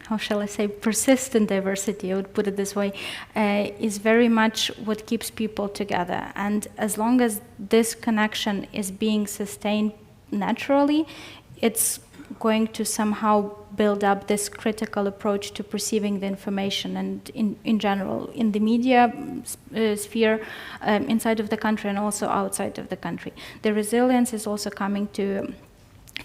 how shall I say, persistent diversity, I would put it this way, is very much what keeps people together. And as long as this connection is being sustained naturally, it's going to somehow build up this critical approach to perceiving the information, and in general, in the media sphere, inside of the country and also outside of the country. The resilience is also coming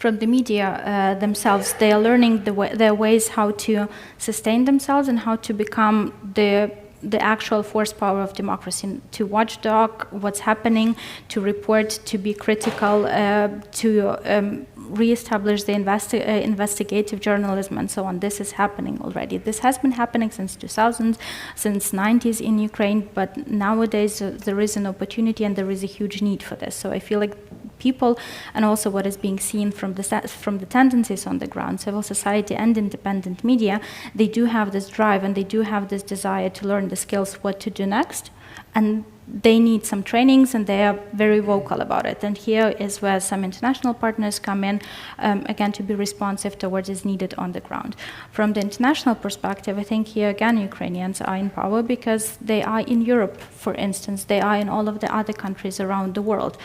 from the media themselves. They are learning their ways how to sustain themselves and how to become the actual force power of democracy, to watchdog what's happening, to report, to be critical, to re-establish the investigative journalism and so on. This is happening already. This has been happening since 2000, since 90s in Ukraine, but nowadays there is an opportunity and there is a huge need for this. So I feel like people, and also what is being seen from the tendencies on the ground, civil society and independent media, they do have this drive and they do have this desire to learn the skills what to do next, and they need some trainings and they are very vocal about it. And here is where some international partners come in, again, to be responsive to what is needed on the ground. From the international perspective, I think here again Ukrainians are in power because they are in Europe, for instance, they are in all of the other countries around the world.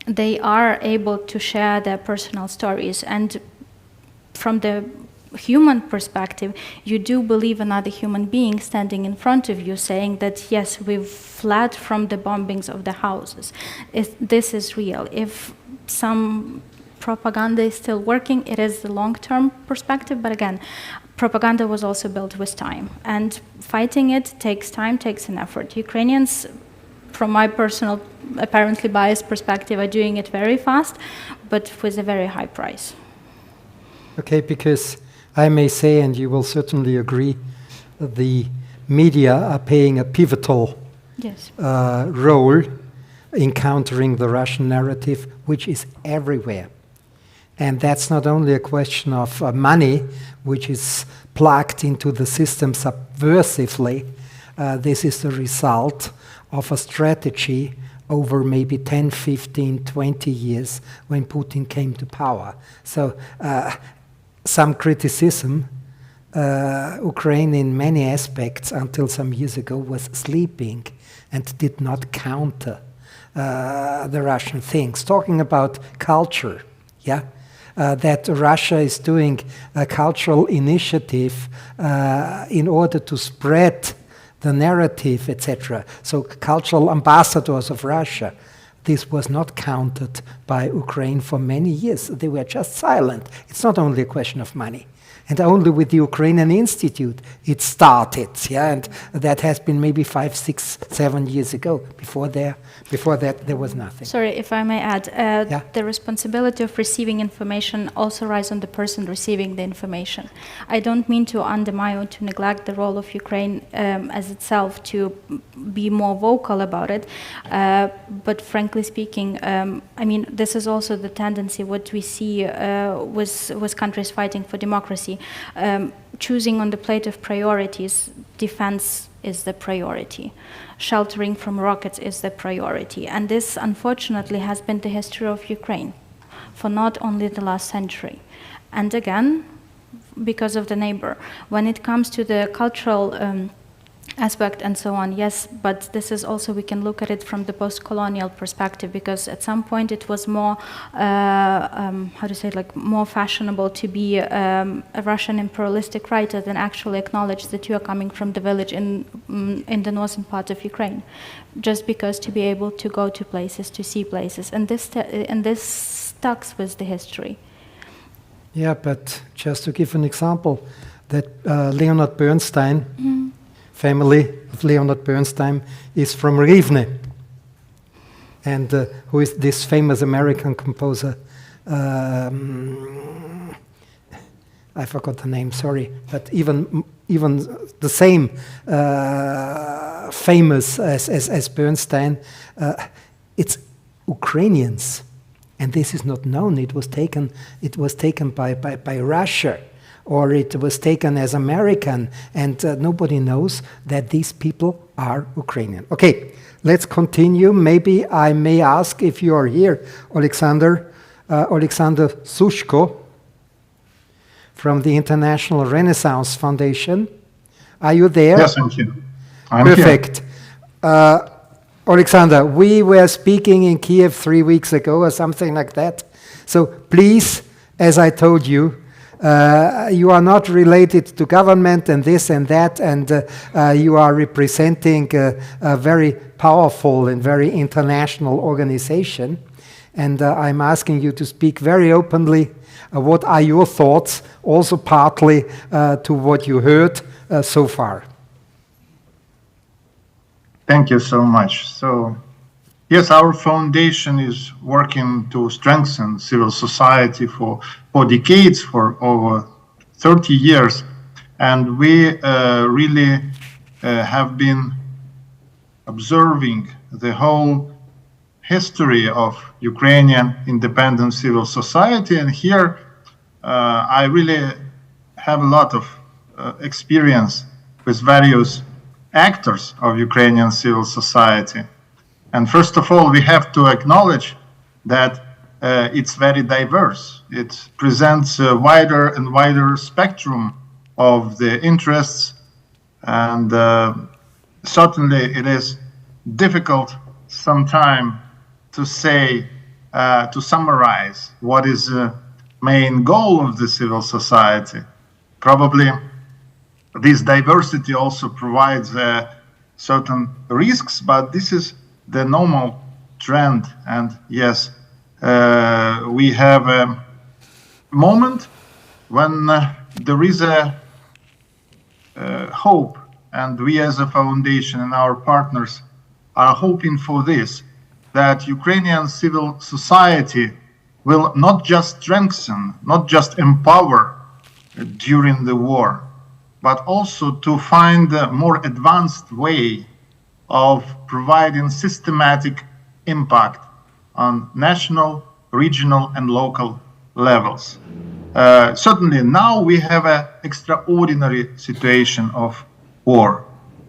They are able to share their personal stories, and from the human perspective, you do believe another human being standing in front of you saying that, yes, we've fled from the bombings of the houses. This is real. If some propaganda is still working, it is the long-term perspective, but again, propaganda was also built with time, and fighting it takes time, takes an effort. Ukrainians, from my personal, apparently biased perspective, are doing it very fast, but with a very high price. Okay, because I may say, and you will certainly agree, the media are playing a pivotal role in countering the Russian narrative, which is everywhere. And that's not only a question of money, which is plugged into the system subversively. This is the result of a strategy over maybe 10, 15, 20 years when Putin came to power. So some criticism, Ukraine in many aspects until some years ago was sleeping and did not counter the Russian things. Talking about culture, that Russia is doing a cultural initiative in order to spread the narrative, etc. So cultural ambassadors of Russia, this was not counted by Ukraine for many years. They were just silent. It's not only a question of money. And only with the Ukrainian Institute it started, and that has been maybe 5, 6, 7 years ago. Before that, there was nothing. Sorry, if I may add, the responsibility of receiving information also lies on the person receiving the information. I don't mean to undermine or to neglect the role of Ukraine as itself to be more vocal about it, but frankly speaking, I mean, this is also the tendency what we see with countries fighting for democracy. Choosing on the plate of priorities, defense is the priority. Sheltering from rockets is the priority. And this, unfortunately, has been the history of Ukraine for not only the last century. And again, because of the neighbor. When it comes to the cultural aspect and so on, yes, but this is also, we can look at it from the post-colonial perspective, because at some point it was more, how to say it, like more fashionable to be a Russian imperialistic writer than actually acknowledge that you are coming from the village in the northern part of Ukraine, just because to be able to go to places, to see places, and this stuck with the history. Yeah, but just to give an example, that Leonard Bernstein, family of Leonard Bernstein, is from Rivne, and who is this famous American composer, I forgot the name, sorry, but even the same famous as Bernstein, it's Ukrainians, and this is not known. It was taken by Russia, or it was taken as American, and nobody knows that these people are Ukrainian. Okay, let's continue. Maybe I may ask if you are here, Alexander Sushko from the International Renaissance Foundation. Are you there? Yes, I'm here. Perfect. Alexander, we were speaking in Kiev 3 weeks ago or something like that. So please, as I told you, you are not related to government and this and that, and you are representing a very powerful and very international organization. And I'm asking you to speak very openly. What are your thoughts, also partly to what you heard so far? Thank you so much. So, yes, our foundation is working to strengthen civil society for decades, for over 30 years. And we really have been observing the whole history of Ukrainian independent civil society. And here I really have a lot of experience with various actors of Ukrainian civil society. And first of all, we have to acknowledge that it's very diverse. It presents a wider and wider spectrum of the interests, and certainly it is difficult sometimes to say, to summarize what is the main goal of the civil society. Probably this diversity also provides certain risks, but this is the normal trend. And yes, we have a moment when there is a hope, and we as a foundation and our partners are hoping for this, that Ukrainian civil society will not just strengthen, not just empower during the war, but also to find a more advanced way of providing systematic impact on national, regional, and local levels. Certainly now we have an extraordinary situation of war.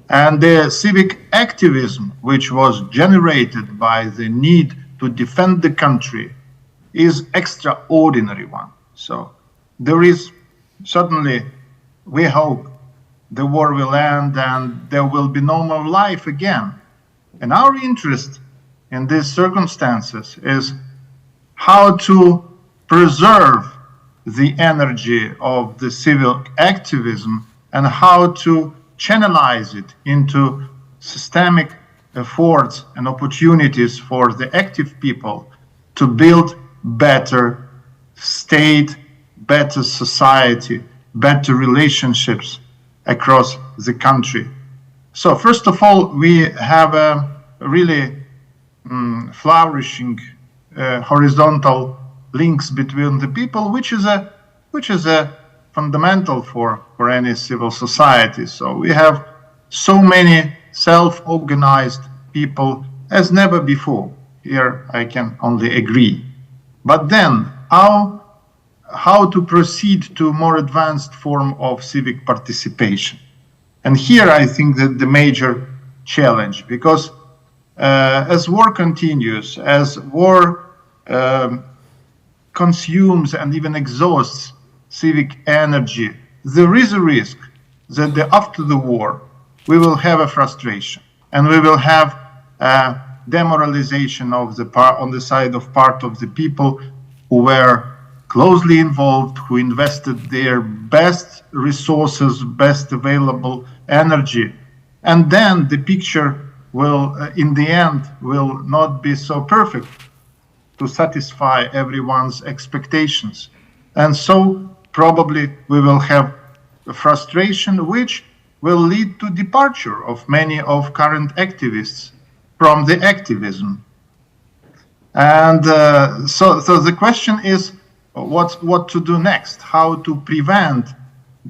And the civic activism, which was generated by the need to defend the country, is extraordinary one. So there is certainly, we hope the war will end and there will be normal life again. And our interest in these circumstances is how to preserve the energy of the civil activism and how to channelize it into systemic efforts and opportunities for the active people to build better state, better society, better relationships across the country. So first of all, we have a really flourishing horizontal links between the people, which is a fundamental for any civil society. So we have so many self-organized people as never before. Here I can only agree. But then how to proceed to a more advanced form of civic participation? And here I think that the major challenge, because as war continues, as war consumes and even exhausts civic energy, there is a risk that after the war, we will have a frustration, and we will have a demoralization of on the side of part of the people who were closely involved, who invested their best resources, best available energy, and then the picture will, in the end, will not be so perfect to satisfy everyone's expectations. And so probably we will have a frustration which will lead to departure of many of current activists from the activism. And so the question is what to do next, how to prevent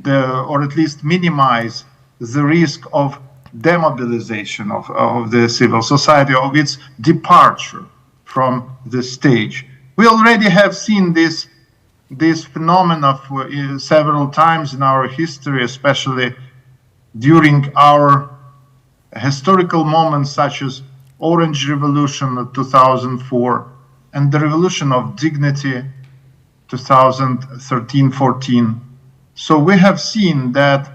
or at least minimize the risk of demobilization of the civil society, of its departure from the stage. We already have seen this phenomena several times in our history, especially during our historical moments such as Orange Revolution of 2004 and the Revolution of Dignity 2013-14. So we have seen that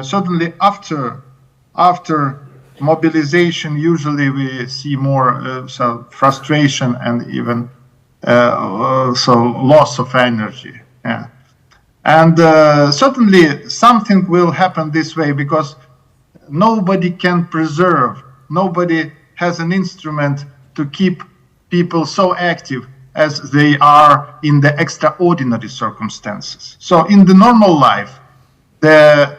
certainly after mobilization, usually we see more frustration and even loss of energy. Yeah. And certainly something will happen this way because nobody can preserve, nobody has an instrument to keep people so active as they are in the extraordinary circumstances. So in the normal life, the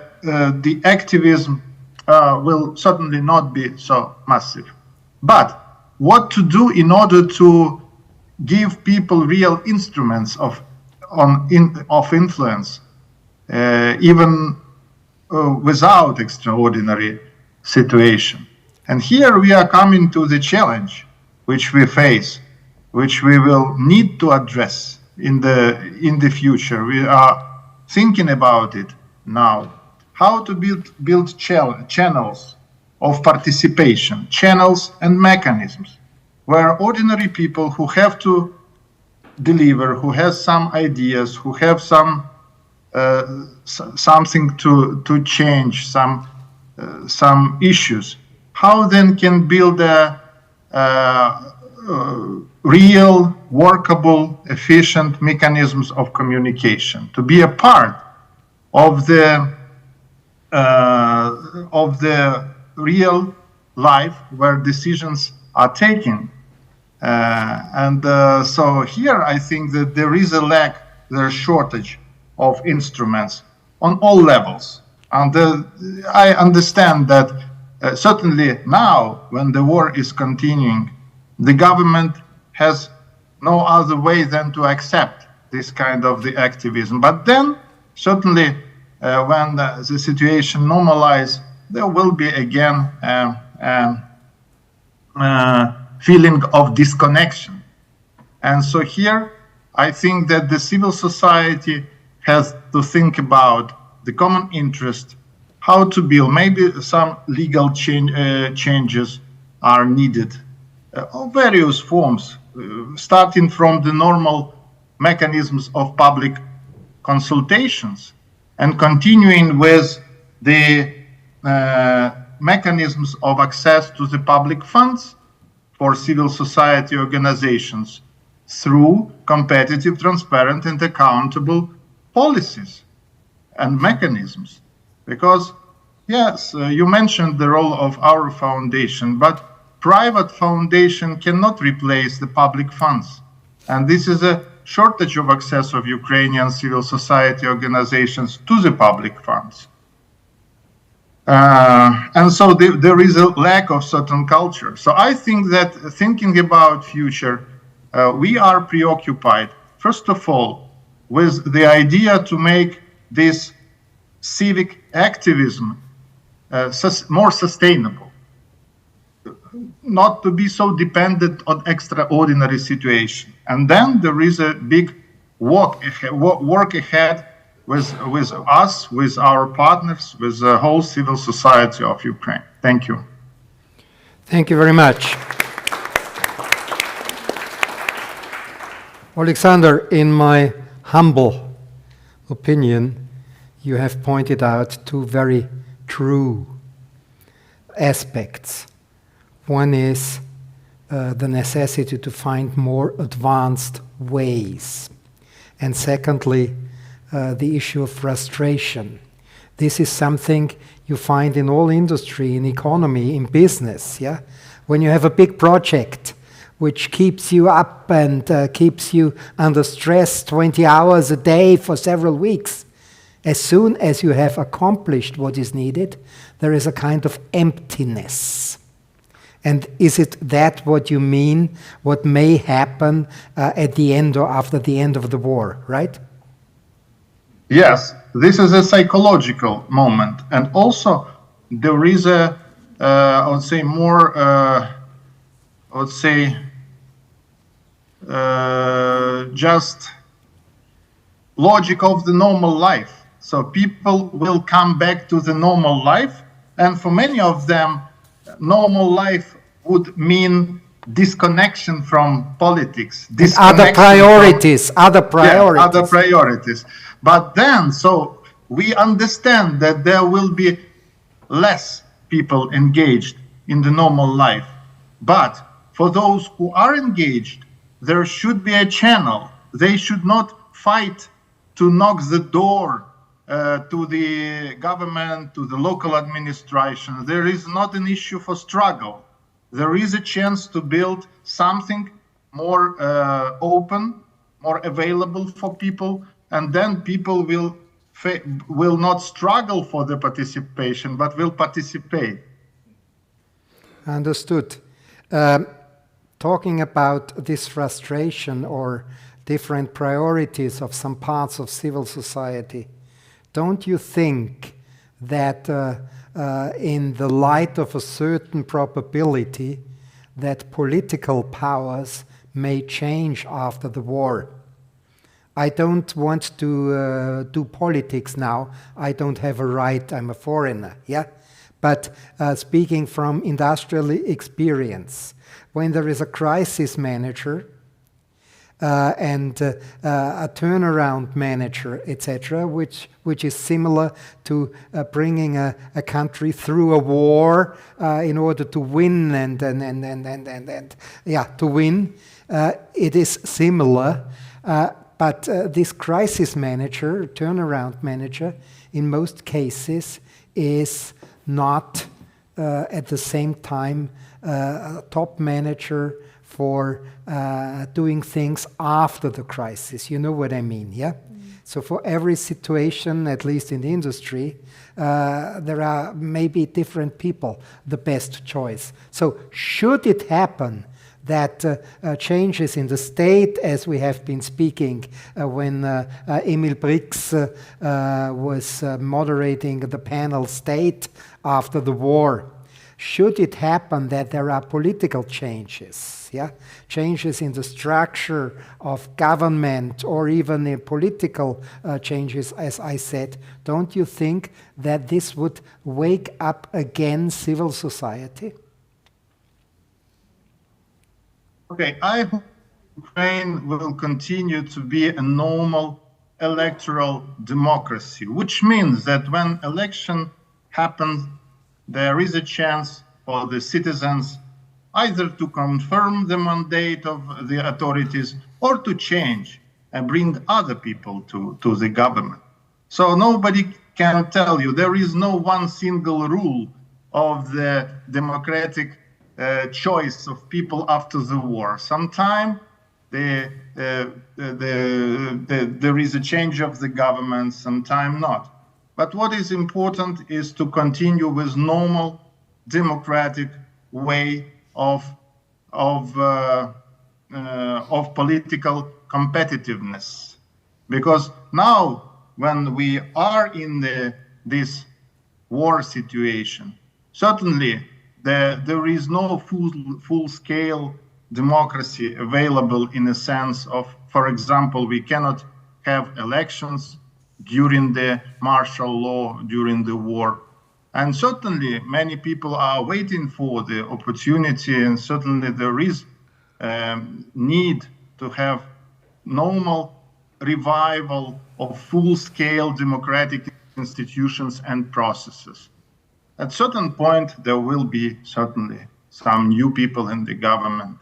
activism will certainly not be so massive. But what to do in order to give people real instruments of influence, even without extraordinary situation? And here we are coming to the challenge which we face, which we will need to address in the future. We are thinking about it now. How to build channels of participation, channels and mechanisms, where ordinary people who have to deliver, who have some ideas, who have some something to change, some issues, how then can build a real, workable, efficient mechanisms of communication, to be a part of the real life where decisions are taken. So here I think that there is a shortage of instruments on all levels. And I understand that certainly now, when the war is continuing, the government has no other way than to accept this kind of the activism. But then, certainly, when the situation normalizes, there will be again feeling of disconnection. And so here, I think that the civil society has to think about the common interest, how to build. Maybe some legal changes are needed of various forms, starting from the normal mechanisms of public consultations and continuing with the mechanisms of access to the public funds for civil society organizations through competitive, transparent, and accountable policies and mechanisms. Because, yes, you mentioned the role of our foundation, but private foundation cannot replace the public funds. And this is a shortage of access of Ukrainian civil society organizations to the public funds. And so there is a lack of certain culture. So I think that thinking about future, we are preoccupied, first of all, with the idea to make this civic activism more sustainable, not to be so dependent on extraordinary situation. And then there is a big work ahead with us, with our partners, with the whole civil society of Ukraine. Thank you. Thank you very much. Alexander, in my humble opinion, you have pointed out two very true aspects. One is the necessity to find more advanced ways. And secondly, the issue of frustration. This is something you find in all industry, in economy, in business. Yeah, when you have a big project which keeps you up and keeps you under stress 20 hours a day for several weeks, as soon as you have accomplished what is needed, there is a kind of emptiness. And is it that what you mean, what may happen at the end or after the end of the war, right? Yes, this is a psychological moment. And also there is a, I would say more, just logic of the normal life. So people will come back to the normal life. And for many of them, normal life would mean disconnection from politics, other priorities, other priorities. Yeah, other priorities. But then, so we understand that there will be less people engaged in the normal life. But for those who are engaged, there should be a channel. They should not fight to knock the door to the government, to the local administration. There is not an issue for struggle. There is a chance to build something more open, more available for people, and then people will not struggle for the participation, but will participate. Understood. Talking about this frustration or different priorities of some parts of civil society, don't you think that in the light of a certain probability that political powers may change after the war? I don't want to do politics now. I don't have a right. I'm a foreigner, yeah? But speaking from industrial experience, when there is a crisis manager and a turnaround manager, etc., which is similar to bringing a country through a war in order to win and to win. It is similar, but this crisis manager, turnaround manager, in most cases is not at the same time a top manager for doing things after the crisis. You know what I mean, yeah? So for every situation, at least in the industry, there are maybe different people, the best choice. So should it happen that changes in the state, as we have been speaking when Emil Brix was moderating the panel State after the war, should it happen that there are political changes, yeah, changes in the structure of government or even in political changes, as I said, don't you think that this would wake up again civil society? Okay, I hope Ukraine will continue to be a normal electoral democracy, which means that when election happens, there is a chance for the citizens either to confirm the mandate of the authorities or to change and bring other people to the government. So nobody can tell you, there is no one single rule of the democratic choice of people after the war. Sometimes there is a change of the government, sometimes not. But what is important is to continue with normal democratic way of political competitiveness. Because now, when we are in this war situation, certainly there is no full-scale democracy available in a sense of, for example, we cannot have elections during the martial law, during the war. And certainly many people are waiting for the opportunity, and certainly there is need to have normal revival of full-scale democratic institutions and processes. at certain point there will be certainly some new people in the government.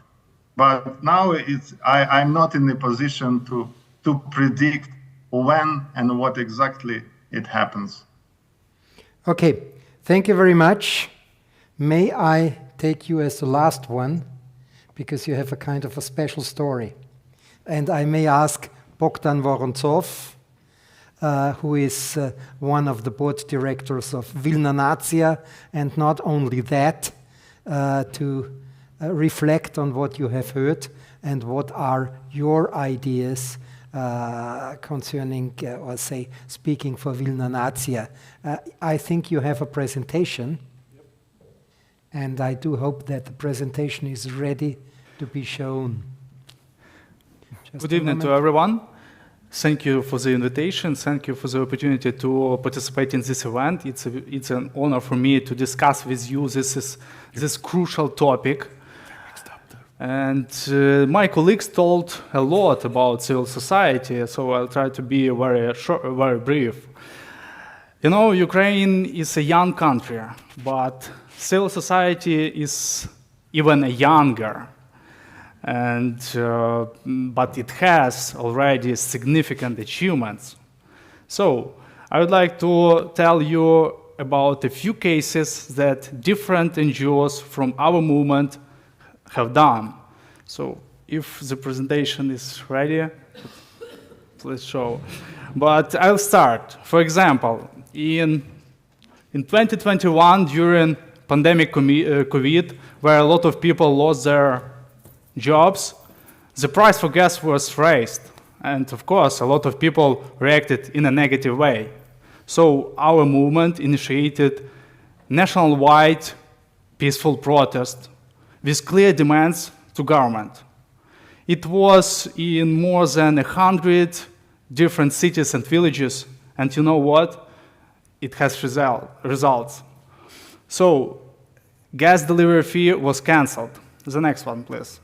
But now I'm not in the position to predict when and what exactly it happens. Okay, thank you very much. May I take you as the last one, because you have a kind of a special story. And I may ask Bogdan Vorontsov, who is one of the board directors of Wilna Nacija, and not only that, to reflect on what you have heard and what are your ideas concerning, or say, speaking for Wilna Nacija. I think you have a presentation, and I do hope that the presentation is ready to be shown. Good evening to everyone. Thank you for the invitation. Thank you for the opportunity to participate in this event. It's an honor for me to discuss with you this crucial topic. And my colleagues told a lot about civil society, so I'll try to be very short, very brief. You know, Ukraine is a young country, but civil society is even younger. And but it has already significant achievements. So I would like to tell you about a few cases that different NGOs from our movement have done. So if the presentation is ready, please show. But I'll start. For example, in 2021, during pandemic COVID, where a lot of people lost their jobs, the price for gas was raised. And of course, a lot of people reacted in a negative way. So our movement initiated nationwide peaceful protest with clear demands to government. It was in more than 100 different cities and villages, and you know what? It has results. So gas delivery fee was cancelled. The next one, please.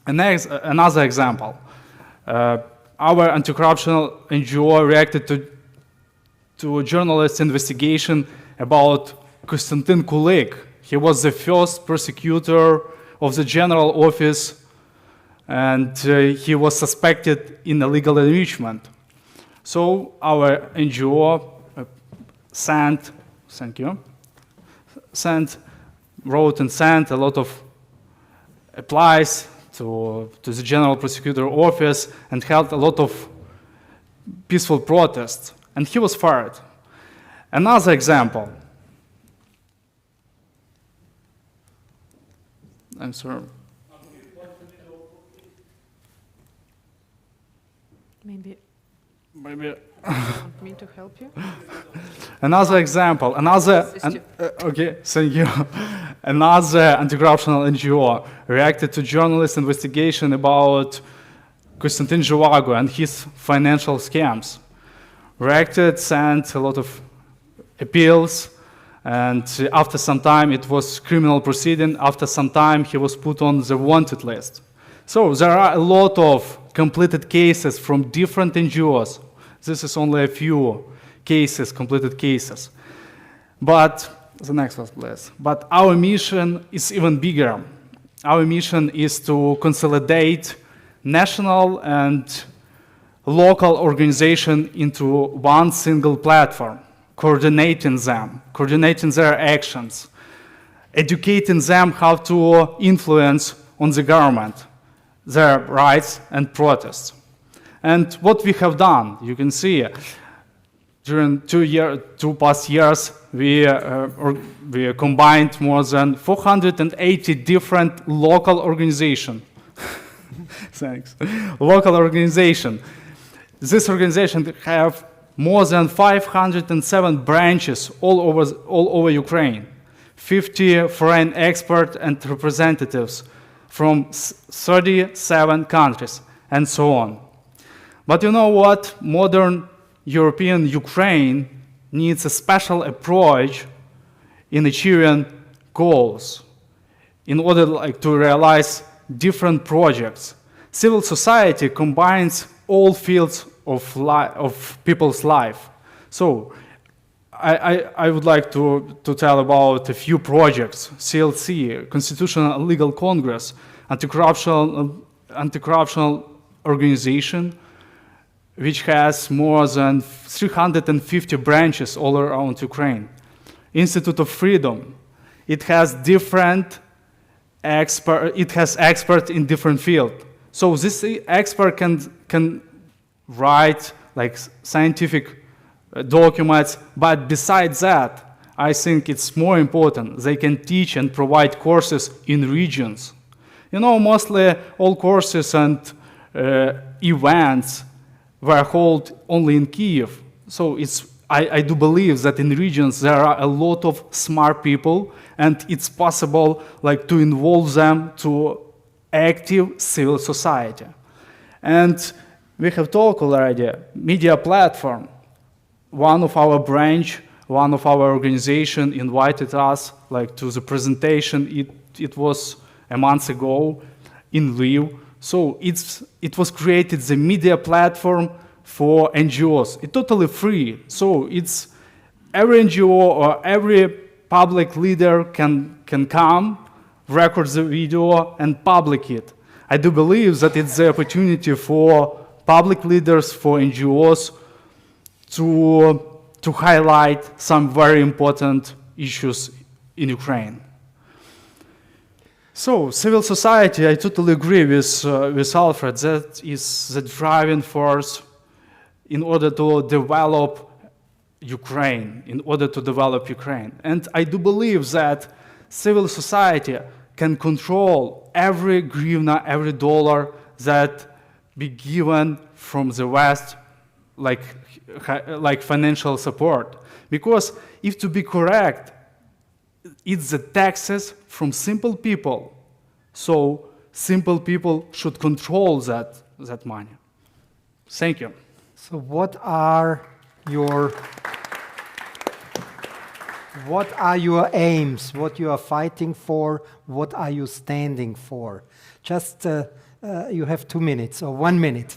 Another example. Our anti-corruption NGO reacted to a journalist's investigation about Konstantin Kulik. He was the first prosecutor of the general office, and he was suspected in illegal enrichment. So our NGO wrote and sent a lot of applies to the general prosecutor office and held a lot of peaceful protests, and he was fired. Another example. I'm sorry. Maybe. You want me to help you? Another example. Okay, thank you. Another anti-corruption NGO reacted to journalist investigation about Konstantin Zhivago and his financial scams. Reacted, sent a lot of appeals, and after some time it was criminal proceeding. After some time he was put on the wanted list. So there are a lot of completed cases from different NGOs. This is only a few cases, completed cases. But the next one, please. But our mission is even bigger. Our mission is to consolidate national and local organization into one single platform, coordinating their actions, educating them how to influence on the government, their rights and protests. And what we have done, you can see, during 2 past years, we combined more than 480 different local organizations. Thanks. Local organization. This organization have more than 507 branches all over Ukraine, 50 foreign experts and representatives from 37 countries, and so on. But you know what? Modern European Ukraine needs a special approach in achieving goals in order to realize different projects. Civil society combines all fields of people's life. So I would like to tell about a few projects: CLC, Constitutional and Legal Congress, anti-corruption organization, which has more than 350 branches all around Ukraine. Institute of Freedom. It has experts in different fields. So this expert can write like scientific documents, but besides that, I think it's more important. They can teach and provide courses in regions. You know, mostly all courses and events were held only in Kiev. So I do believe that in regions there are a lot of smart people, and it's possible like to involve them to active civil society. And we have talked already, media platform. One of our branch, one of our organization invited us like to the presentation. It was a month ago in Lviv. So it was created the media platform for NGOs. It's totally free. So it's every NGO or every public leader can come, record the video and publish it. I do believe that it's the opportunity for public leaders, for NGOs to highlight some very important issues in Ukraine. So, civil society, I totally agree with Alfred. That is the driving force in order to develop Ukraine, And I do believe that civil society can control every hryvnia, every dollar that be given from the West, like financial support. Because if to be correct, it's the taxes from simple people. So simple people should control that money. Thank you. So what are your aims? What you are fighting for? What are you standing for? Just you have 2 minutes or 1 minute.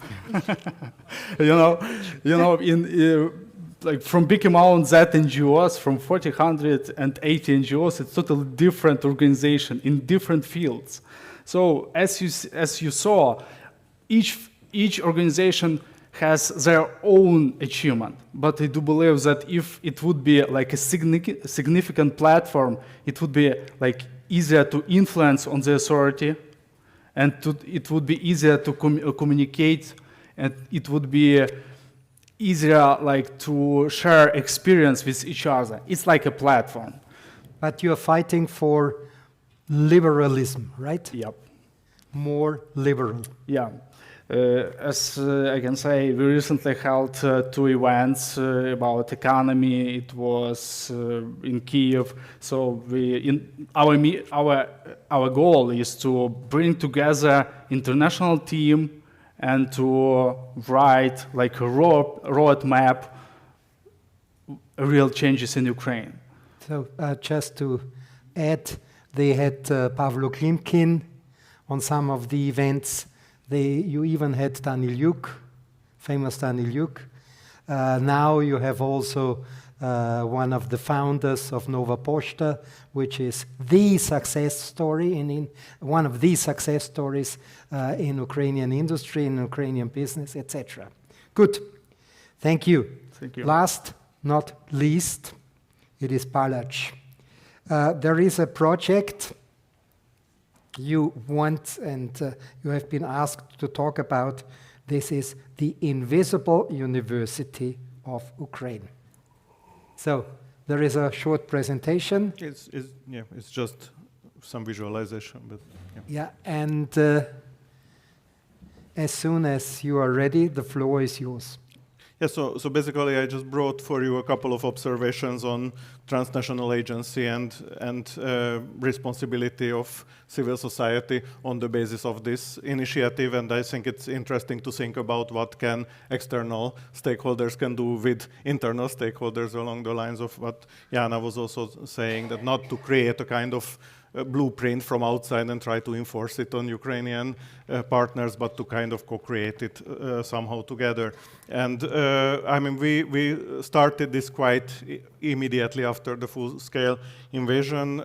Like from big amount that NGOs, from 480 NGOs, it's totally different organization in different fields. So as you saw, each organization has their own achievement. But I do believe that if it would be like a significant platform, it would be like easier to influence on the authority, and it would be easier to communicate, and it would be easier like to share experience with each other. It's like a platform. But you're fighting for liberalism, right? Yep. More liberal. Yeah. As I can say, we recently held 2 events about economy. It was in Kiev. So our goal is to bring together international team and to write like a roadmap, real changes in Ukraine. So just to add, they had Pavlo Klimkin on some of the events. You even had Daniel Yuk, famous Daniel Yuk. Now you have also one of the founders of Nova Pošta, which is the success story, one of the success stories in Ukrainian industry, in Ukrainian business, etc. Good. Thank you. Thank you. Last, not least, it is Palach. There is a project you want, and you have been asked to talk about. This is the Invisible University of Ukraine. So there is a short presentation. It's just some visualization, but yeah. And as soon as you are ready, the floor is yours. Yeah, so basically I just brought for you a couple of observations on transnational agency and responsibility of civil society on the basis of this initiative, and I think it's interesting to think about what can external stakeholders can do with internal stakeholders along the lines of what Jana was also saying, that not to create a kind of blueprint from outside and try to enforce it on Ukrainian partners, but to kind of co-create it somehow together. And I mean, we started this quite immediately after the full-scale invasion,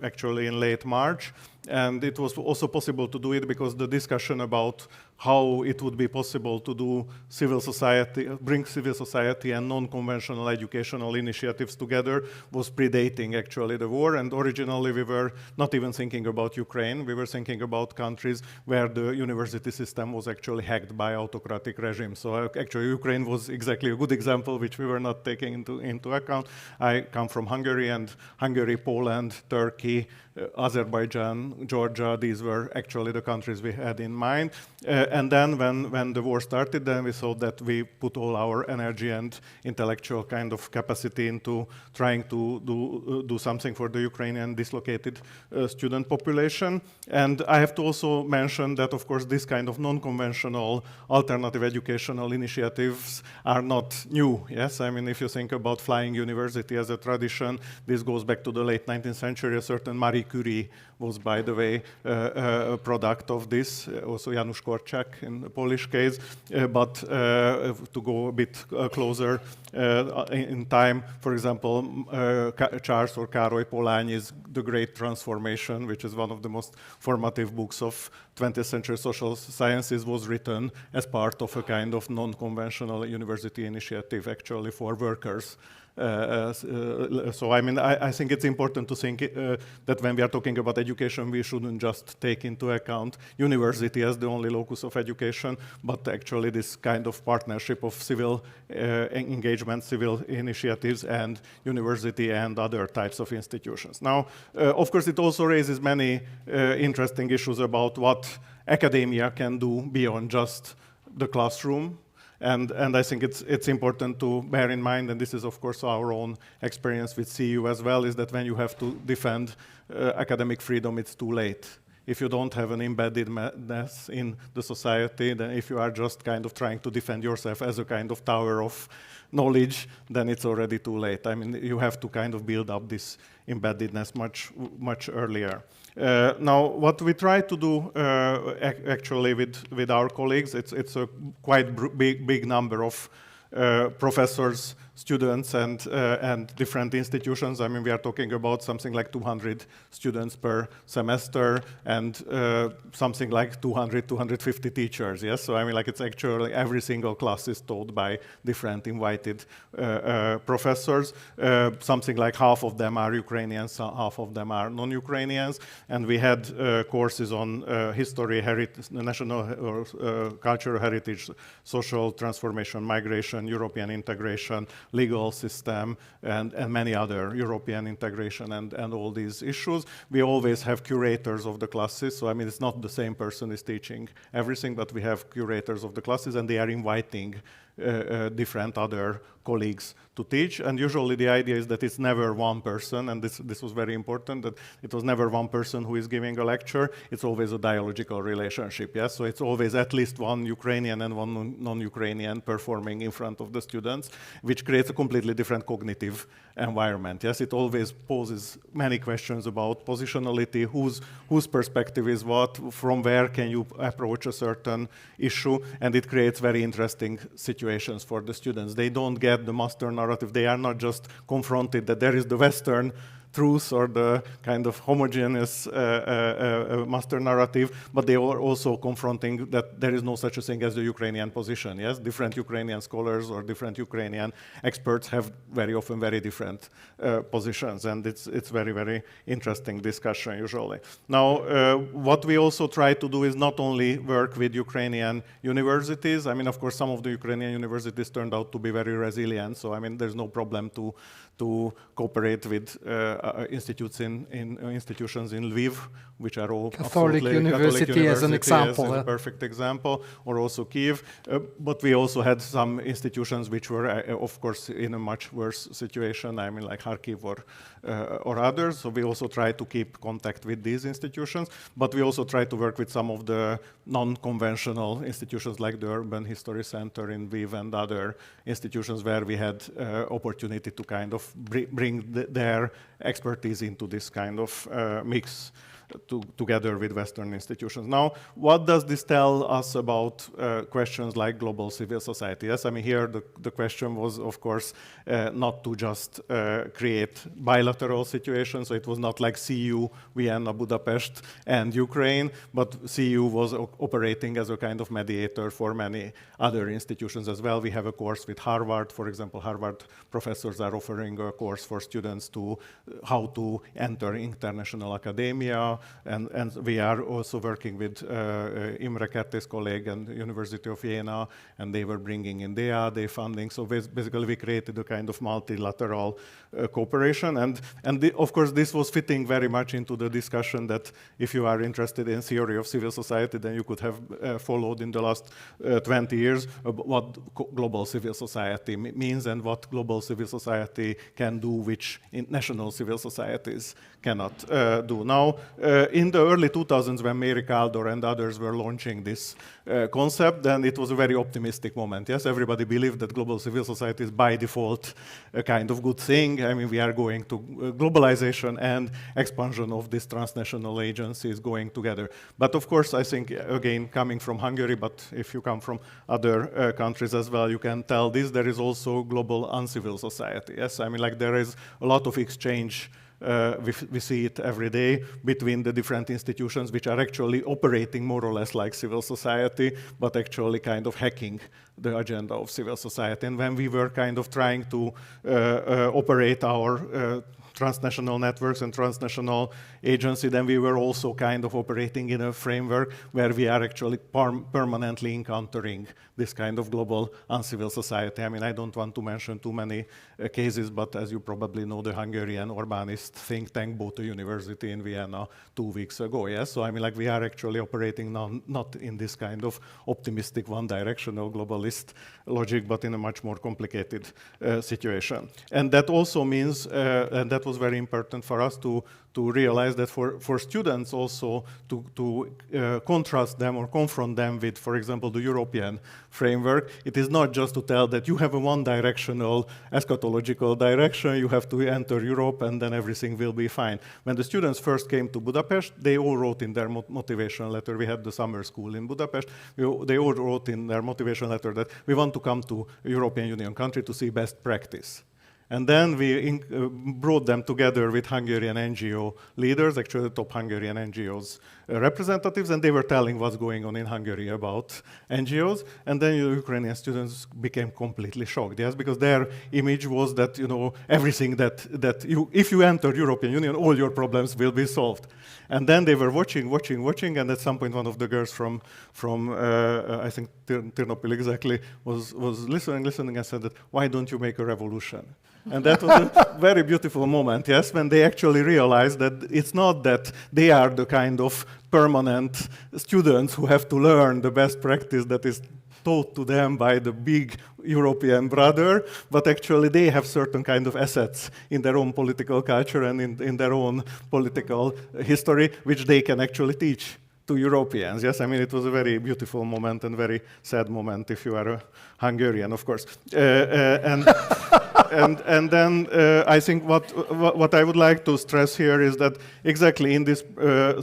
actually in late March. And it was also possible to do it because the discussion about how it would be possible to do civil society, bring civil society and non-conventional educational initiatives together was predating actually the war. And originally we were not even thinking about Ukraine. We were thinking about countries where the university system was actually hacked by autocratic regimes. So actually Ukraine was exactly a good example which we were not taking into account. I come from Hungary, and Hungary, Poland, Turkey, Azerbaijan, Georgia, these were actually the countries we had in mind. And then when the war started, then we saw that we put all our energy and intellectual kind of capacity into trying to do something for the Ukrainian dislocated student population. And I have to also mention that, of course, this kind of non-conventional alternative educational initiatives are not new. Yes, I mean, if you think about flying university as a tradition, this goes back to the late 19th century. A certain Marie Curie was, by the way, a product of this, also Janusz Korczak in the Polish case, but to go a bit closer in time, for example, Charles or Károly Polányi's The Great Transformation, which is one of the most formative books of 20th century social sciences, was written as part of a kind of non-conventional university initiative actually for workers. So I mean, I think it's important to think that when we are talking about education, we shouldn't just take into account university as the only locus of education, but actually this kind of partnership of civil engagement, civil initiatives, and university and other types of institutions. Now, of course, it also raises many interesting issues about what academia can do beyond just the classroom. And I think it's important to bear in mind, and this is of course our own experience with CEU as well, is that when you have to defend academic freedom, it's too late. If you don't have an embeddedness in the society, then if you are just kind of trying to defend yourself as a kind of tower of knowledge, then it's already too late. I mean, you have to kind of build up this embeddedness much earlier. Now, what we try to do actually with our colleagues, it's a quite big number of professors, students, and different institutions. I mean, we are talking about something like 200 students per semester and something like 200, 250 teachers, yes? So I mean, like, it's actually every single class is taught by different invited professors. Something like half of them are Ukrainians, half of them are non-Ukrainians. And we had courses on history, national or cultural heritage, social transformation, migration, European integration, legal system, and many other European integration and all these issues. We always have curators of the classes. So, I mean, it's not the same person is teaching everything, but we have curators of the classes, and they are inviting different other colleagues to teach. And usually the idea is that it's never one person, and this was very important, that it was never one person who is giving a lecture. It's always a dialogical relationship, yes? So it's always at least one Ukrainian and one non-Ukrainian performing in front of the students, which creates a completely different cognitive environment, yes? It always poses many questions about positionality, whose perspective is what, from where can you approach a certain issue, and it creates very interesting situations for the students. They don't get the master narrative. They are not just confronted that there is the Western truth or the kind of homogeneous master narrative, but they are also confronting that there is no such a thing as the Ukrainian position, yes? Different Ukrainian scholars or different Ukrainian experts have very often very different positions, and it's very, very interesting discussion usually. Now, what we also try to do is not only work with Ukrainian universities. I mean, of course, some of the Ukrainian universities turned out to be very resilient, so I mean, there's no problem to cooperate with institutions in Lviv, which are all Catholic University as an example. As a perfect example, or also Kiev. But we also had some institutions which were, of course, in a much worse situation. I mean, like Kharkiv or others. So we also try to keep contact with these institutions. But we also try to work with some of the non-conventional institutions, like the Urban History Center in Lviv and other institutions where we had opportunity to kind of bring their expertise into this kind of mix together with Western institutions. Now, what does this tell us about questions like global civil society? Yes, I mean, here the question was, of course, not to just create bilateral situations. So it was not like CU, Vienna, Budapest, and Ukraine, but CU was operating as a kind of mediator for many other institutions as well. We have a course with Harvard. For example, Harvard professors are offering a course for students to how to enter international academia. And we are also working with Imre Kertész colleague and University of Vienna, and they were bringing in their funding. So basically we created a kind of multilateral cooperation. And of course, this was fitting very much into the discussion that if you are interested in theory of civil society, then you could have followed in the last 20 years what global civil society means and what global civil society can do, which national civil societies cannot do. Now, in the early 2000s, when Mary Kaldor and others were launching this concept, then it was a very optimistic moment. Yes, everybody believed that global civil society is by default a kind of good thing. I mean, we are going to globalization and expansion of these transnational agencies going together. But of course, I think, again, coming from Hungary, but if you come from other countries as well, you can tell this, there is also global uncivil society. Yes, I mean, like there is a lot of exchange. We see it every day between the different institutions which are actually operating more or less like civil society, but actually kind of hacking the agenda of civil society. And when we were kind of trying to operate our transnational networks and transnational agency, then we were also kind of operating in a framework where we are actually permanently encountering this kind of global uncivil society. I mean, I don't want to mention too many cases, but as you probably know, the Hungarian Orbanist think tank bought a university in Vienna 2 weeks ago, yes? So I mean, like we are actually operating not in this kind of optimistic one-directional globalist logic, but in a much more complicated situation. And that also means, and that was very important for us to realize that for students also to contrast them or confront them with, for example, the European framework, it is not just to tell that you have a one-directional eschatological direction, you have to enter Europe and then everything will be fine. When the students first came to Budapest, they all wrote in their motivation letter, we had the summer school in Budapest, they all wrote in their motivation letter that we want to come to a European Union country to see best practice. And then we brought them together with Hungarian NGO leaders, actually the top Hungarian NGOs representatives, and they were telling what's going on in Hungary about NGOs. And then Ukrainian students became completely shocked, yes, because their image was that, you know, everything if you enter European Union, all your problems will be solved. And then they were watching, and at some point one of the girls from I think Ternopil exactly was listening and said that, why don't you make a revolution? And that was a very beautiful moment, yes, when they actually realized that it's not that they are the kind of permanent students who have to learn the best practice that is taught to them by the big European brother, but actually they have certain kind of assets in their own political culture and in their own political history, which they can actually teach to Europeans. Yes, I mean, it was a very beautiful moment and very sad moment if you are a Hungarian, of course. And then I think what I would like to stress here is that exactly in this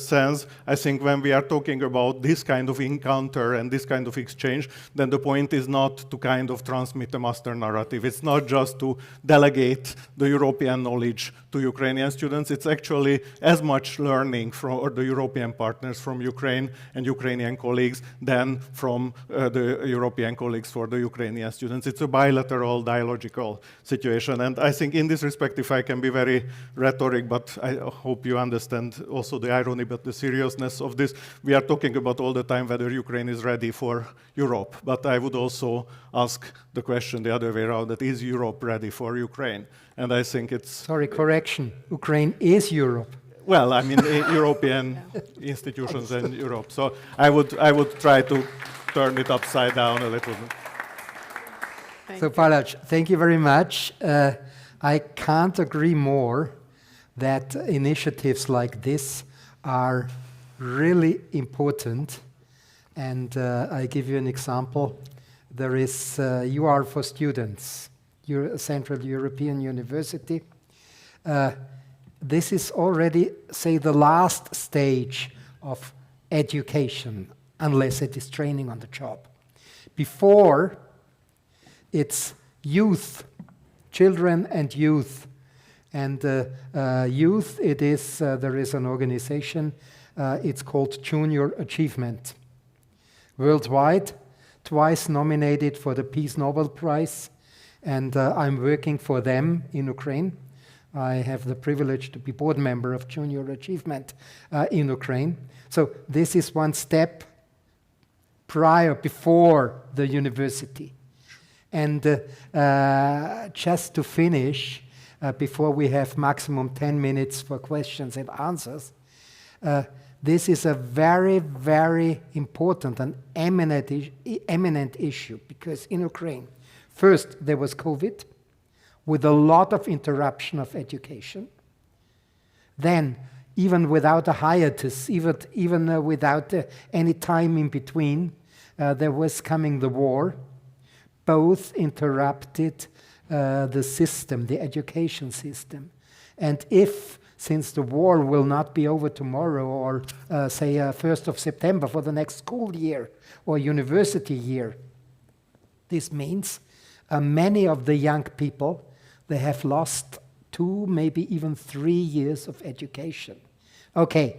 sense, I think when we are talking about this kind of encounter and this kind of exchange, then the point is not to kind of transmit a master narrative. It's not just to delegate the European knowledge to Ukrainian students. It's actually as much learning from the European partners from Ukraine and Ukrainian colleagues than from the European colleagues for the Ukrainian students. It's a bilateral, dialogical situation. And I think in this respect, if I can be very rhetoric, but I hope you understand also the irony, but the seriousness of this, we are talking about all the time whether Ukraine is ready for Europe. But I would also ask the question the other way around, that is Europe ready for Ukraine? And I think it's... Sorry, correction. Ukraine is Europe. Well, I mean, European institutions and Europe. So I would try to turn it upside down a little bit. So, Palach, thank you very much. I can't agree more that initiatives like this are really important. And I give you an example. There is UR for Students, Central European University. this is already, say, the last stage of education, unless it is training on the job. Before, it's youth, children and youth. And youth, it is, there is an organization, it's called Junior Achievement. Worldwide, twice nominated for the Peace Nobel Prize, and I'm working for them in Ukraine. I have the privilege to be board member of Junior Achievement in Ukraine. So this is one step before the university. And just to finish, before we have maximum 10 minutes for questions and answers, this is a very, very important and eminent issue, because in Ukraine, first there was COVID, with a lot of interruption of education. Then, even without a hiatus, even without any time in between, there was coming the war. Both interrupted the system, the education system. And if, since the war will not be over tomorrow, or say 1st of September for the next school year or university year, this means many of the young people, they have lost 2, maybe even 3 years of education. Okay,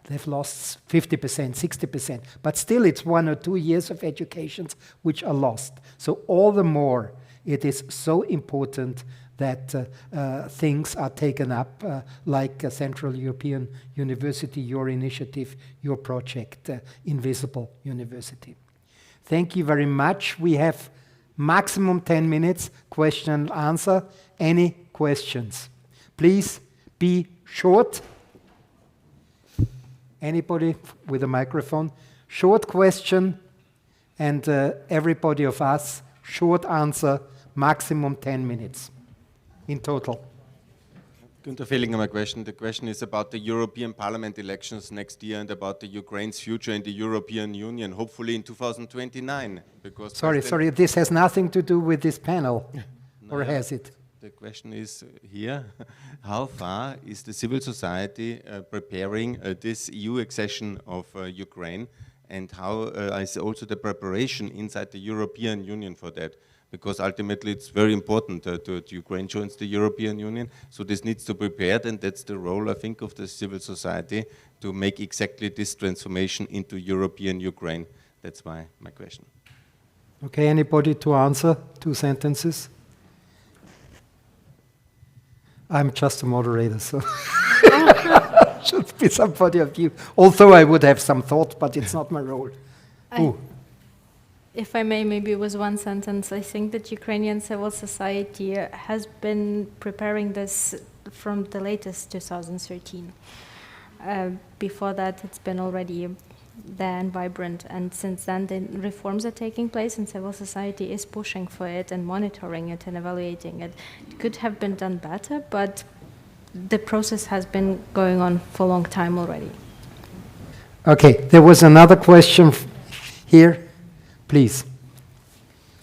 they've lost 50%, 60%, but still it's 1 or 2 years of education which are lost. So all the more it is so important that things are taken up, like Central European University, your initiative, your project, Invisible University. Thank you very much. We have maximum 10 minutes, question and answer. Any questions? Please be short. Anybody with a microphone? Short question, and everybody of us, short answer, maximum 10 minutes in total. Günther Fehlinger, my question. The question is about the European Parliament elections next year and about the Ukraine's future in the European Union, hopefully in 2029. Because sorry, this has nothing to do with this panel, or has it? The question is here, how far is the civil society preparing this EU accession of Ukraine, and how is also the preparation inside the European Union for that? Because ultimately it's very important that Ukraine joins the European Union, so this needs to be prepared, and that's the role, I think, of the civil society to make exactly this transformation into European Ukraine. That's my question. Okay, anybody to answer 2 sentences? I'm just a moderator, so should be somebody of you. Although I would have some thought, but it's not my role. If I may, maybe with 1 sentence, I think that Ukrainian civil society has been preparing this from the latest 2013. Before that, it's been already there and vibrant, and since then the reforms are taking place and civil society is pushing for it and monitoring it and evaluating it. It could have been done better, but the process has been going on for a long time already. Okay, there was another question here, please.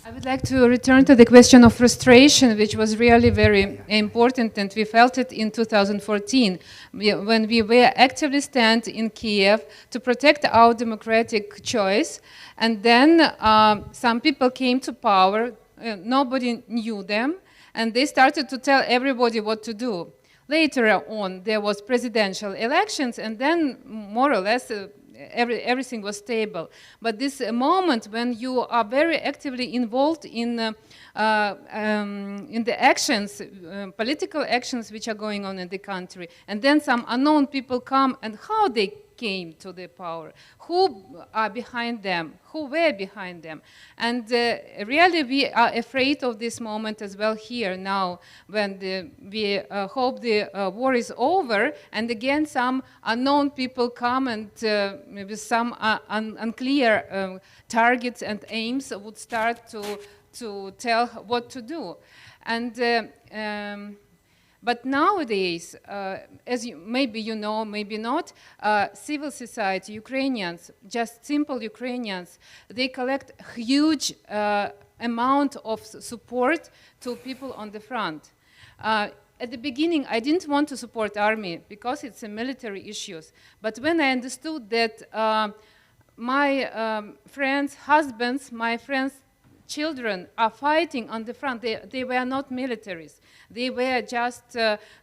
I would like to return to the question of frustration, which was really very important, and we felt it in 2014, when we were actively stand in Kiev to protect our democratic choice, and then some people came to power, nobody knew them, and they started to tell everybody what to do. Later on, there was presidential elections, and then more or less everything was stable. But this moment when you are very actively involved in the actions, political actions which are going on in the country, and then some unknown people come, and how they came to the power, who are behind them, who were behind them. And really we are afraid of this moment as well here now, when we hope the war is over, and again some unknown people come and with some unclear targets and aims would start to tell what to do. And but nowadays, as maybe you know, maybe not, civil society, Ukrainians, just simple Ukrainians, they collect huge amount of support to people on the front. At the beginning, I didn't want to support army because it's a military issues. But when I understood that my friends' husbands, my friends' children are fighting on the front, they were not militaries. They were just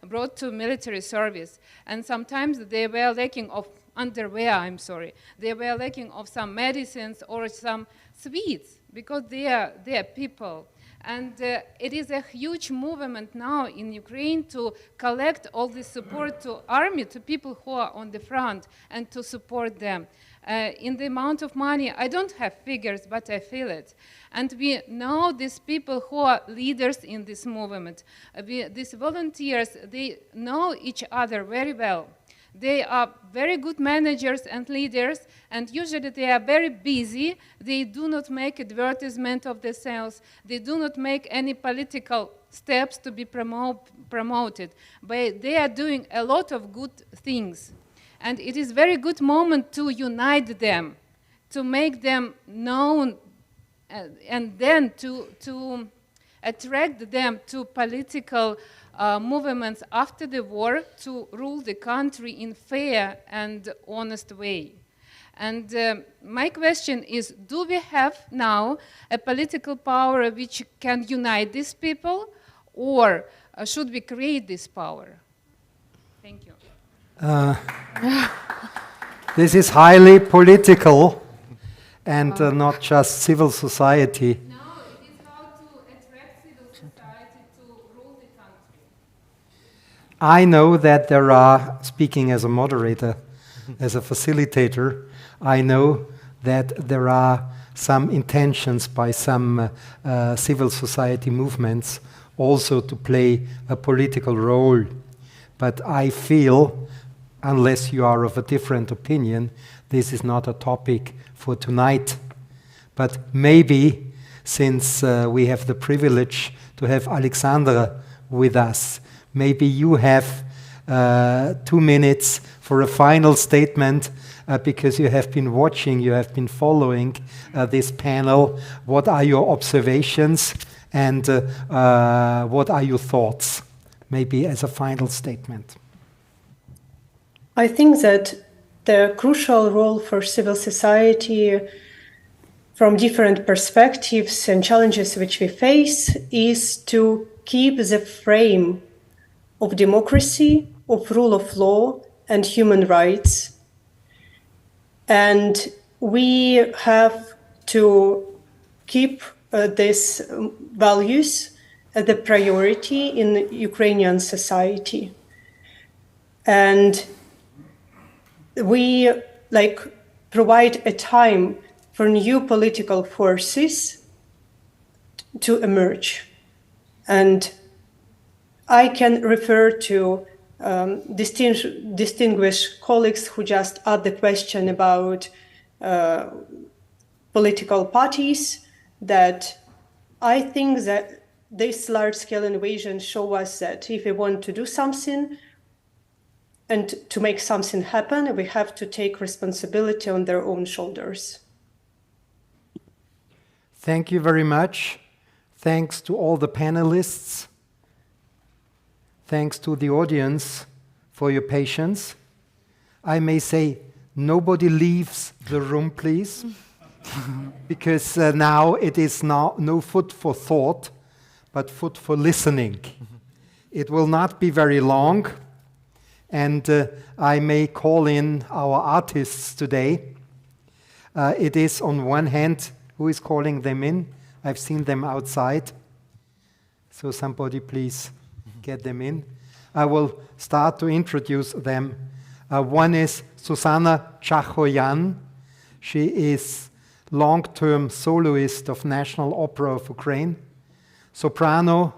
brought to military service. And sometimes they were lacking of underwear, I'm sorry. They were lacking of some medicines or some sweets because they are people. And it is a huge movement now in Ukraine to collect all the support to army, to people who are on the front, and to support them. In the amount of money, I don't have figures, but I feel it. And we know these people who are leaders in this movement. These volunteers, they know each other very well. They are very good managers and leaders, and usually they are very busy. They do not make advertisement of themselves. They do not make any political steps to be promoted. But they are doing a lot of good things. And it is a very good moment to unite them, to make them known, and then to attract them to political movements after the war to rule the country in fair and honest way. And my question is, do we have now a political power which can unite these people, or should we create this power? Thank you. This is highly political and not just civil society. I know that there are, speaking as a moderator, as a facilitator, I know that there are some intentions by some civil society movements also to play a political role. But I feel, unless you are of a different opinion, this is not a topic for tonight. But maybe, since we have the privilege to have Alexandra with us, maybe you have 2 minutes for a final statement, because you have been watching, you have been following this panel. What are your observations and what are your thoughts? Maybe as a final statement. I think that the crucial role for civil society from different perspectives and challenges which we face is to keep the frame of democracy, of rule of law, and human rights. And we have to keep these values as the priority in Ukrainian society. And we provide a time for new political forces to emerge. And I can refer to distinguished colleagues who just asked the question about political parties, that I think that this large-scale invasion shows us that if we want to do something and to make something happen, we have to take responsibility on their own shoulders. Thank you very much. Thanks to all the panelists. Thanks to the audience for your patience. I may say, nobody leaves the room, please, because now it is no food for thought, but food for listening. It will not be very long, and I may call in our artists today. It is on one hand, who is calling them in? I've seen them outside. So somebody please get them in. I will start to introduce them. One is Susanna Chachoyan. She is long-term soloist of National Opera of Ukraine. Soprano